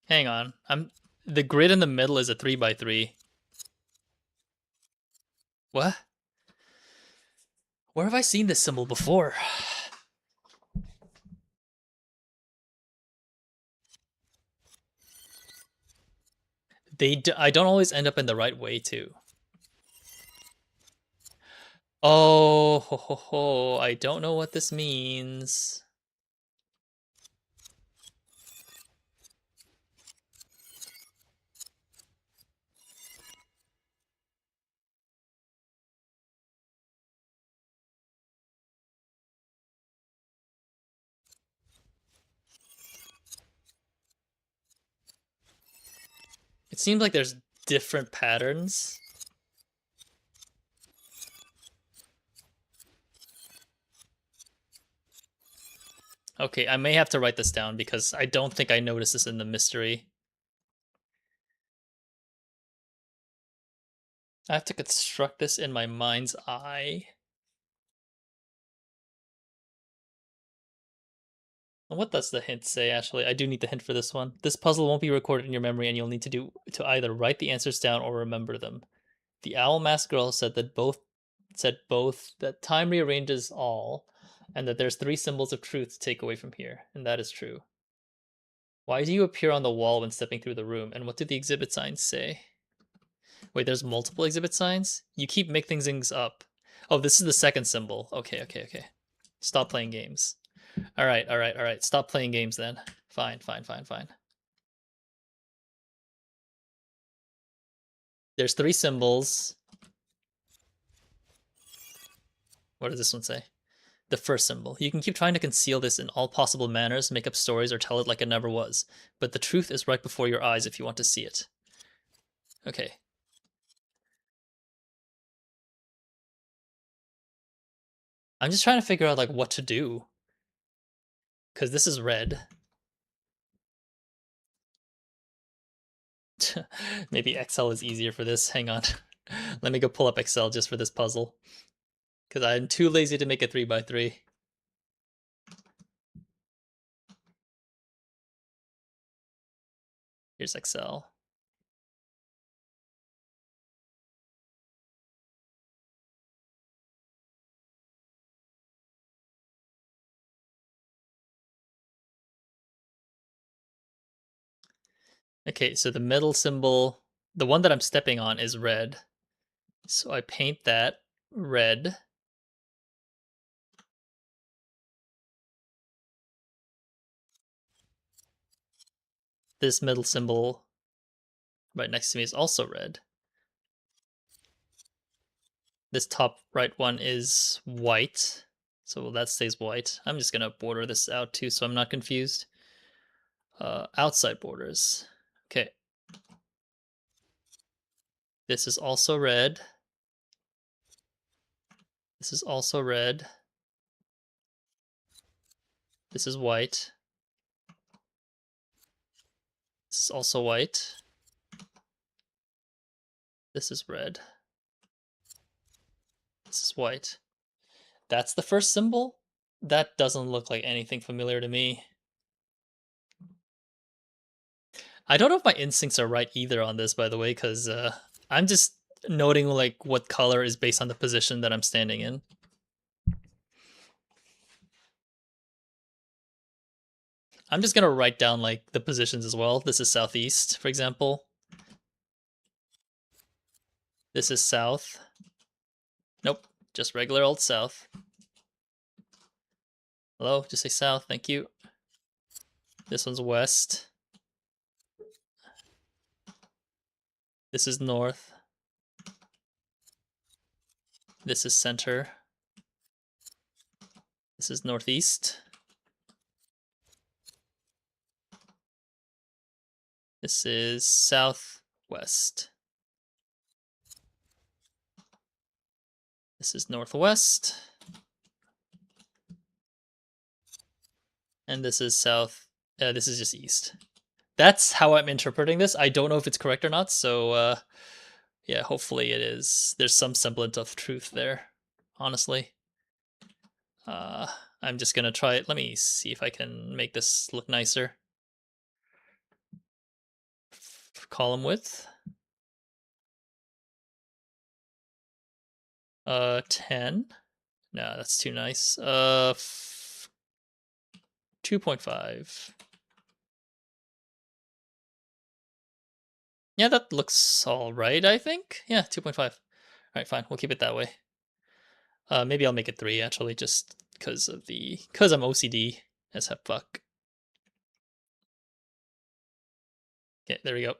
Hang on. The grid in the middle is a 3x3. What? Where have I seen this symbol before? I don't always end up in the right way too. Oh, ho, ho, ho. I don't know what this means. It seems like there's different patterns. Okay, I may have to write this down because I don't think I noticed this in the mystery. I have to construct this in my mind's eye. What does the hint say, actually? I do need the hint for this one. This puzzle won't be recorded in your memory and you'll need to either write the answers down or remember them. The owl mask girl said that time rearranges all, and that there's 3 symbols of truth to take away from here, and that is true. Why do you appear on the wall when stepping through the room, and what do the exhibit signs say? Wait, there's multiple exhibit signs? You keep mixing things up. Oh, this is the second symbol. Okay. Stop playing games. All right. Stop playing games then. Fine. There's 3 symbols. What does this one say? The first symbol. You can keep trying to conceal this in all possible manners, make up stories, or tell it like it never was. But the truth is right before your eyes if you want to see it. Okay. I'm just trying to figure out like what to do. Because this is red. Maybe Excel is easier for this. Hang on. Let me go pull up Excel just for this puzzle. Because I'm too lazy to make a 3x3. Here's Excel. Okay, so the middle symbol, the one that I'm stepping on is red. So I paint that red. This middle symbol right next to me is also red. This top right one is white. So that stays white. I'm just going to border this out too so I'm not confused. Outside borders. Okay. This is also red. This is also red. This is white. This is also white. This is red. This is white. That's the first symbol? That doesn't look like anything familiar to me. I don't know if my instincts are right either on this, by the way, because I'm just noting like what color is based on the position that I'm standing in. I'm just gonna write down like the positions as well. This is southeast, for example. This is south. Nope, just regular old south. Hello, just say south, thank you. This one's west. This is north. This is center. This is northeast. This is southwest. This is northwest. And this is south. This is just east. That's how I'm interpreting this. I don't know if it's correct or not, so yeah, hopefully it is. There's some semblance of truth there, honestly. I'm just gonna try it. Let me see if I can make this look nicer. Column width. 10. No, that's too nice. 2.5. Yeah, that looks all right, I think. Yeah, 2.5. All right, fine. We'll keep it that way. Maybe I'll make it 3 actually, just because I'm OCD as heck fuck. Okay, there we go.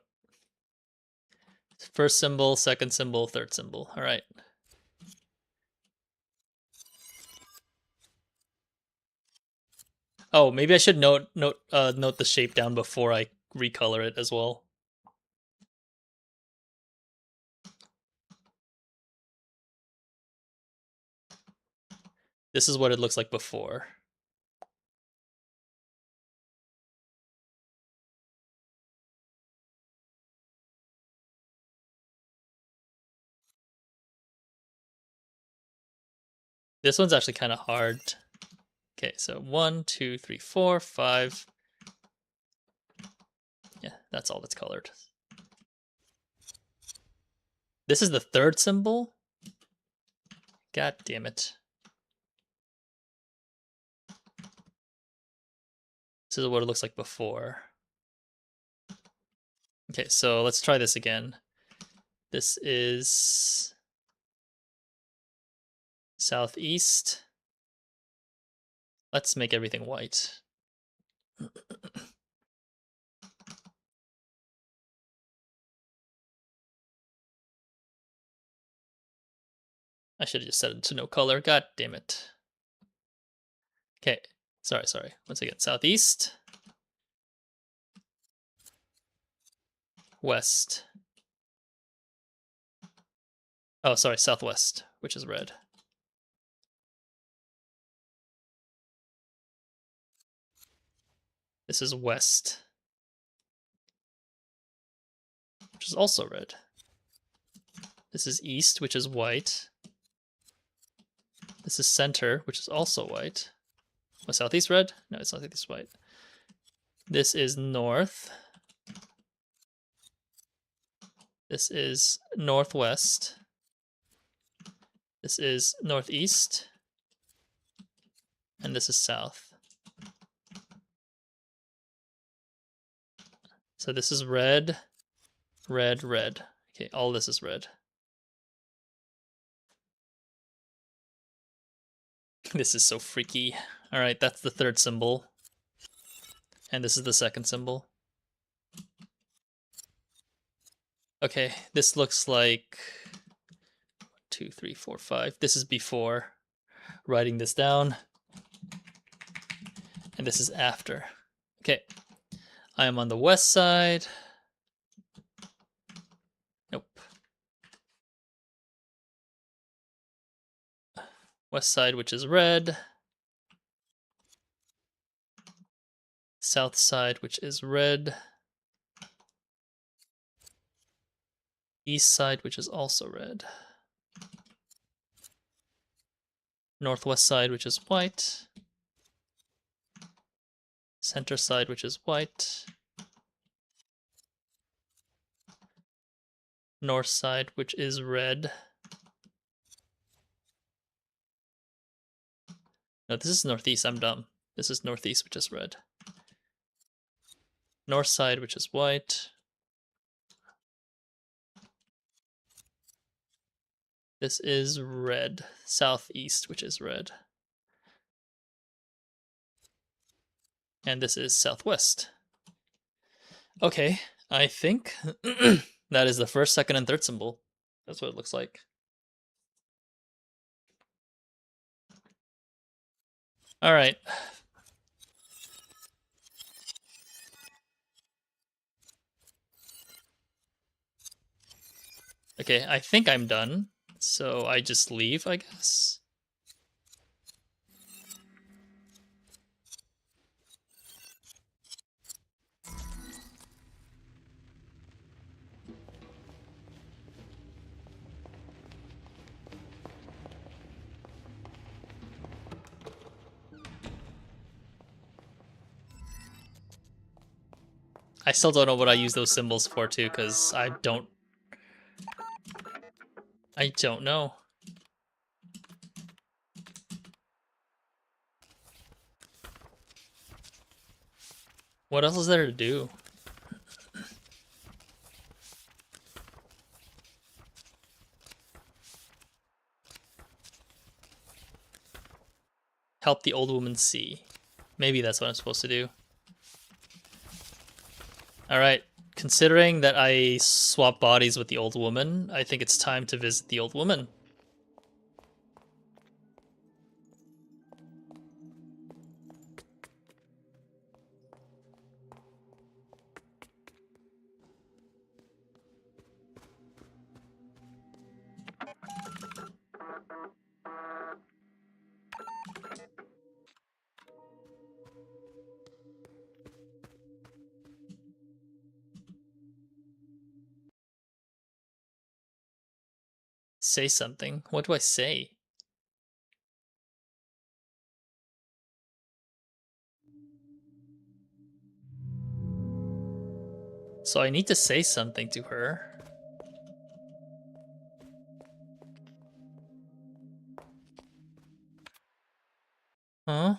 First symbol, second symbol, third symbol. All right. Oh, maybe I should note the shape down before I recolor it as well. This is what it looks like before. This one's actually kind of hard. Okay, so 1, 2, 3, 4, 5. Yeah, that's all that's colored. This is the third symbol? God damn it. This is what it looks like before. Okay, so let's try this again. This is southeast. Let's make everything white. I should have just set it to no color. God damn it. Okay, sorry. Once again, southeast. West. Oh, sorry, southwest, which is red. This is west, which is also red. This is east, which is white. This is center, which is also white. Was southeast red? No, it's southeast white. This is north. This is northwest. This is northeast. And this is south. So this is red, red, red. Okay, all this is red. This is so freaky. All right, that's the third symbol. And this is the second symbol. Okay, this looks like 2, 3, 4, 5. This is before. Writing this down. And this is after. Okay, I am on the west side. Nope. West side, which is red. South side, which is red. East side, which is also red. Northwest side, which is white. Center side, which is white. North side, which is red. No, this is northeast. I'm dumb. This is northeast, which is red. North side, which is white. This is red. Southeast, which is red. And this is southwest. Okay, I think that is the first, second, and third symbol. That's what it looks like. All right. Okay, I think I'm done. So I just leave, I guess. I still don't know what I use those symbols for too, because I don't know. What else is there to do? Help the old woman see. Maybe that's what I'm supposed to do. Alright, considering that I swap bodies with the old woman, I think it's time to visit the old woman. Say something. What do I say? So I need to say something to her. Huh?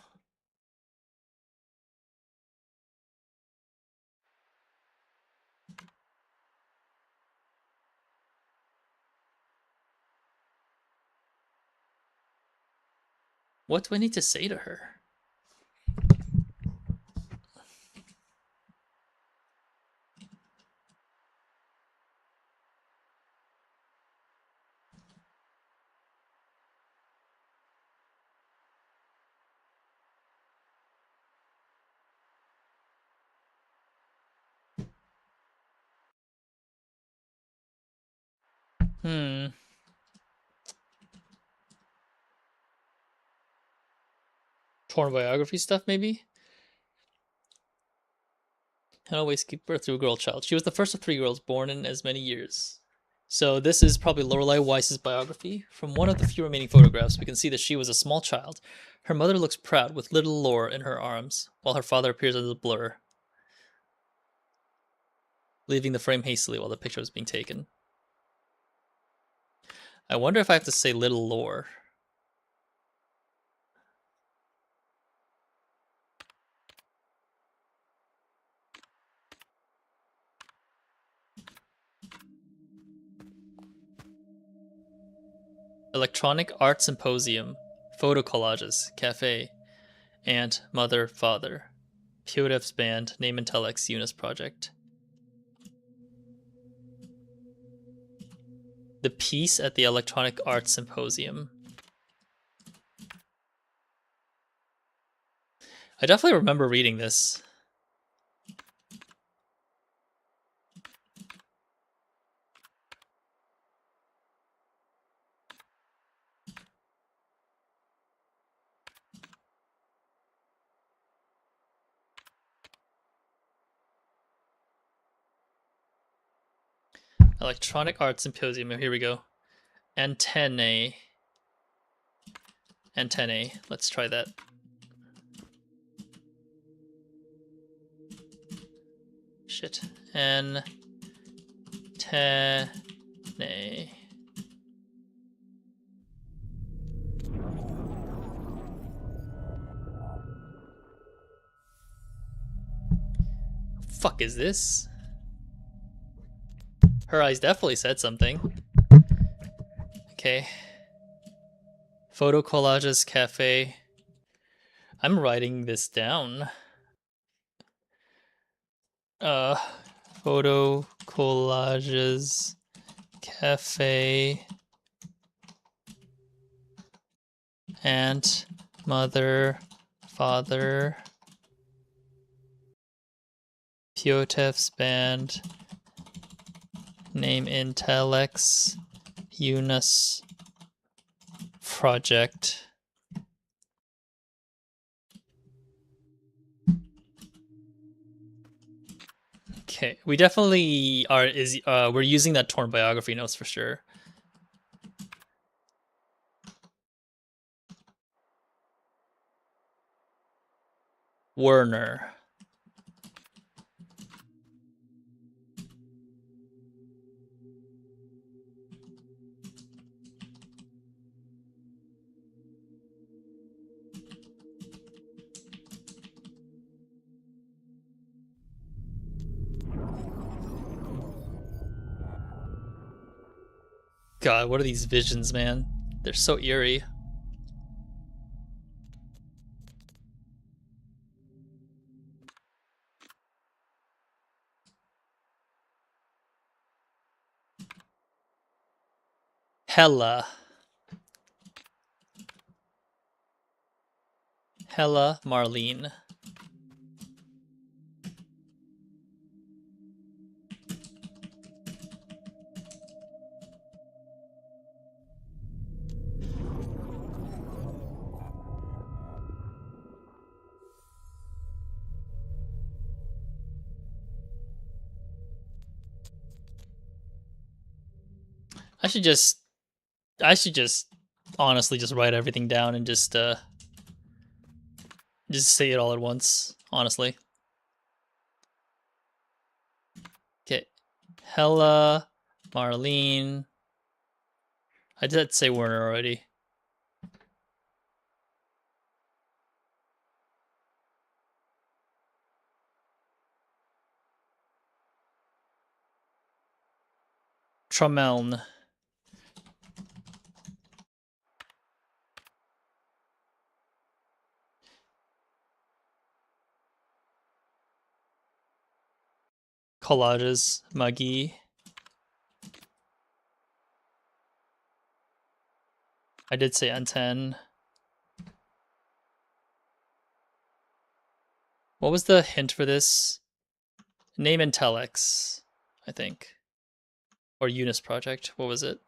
What do I need to say to her? Torn biography stuff, maybe? Had always give birth to a girl child. She was the first of 3 girls born in as many years. So this is probably Lorelei Weiss's biography. From one of the few remaining photographs, we can see that she was a small child. Her mother looks proud with little Lore in her arms, while her father appears as a blur, leaving the frame hastily while the picture was being taken. I wonder if I have to say little Lore. Electronic Art Symposium, Photo Collages, Cafe, Aunt, Mother, Father, Piotev's Band, Name and Telex, Eunice Project. The piece at the Electronic Arts Symposium. I definitely remember reading this. Electronic Arts Symposium. Here we go. Antennae. Antennae. Let's try that. Shit. Antennae. Fuck is this? Her eyes definitely said something. Okay. Photo Collages Cafe. I'm writing this down. Photo Collages Cafe. Aunt, Mother, Father. Piotev's Band. Name in Telex. Eunice Project. Okay, we definitely are we're using that torn biography notes for sure. Werner. God, what are these visions, man? They're so eerie. Hella. Hella Marlene. I should just honestly just write everything down and just say it all at once, honestly. Okay. Hella, Marlene. I did say Werner already. Trameln. Collages. Muggy. I did say N10. What was the hint for this? Name and telex, I think. Or Eunice Project. What was it?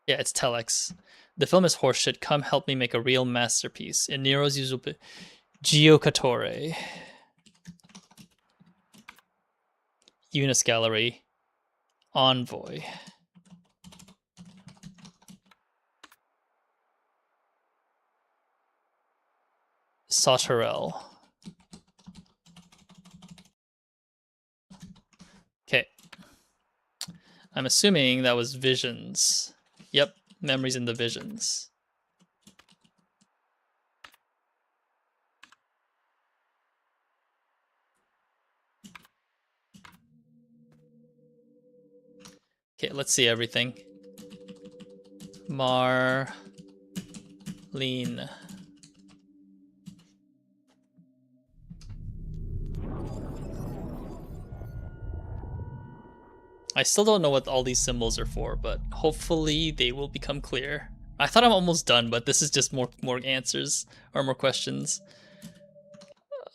Yeah, it's telex. The film is horseshit. Come help me make a real masterpiece. In Nero's usual Giocatore. Eunice Gallery. Envoy. Sauterelle. Okay. I'm assuming that was visions. Yep, memories in the visions. Okay, let's see everything. Marlene. I still don't know what all these symbols are for, but hopefully they will become clear. I thought I'm almost done, but this is just more answers or more questions.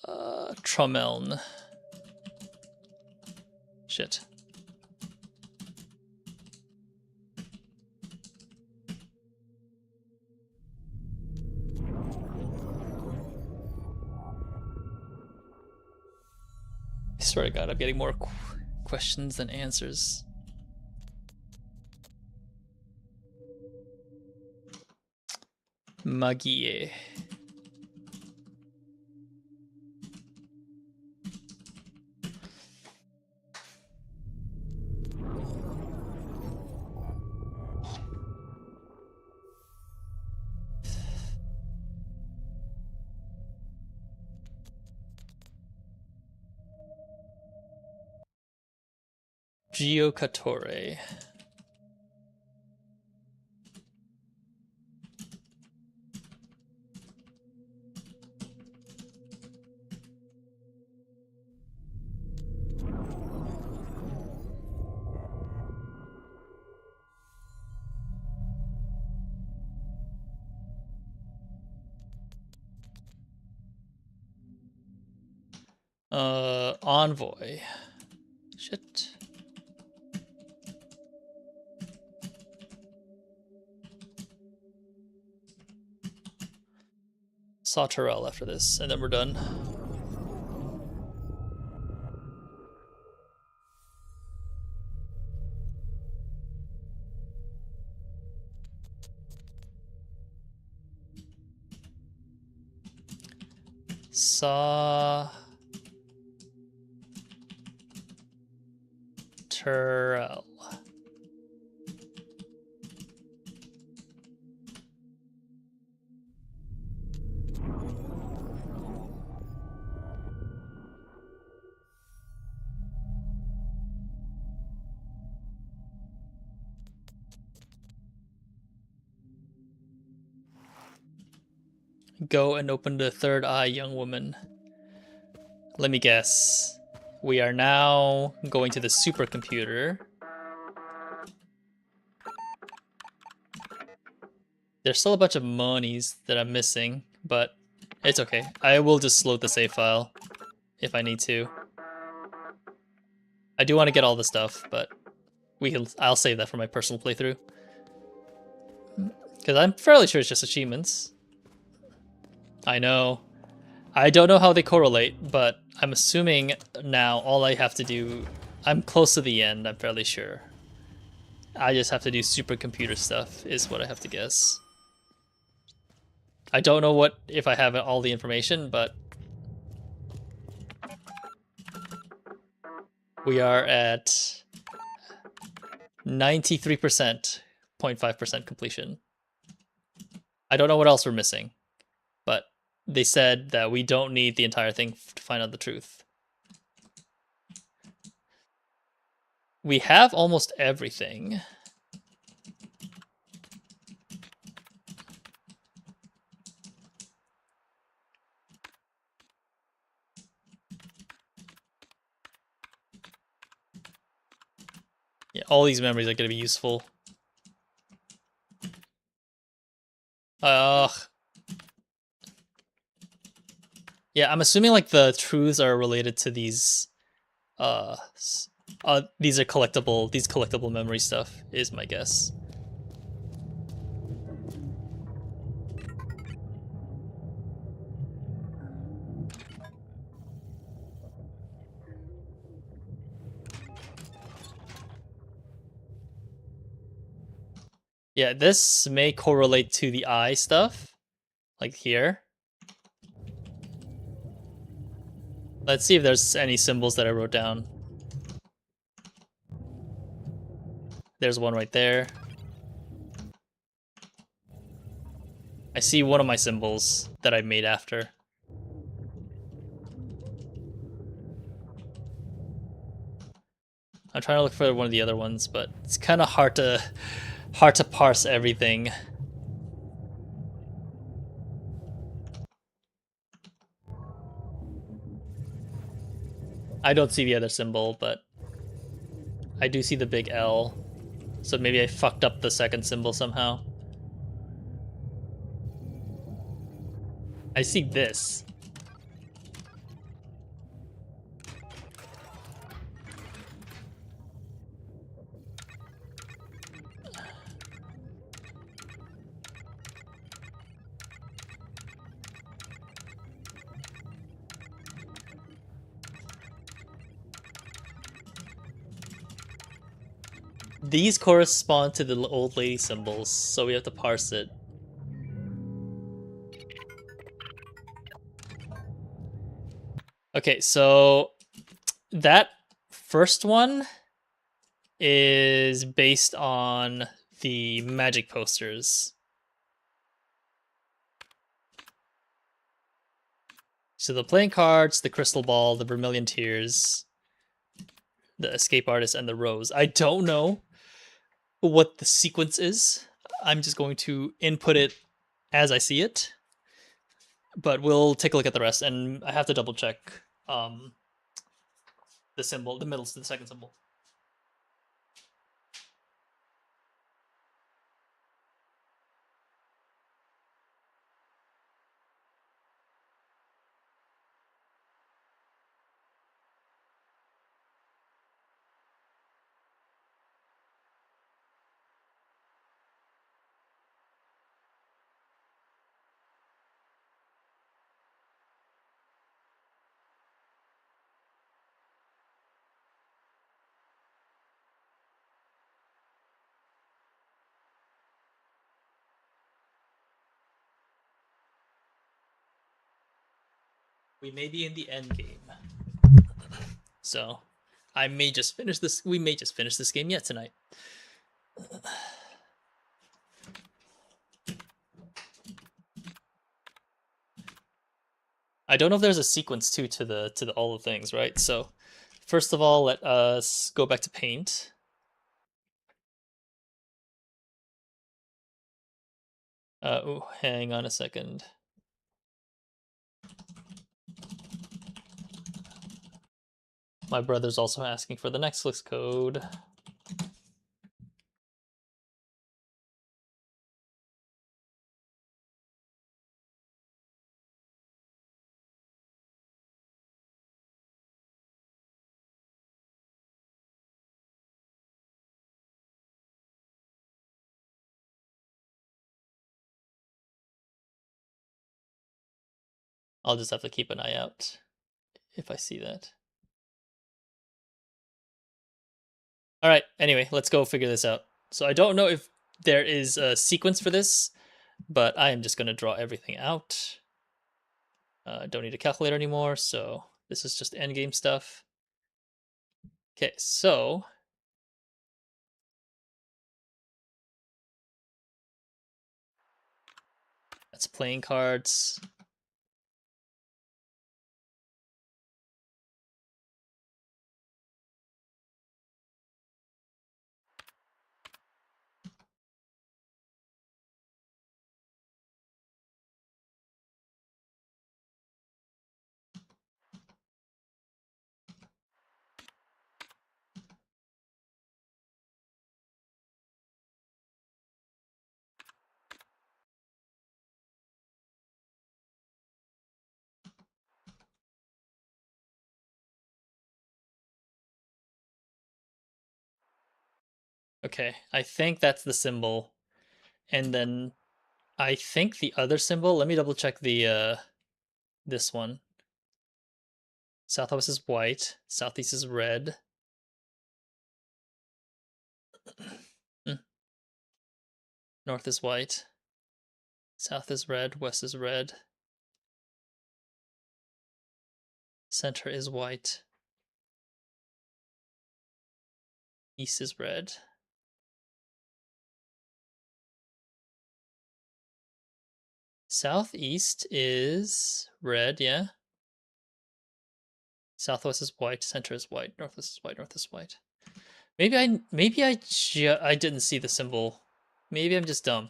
Tromeln. Shit. I swear to God, I'm getting more questions than answers. Magie. Giocatore. Envoy. Shit. Sauterelle after this, and then we're done. Sauterelle. Go and open the third eye, young woman. Let me guess. We are now going to the supercomputer. There's still a bunch of monies that I'm missing, but it's okay. I will just load the save file if I need to. I do want to get all the stuff, but I'll save that for my personal playthrough. Because I'm fairly sure it's just achievements. I know. I don't know how they correlate, but I'm assuming now all I have to do... I'm close to the end, I'm fairly sure. I just have to do supercomputer stuff, is what I have to guess. I don't know if I have all the information, but... We are at 93%, 0.5% completion. I don't know what else we're missing, but they said that we don't need the entire thing to find out the truth. We have almost everything. Yeah, all these memories are going to be useful. Ugh. Yeah, I'm assuming like the truths are related to these these are collectible memory stuff is my guess. Yeah, this may correlate to the eye stuff, like here. Let's see if there's any symbols that I wrote down. There's one right there. I see one of my symbols that I made after. I'm trying to look for one of the other ones, but it's kind of hard to parse everything. I don't see the other symbol, but I do see the big L. So maybe I fucked up the second symbol somehow. I see this. These correspond to the old lady symbols, so we have to parse it. Okay, so that first one is based on the magic posters. So the playing cards, the crystal ball, the vermilion tears, the escape artist, and the rose. I don't know what the sequence is. I'm just going to input it as I see it. But we'll take a look at the rest, and I have to double check the symbol, the middle, the second symbol. We may be in the end game. So I may just finish this. We may just finish this game yet tonight. I don't know if there's a sequence too to the all the things, right? So first of all, let us go back to Paint. Oh, hang on a second. My brother's also asking for the Netflix code. I'll just have to keep an eye out if I see that. All right, anyway, let's go figure this out. So I don't know if there is a sequence for this, but I am just going to draw everything out. Don't need a calculator anymore, so this is just endgame stuff. Okay, so that's playing cards. Okay, I think that's the symbol. And then I think the other symbol, let me double check the this one. Southwest is white, southeast is red. North is white. South is red, west is red. Center is white. East is red. Southeast is red, yeah. Southwest is white, center is white, northwest is white, north is white. Maybe I didn't see the symbol. Maybe I'm just dumb.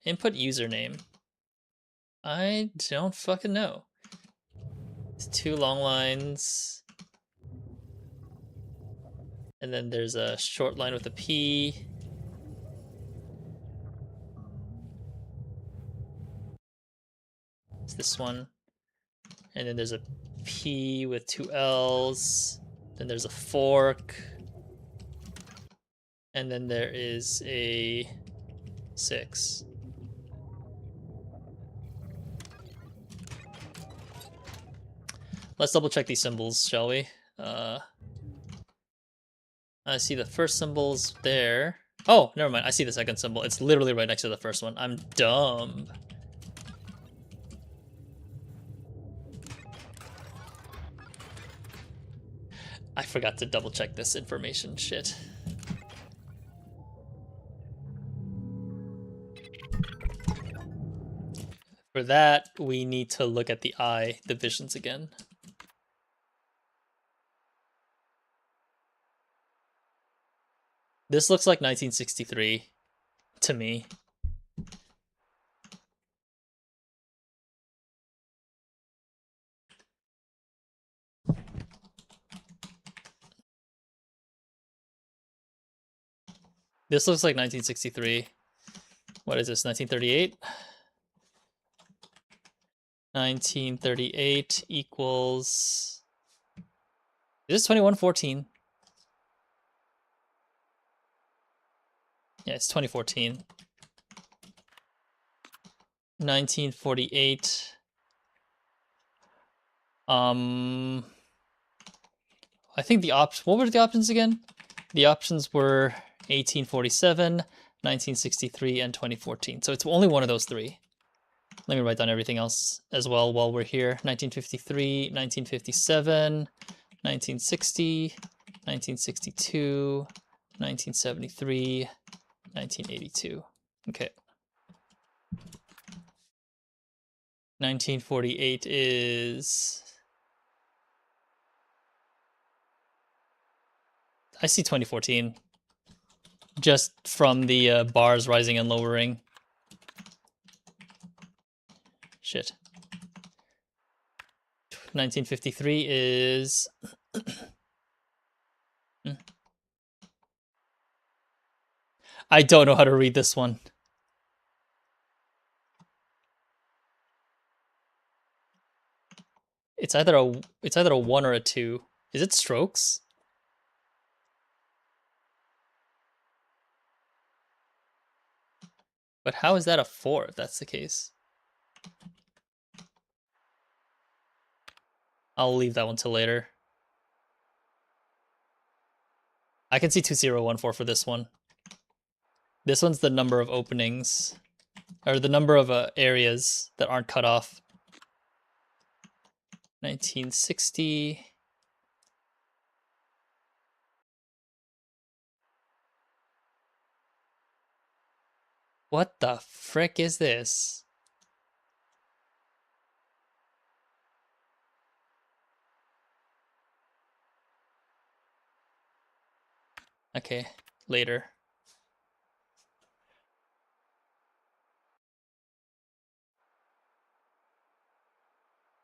Input username. I don't fucking know. It's 2 long lines. And then there's a short line with a P. It's this one. And then there's a P with 2 L's. Then there's a fork. And then there is a 6. Let's double check these symbols, shall we? I see the first symbol's there. Oh, never mind. I see the second symbol. It's literally right next to the first one. I'm dumb. I forgot to double check this information. Shit. For that, we need to look at the eye divisions again. This looks like 1963 to me. This looks like 1963. What is this, 1938? 1938 equals... Is this 2114? Yeah, it's 2014. 1948. I think the what were the options again? The options were 1847, 1963, and 2014. So it's only one of those three. Let me write down everything else as well while we're here. 1953, 1957, 1960, 1962, 1973, 1982. Okay. 1948 is... I see 2014. Just from the bars rising and lowering. Shit. 1953 is... I don't know how to read this one. It's either a 1 or a 2. Is it strokes? But how is that a 4 if that's the case? I'll leave that one till later. I can see 2014 for this one. This one's the number of openings, or the number of areas that aren't cut off. 1960. What the frick is this? Okay, later.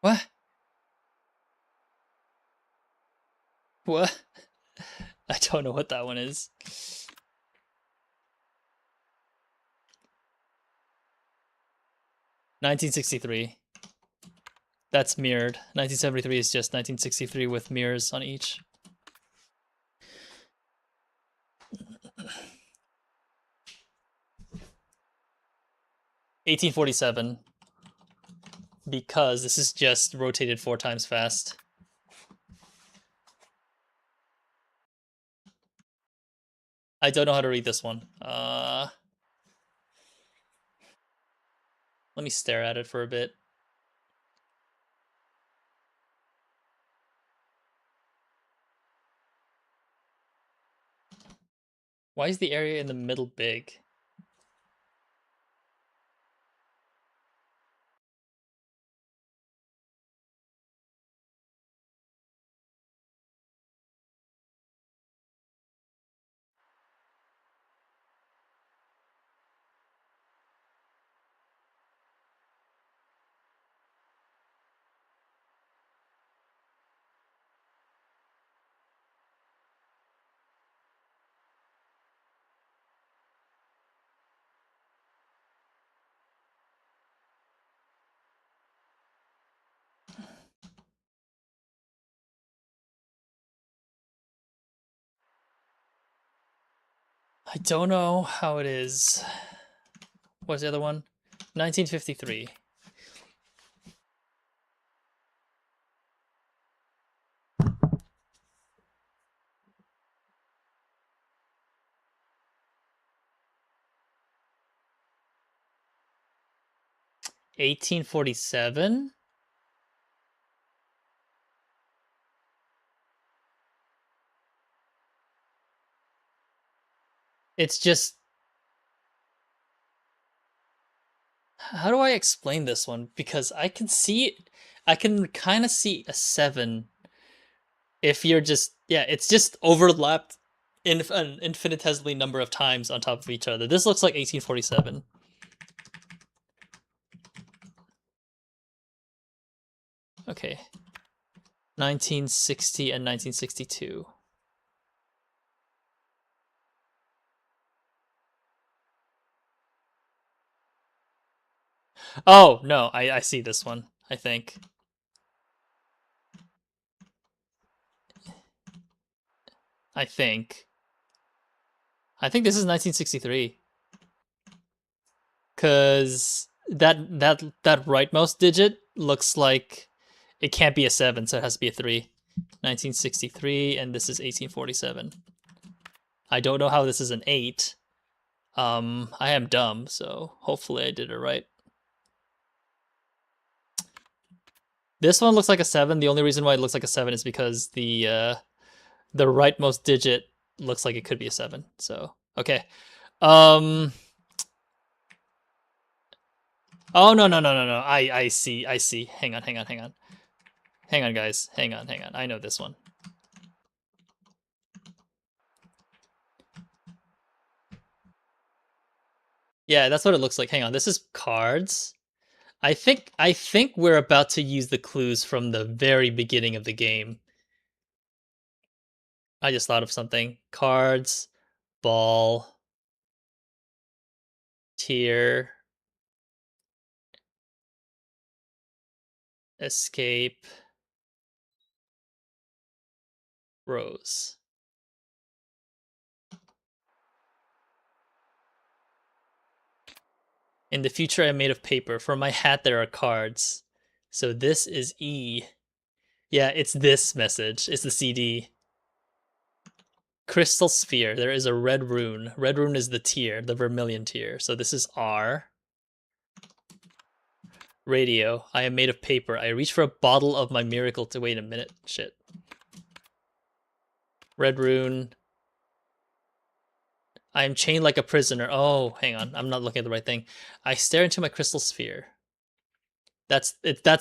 What? What? I don't know what that one is. $1963. That's mirrored. 1973 is just 1963 with mirrors on each. $1847. Because this is just rotated 4 times fast. I don't know how to read this one. Let me stare at it for a bit. Why is the area in the middle big? I don't know how it is. What's the other one? 1953. $1847. It's just... How do I explain this one? Because I can see... I can kind of see a 7 if you're just... Yeah, it's just overlapped in an infinitesimally number of times on top of each other. This looks like 1847. Okay. 1960 and 1962. Oh, no, I see this one, I think. I think this is 1963. Cause that rightmost digit looks like it can't be a 7, so it has to be a 3. 1963, and this is 1847. I don't know how this is an 8. I am dumb, so hopefully I did it right. This one looks like a 7. The only reason why it looks like a 7 is because the rightmost digit looks like it could be a 7. So, okay. Oh, no. I see. Hang on. Hang on, guys. Hang on. I know this one. Yeah, that's what it looks like. Hang on. This is cards. I think we're about to use the clues from the very beginning of the game. I just thought of something. Cards, ball, tier, escape, rose. In the future, I'm made of paper. For my hat, there are cards. So this is E. Yeah, it's this message. It's the CD. Crystal sphere. There is a red rune. Red rune is the tier, the vermilion tier. So this is R. Radio. I am made of paper. I reach for a bottle of my miracle to wait a minute. Shit. Red rune. I am chained like a prisoner. Oh, hang on. I'm not looking at the right thing. I stare into my crystal sphere. That's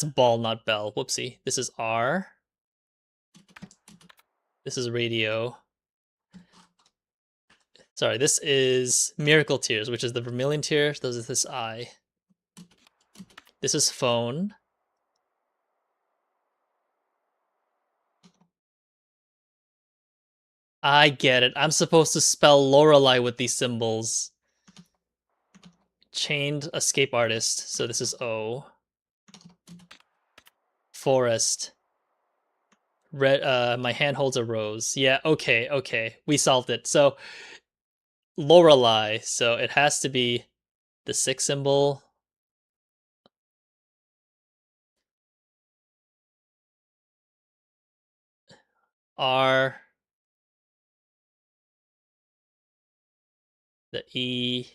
ball, not bell. Whoopsie. This is R. This is radio. Sorry, this is miracle tiers, which is the vermilion tier. Those is this I. This is phone. I get it. I'm supposed to spell Lorelei with these symbols. Chained escape artist. So this is O. Forest. Red. My hand holds a rose. Yeah. Okay. Okay. We solved it. So Lorelei. So it has to be the 6 symbol. R. The E.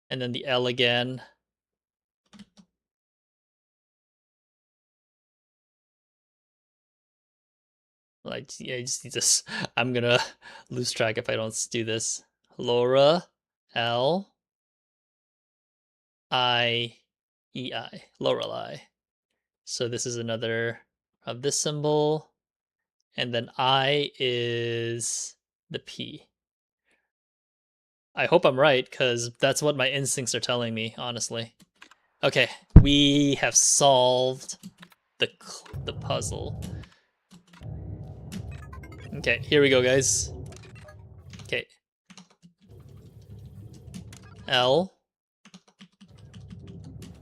And then the L again. Like, yeah, I just need this. I'm gonna lose track if I don't do this. Laura, L, I, E, I. Lorelei. So this is another of this symbol. And then I is the P. I hope I'm right, because that's what my instincts are telling me, honestly. Okay, we have solved the puzzle. Okay, here we go, guys. Okay. L.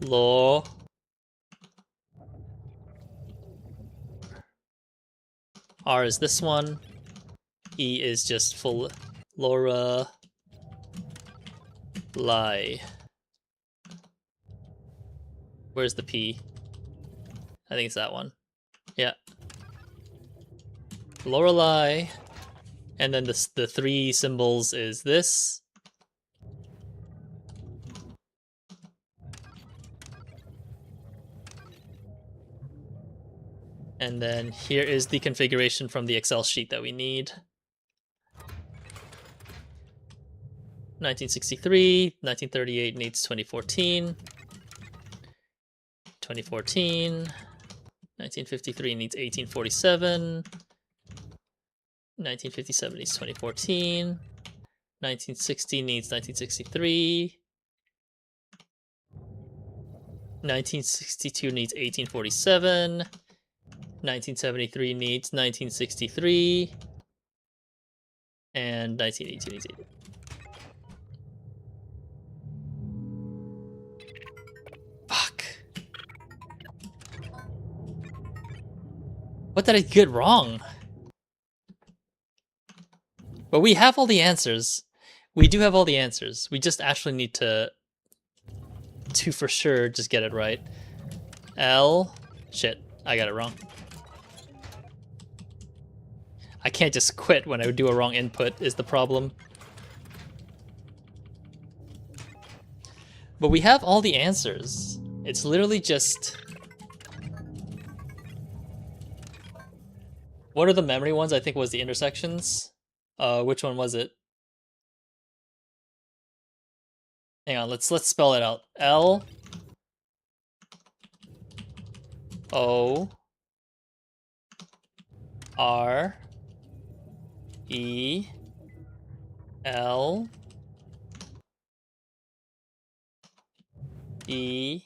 Law. R is this one. E is just full. Laura. Lie. Where's the P? I think it's that one. Yeah. Lorelei. And then the 3 symbols is this. And then here is the configuration from the Excel sheet that we need. 1963, 1938 needs 2014. 2014. 1953 needs 1847. 1957 needs 2014. 1960 needs 1963. 1962 needs 1847. 1973 needs 1963. And 1982 needs 80. Fuck. What did I get wrong? But we have all the answers. We do have all the answers. We just actually need to for sure just get it right. L. Shit, I got it wrong. I can't just quit when I do a wrong input is the problem. But we have all the answers. It's literally just... What are the memory ones? I think was the intersections. Which one was it? Hang on, let's spell it out. L O R E L E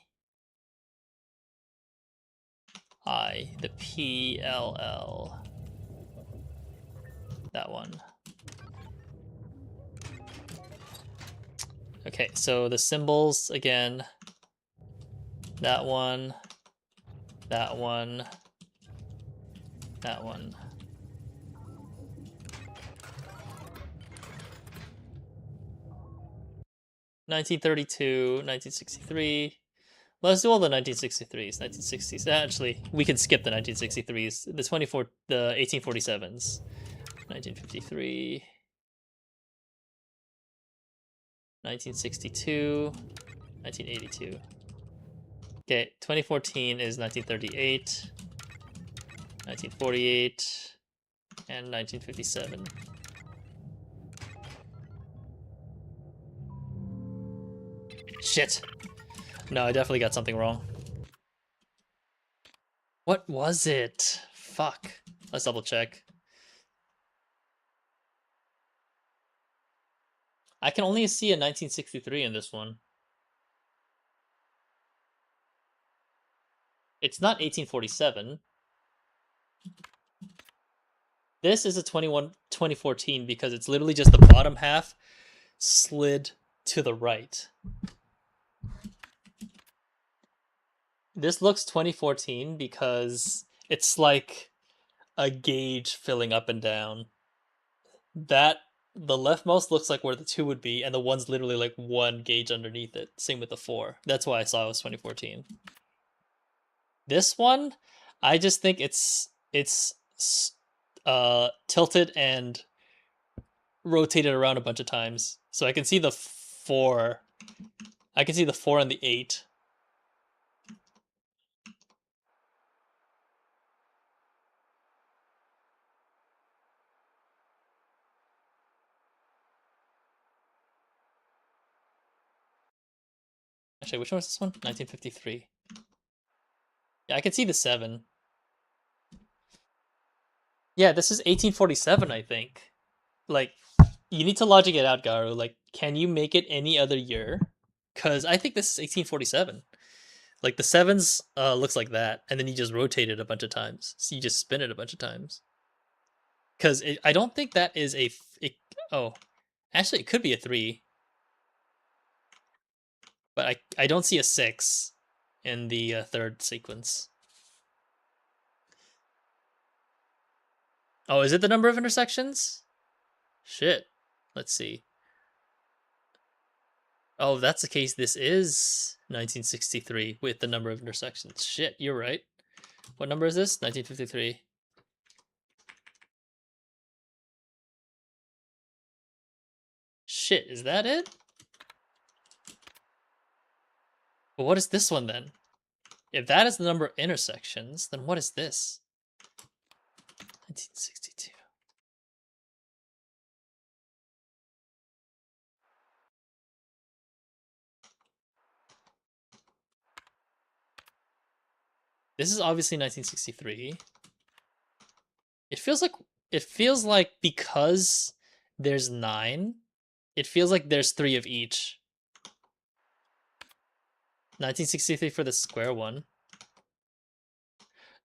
I, the PLL. That one. Okay, so the symbols again. That one. That one. That one. (1932), 1963. Let's do all the 1963s, 1960s. Actually, we can skip the 1963s. The 1847s. 1953. 1962. 1982. Okay, 2014 is 1938. 1948. And 1957. Shit. No, I definitely got something wrong. What was it? Fuck. Let's double check. I can only see a 1963 in this one. It's not 1847. This is a 2014 because it's literally just the bottom half slid to the right. This looks 2014 because it's like a gauge filling up and down. The leftmost looks like where the 2 would be, and the 1's literally like 1 gauge underneath it. Same with the 4. That's why I saw it was 2014. This one, I just think it's tilted and rotated around a bunch of times. So I can see the 4. I can see the 4 and the 8. Actually, which one was this one? 1953. Yeah, I can see the 7. Yeah, this is 1847, I think. Like, you need to logic it out, Garu. Like, can you make it any other year? Because I think this is 1847. Like, the 7s looks like that, and then you just rotate it a bunch of times. So you just spin it a bunch of times. Because I don't think that is a... oh, actually, it could be a 3. But I don't see a 6 in the 3rd sequence. Oh, is it the number of intersections? Shit. Let's see. Oh, if that's the case, this is 1963 with the number of intersections. Shit, you're right. What number is this? 1953. Shit, is that it? But what is this one then? If that is the number of intersections, then what is this? 1962. This is obviously 1963. It feels like because there's 9, it feels like there's 3 of each. 1963 for the square one.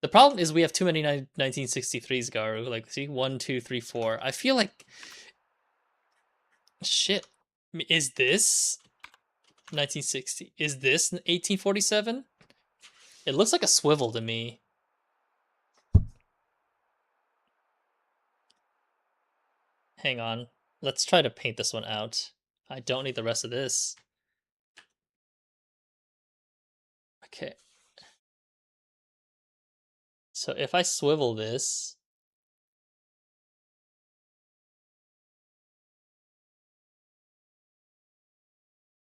The problem is we have too many 1963s, Garu. Like, see, 1, 2, 3, 4. I feel like... Shit. Is this 1960? Is this 1847? It looks like a swivel to me. Hang on. Let's try to paint this one out. I don't need the rest of this. Okay. So if I swivel this...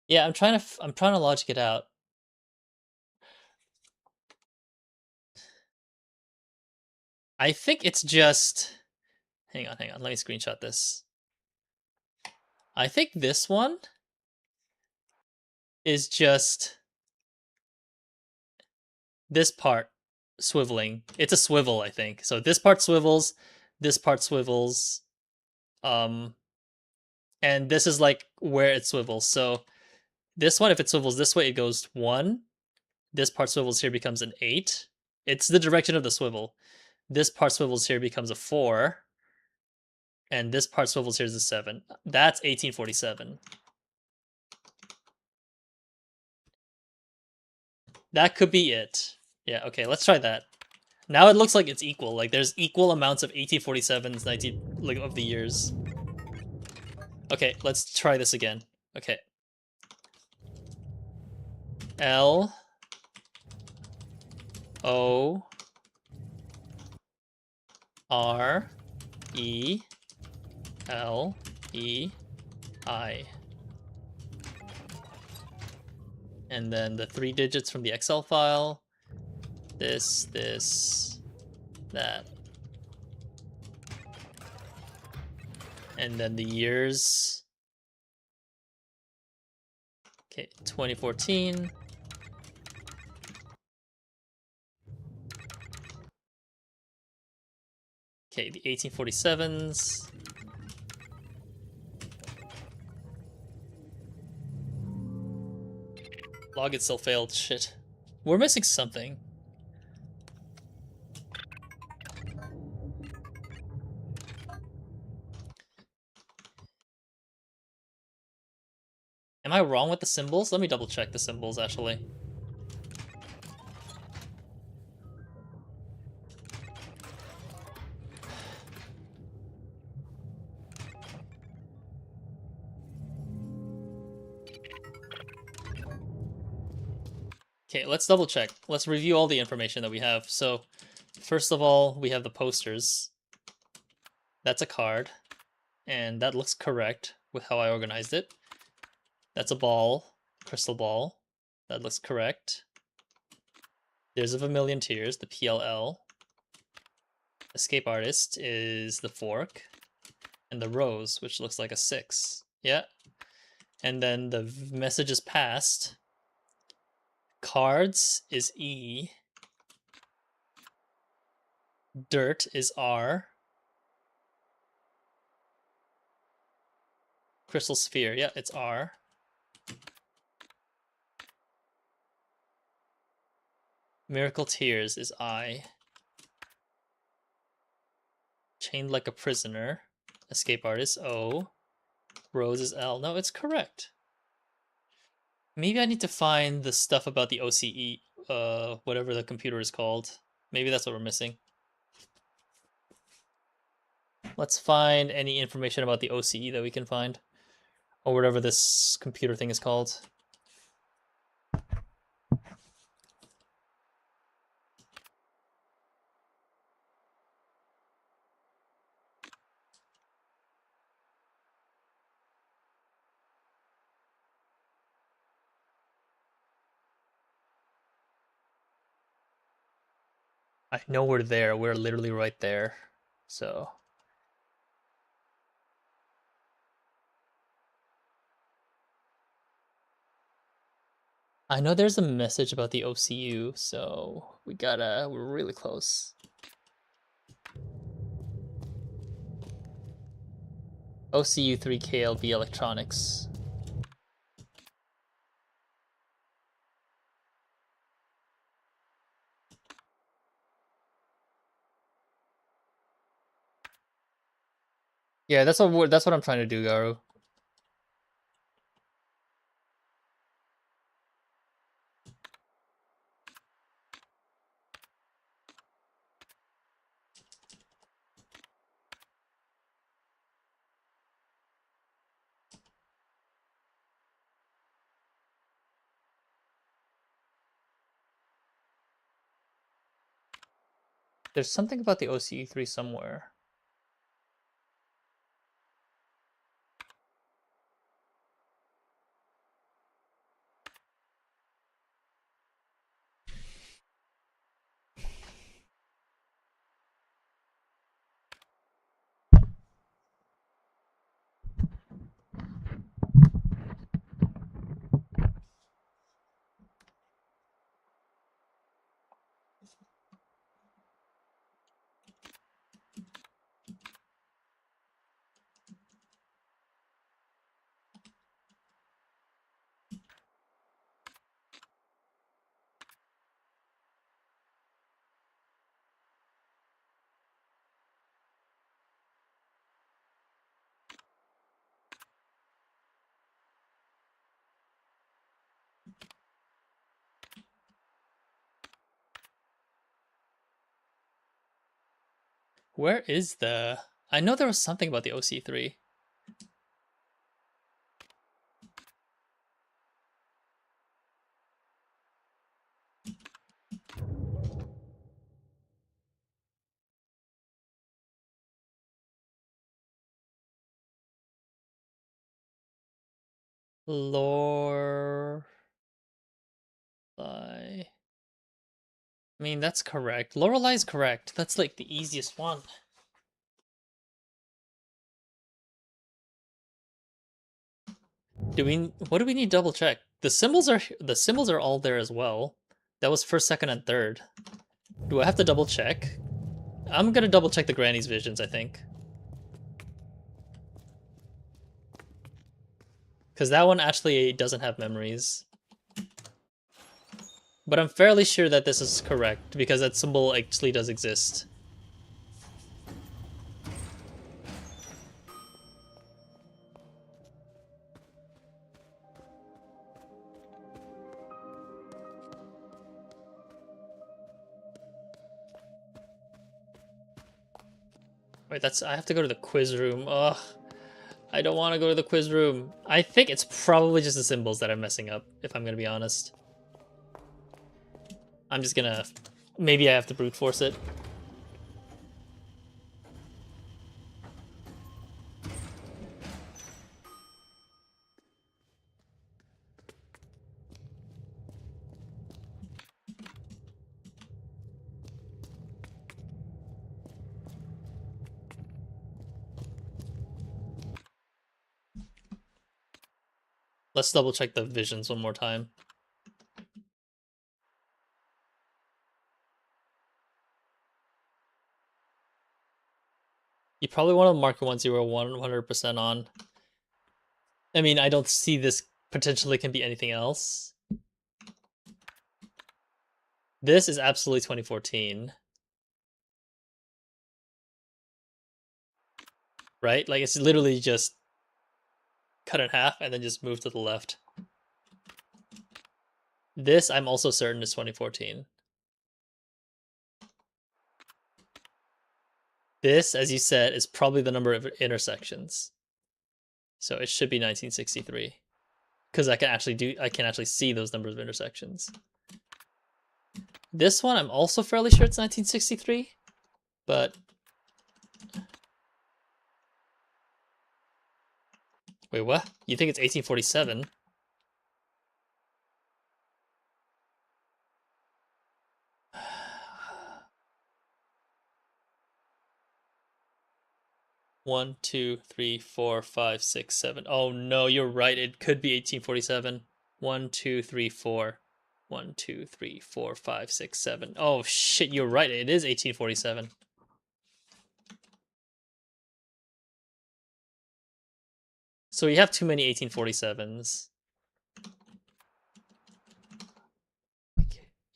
Yeah, I'm trying to logic it out. I think it's just... Hang on. Let me screenshot this. I think this one is just this part swiveling. It's a swivel, I think. So this part swivels, this part swivels, and this is like where it swivels. So This one, if it swivels this way, it goes 1. This part swivels here, becomes an 8. It's the direction of the swivel. This part swivels here, becomes a 4. And this part swivels here is a 7. That's 1847. That could be it. Yeah, okay, let's try that. Now it looks like it's equal. Like there's equal amounts of 1847s, 19 like of the years. Okay, let's try this again. Okay. L O R E L E I. And then the 3 digits from the Excel file. This, that. And then the years. Okay, 2014. Okay, the 1847s. Log itself failed. Shit. We're missing something. Am I wrong with the symbols? Let me double check the symbols actually. Okay, let's double check. Let's review all the information that we have. So, first of all, we have the posters. That's a card, and that looks correct with how I organized it. That's a ball, crystal ball. That looks correct. There's a Vermilion Tears, the PLL. Escape Artist is the fork. And the rose, which looks like a 6. Yeah. And then the message is passed. Cards is E. Dirt is R. Crystal Sphere, yeah, it's R. Miracle Tears is I. Chained Like a Prisoner. Escape Artist, O. Rose is L. No, it's correct. Maybe I need to find the stuff about the OCE, whatever the computer is called. Maybe that's what we're missing. Let's find any information about the OCE that we can find. Or whatever this computer thing is called. I know we're there. We're literally right there. So I know there's a message about the OCU, so we're really close. OCU 3KLB Electronics. Yeah, that's what I'm trying to do, Garu. There's something about the OCE3 somewhere. Where is the... I know there was something about the OC3. Lore... I mean, that's correct. Lorelai's correct. That's like the easiest one. What do we need to double check? The symbols are all there as well. That was first, second, and third. Do I have to double check? I'm gonna double check the Granny's visions, I think. Because that one actually doesn't have memories. But I'm fairly sure that this is correct, because that symbol actually does exist. Wait, I have to go to the quiz room. Ugh. I don't want to go to the quiz room. I think it's probably just the symbols that I'm messing up, if I'm gonna be honest. I'm just gonna... Maybe I have to brute force it. Let's double check the visions one more time. You probably want to mark the ones you were 100% on. I mean, I don't see this potentially can be anything else. This is absolutely 2014. Right? Like, it's literally just cut in half and then just move to the left. This, I'm also certain, is 2014. This, as you said, is probably the number of intersections. So it should be 1963. Because I can actually see those numbers of intersections. This one, I'm also fairly sure it's 1963, but... Wait, what? You think it's 1847? One, two, three, four, five, six, seven. Oh no, you're right. It could be 1847. 1, 2, 3, 4. 1, 2, 3, 4, 5, 6, 7. Oh shit, you're right. It is 1847. So we have too many 1847s.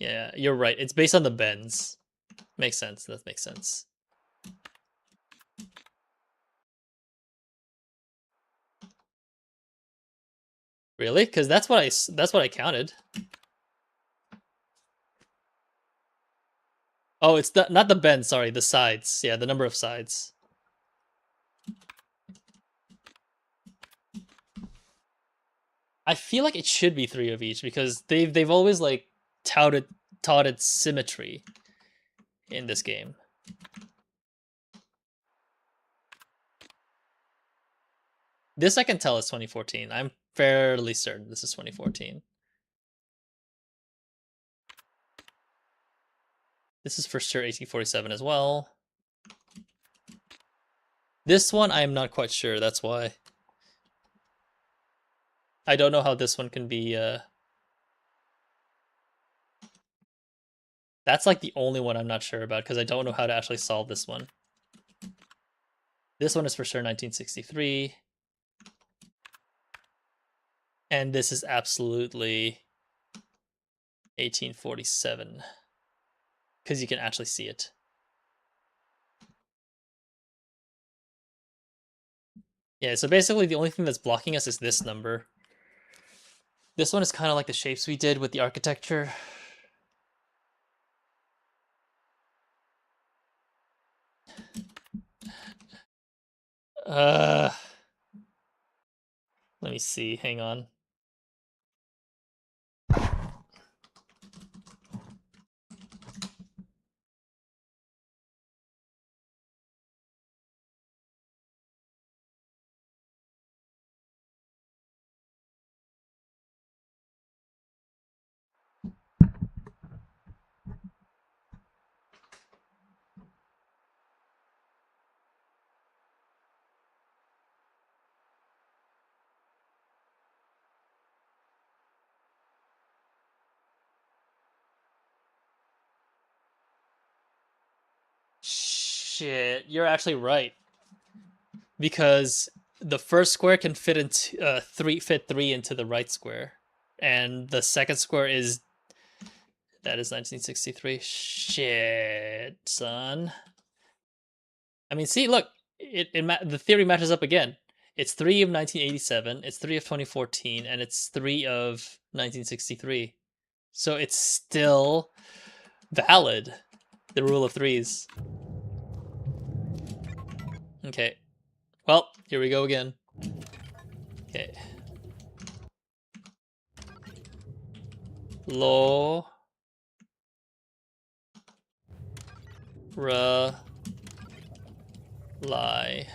Yeah, you're right. It's based on the bends. Makes sense. That makes sense. Really? Because that's what I counted. Oh, it's not the bends. Sorry, the sides. Yeah, the number of sides. I feel like it should be 3 of each because they've always like touted symmetry in this game. This I can tell is 2014. I'm fairly certain this is 2014. This is for sure 1847 as well. This one I am not quite sure, that's why. I don't know how this one can be That's like the only one I'm not sure about because I don't know how to actually solve this one. This one is for sure 1963. And this is absolutely 1847. Because you can actually see it. Yeah, so basically the only thing that's blocking us is this number. This one is kind of like the shapes we did with the architecture. Let me see. Hang on. Shit, you're actually right. Because the first square can fit into fit 3 into the right square. And the second square is that is 1963. Shit, son. I mean, see, look, the theory matches up again. It's 3 of 1987, it's 3 of 2014, and it's 3 of 1963. So it's still valid, the rule of threes. Okay. Well, here we go again. Okay. Lo. Ra. Lie.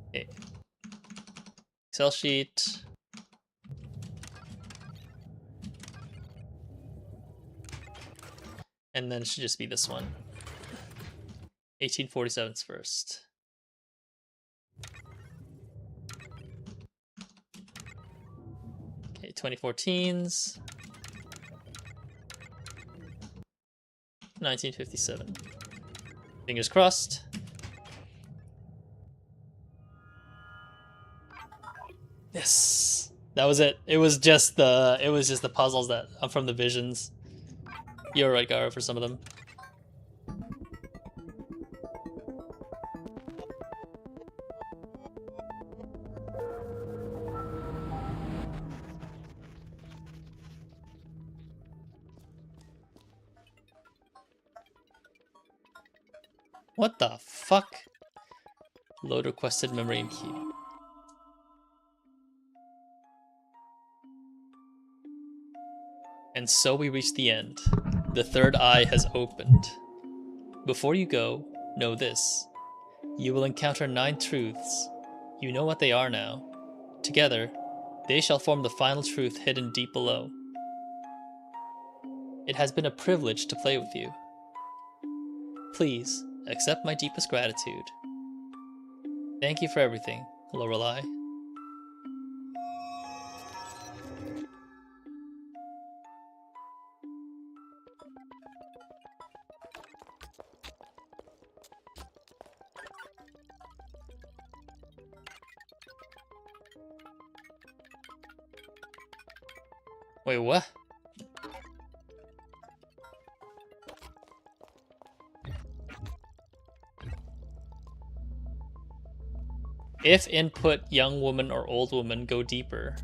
Okay. Excel sheet. And then it should just be this one. 1847's first. Okay, 2014's. 1957. Fingers crossed. Yes. That was it. It was just the puzzles that from the visions. You're right, Gara, for some of them. What the fuck? Load requested memory and key. And so we reach the end. The third eye has opened. Before you go, know this. You will encounter 9 truths. You know what they are now. Together, they shall form the final truth hidden deep below. It has been a privilege to play with you. Please, accept my deepest gratitude. Thank you for everything, Lorelei. Wait, what? If input young woman or old woman, go deeper.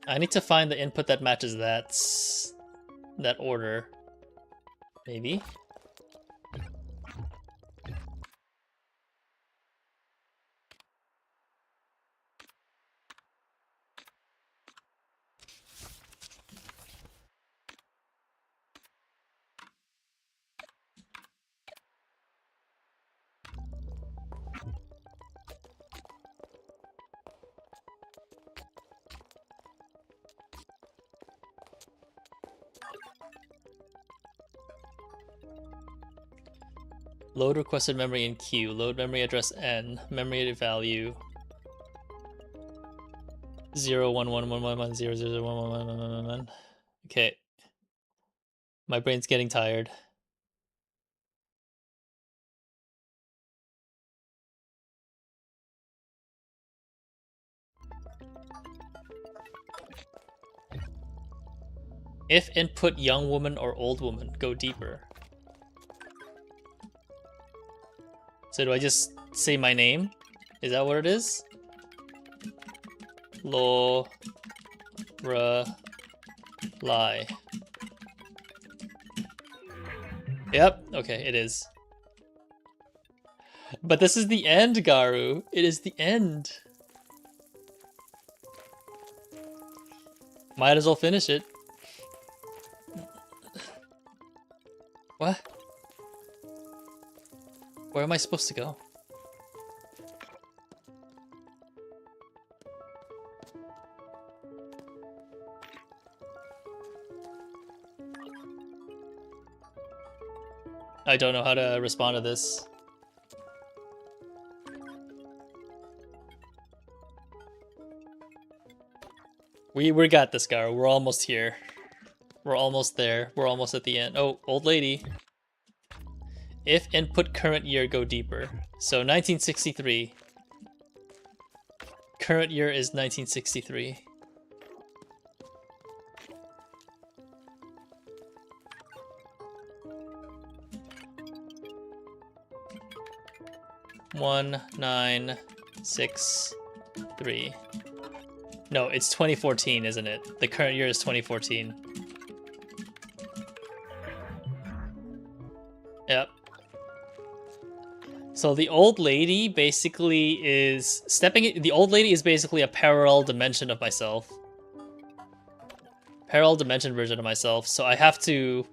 I need to find the input that matches that order. Maybe? Load requested memory in queue. Load memory address N. Memory value 0111110001111. Okay. My brain's getting tired. If input young woman or old woman, go deeper. So do I just say my name? Is that what it is? Lo, ra, Lie. Yep, okay, it is. But this is the end, Garu. It is the end. Might as well finish it. What? Where am I supposed to go? I don't know how to respond to this. We got this, Gar. We're almost here. We're almost there. We're almost at the end. Oh, old lady. If input current year, go deeper. So 1963. Current year is 1963. One, 9, 6, 3. No, it's 2014, isn't it? The current year is 2014. Yep. So the old lady basically is the old lady is basically a parallel dimension of myself. Parallel dimension version of myself, so I have to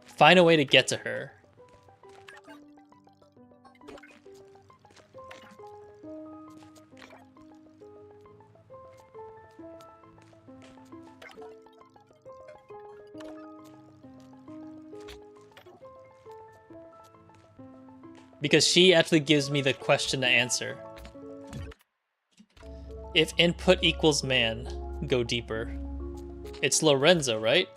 find a way to get to her. Because she actually gives me the question to answer. If input equals man, go deeper. It's Lorenzo, right?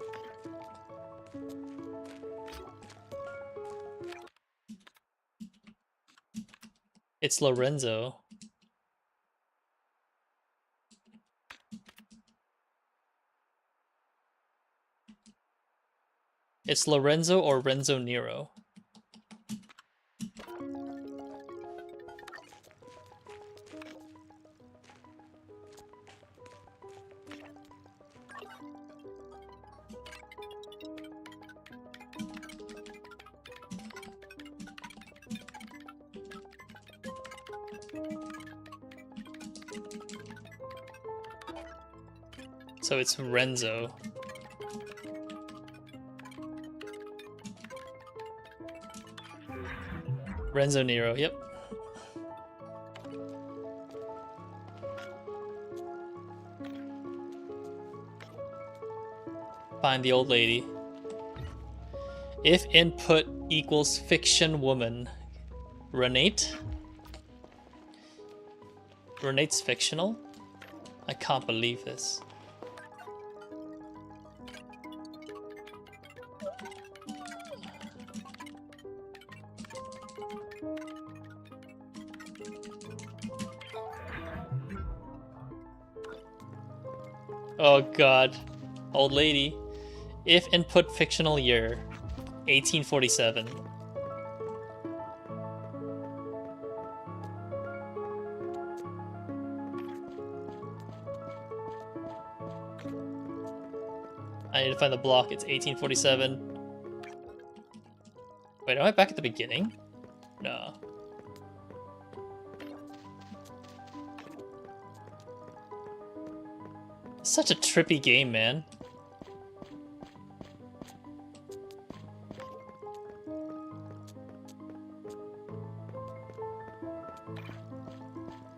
It's Lorenzo. It's Lorenzo or Renzo Nero. So it's Renzo. Renzo Nero, yep. Find the old lady. If input equals fiction woman, Renate? Renate's fictional? I can't believe this. Oh god. Old lady. If input fictional year, 1847. I need to find the block. It's 1847. Wait, am I back at the beginning? No. Such a trippy game, man.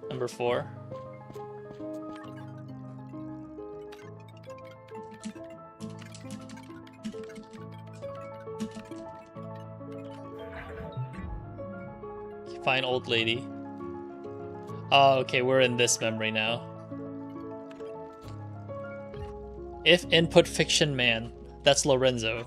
Number 4. Find old lady. Oh, okay, we're in this memory now. If input fiction man, that's Lorenzo.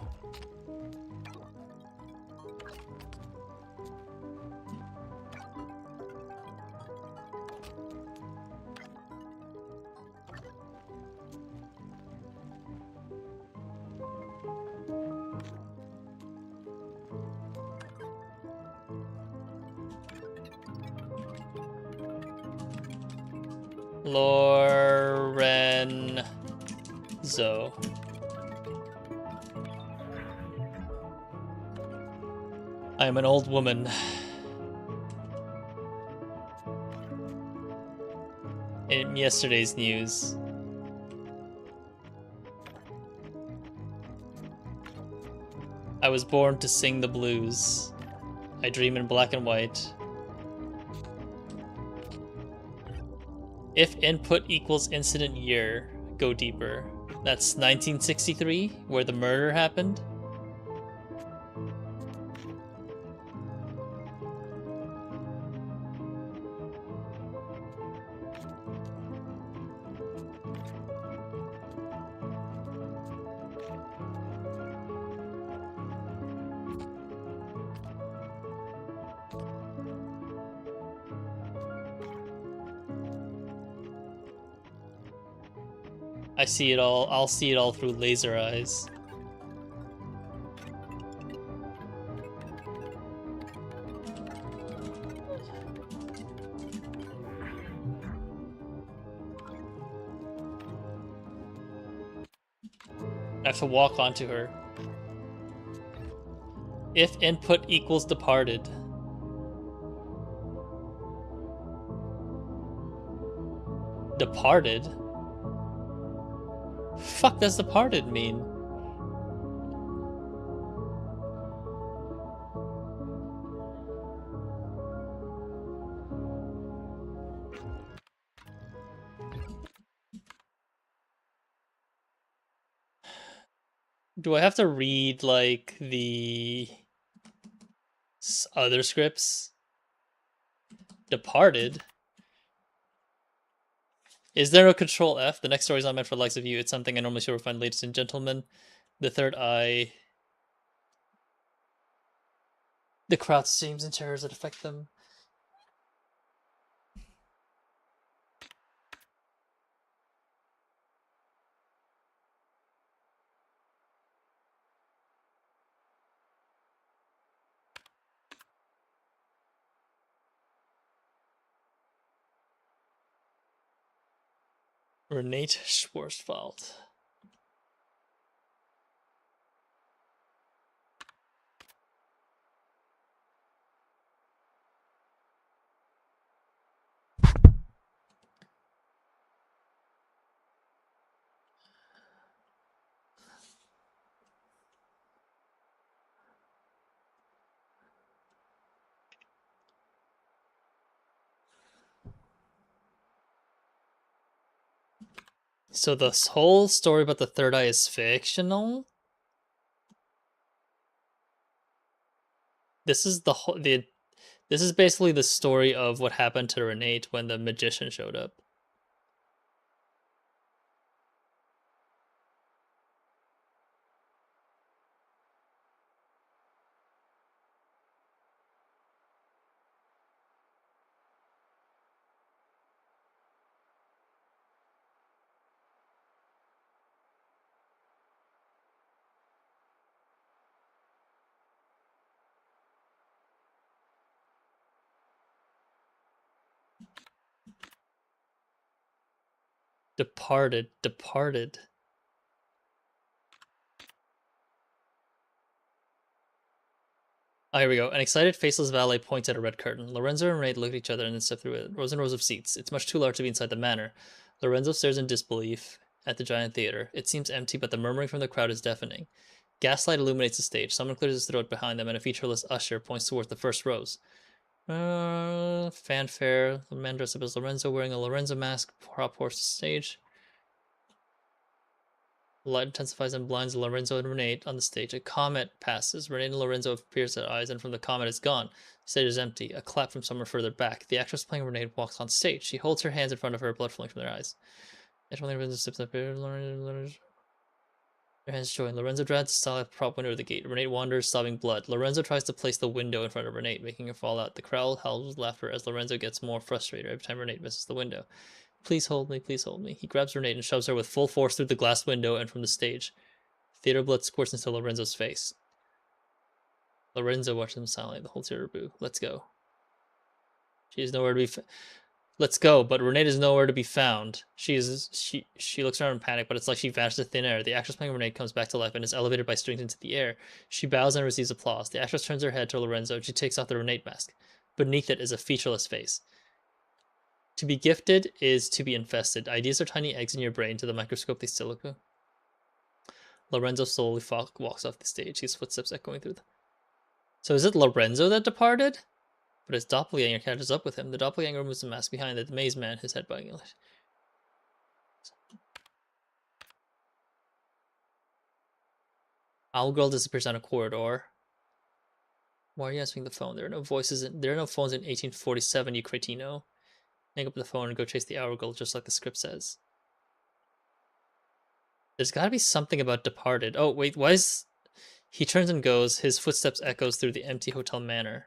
Lorenzo. I am an old woman. In yesterday's news. I was born to sing the blues. I dream in black and white. If input equals incident year, go deeper. That's 1963, where the murder happened. I see it all. I'll see it all through laser eyes. I have to walk onto her. If input equals departed. Departed? Fuck does departed mean? Do I have to read, like, the other scripts? Departed? Is there a Control F? The next story is not meant for the likes of you. It's something I normally should find, ladies and gentlemen. The third eye. The crowd streams and terrors that affect them. Renate Schwarzwald. So this whole story about the third eye is fictional? This is this is basically the story of what happened to Renate when the magician showed up. Departed. Oh, here we go. An excited, faceless valet points at a red curtain. Lorenzo and Renate look at each other and then step through it. Rows and rows of seats. It's much too large to be inside the manor. Lorenzo stares in disbelief at the giant theater. It seems empty, but the murmuring from the crowd is deafening. Gaslight illuminates the stage. Someone clears his throat behind them, and a featureless usher points towards the first rows. Fanfare. The man dressed up as Lorenzo, wearing a Lorenzo mask, hop horse to stage. The light intensifies and blinds Lorenzo and Renate on the stage. A comet passes. Renate and Lorenzo appears at eyes, and from the comet is gone. The stage is empty. A clap from somewhere further back. The actress playing Renate walks on stage. She holds her hands in front of her, blood flowing from their eyes. Lorenzo steps up here. Their hands join. Lorenzo drags the solid prop window to the gate. Renate wanders, sobbing blood. Lorenzo tries to place the window in front of Renate, making her fall out. The crowd howls with laughter as Lorenzo gets more frustrated every time Renate misses the window. Please hold me, please hold me. He grabs Renate and shoves her with full force through the glass window and from the stage. Theater blood squirts into Lorenzo's face. Lorenzo watches him silently. The whole theater boo. Let's go. She is nowhere to be Let's go, but Renee is nowhere to be found. She looks around in panic, but it's like she vanished into thin air. The actress playing Renee comes back to life and is elevated by strings into the air. She bows and receives applause. The actress turns her head to Lorenzo and she takes off the Renee mask. Beneath it is a featureless face. To be gifted is to be infested. Ideas are tiny eggs in your brain. To the microscope, they still look. Lorenzo slowly walks off the stage, his footsteps echoing through the... So is it Lorenzo that departed? But his doppelganger catches up with him. The doppelganger removes the mask behind the maze man, his head bugging. Owlgirl disappears down a corridor. Why are you answering the phone? There are no phones in 1847, you cretino. Hang up the phone and go chase the Owlgirl, just like the script says. There's gotta be something about departed. Oh, wait, why is... He turns and goes, his footsteps echoes through the empty hotel manor.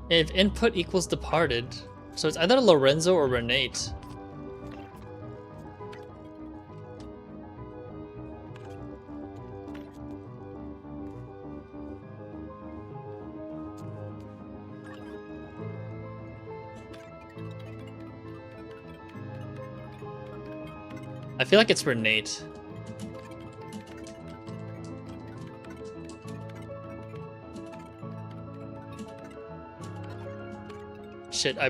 If input equals departed, so it's either Lorenzo or Renate. I feel like it's Renate. Shit, I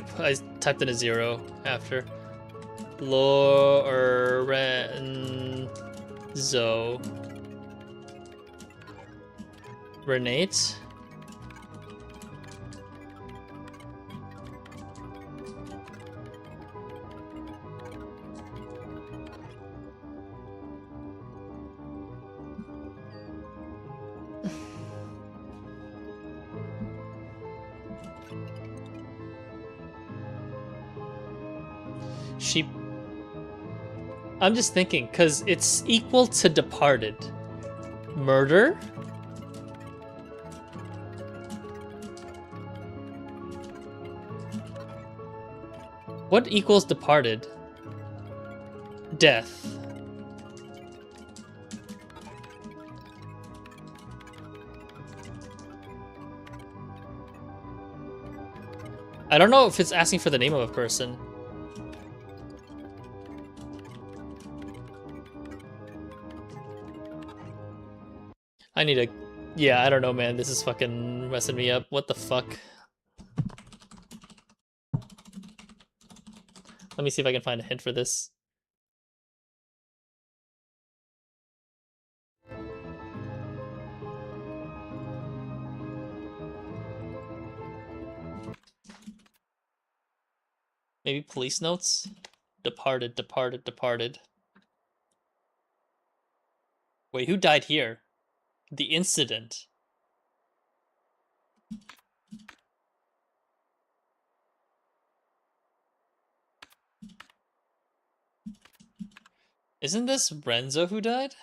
typed in a 0 after. Lorenzo. Renate? I'm just thinking, because it's equal to departed. Murder? What equals departed? Death. I don't know if it's asking for the name of a person. I need a... Yeah, I don't know, man. This is fucking messing me up. What the fuck? Let me see if I can find a hint for this. Maybe police notes? Departed, departed, departed. Wait, who died here? The incident. Isn't this Renzo who died?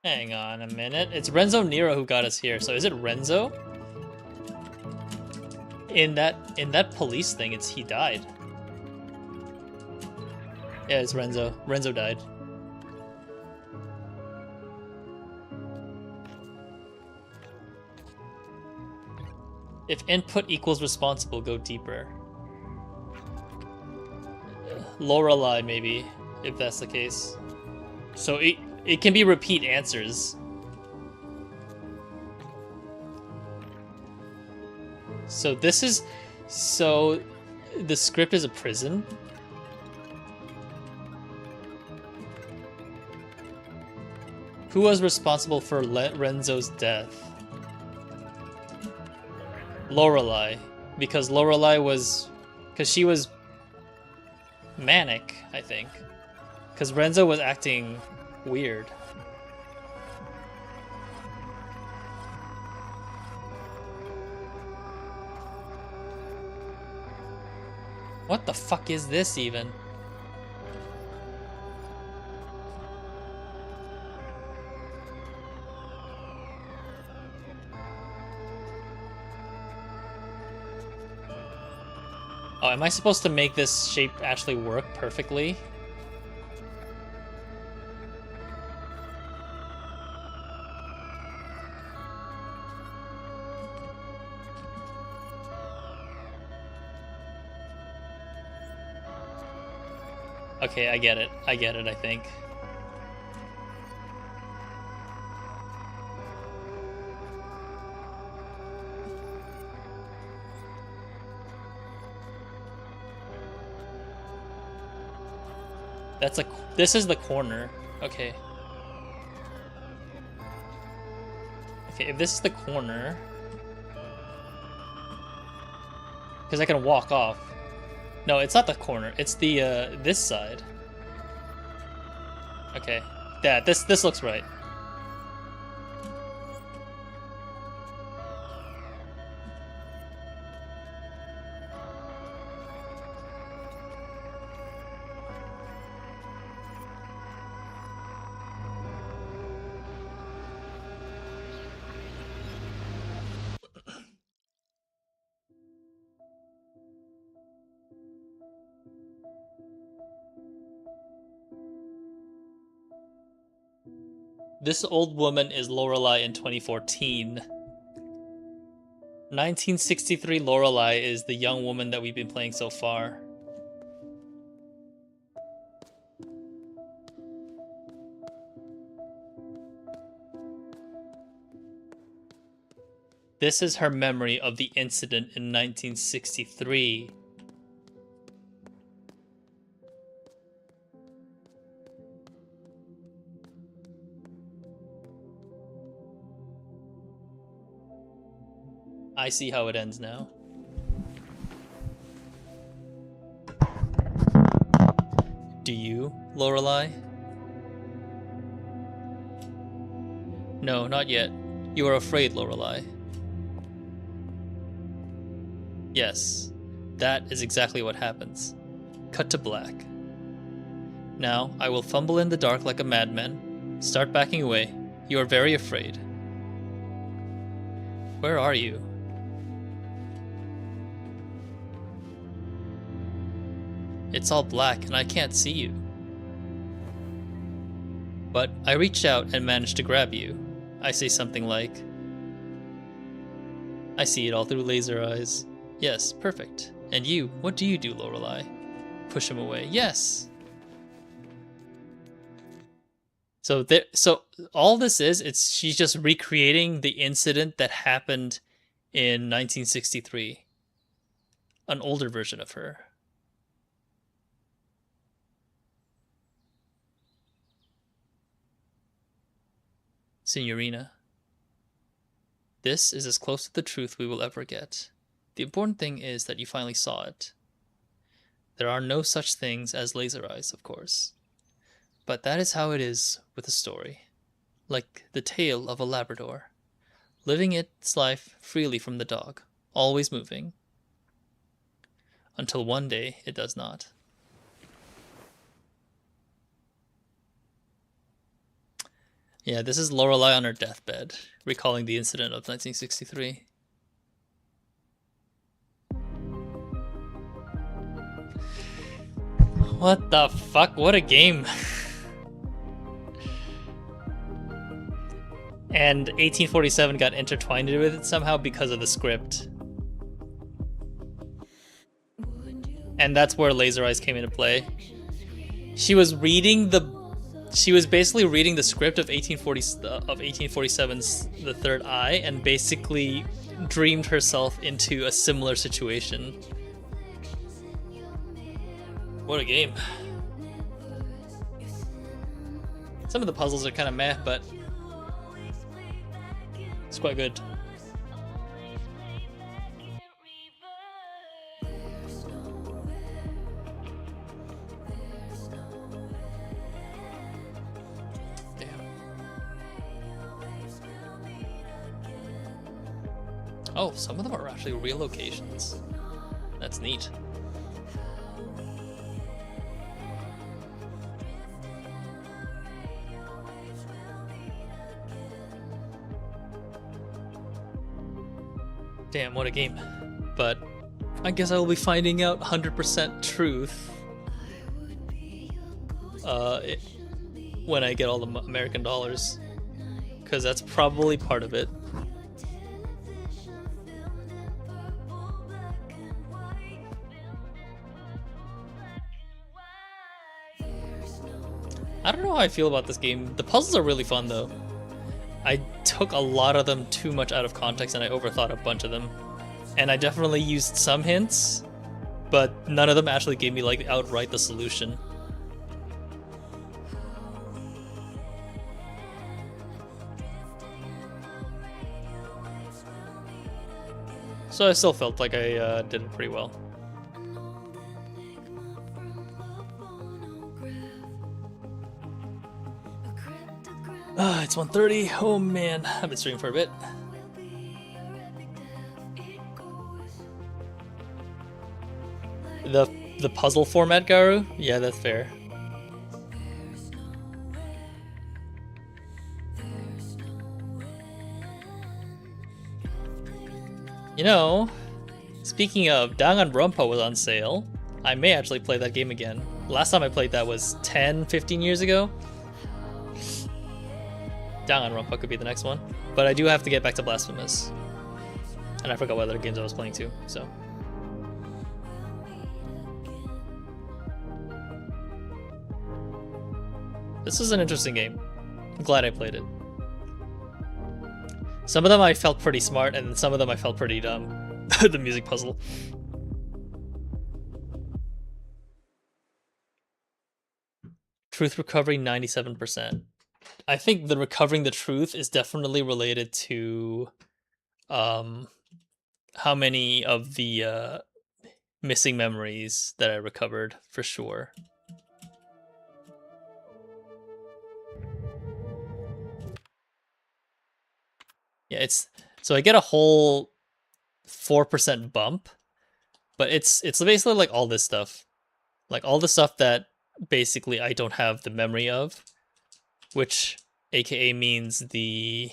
Hang on a minute. It's Renzo Nero who got us here. So is it Renzo? In that police thing, he died. Yeah, it's Renzo. Renzo died. If input equals responsible, go deeper. Lorelei, maybe, if that's the case. So it can be repeat answers. So this is... So the script is a prison? Who was responsible for Renzo's death? Lorelei, because Lorelei was, because she was manic, I think, because Renzo was acting weird. What the fuck is this even? Oh, am I supposed to make this shape actually work perfectly? Okay, I get it. I get it, I think. That's this is the corner. Okay. Okay, if this is the corner, because I can walk off. No, it's not the corner. It's the this side. Okay. Yeah, this looks right. This old woman is Lorelei in 2014. 1963 Lorelei is the young woman that we've been playing so far. This is her memory of the incident in 1963. I see how it ends now. Do you, Lorelei? No, not yet. You are afraid, Lorelei. Yes, that is exactly what happens. Cut to black. Now, I will fumble in the dark like a madman. Start backing away. You are very afraid. Where are you? It's all black and I can't see you. But I reach out and manage to grab you. I say something like, I see it all through laser eyes. Yes, perfect. And you, what do you do, Lorelei? Push him away. Yes. So all this is, she's just recreating the incident that happened in 1963. An older version of her. Signorina, this is as close to the truth we will ever get. The important thing is that you finally saw it. There are no such things as laser eyes, of course. But that is how it is with a story. Like the tale of a Labrador, living its life freely from the dog, always moving. Until one day it does not. Yeah, this is Lorelei on her deathbed, recalling the incident of 1963. What the fuck? What a game. And 1847 got intertwined with it somehow because of the script. And that's where Laser Eyes came into play. She was basically reading the script of 1847's The Third Eye and basically dreamed herself into a similar situation. What a game. Some of the puzzles are kind of meh, but it's quite good. Oh, some of them are actually real locations. That's neat. Damn, what a game. But I guess I will be finding out 100% truth when I get all the American dollars. Because that's probably part of it. I don't know how I feel about this game. The puzzles are really fun though. I took a lot of them too much out of context and I overthought a bunch of them. And I definitely used some hints, but none of them actually gave me like outright the solution. So I still felt like I did it pretty well. It's 1:30. Oh man, I've been streaming for a bit. The puzzle format, Garu? Yeah, that's fair. You know, speaking of, Danganronpa was on sale. I may actually play that game again. Last time I played that was 10, 15 years ago. Danganronpa could be the next one. But I do have to get back to Blasphemous. And I forgot what other games I was playing too, so. This was an interesting game. I'm glad I played it. Some of them I felt pretty smart, and some of them I felt pretty dumb. The music puzzle. Truth recovery 97%. I think the recovering the truth is definitely related to how many of the missing memories that I recovered, for sure. Yeah, it's so I get a whole 4% bump, but it's basically like all this stuff. Like all the stuff that basically I don't have the memory of, which aka means the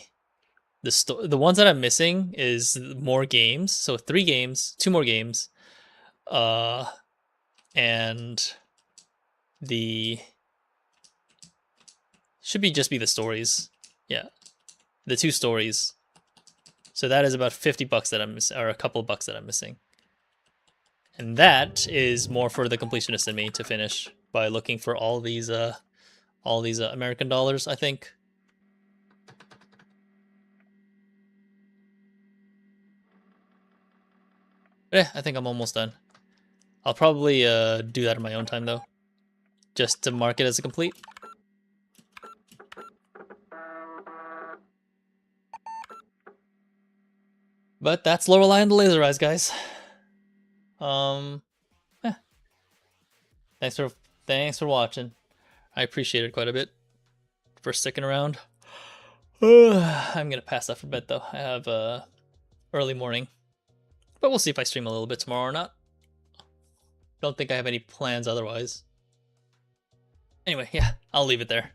ones that I'm missing is more games. So 3 games, 2 more games. And the should be just be the stories. Yeah. The 2 stories. So that is about $50 that I'm missing, or a couple bucks that I'm missing. And that is more for the completionist in me to finish by looking for all these American dollars, I think. Yeah, I think I'm almost done. I'll probably do that in my own time though, just to mark it as a complete. But that's Lorelei and the Laser Eyes, guys. Yeah. Thanks for watching. I appreciate it quite a bit for sticking around. I'm gonna pass that for bed though. I have early morning, but we'll see if I stream a little bit tomorrow or not. Don't think I have any plans otherwise. Anyway, yeah, I'll leave it there.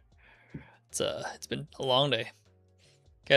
It's been a long day.